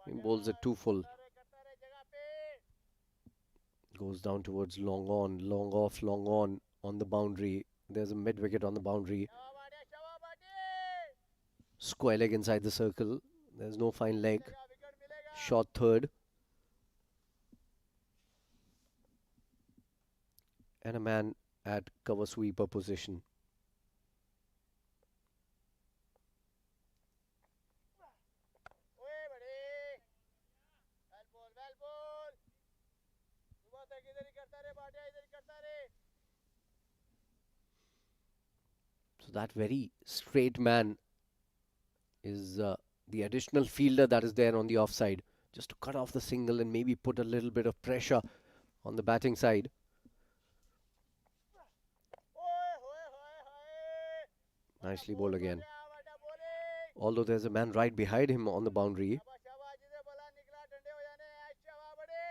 He bowls it too full. करता रहे जगह पे Goes down towards long off, long on the boundary. There's a mid wicket on the boundary. शाबाश Bhatia Square leg inside the circle. There's no fine leg. Wicket मिलेगा Short third. And a man at cover sweeper position. ओए बड़े well बोल सुबह तक इधर ही करता रहे भाटिया इधर ही करता रहे So that very straight man is the additional fielder that is there on the offside. Just to cut off the single and maybe put a little bit of pressure on the batting side. ओए होए होए होए Nicely bowled again. वाटा बोले Although there's a man right behind him on the boundary. शाबाश शाबाश जिधर बोला निकला ठंडे हो जाने शाबाश बड़े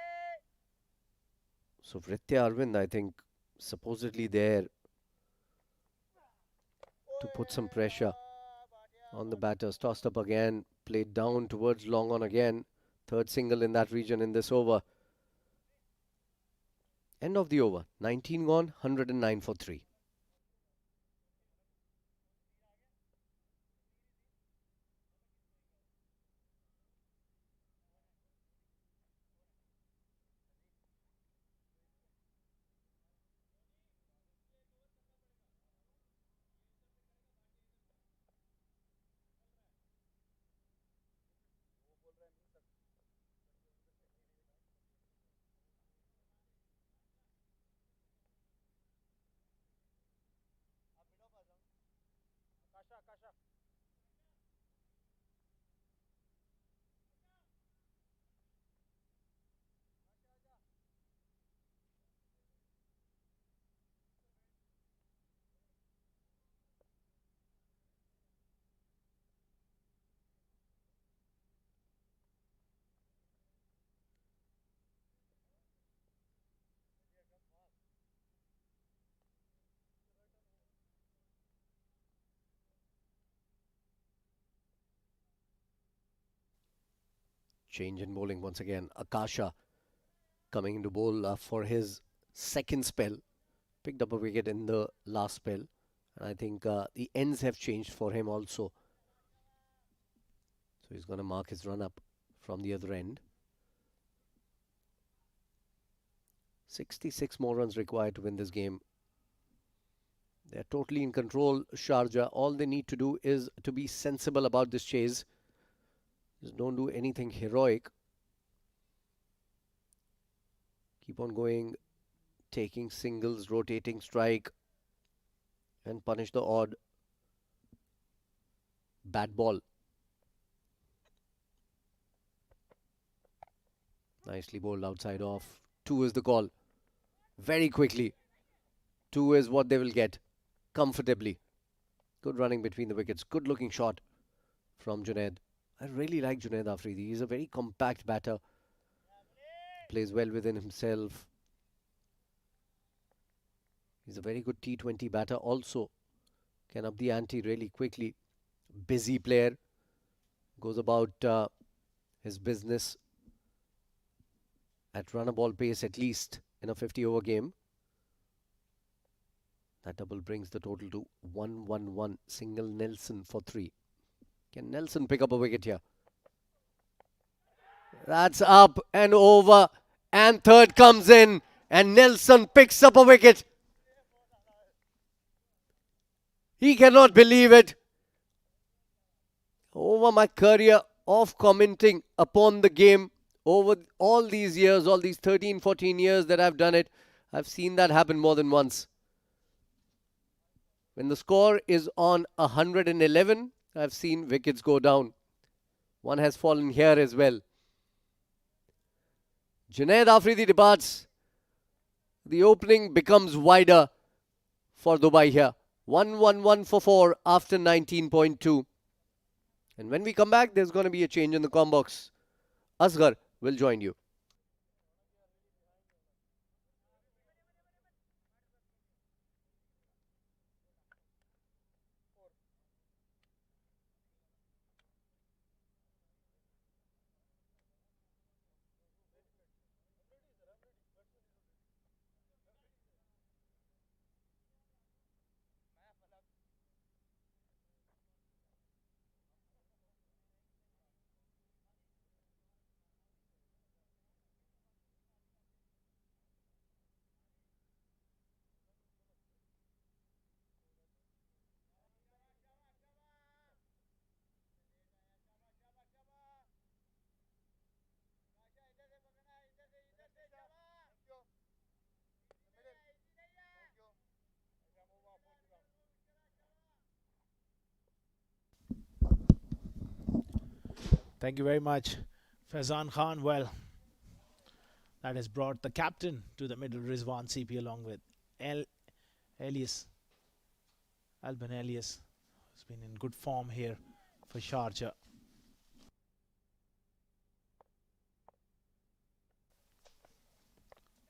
So Vritya Arvind, I think, supposedly there to put some pressure on the batters. Tossed up again, played down towards long on again. Third single in that region in this over. End of the over. 19 gone, 109 for 3. Change in bowling once again. Akasha coming into bowl for his second spell. Picked up a wicket in the last spell. And I think the ends have changed for him also. So he's going to mark his run up from the other end. 66 more runs required to win this game. They're totally in control, Sharjah. All they need to do is to be sensible about this chase. Just don't do anything heroic. Keep on going, taking singles, rotating strike, and punish the odd bad ball. Nicely bowled outside off. 2 is the call. Very quickly. 2 is what they will get comfortably. Good running between the wickets. Good looking shot from Junaid. I really like Junaid Afridi. He's a very compact batter. Plays well within himself. He's a very good T20 batter also. Can up the ante really quickly. Busy player. Goes about his business at run a ball pace at least in a 50 over game. That double brings the total to 1-1-1. Single Nelson for 3. Can Nelson pick up a wicket here? That's up and over. And third comes in. And Nelson picks up a wicket. He cannot believe it. Over my career of commenting upon the game, over all these years, all these 13, 14 years that I've done it, I've seen that happen more than once. When the score is on 111, I've seen wickets go down. One has fallen here as well. Junaid Afridi departs. The opening becomes wider for Dubai here. 1-1-1 for 4 after 19.2. And when we come back, there's going to be a change in the comm box. Asghar will join you. Thank you very much, Faizan Khan. Well, that has brought the captain to the middle, Rizwan CP, along with Elias, Alban Elias, who's been in good form here for Sharjah.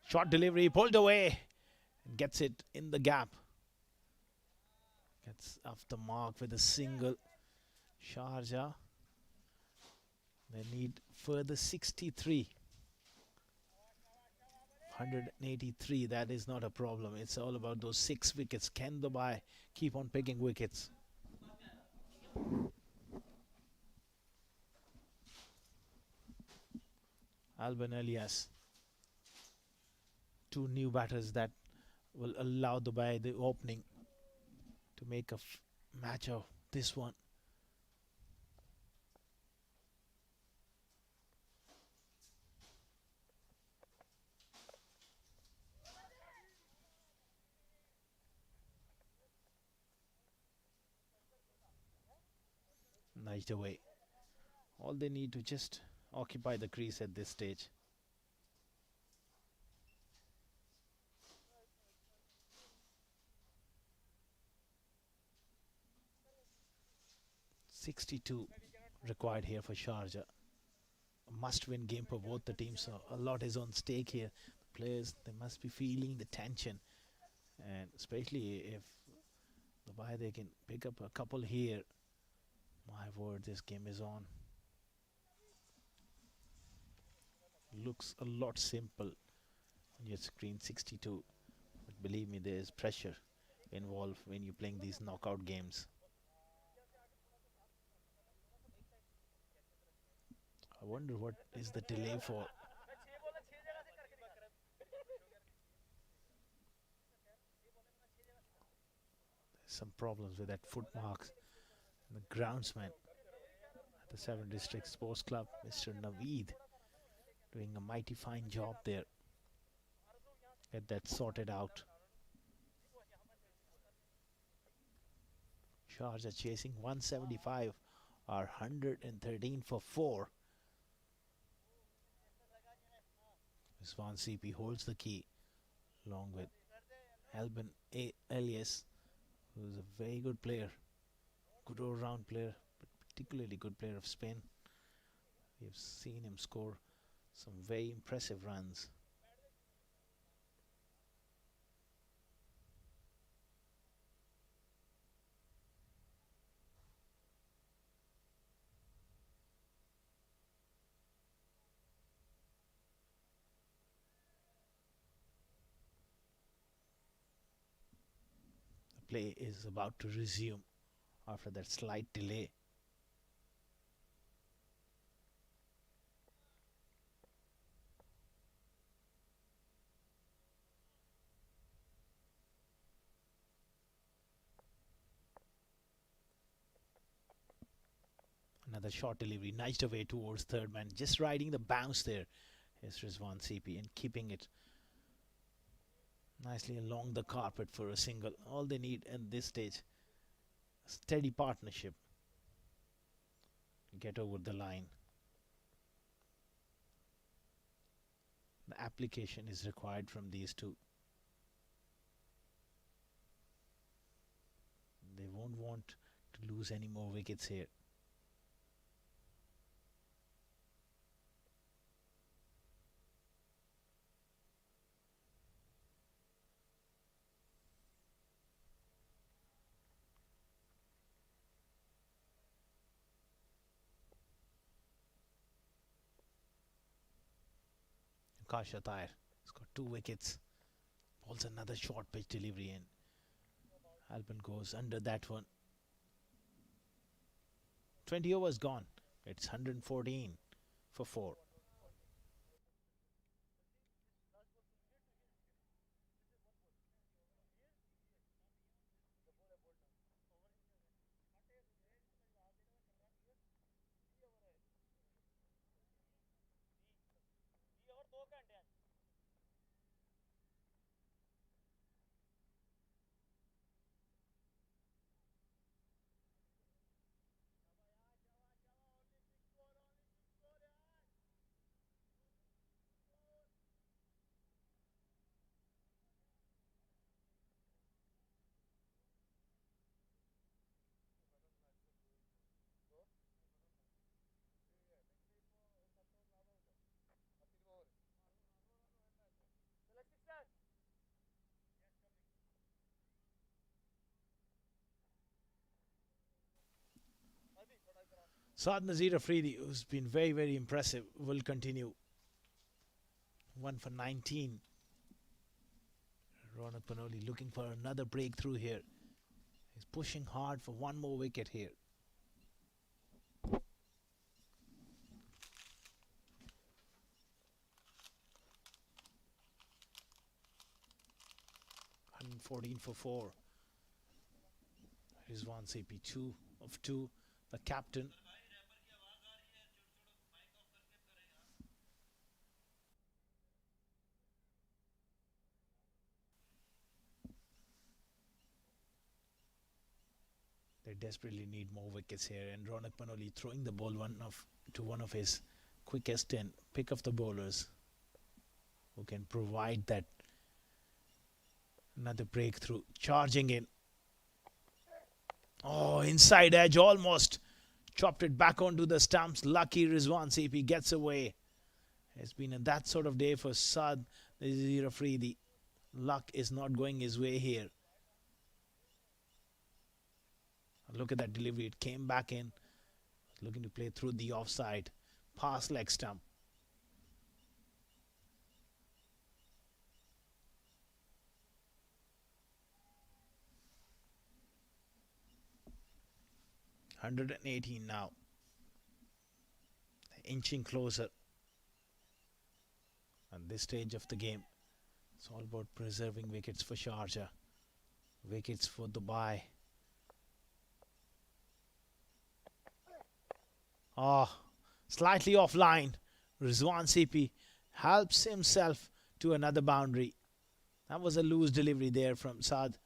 Short delivery, pulled away, and gets it in the gap. Gets off the mark with a single. Sharjah, they need further 63. 183, that is not a problem. It's all about those 6 wickets. Can Dubai keep on picking wickets? Alban Elias. 2 new batters that will allow Dubai the opening to make a match of this one. nudged away. All they need to just occupy the crease at this stage. .62 required here for Sharjah. A must-win game for both the teams, so a lot is on stake here. The players, they must be feeling the tension, and especially if they can pick up a couple here. My word, this game is on. Looks a lot simple on your screen, 62. But believe me, there is pressure involved when you're playing these knockout games. I wonder what is the delay for. There's some problems with that foot marks. And the groundsman at the 7 District Sports Club, Mr. Naveed, doing a mighty fine job there. Get that sorted out. Sharjah chasing 175 or 113 for 4. Rizwan CP holds the key along with Albin Elias, who is a very good player, good all-round player, but particularly good player of spin. We have seen him score some very impressive runs. The play is about to resume after that slight delay. Another short delivery, nudged away towards third man, just riding the bounce there is Rizwan CP and keeping it nicely along the carpet for a single. All they need at this stage, steady partnership. Get over the line. The application is required from these two. They won't want to lose any more wickets here. Kasha Thayer has got 2 wickets. Bowls another short pitch delivery and Albin goes under that one. 20 overs gone. It's 114 for 4. Saad Nazir Afridi, who's been very, very impressive, will continue. 1 for 19. Ronak Panoli looking for another breakthrough here. He's pushing hard for one more wicket here. .114 for 4. Rizwan CP 2 of 2. The captain. They're desperately need more wickets here, and Ronak Panoli throwing the ball to one of his quickest and pick of the bowlers who can provide that another breakthrough. Charging in. Oh, inside edge, almost chopped it back onto the stumps. Lucky Rizwan CP gets away. It's been a that sort of day for Saad, the referee. The luck is not going his way here. Look at that delivery. It came back in. Looking to play through the offside. Past leg stump. (118) now. Inching closer. At this stage of the game, it's all about preserving wickets for Sharjah. Wickets for Dubai. Slightly offline. Rizwan CP helps himself to another boundary. That was a loose delivery there from Saad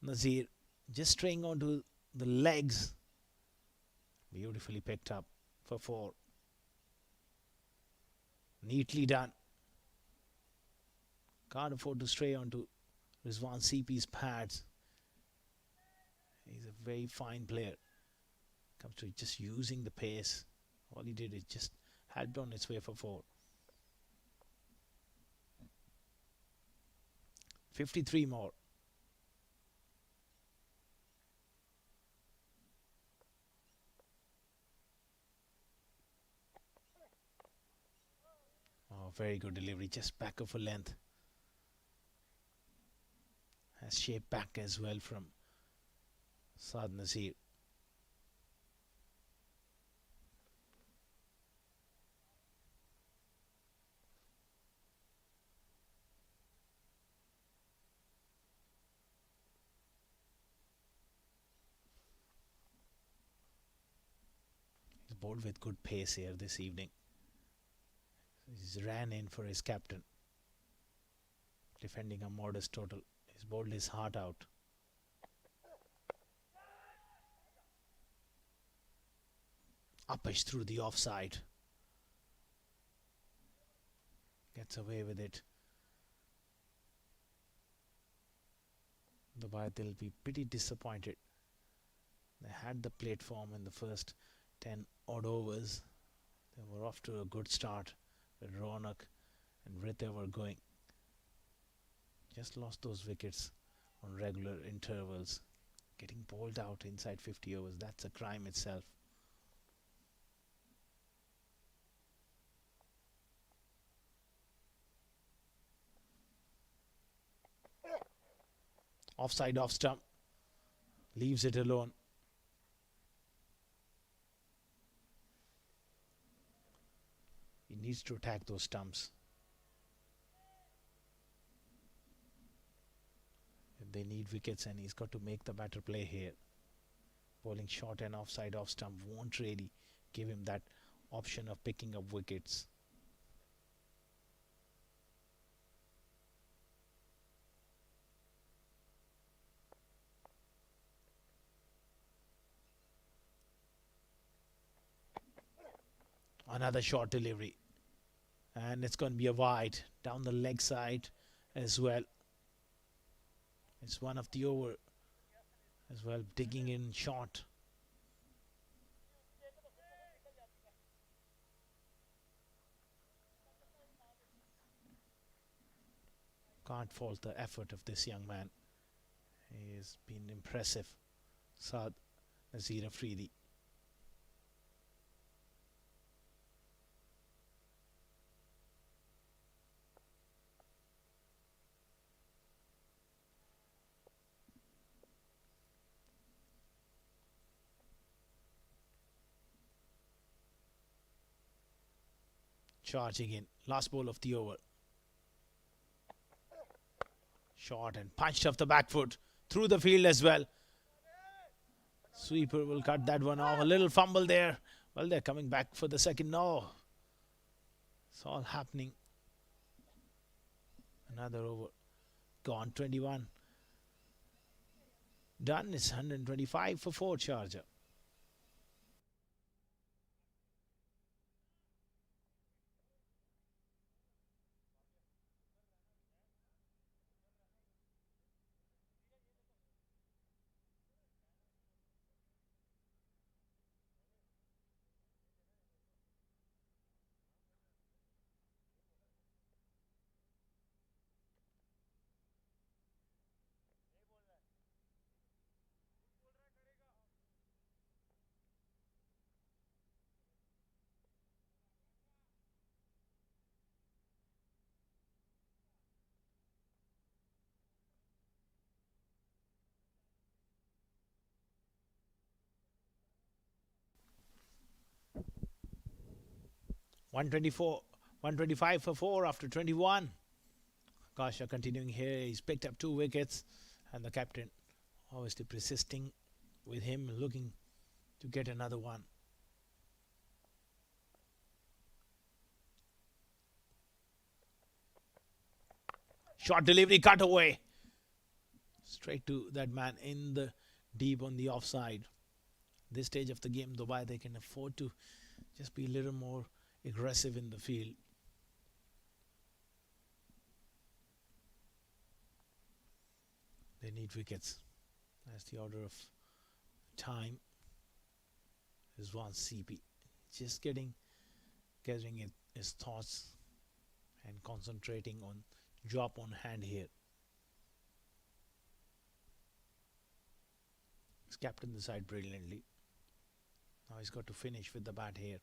Nazir. Just straying onto the legs. Beautifully picked up for 4. Neatly done. Can't afford to stray onto Rizwan CP's pads. He's a very fine player. Comes to just using the pace. All he did is just helped on its way for 4. 53 more. Oh, very good delivery. Just back of a length. Has shape back as well from Saad Nazir. He's bowled with good pace here this evening. He's ran in for his captain, defending a modest total. He's bowled his heart out. Uppish through the offside. Gets away with it. Dubai, they'll be pretty disappointed. They had the platform in the first 10 odd overs. They were off to a good start with Ronak and Rita were going. Just lost those wickets on regular intervals. Getting bowled out inside 50 overs, that's a crime itself. Offside off stump. Leaves it alone. He needs to attack those stumps. They need wickets and he's got to make the better play here. Bowling short and offside off stump won't really give him that option of picking up wickets. Another short delivery. And it's going to be a wide down the leg side as well. It's one of the over as well, digging in short. Can't fault the effort of this young man. He has been impressive. Saad Nazir Afridi. Charging in. Last ball of the over. Short and punched off the back foot. Through the field as well. Sweeper will cut that one off. A little fumble there. Well, they're coming back for the second. No. It's all happening. Another over. Gone. 21. done. It's 125 for 4 Sharjah. .124, 125 for 4 after 21. Kasha continuing here. He's picked up 2 wickets, and the captain obviously persisting with him, looking to get another one. Short delivery, cut away. Straight to that man in the deep on the offside. This stage of the game, Dubai, they can afford to just be a little more aggressive in the field. They need wickets. That's the order of time. Rizwan CP just getting his thoughts and concentrating on job on hand here. He's captained the side brilliantly. Now he's got to finish with the bat here.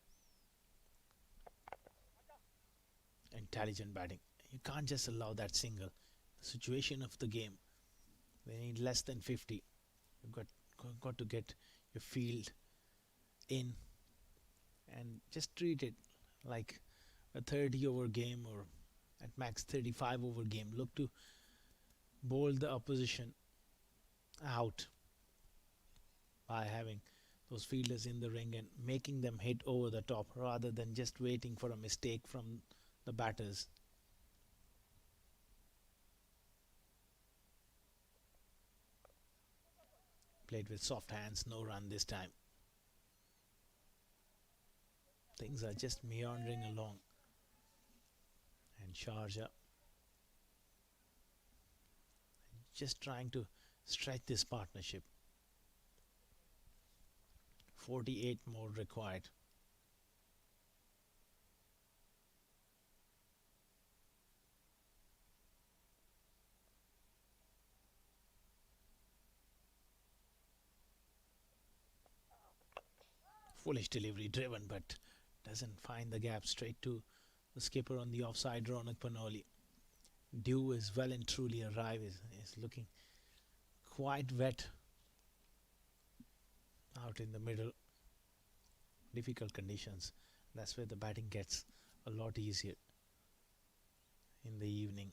Intelligent batting. You can't just allow that single. The situation of the game, they need less than 50. You've got to get your field in and just treat it like a 30 over game or at max 35 over game. Look to bowl the opposition out by having those fielders in the ring and making them hit over the top rather than just waiting for a mistake from the batters. Played with soft hands, no run this time. Things are just meandering along. And Sharjah just trying to stretch this partnership. 48 more required. Foolish delivery, driven, but doesn't find the gap. Straight to the skipper on the offside, Ronak Panoli. Dew is well and truly arrived. Is looking quite wet out in the middle. Difficult conditions. That's where the batting gets a lot easier in the evening.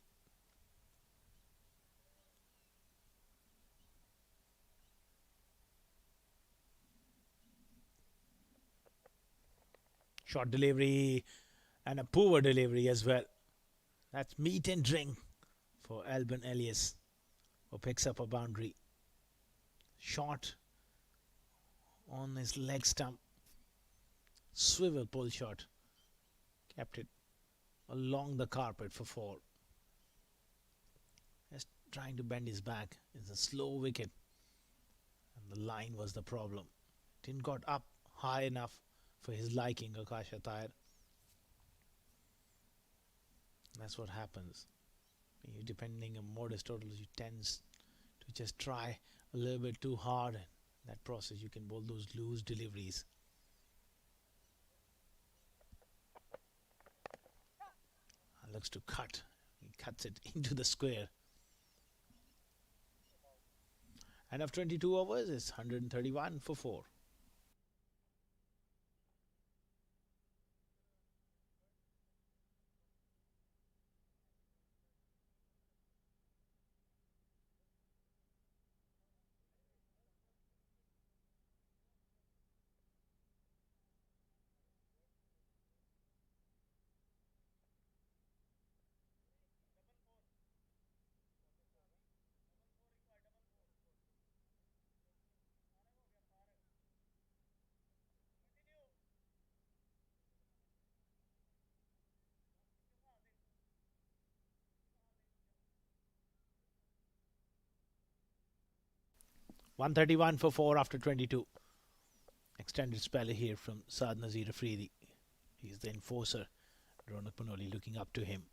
Short delivery and a poor delivery as well. That's meat and drink for Alban Elias, who picks up a boundary. Shot on his leg stump. Swivel pull shot. Kept it along the carpet for 4. Just trying to bend his back. It's a slow wicket. And the line was the problem. Didn't got up high enough for his liking, Akash Attire. That's what happens. When you're depending on modest totals, you tend to just try a little bit too hard. In that process, you can bowl those loose deliveries. Looks to cut. He cuts it into the square. And of 22 overs, it's 131 for 4. 131 for 4 after 22. Extended spell here from Saad Nazir Afridi. He's the enforcer. Ronak Panoli looking up to him.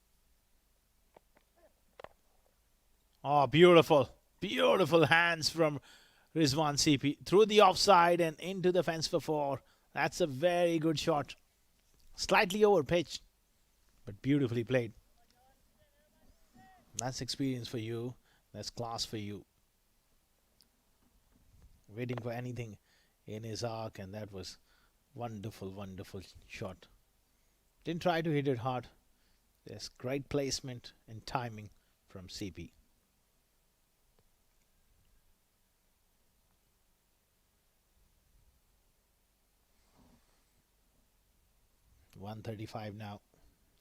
Oh, beautiful. Beautiful hands from Rizwan CP. Through the offside and into the fence for 4. That's a very good shot. Slightly over pitched, but beautifully played. That's experience for you. That's class for you. Waiting for anything in his arc, and that was wonderful, wonderful shot. Didn't try to hit it hard. There's great placement and timing from CP. .135 now.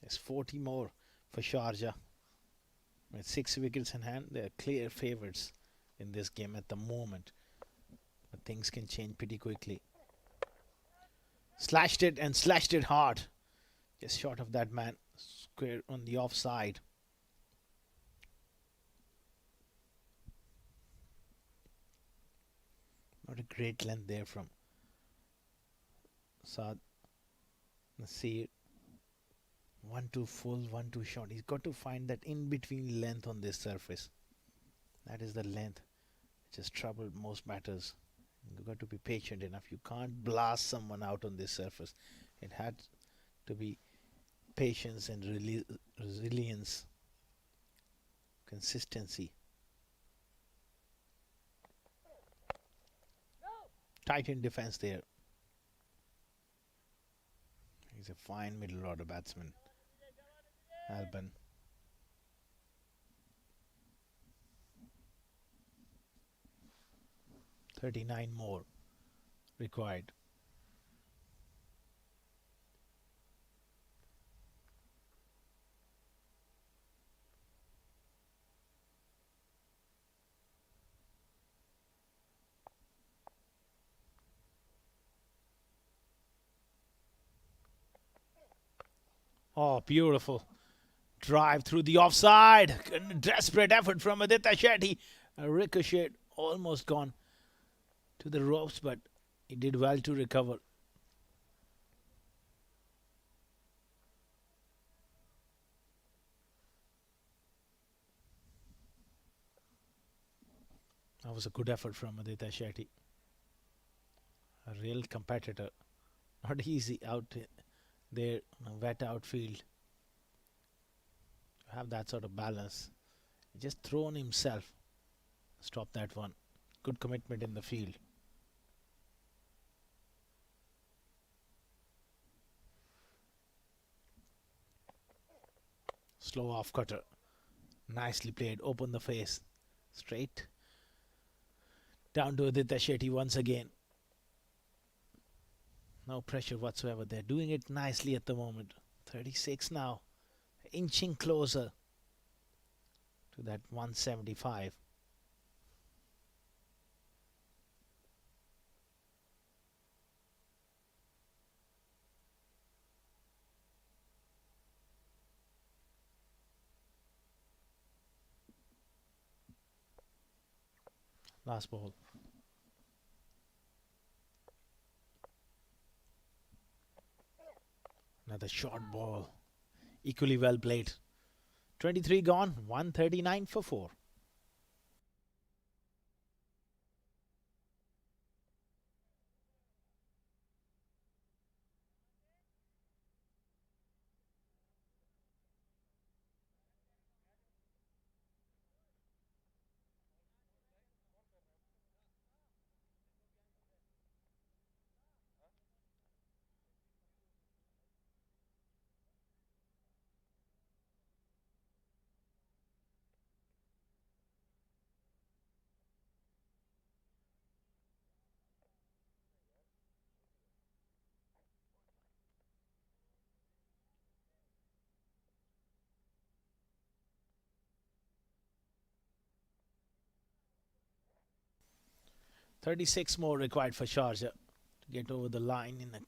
There's 40 more for Sharjah. With 6 wickets in hand, they're clear favourites in this game at the moment. But things can change pretty quickly. Slashed it and slashed it hard. Just short of that man. Square on the offside. Not a great length there from Saad. Let's see it. 1-2 full, 1-2 short. He's got to find that in-between length on this surface. That is the length which has troubled most batters. You've got to be patient enough. You can't blast someone out on this surface. It had to be patience and resilience, consistency. Tight in defense there. He's a fine middle order batsman, Alban. .39 more required. Oh, beautiful. Drive through the offside. Desperate effort from Aditya Shetty. A ricochet almost gone to the ropes, but he did well to recover. That was a good effort from Aditya Shetty. A real competitor. Not easy out there on a wet outfield to have that sort of balance. He just thrown himself. Stop that one. Good commitment in the field. Slow off cutter. Nicely played. Open the face. Straight. Down to Aditya Shetty once again. No pressure whatsoever. They're doing it nicely at the moment. 36 now. Inching closer to that 175. Last ball. Another short ball. Equally well played. 23 gone. 139 for 4. .36 more required for Sharjah to get over the line in a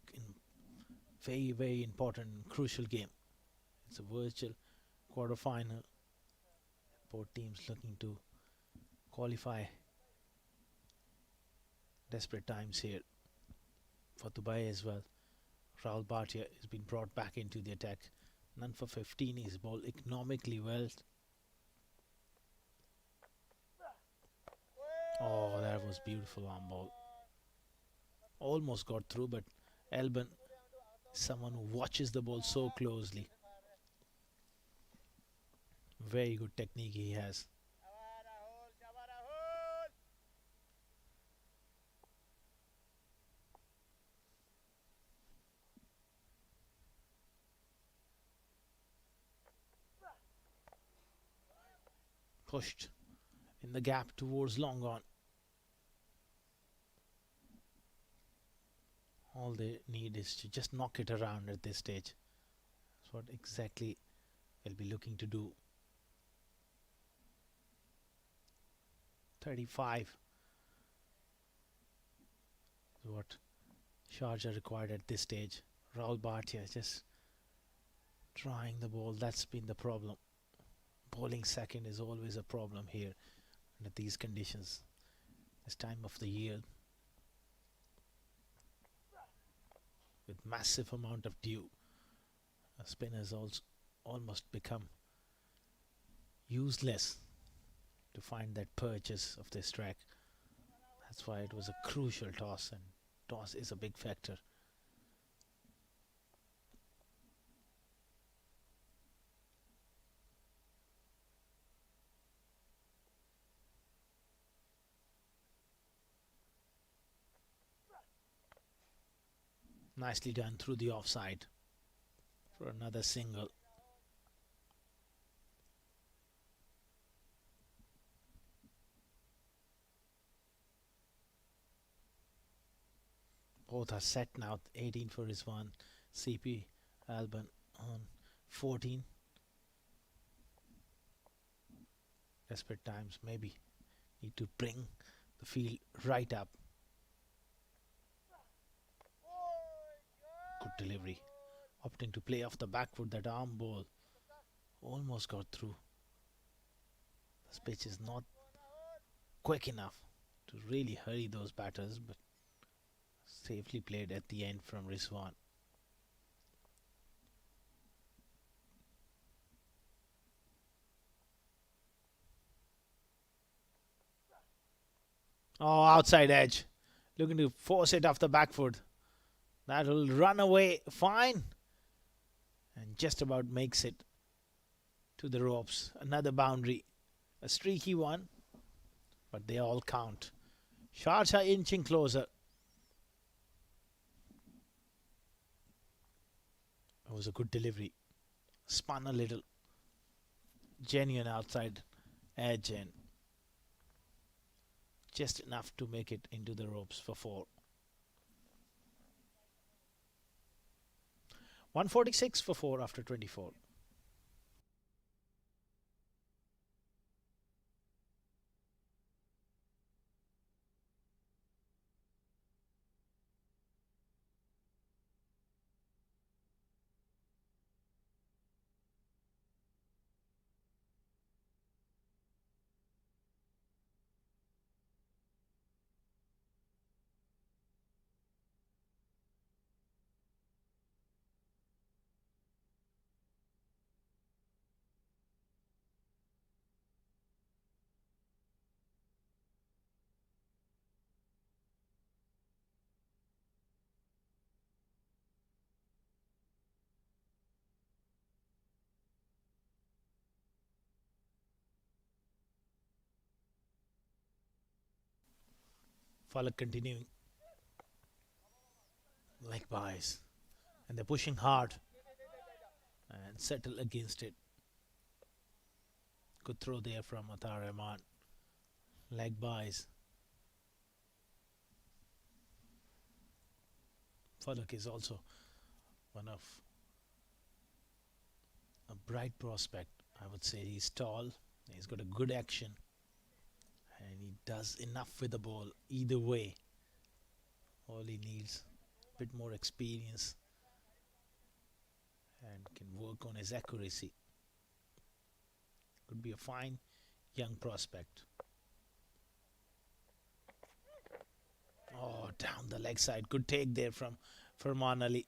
very, very important, crucial game. It's a virtual quarter-final. Both teams looking to qualify Desperate times here for Dubai as well. Rahul Bhatia has been brought back into the attack. None for 15. He's bowled economically well. Oh, that was beautiful arm ball. Almost got through, but Elban, someone who watches the ball so closely. Very good technique he has. Pushed in the gap towards long on. All they need is to just knock it around at this stage. That's what exactly they'll be looking to do. 35 is what Sharjah required at this stage. Rahul Bhatia just trying the ball. That's been the problem. Bowling second is always a problem here under these conditions. This time of the year, with massive amount of dew, spinners also almost become useless to find that purchase of this track. That's why it was a crucial toss, and toss is a big factor. Nicely done through the offside for another single. Both are set now. 18 for Rizwan. CP Alban on 14. Desperate times, maybe need to bring the field right up. Good delivery. Opting to play off the back foot. That arm ball almost got through. This pitch is not quick enough to really hurry those batters, but safely played at the end from Rizwan. Oh, outside edge. Looking to force it off the back foot. That will run away fine. And just about makes it to the ropes. Another boundary. A streaky one. But they all count. Sharjah inching closer. It was a good delivery. Spun a little. Genuine outside edge and just enough to make it into the ropes for 4. 146 for 4 after 24. Falak continuing. Leg buys. And they're pushing hard. And settle against it. Good throw there from Atar Rahman. Leg buys. Falak is also one of a bright prospect. I would say he's tall. He's got a good action. And he does enough with the ball either way. All he needs a bit more experience and can work on his accuracy. Could be a fine young prospect. Oh, down the leg side. Good take there from Farman Ali.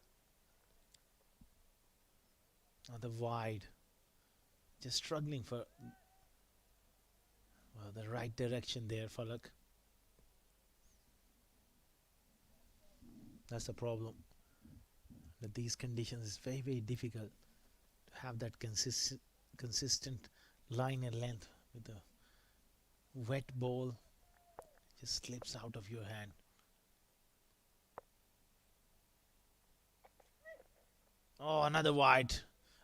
Another wide. Just struggling for the right direction there, Falak. That's the problem. With these conditions, it's very, very difficult to have that consistent line and length. With the wet ball, just slips out of your hand. Oh, another wide.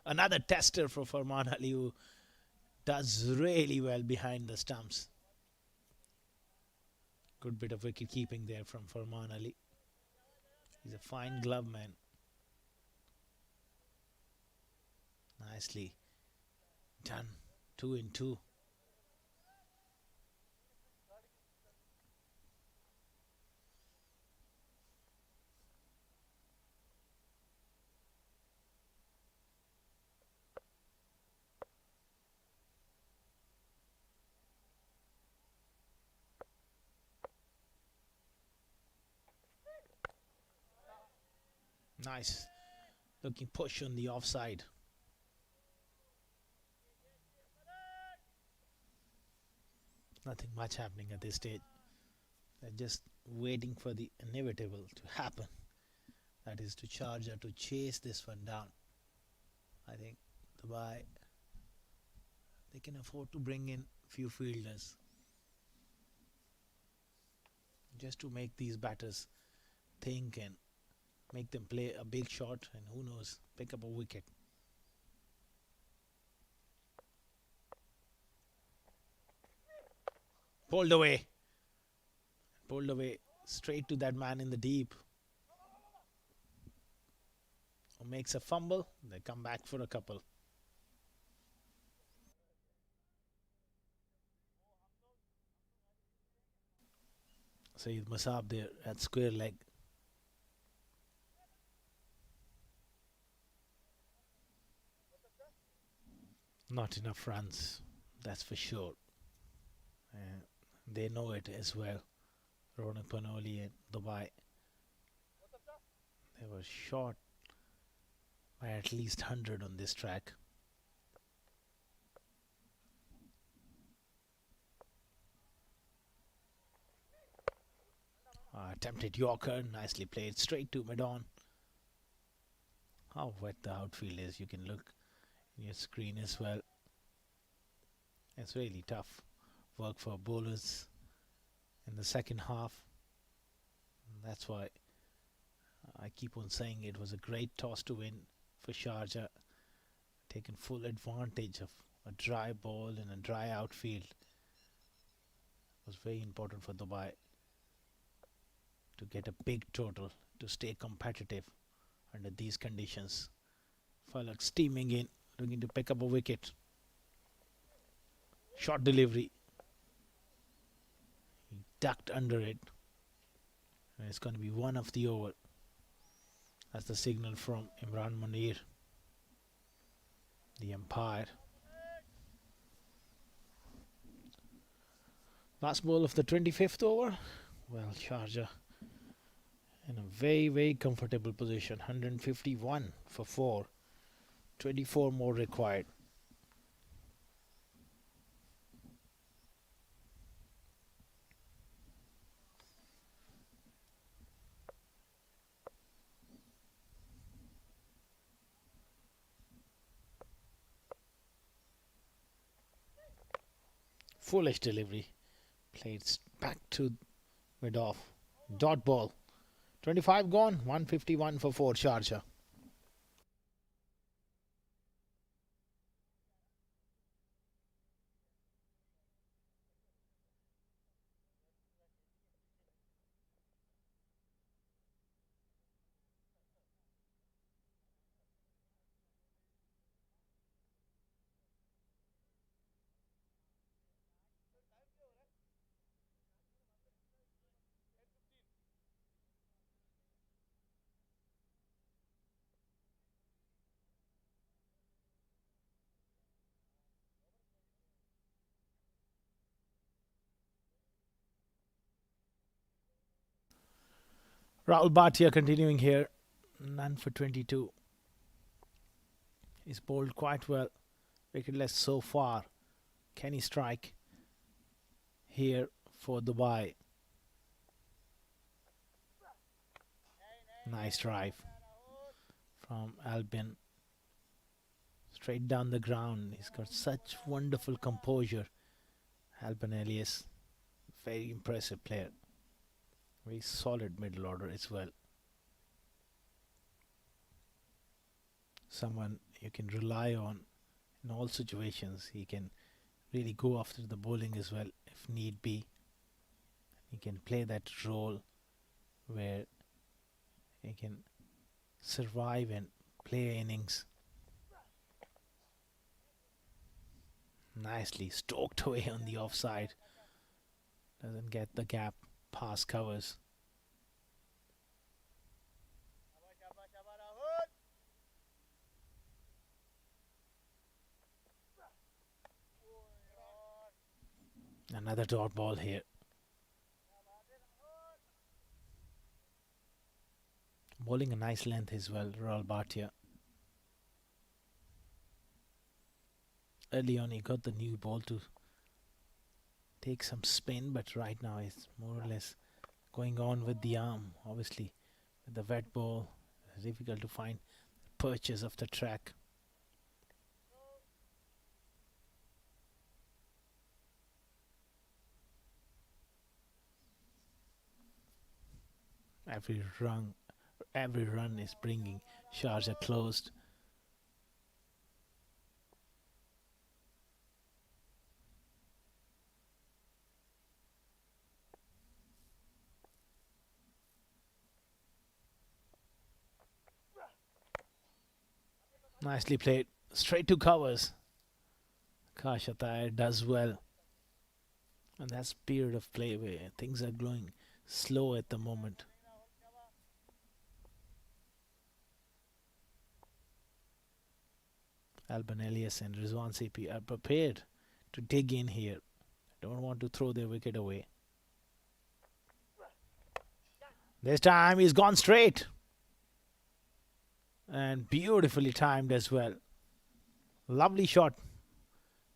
Another tester for Farman Ali, who does really well behind the stumps. Good bit of wicket keeping there from Farman Ali. He's a fine glove man. Nicely done. 2 in 2. Nice looking push on the offside. Nothing much happening at this stage. They're just waiting for the inevitable to happen. That is to Sharjah to chase this one down. I think Dubai, they can afford to bring in few fielders just to make these batters think and make them play a big shot, and who knows, pick up a wicket. Pulled away straight to that man in the deep, who makes a fumble. They come back for a couple. Saeed Musab there at square leg. Not enough runs, that's for sure. They know it as well. Ronak Panoli and Dubai, they were short by at least 100 on this track. Attempted Yorker, nicely played, straight to mid-on. How wet the outfield is, you can look in your screen as well. It's really tough work for bowlers in the second half. That's why I keep on saying it was a great toss to win for Sharjah. Taken full advantage of a dry ball in a dry outfield. It was very important for Dubai to get a big total to stay competitive under these conditions. Falak steaming in, looking to pick up a wicket. Short delivery. He ducked under it. And it's going to be one of the over. That's the signal from Imran Munir, the umpire. Last ball of the 25th over. Well, Sharjah in a very, very comfortable position. 151 for 4. 24 more required. Foolish delivery. Played back to mid-off. Dot ball. 25 gone. 151 for 4 Sharjah. Rahul Bhatia continuing here. None for 22. He's bowled quite well. Wicketless so far. Can he strike here for Dubai? Nice drive from Albin. Straight down the ground. He's got such wonderful composure. Albin Elias. Very impressive player. Very solid middle order as well. Someone you can rely on in all situations. He can really go after the bowling as well if need be. He can play that role where he can survive and play innings. Nicely stoked away on the offside. Doesn't get the gap. Pass covers. Another dot ball here. Bowling a nice length as well, Rahul Bhatia. Early on he got the new ball to take some spin, but right now he's more or less going on with the arm. Obviously, with the wet ball, it's difficult to find perches of the track. Every run is bringing Sharjah closed. Nicely played. Straight to covers. Akash Attire does well. And that's period of play where things are going slow at the moment. Albin Elias and Rizwan CP are prepared to dig in here. Don't want to throw their wicket away. This time he's gone straight. And beautifully timed as well. Lovely shot.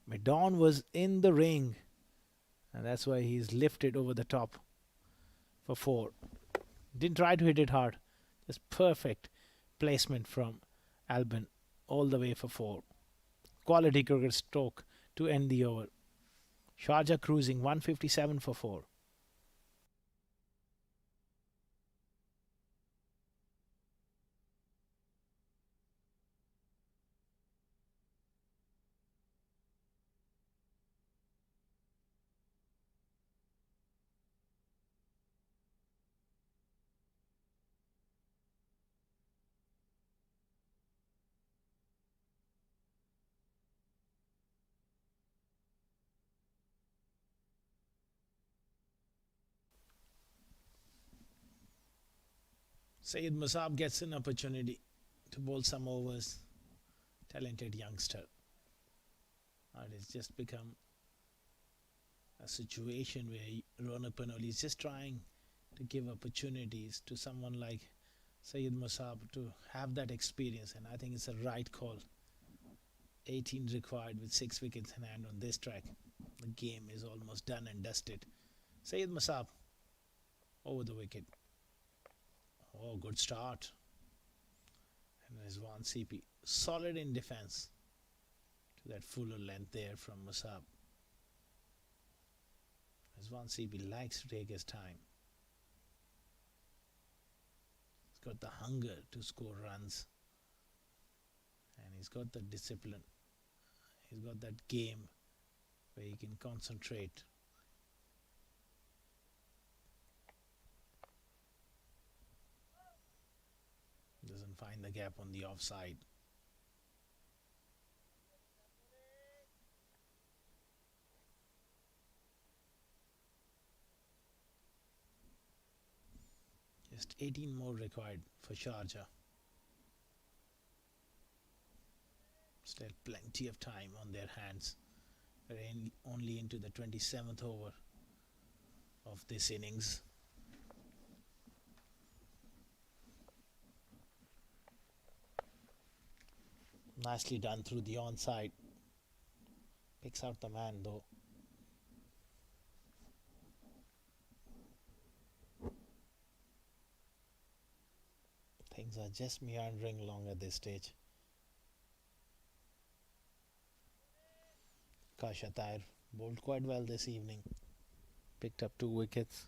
Midon was in the ring. And that's why he's lifted over the top for 4. Didn't try to hit it hard. Just perfect placement from Albin all the way for 4. Quality cricket stroke to end the over. Sharjah cruising 157 for 4. Syed Musab gets an opportunity to bowl some overs. Talented youngster. And it's just become a situation where Ronak Panoli is just trying to give opportunities to someone like Syed Musab to have that experience, and I think it's a right call. 18 required with 6 wickets in hand on this track. The game is almost done and dusted. Syed Musab over the wicket. Oh, good start. And there's one CP. Solid in defense. To that fuller length there from Musab. There's one CP likes to take his time. He's got the hunger to score runs. And he's got the discipline. He's got that game where he can concentrate. Doesn't find the gap on the offside. Just 18 more required for Sharjah. Still plenty of time on their hands. We're only into the 27th over of this innings. Nicely done through the onside. Picks out the man though. Things are just meandering along at this stage. Kasha bowled quite well this evening. Picked up 2 wickets.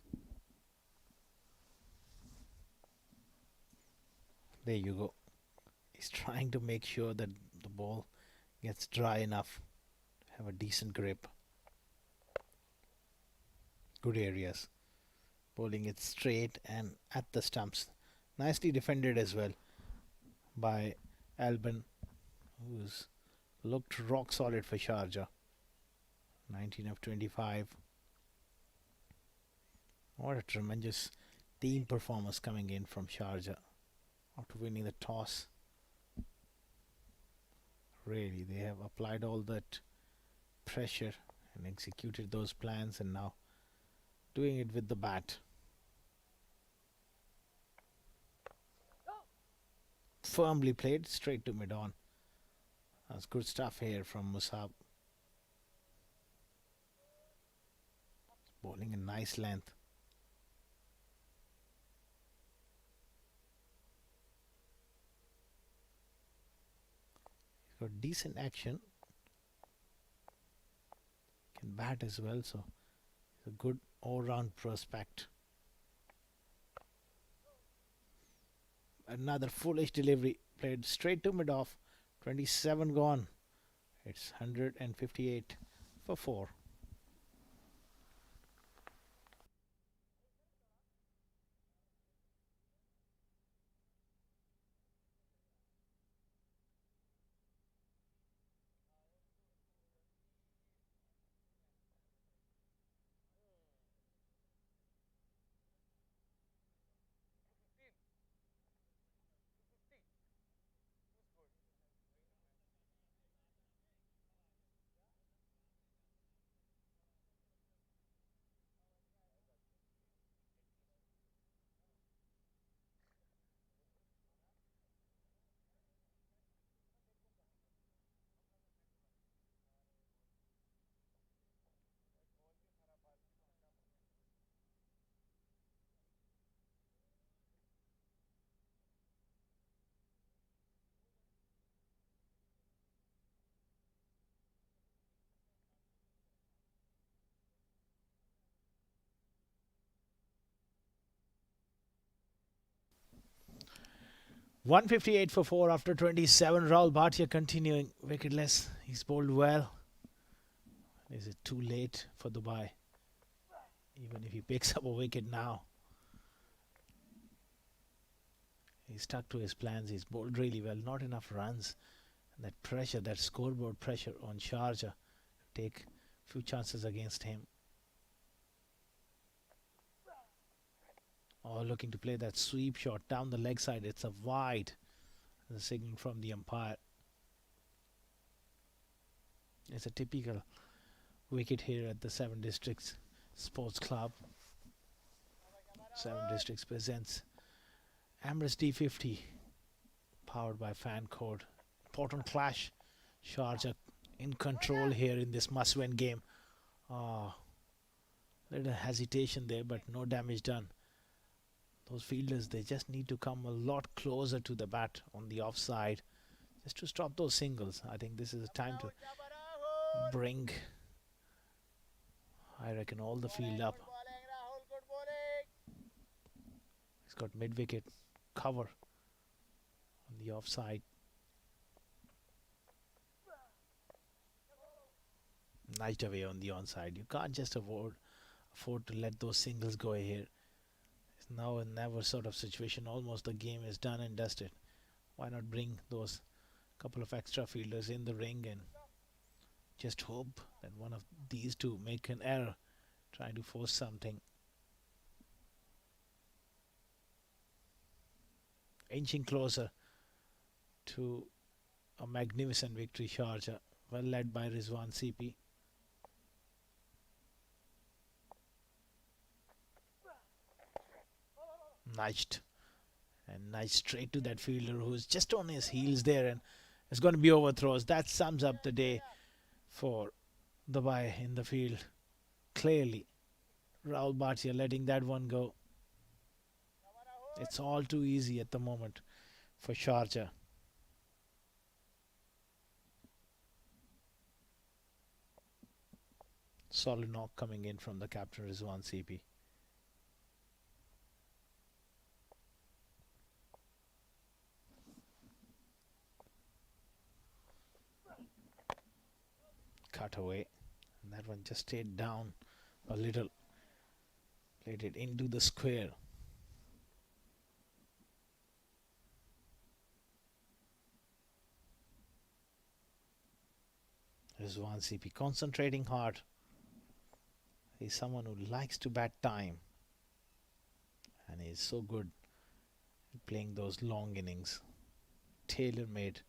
There you go. He's trying to make sure that the ball gets dry enough to have a decent grip. Good areas. Bowling it straight and at the stumps. Nicely defended as well by Albin, who's looked rock solid for Sharjah. 19 of 25. What a tremendous team performance coming in from Sharjah after winning the toss. Really, they have applied all that pressure and executed those plans, and now doing it with the bat. Firmly played straight to mid-on. That's good stuff here from Musab. Bowling a nice length. He's got decent action. Can bat as well, so he's a good all-round prospect. Another foolish delivery, played straight to mid-off. 27 gone. It's 158 for 4. .158 for 4 after 27. Rahul Bhatia continuing wicketless. He's bowled well. Is it too late for Dubai? Even if he picks up a wicket now, he's stuck to his plans. He's bowled really well. Not enough runs. And that pressure, that scoreboard pressure on Sharjah, take a few chances against him. Oh, looking to play that sweep shot down the leg side. It's a wide. The signal from the umpire. It's a typical wicket here at the 7 Districts Sports Club. 7 Districts presents Emirates D50, powered by Fancode. Important clash. Sharjah in control here in this must-win game. Little hesitation there, but no damage done. Those fielders, they just need to come a lot closer to the bat on the offside just to stop those singles. I think this is the time to bring, I reckon, all the field up. He's got mid-wicket cover on the offside. Knifed away on the onside. You can't just afford to let those singles go here. It's now and never sort of situation. Almost the game is done and dusted. Why not bring those couple of extra fielders in the ring and just hope that one of these two make an error trying to force something. Inching closer to a magnificent victory, Sharjah, well led by Rizwan CP. Nudged and nudged straight to that fielder who's just on his heels there, and It's going to be overthrows. That sums up the day for Dubai in the field. Clearly, Rahul Bhatia letting that one go. It's all too easy at the moment for Sharjah. Solid knock coming in from the captain Rizwan CP. Cut away. And that one just stayed down a little. Played it into the square. Rizwan CP concentrating hard. He's someone who likes to bat time. And he's so good at playing those long innings. Tailor-made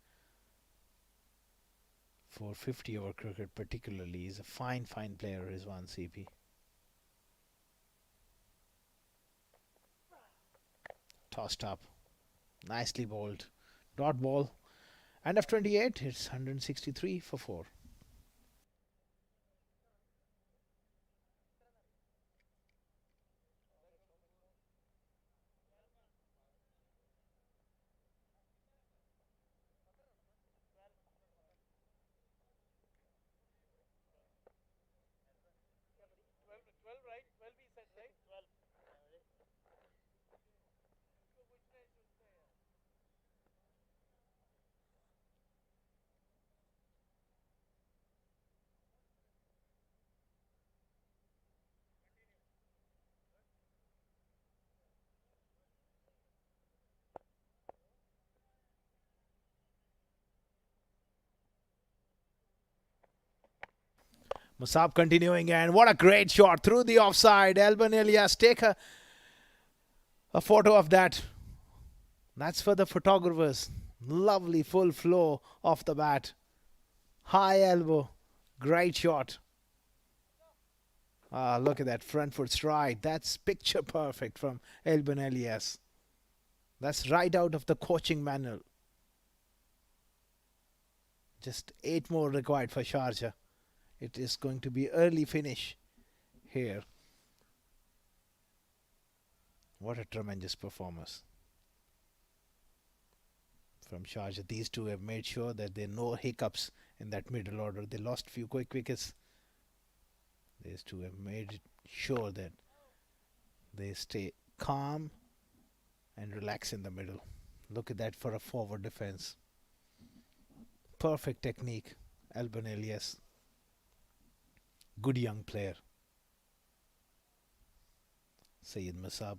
for 50-over cricket particularly. He's a fine player, Rizwan CP. Tossed up. Nicely bowled. Dot ball. And of 28, it's 163 for 4. Musab continuing, and what a great shot through the offside. Alban Elias, take a photo of that. That's for the photographers. Lovely full flow off the bat. High elbow. Great shot. Look at that front foot stride. That's picture perfect from Alban Elias. That's right out of the coaching manual. Just 8 more required for Sharjah. It is going to be early finish here. What a tremendous performance from Sharjah. These two have made sure that there are no hiccups in that middle order. They lost few quick wickets. These two have made sure that they stay calm and relax in the middle. Look at that for a forward defense. Perfect technique, Alban Elias. Good young player. Syed Musab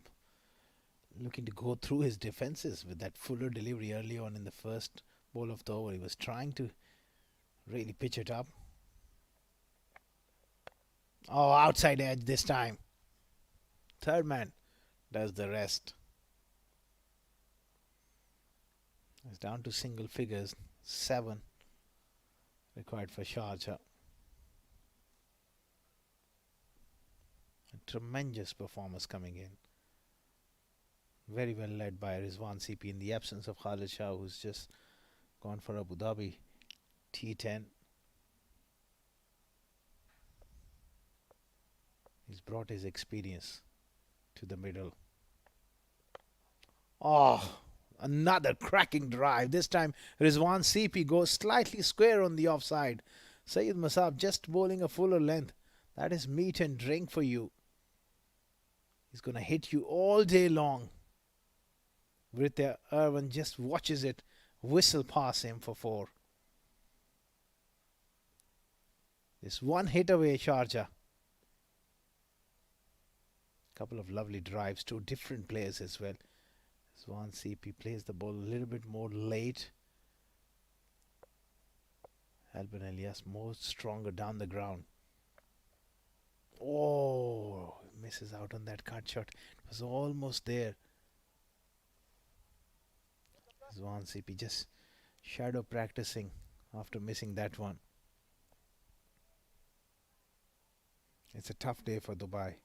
looking to go through his defenses with that fuller delivery early on in the first ball of the over. He was trying to really pitch it up. Oh, outside edge this time. Third man does the rest. It's down to single figures. 7 required for Sharjah. A tremendous performance coming in. Very well led by Rizwan CP in the absence of Khalid Shah, who's just gone for Abu Dhabi T10. He's brought his experience to the middle. Oh, another cracking drive. This time Rizwan CP goes slightly square on the offside. Syed Musab just bowling a fuller length. That is meat and drink for you. He's going to hit you all day long. Vritya Irwin just watches it whistle past him for 4. This one hit away, Sharjah. Couple of lovely drives, 2 different players as well. Rizwan CP plays the ball a little bit more late. Alban Elias more stronger down the ground. Oh, misses out on that cut shot. It was almost there. Rizwan CP just shadow practicing after missing that one. It's a tough day for Dubai.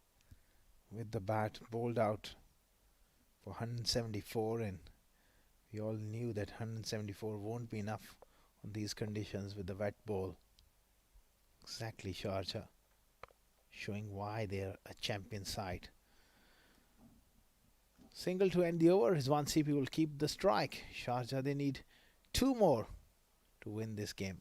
With the bat bowled out for 174, and we all knew that 174 won't be enough on these conditions with the wet ball. Exactly, Sharjah showing why they're a champion side. Single to end the over. Rizwan CP will keep the strike. Sharjah, they need 2 more to win this game.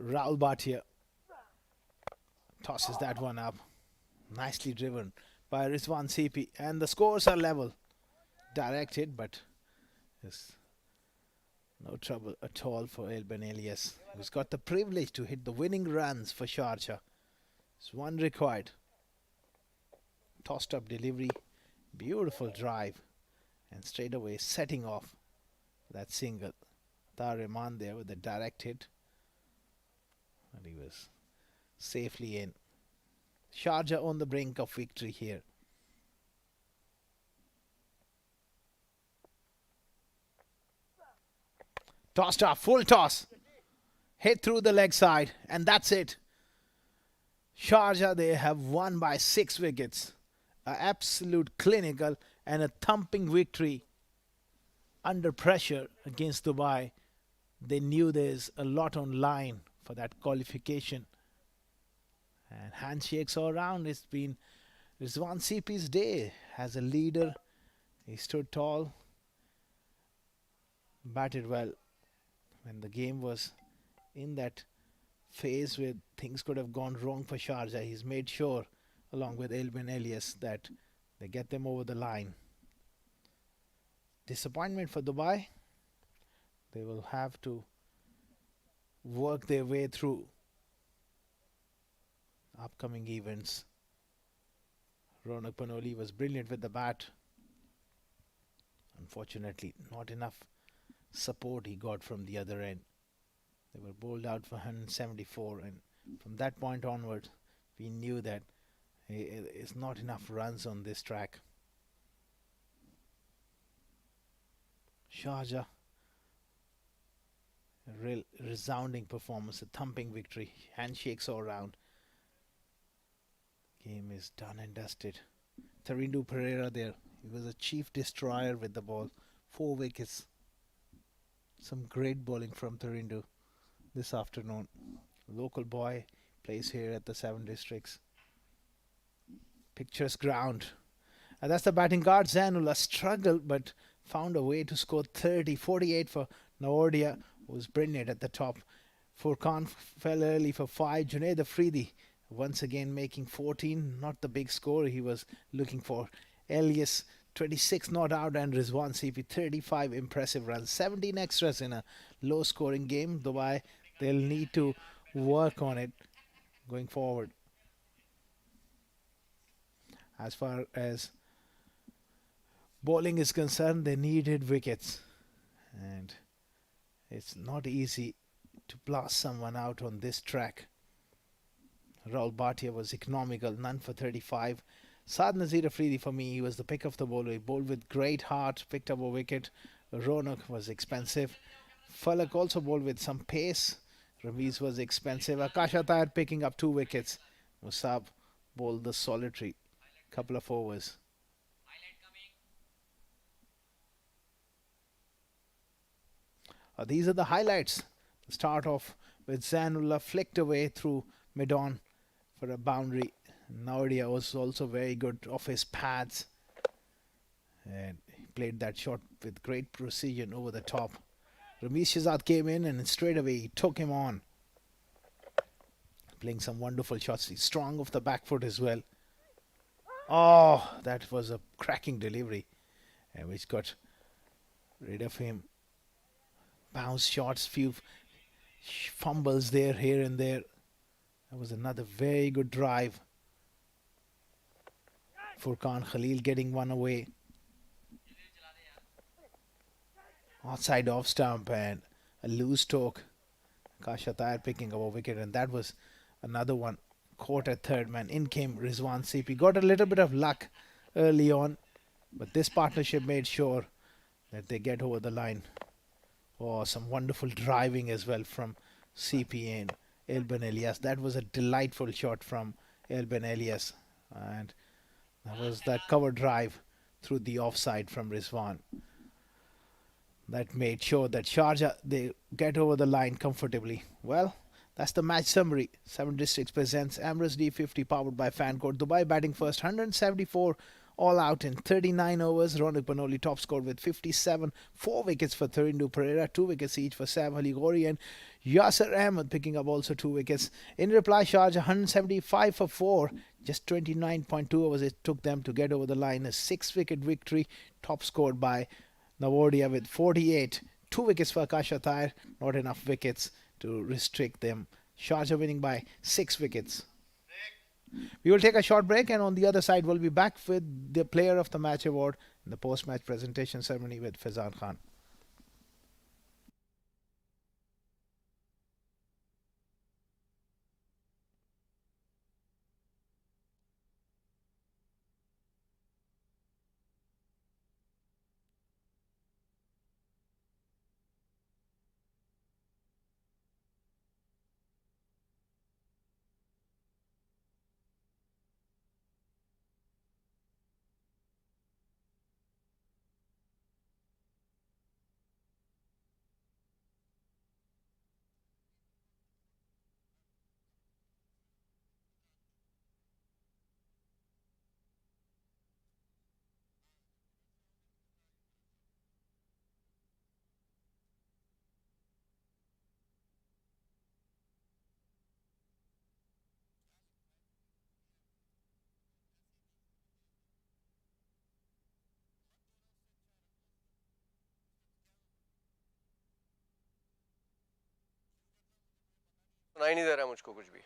Rahul Bhatia tosses that one up. Nicely driven by Rizwan CP. And the scores are level. Directed, but there's no trouble at all for Elben Elias, who's got the privilege to hit the winning runs for Sharjah. It's one required. Tossed up delivery. Beautiful drive. And straight away setting off that single. Rahman there with the direct hit. And he was safely in. Sharjah on the brink of victory here. Tossed up, full toss. Hit through the leg side, and that's it. Sharjah, they have won by 6 wickets. An absolute clinical and a thumping victory under pressure against Dubai. They knew there's a lot on line for that qualification. And handshakes all around. It's been Rizwan CP's day as a leader. He stood tall, batted well. When the game was in that phase where things could have gone wrong for Sharjah, he's made sure, along with Elben Elias, that they get them over the line. Disappointment for Dubai. They will have to work their way through upcoming events. Ronak Panoli was brilliant with the bat. Unfortunately, not enough support he got from the other end. They were bowled out for 174, and from that point onwards, we knew that it's not enough runs on this track. Sharjah, a real resounding performance, a thumping victory, handshakes all round. Game is done and dusted. Tharindu Pereira there, he was a chief destroyer with the ball. 4 wickets. Some great bowling from Tharindu this afternoon. Local boy, plays here at the 7 districts. Pictures ground. And that's the batting guard. Zainullah struggled but found a way to score 30. 48 for Naordia, who was brilliant at the top. Furqan fell early for 5. Junaid Afridi once again making 14. Not the big score he was looking for. Elias 26 not out, and Rizwan CP 35 impressive runs. 17 extras in a low scoring game. Dubai, they'll need to work on it going forward. As far as bowling is concerned, they needed wickets, and it's not easy to blast someone out on this track. Rahul Bhatia was economical, none for 35. Saad Nazir Afridi, for me, he was the pick of the bowler. He bowled with great heart, picked up a wicket. Ronak was expensive. Falak also bowled with some pace. Ramiz was expensive. Akash Atayar picking up 2 wickets. Musab bowled the solitary couple of overs. These are the highlights. Start off with Zainullah flicked away through mid-on for a boundary. Naodia was also very good off his pads, and he played that shot with great precision over the top. Ramesh Shahzad came in and straight away he took him on. playing some wonderful shots. He's strong off the back foot as well. Oh, that was a cracking delivery, which got rid of him. Bounce shots, few fumbles there, here and there. That was another very good drive. Furkan Khalil getting one away. Outside off stump and a loose stroke. Kasha Tair picking up a wicket, and that was another one. Caught at third man. In came Rizwan CP. Got a little bit of luck early on, but this partnership made sure that they get over the line. Oh, some wonderful driving as well from CP and Elben Elias. That was a delightful shot from Elben Elias, and that was that cover drive through the offside from Rizwan. That made sure that Sharjah, they get over the line comfortably. Well, that's the match summary. 7 Districts presents Emirates D50 powered by Fancode. Dubai batting first, 174 all out in 39 overs. Ronak Panoli top scored with 57. 4 wickets for Tharindu Pereira, 2 wickets each for Saif Ali Ghori and Yasser Ahmed picking up also 2 wickets. In reply, Sharjah 175 for 4. Just 29.2 overs it took them to get over the line. A 6-wicket victory, top scored by Navordia with 48. 2 wickets for Akasha Tair, not enough wickets to restrict them. Sharjah winning by 6 wickets. We will take a short break, and on the other side we'll be back with the Player of the Match award in the post-match presentation ceremony with Fazan Khan. सुनाई नहीं दे रहा मुझको कुछ भी.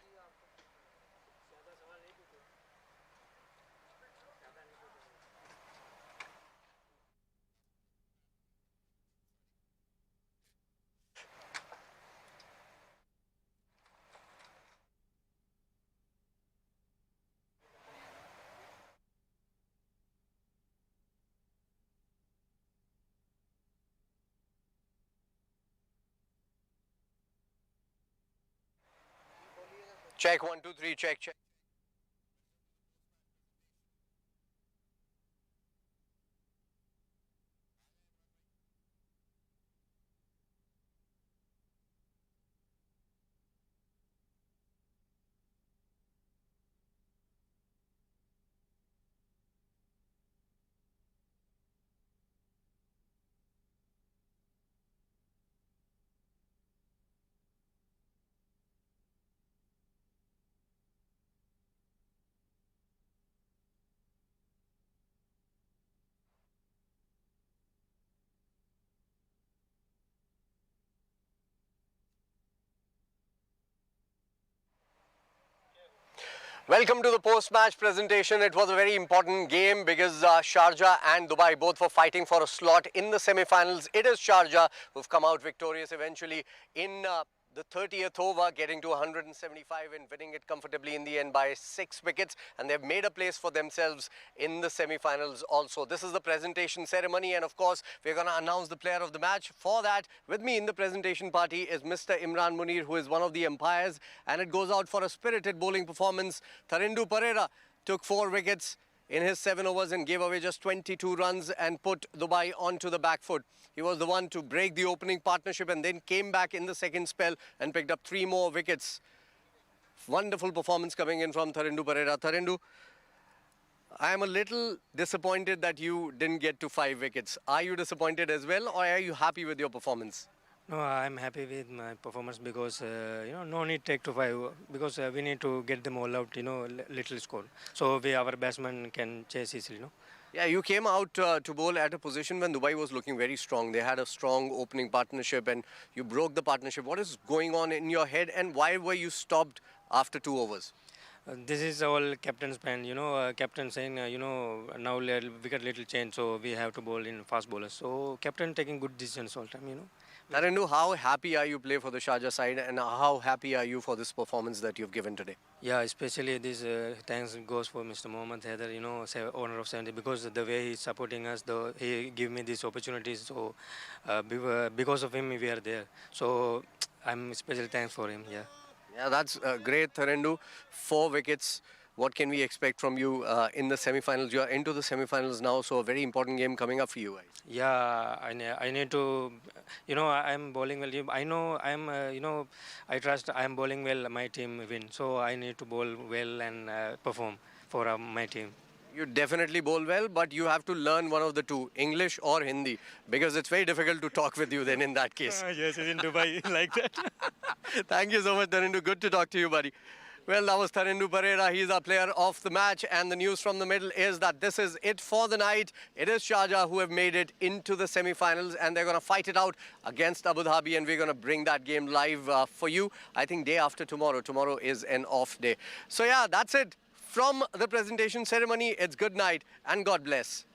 Check 1 2 3 check. Welcome to the post-match presentation. It was a very important game because Sharjah and Dubai both were fighting for a slot in the semi-finals. It is Sharjah who've come out victorious eventually in the 30th over, getting to 175 and winning it comfortably in the end by 6 wickets. And they've made a place for themselves in the semi-finals also. This is the presentation ceremony, and of course, we're going to announce the player of the match. For that, with me in the presentation party is Mr. Imran Munir, who is one of the umpires, and it goes out for a spirited bowling performance. Tharindu Pereira took 4 wickets in his 7 overs and gave away just 22 runs and put Dubai onto the back foot. He was the one to break the opening partnership and then came back in the second spell and picked up 3 more wickets. Wonderful performance coming in from Tharindu Pereira. Tharindu, I am a little disappointed that you didn't get to 5 wickets. Are you disappointed as well, or are you happy with your performance? No, I'm happy with my performance because no need take to five because we need to get them all out. Little score, so our batsman can chase easily. Yeah, you came out to bowl at a position when Dubai was looking very strong. They had a strong opening partnership and you broke the partnership. What is going on in your head and why were you stopped after 2 overs? This is all captain's plan. Captain saying now we got little change, so we have to bowl in fast bowlers. So captain taking good decisions all time. Narendu, how happy are you play for the Sharjah side and how happy are you for this performance that you've given today? Yeah, especially this thanks goes for Mr. Mohammad Haider, owner of 70, because the way he's supporting us, he give me these opportunities. So because of him, we are there. So I'm especially thanks for him. Yeah. Yeah, that's great, Tharendu. 4 wickets. What can we expect from you in the semi-finals? You are into the semi-finals now, so a very important game coming up for you guys. Yeah, I need to, I'm bowling well. I know I trust I'm bowling well, my team win. So I need to bowl well and perform for my team. You definitely bowl well, but you have to learn one of the two, English or Hindi, because it's very difficult to talk with you then in that case. Yes, it's in Dubai like that. Thank you so much, Tharendu. Good to talk to you, buddy. Well, that was Tharendu Pereira. He's our player of the match. And the news from the middle is that this is it for the night. It is Sharjah who have made it into the semi-finals and they're going to fight it out against Abu Dhabi. And we're going to bring that game live for you, I think, day after tomorrow. Tomorrow is an off day. So, yeah, that's it. From the presentation ceremony, it's good night and God bless.